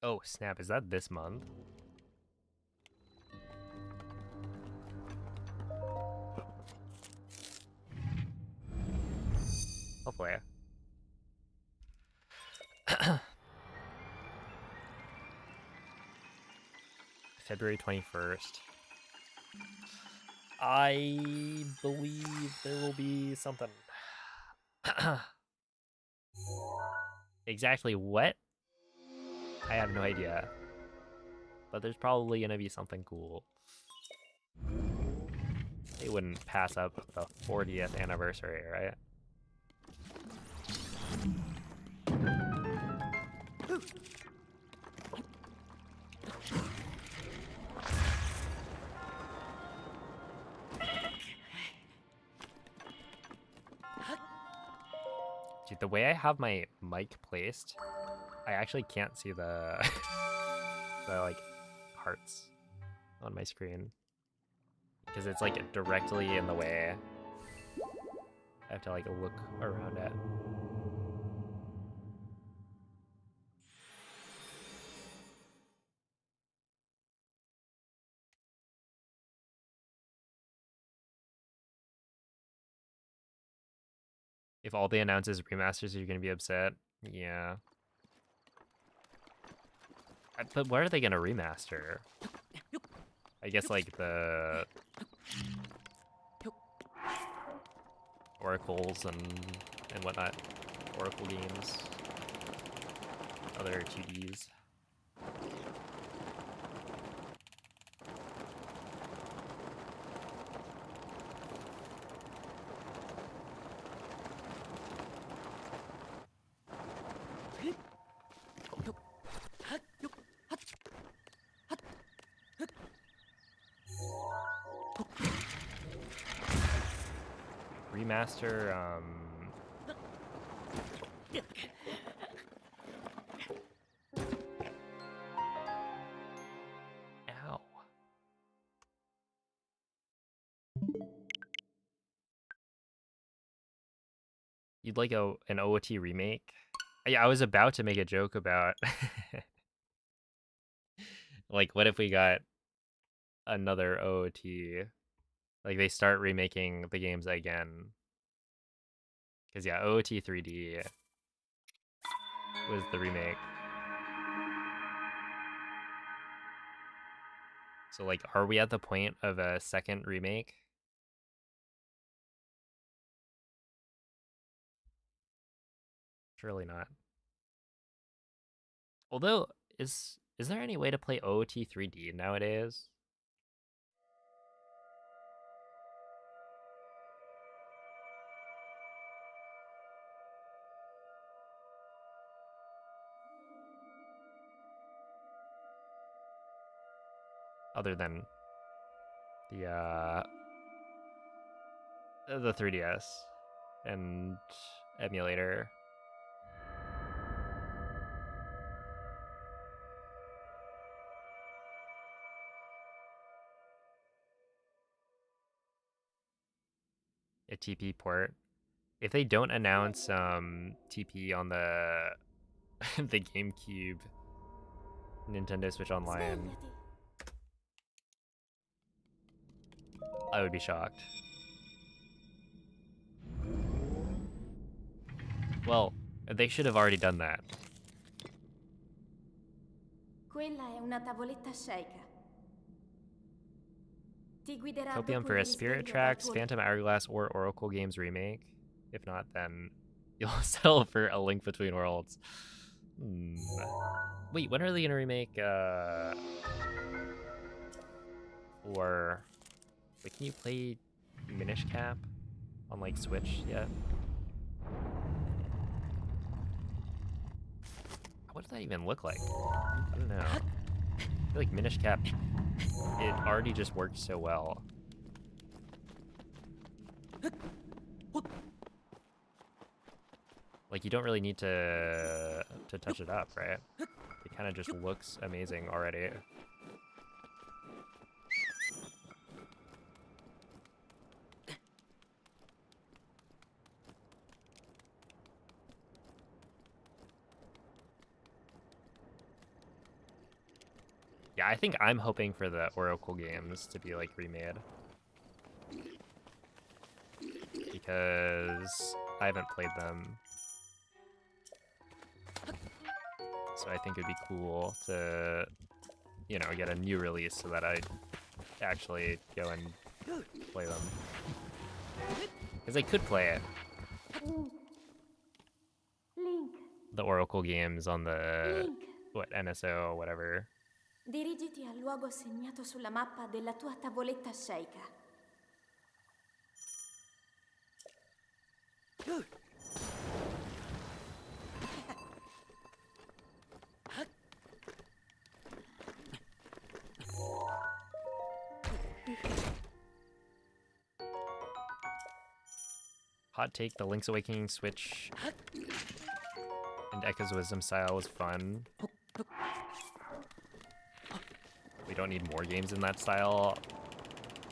Oh snap, is that this month? Hopefully. February 21st. I believe there will be something. Exactly what? I have no idea. but there's probably gonna be something cool. They wouldn't pass up the 40th anniversary, right? Dude, the way I have my mic placed, I actually can't see the the like hearts on my screen because it's like directly in the way. I have to like look around it. If all they announce is remasters, you're gonna be upset. Yeah. But what are they gonna remaster? I guess like the Oracles and whatnot. Oracle games. Other 2Ds. Remaster, Ow. You'd like an OOT remake? Yeah, I was about to make a joke about like what if we got another OOT? Like they start remaking the games again. Cause yeah, OOT 3D was the remake. So like, are we at the point of a second remake? Surely not. Although, is there any way to play OOT 3D nowadays? Other than the 3DS and emulator. A TP port. If they don't announce TP on the the GameCube, Nintendo Switch Online, I would be shocked. Well, they should have already done that. Quella è una tavoletta sceicca. Ti guiderà Copium dopo for il a Spirit risveglio dal Tracks, tuo Phantom Hourglass, or Oracle Games remake. If not, then you'll sell for A Link Between Worlds. Wait, when are they gonna remake or wait, can you play Minish Cap on like Switch yet? What does that even look like? I don't know. I feel like Minish Cap, it already just worked so well. Like you don't really need to touch it up, right? It kind of just looks amazing already. Yeah, I think I'm hoping for the Oracle games to be like remade. Because I haven't played them. So I think it'd be cool to, you know, get a new release so that I actually go and play them. Because I could play it. Link. The Oracle games on the, Link. what, NSO or whatever. Dirigiti al luogo segnato sulla mappa della tua tavoletta sceika. Hot take, the Link's Awakening switch and Echo's Wisdom style was fun. We don't need more games in that style.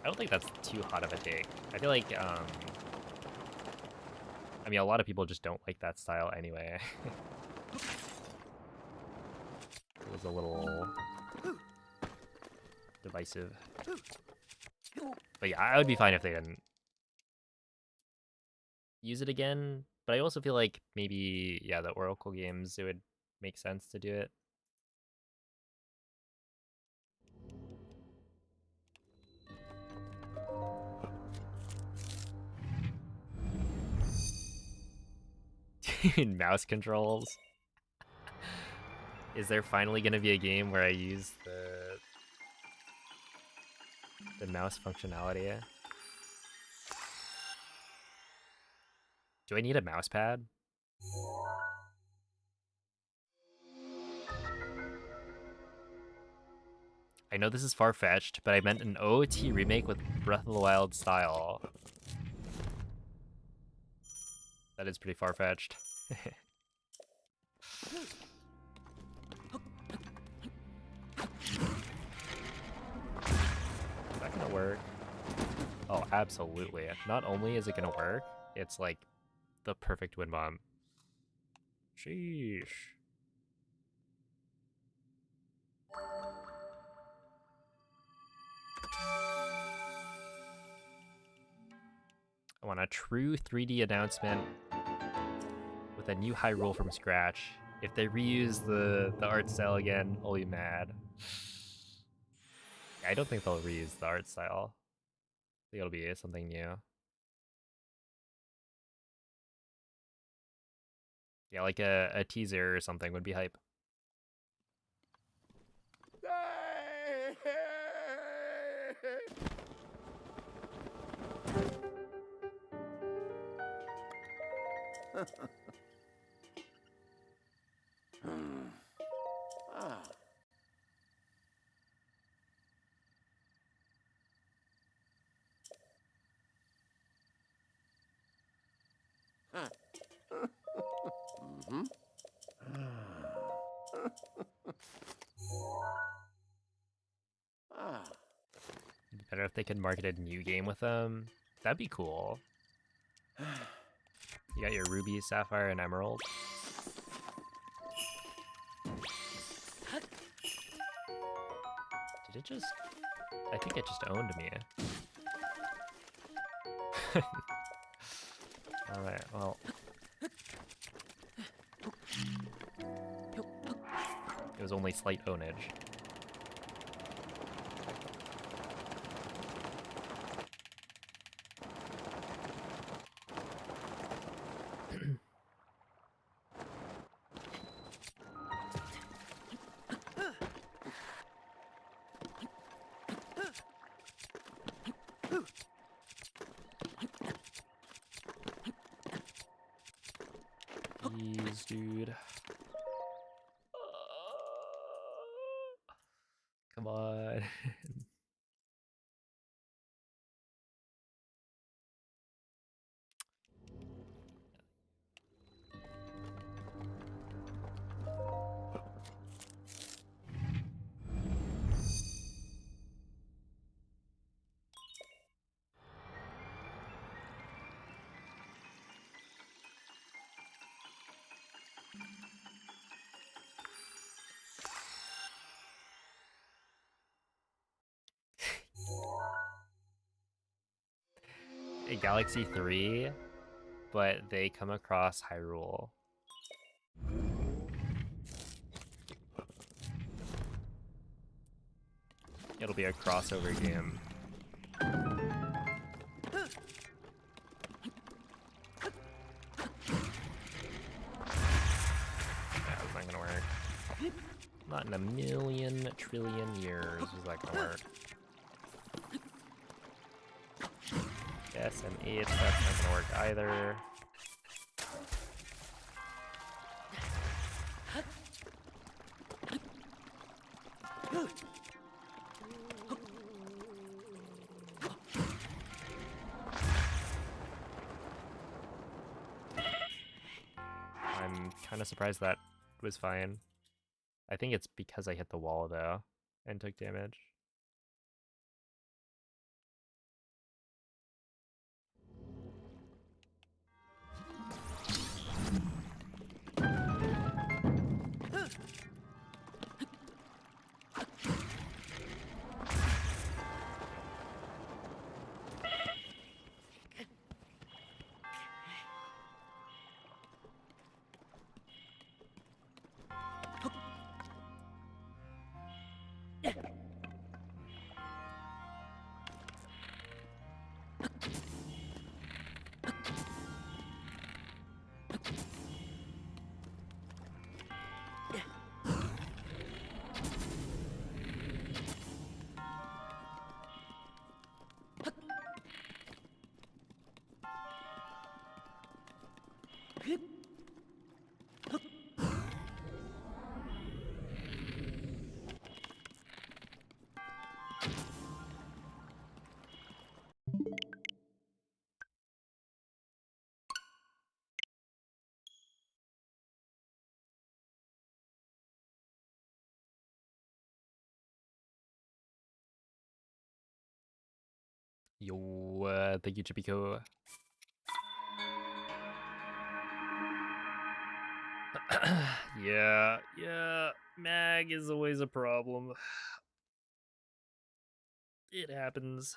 I don't think that's too hot of a take. I feel like, I mean, a lot of people just don't like that style anyway. It was a little divisive. But yeah, I would be fine if they didn't use it again. But I also feel like maybe, yeah, the Oracle games, it would make sense to do it. Mouse controls. Is there finally gonna be a game where I use the mouse functionality? Do I need a mouse pad? I know this is far-fetched, but I meant an OOT remake with Breath of the Wild style. That is pretty far-fetched. Is that gonna work? Oh, absolutely. Not only is it gonna work, it's like the perfect wind bomb. Sheesh. I want a true 3D announcement with a new Hyrule from scratch. If they reuse the art style again, I'll be mad. I don't think they'll reuse the art style. I think it'll be something new. Yeah, like a teaser or something would be hype. It'd be better if they could market a new game with them. That'd be cool. You got your Ruby, Sapphire, and Emerald. Did it just... I think it just owned me. Alright, well... It was only slight ownage. Jeez, dude. Come on. A Galaxy 3, but they come across Hyrule. It'll be a crossover game. Yeah, that's not gonna work. Not in a million trillion years is that gonna work. SM8, that's not gonna work either. I'm kind of surprised that was fine. I think it's because I hit the wall though and took damage. Yo, thank you, Chipico. Yeah, mag is always a problem. It happens.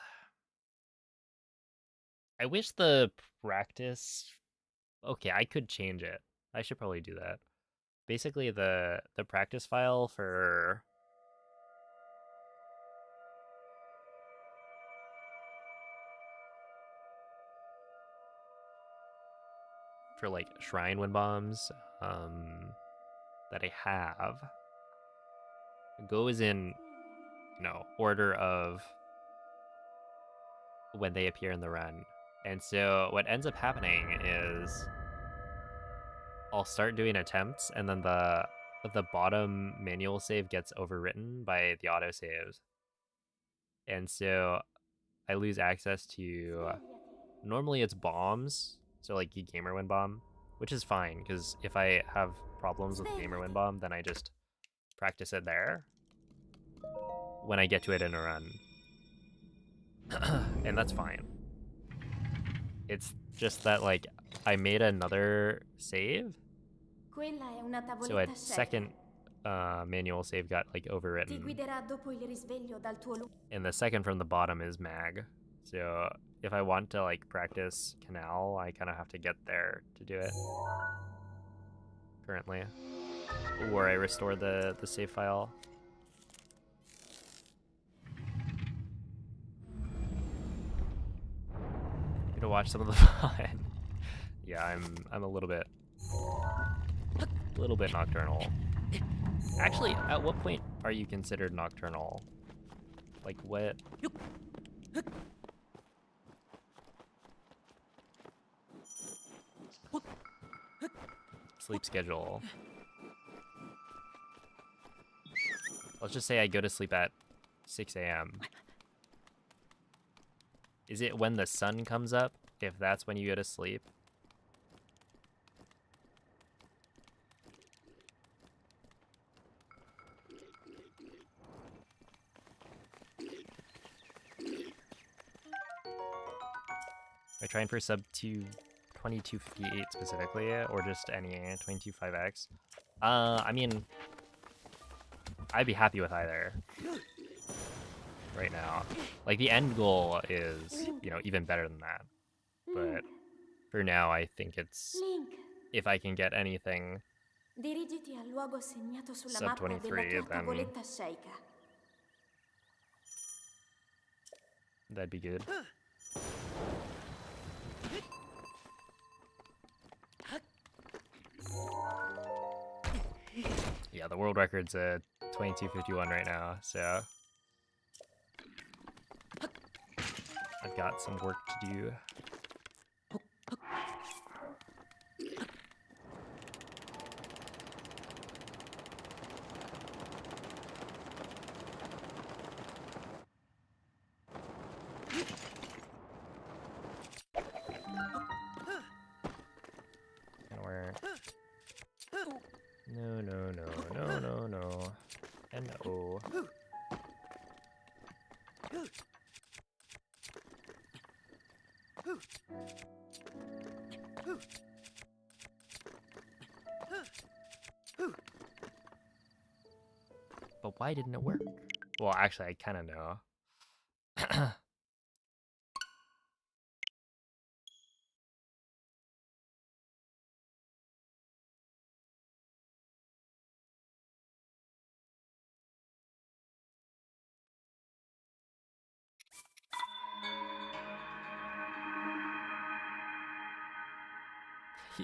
I wish the practice... Okay, I could change it. I should probably do that. Basically, the practice file for... like shrine wind bombs that I have goes in, order of when they appear in the run. And so what ends up happening is I'll start doing attempts, and then the bottom manual save gets overwritten by the autosaves. And so I lose access to... Normally it's bombs, so like Gamer Win Bomb, which is fine, because if I have problems with Gamer Win Bomb, then I just practice it there when I get to it in a run. And that's fine. It's just that, like, I made another save, so a second manual save got, like, overwritten. And the second from the bottom is mag. So if I want to, like, practice Canal, I kind of have to get there to do it currently. Or I restore the save file. To watch some of the fun. Yeah, I'm a little bit nocturnal. Actually, at what point are you considered nocturnal? Like what? Sleep schedule. Let's just say I go to sleep at 6 a.m. Is it when the sun comes up, if that's when you go to sleep? Am I trying for sub to 2258 specifically, or just any 225x? I mean, I'd be happy with either right now. Like, the end goal is, even better than that. But for now, I think it's, if I can get anything sub 23, then that'd be good. Yeah, the world record's a 22:51 right now, so I've got some work to do. Gonna work. No, no, no, no, no, no. And no. But why didn't it work? Well, actually, I kind of know.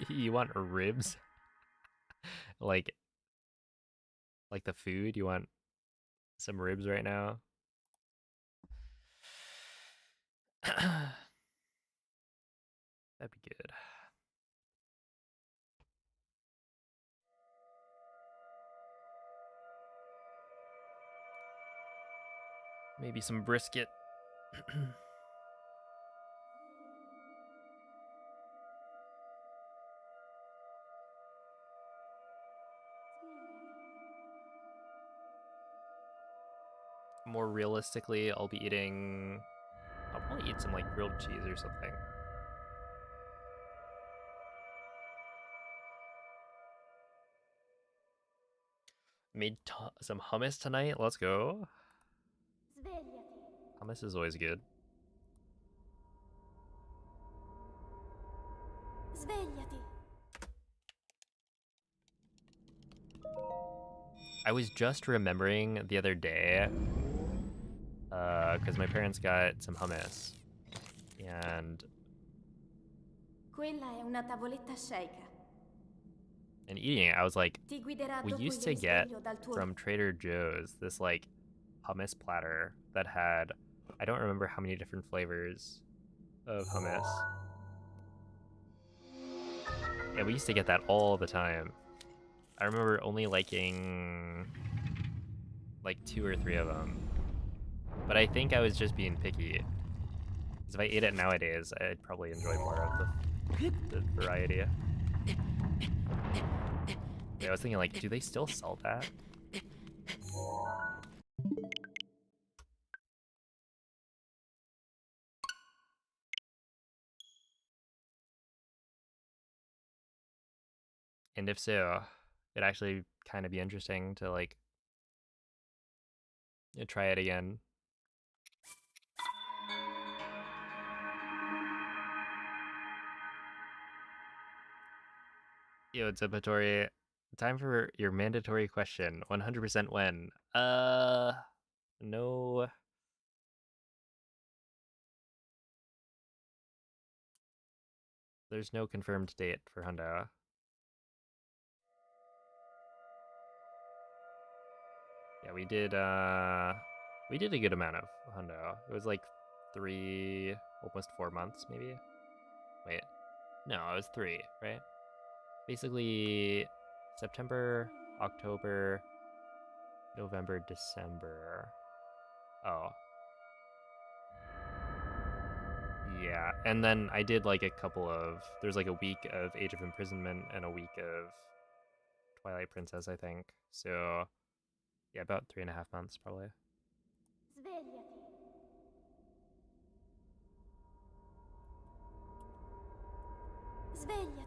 You want ribs? like the food? You want some ribs right now? That'd be good. Maybe some brisket. More realistically, I'll be eating... I'll probably eat some like grilled cheese or something. Made some hummus tonight. Let's go. Svegliati. Hummus is always good. Svegliati. I was just remembering the other day, because my parents got some hummus, and Quella è una tavoletta shake. eating it, I was like, Ti guiderà we dopo used il to get risveglio dal tuo from Trader Joe's this like hummus platter that had, I don't remember how many different flavors of hummus. Yeah, we used to get that all the time. I remember only liking like 2 or 3 of them. But I think I was just being picky. Because if I ate it nowadays, I'd probably enjoy more of the variety. Yeah, I was thinking like, do they still sell that? And if so, it'd actually kind of be interesting to like try it again. Yo, it's Patori. Time for your mandatory question. 100% when? No. There's no confirmed date for Hundo. Yeah, we did a good amount of Hundo. It was like 3, almost 4 months, maybe. Wait, no, it was 3, right? Basically, September, October, November, December. Oh. Yeah, and then I did like a couple of, there's like a week of Age of Imprisonment and a week of Twilight Princess, I think. So, yeah, about 3.5 months probably. Svegliati. Svegliati.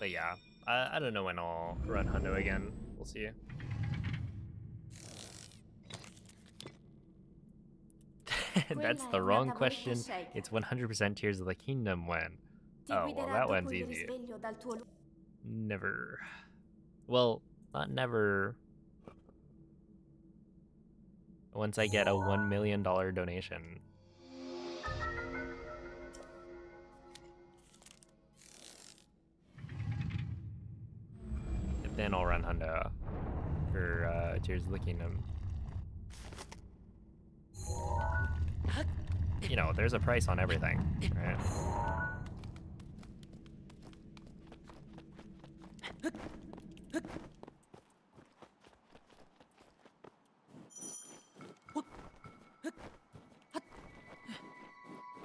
But yeah, I don't know when I'll run Hundo again. We'll see. That's the wrong question. It's 100% Tears of the Kingdom when. Oh, well, that one's easy. Never. Well, not never. Once I get a $1 million donation. Then I'll run Hundo for Tears of the Kingdom. You know, there's a price on everything, right?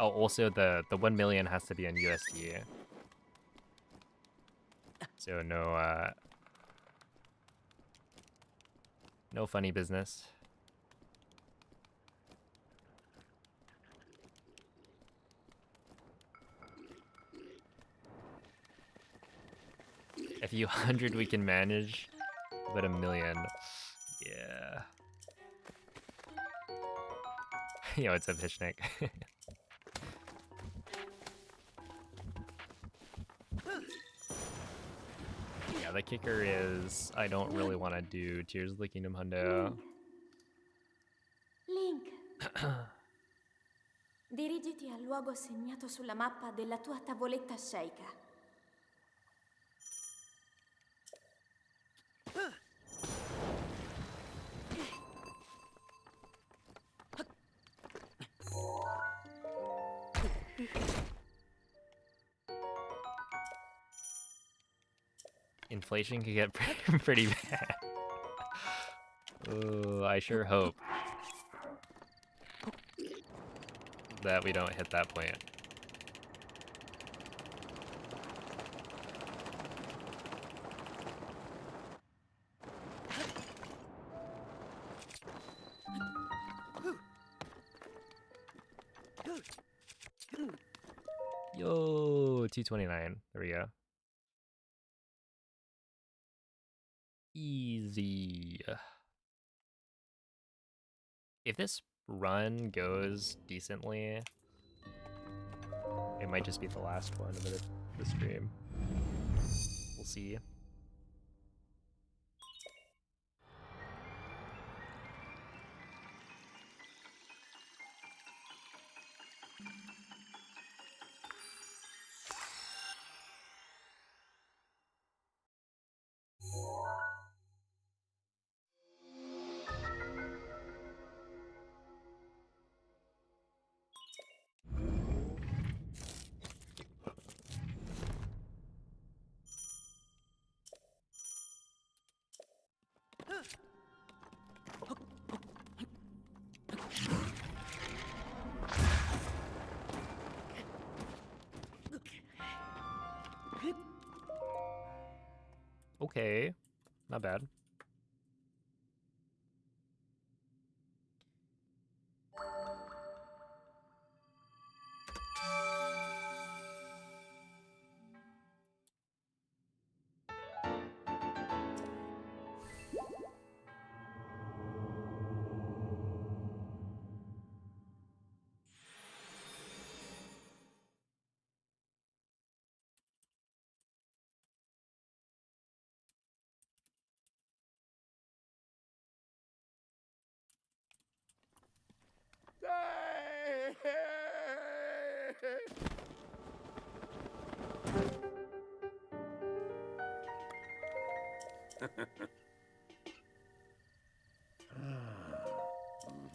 Oh, also the 1 million has to be in USD. So no funny business. A few hundred we can manage, but 1 million, yeah. Yo, it's a Pishnik. Yeah, the kicker is I don't really want to do Tears of the Kingdom Hundo. Link. Dirigiti al luogo segnato sulla mappa della tua tavoletta sceicca. Inflation could get pretty bad. Oh, I sure hope that we don't hit that point. Yo, 229. There we go. Easy. If this run goes decently, it might just be the last one of the stream. We'll see. Okay, not bad.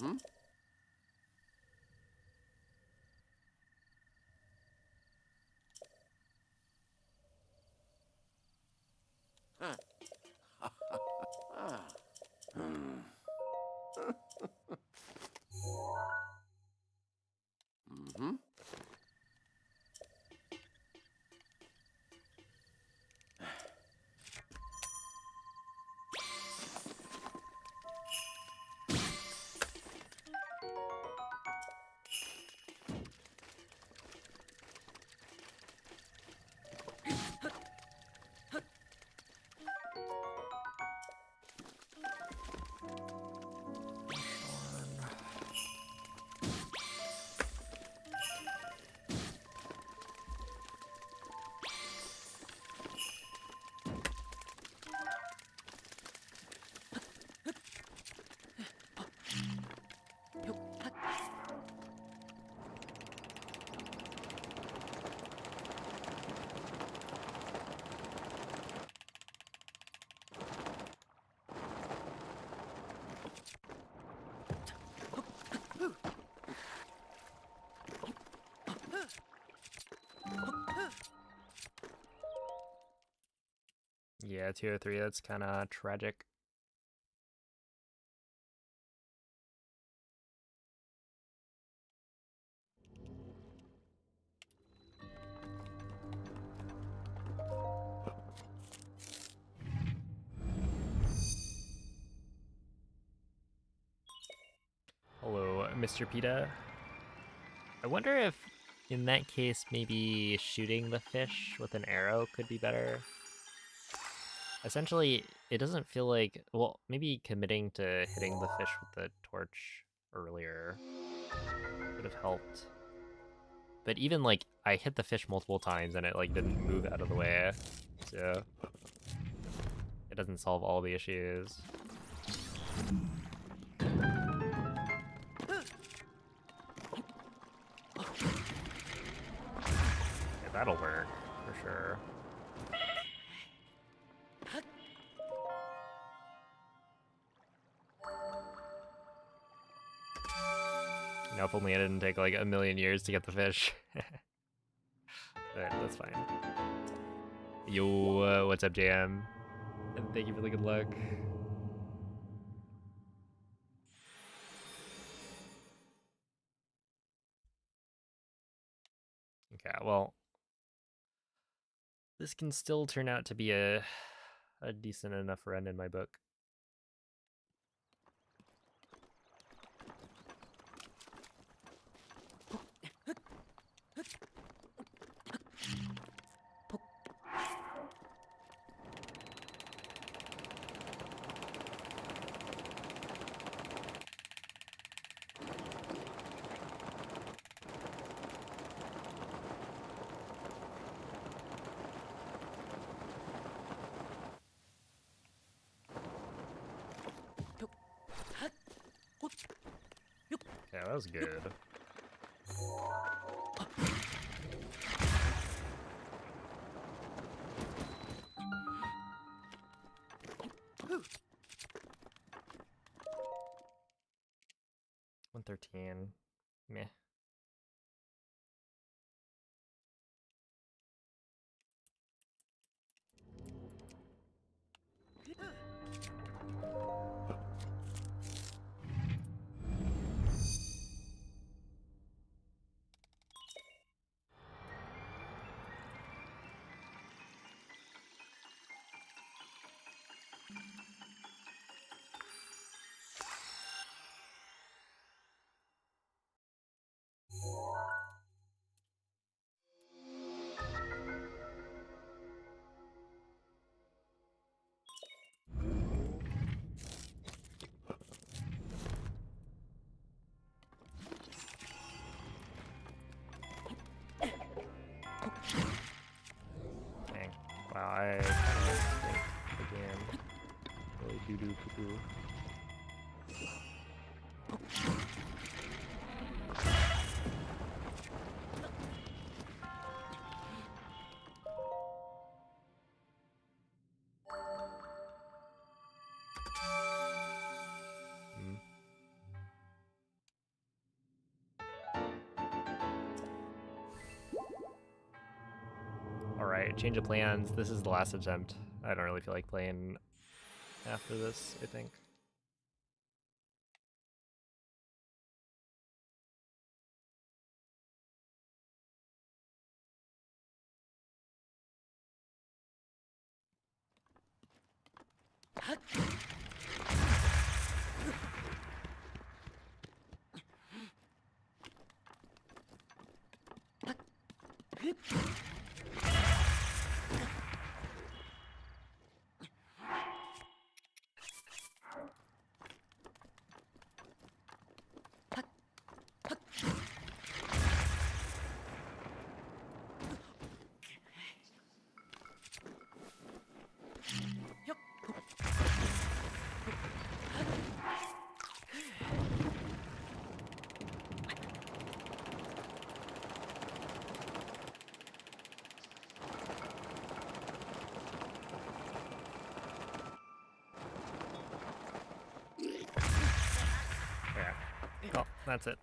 Mm-hmm. Mm-hmm. Yeah, 203, that's kind of tragic. Hello, Mr. PETA. I wonder if, in that case, maybe shooting the fish with an arrow could be better. Essentially, it doesn't feel like... Well, maybe committing to hitting the fish with the torch earlier would have helped. But even, like, I hit the fish multiple times and it, like, didn't move out of the way. So... it doesn't solve all the issues. Yeah, that'll work, for sure. Now, if only I didn't take like a million years to get the fish. But that's fine. Yo, what's up, JM? And thank you for the good luck. Okay, well, this can still turn out to be a decent enough run in my book. Yeah, that was good. $113. Meh. Dang. Wow, I kind of think the game really doo-doo poo-poo. Alright, change of plans. This is the last attempt. I don't really feel like playing after this, I think. Well, that's it.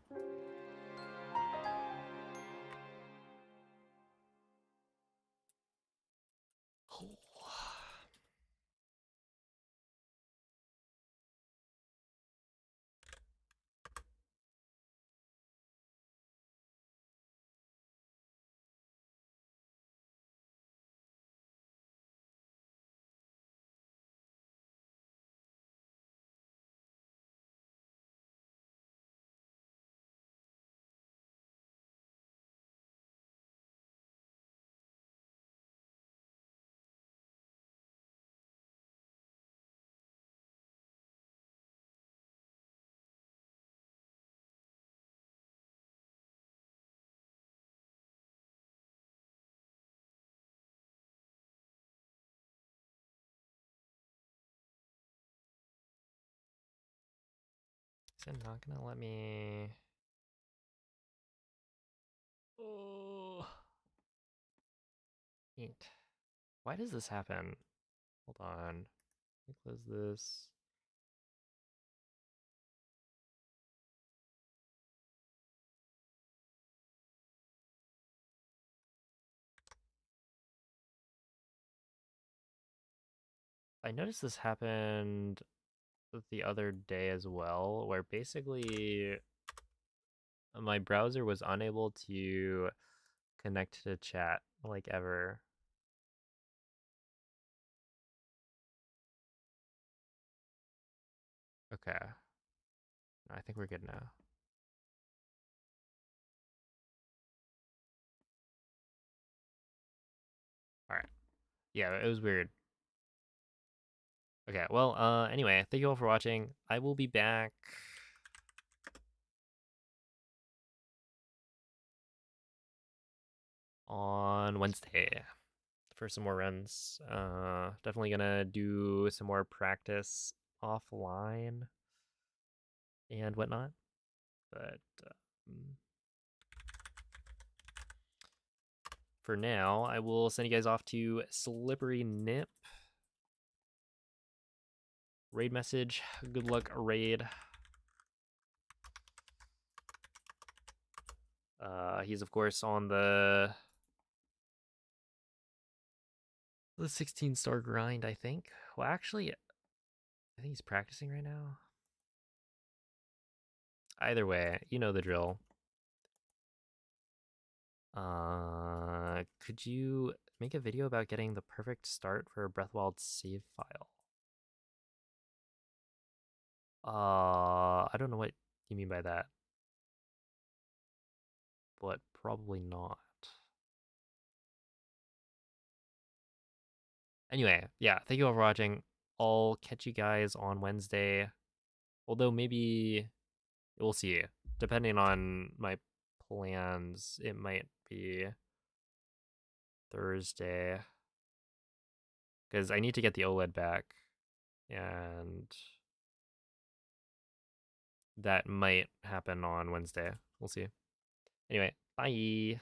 Is it not gonna let me? Oh. Neat. Why does this happen? Hold on. Let me close this. I noticed this happened the other day as well, where basically my browser was unable to connect to chat like ever. Okay. I think we're good now. All right. Yeah, it was weird. Okay, well, anyway, thank you all for watching. I will be back on Wednesday for some more runs. Definitely gonna do some more practice offline and whatnot. But for now, I will send you guys off to Slippery Nip. Raid message. Good luck, raid. He's of course on the 16-star grind, I think. Well, actually, I think he's practicing right now. Either way, you know the drill. Could you make a video about getting the perfect start for a Breath of the Wild save file? I don't know what you mean by that, but probably not. Anyway, yeah, thank you all for watching. I'll catch you guys on Wednesday. Although maybe we'll see. Depending on my plans, it might be Thursday. Because I need to get the OLED back. And that might happen on Wednesday. We'll see. Anyway, bye.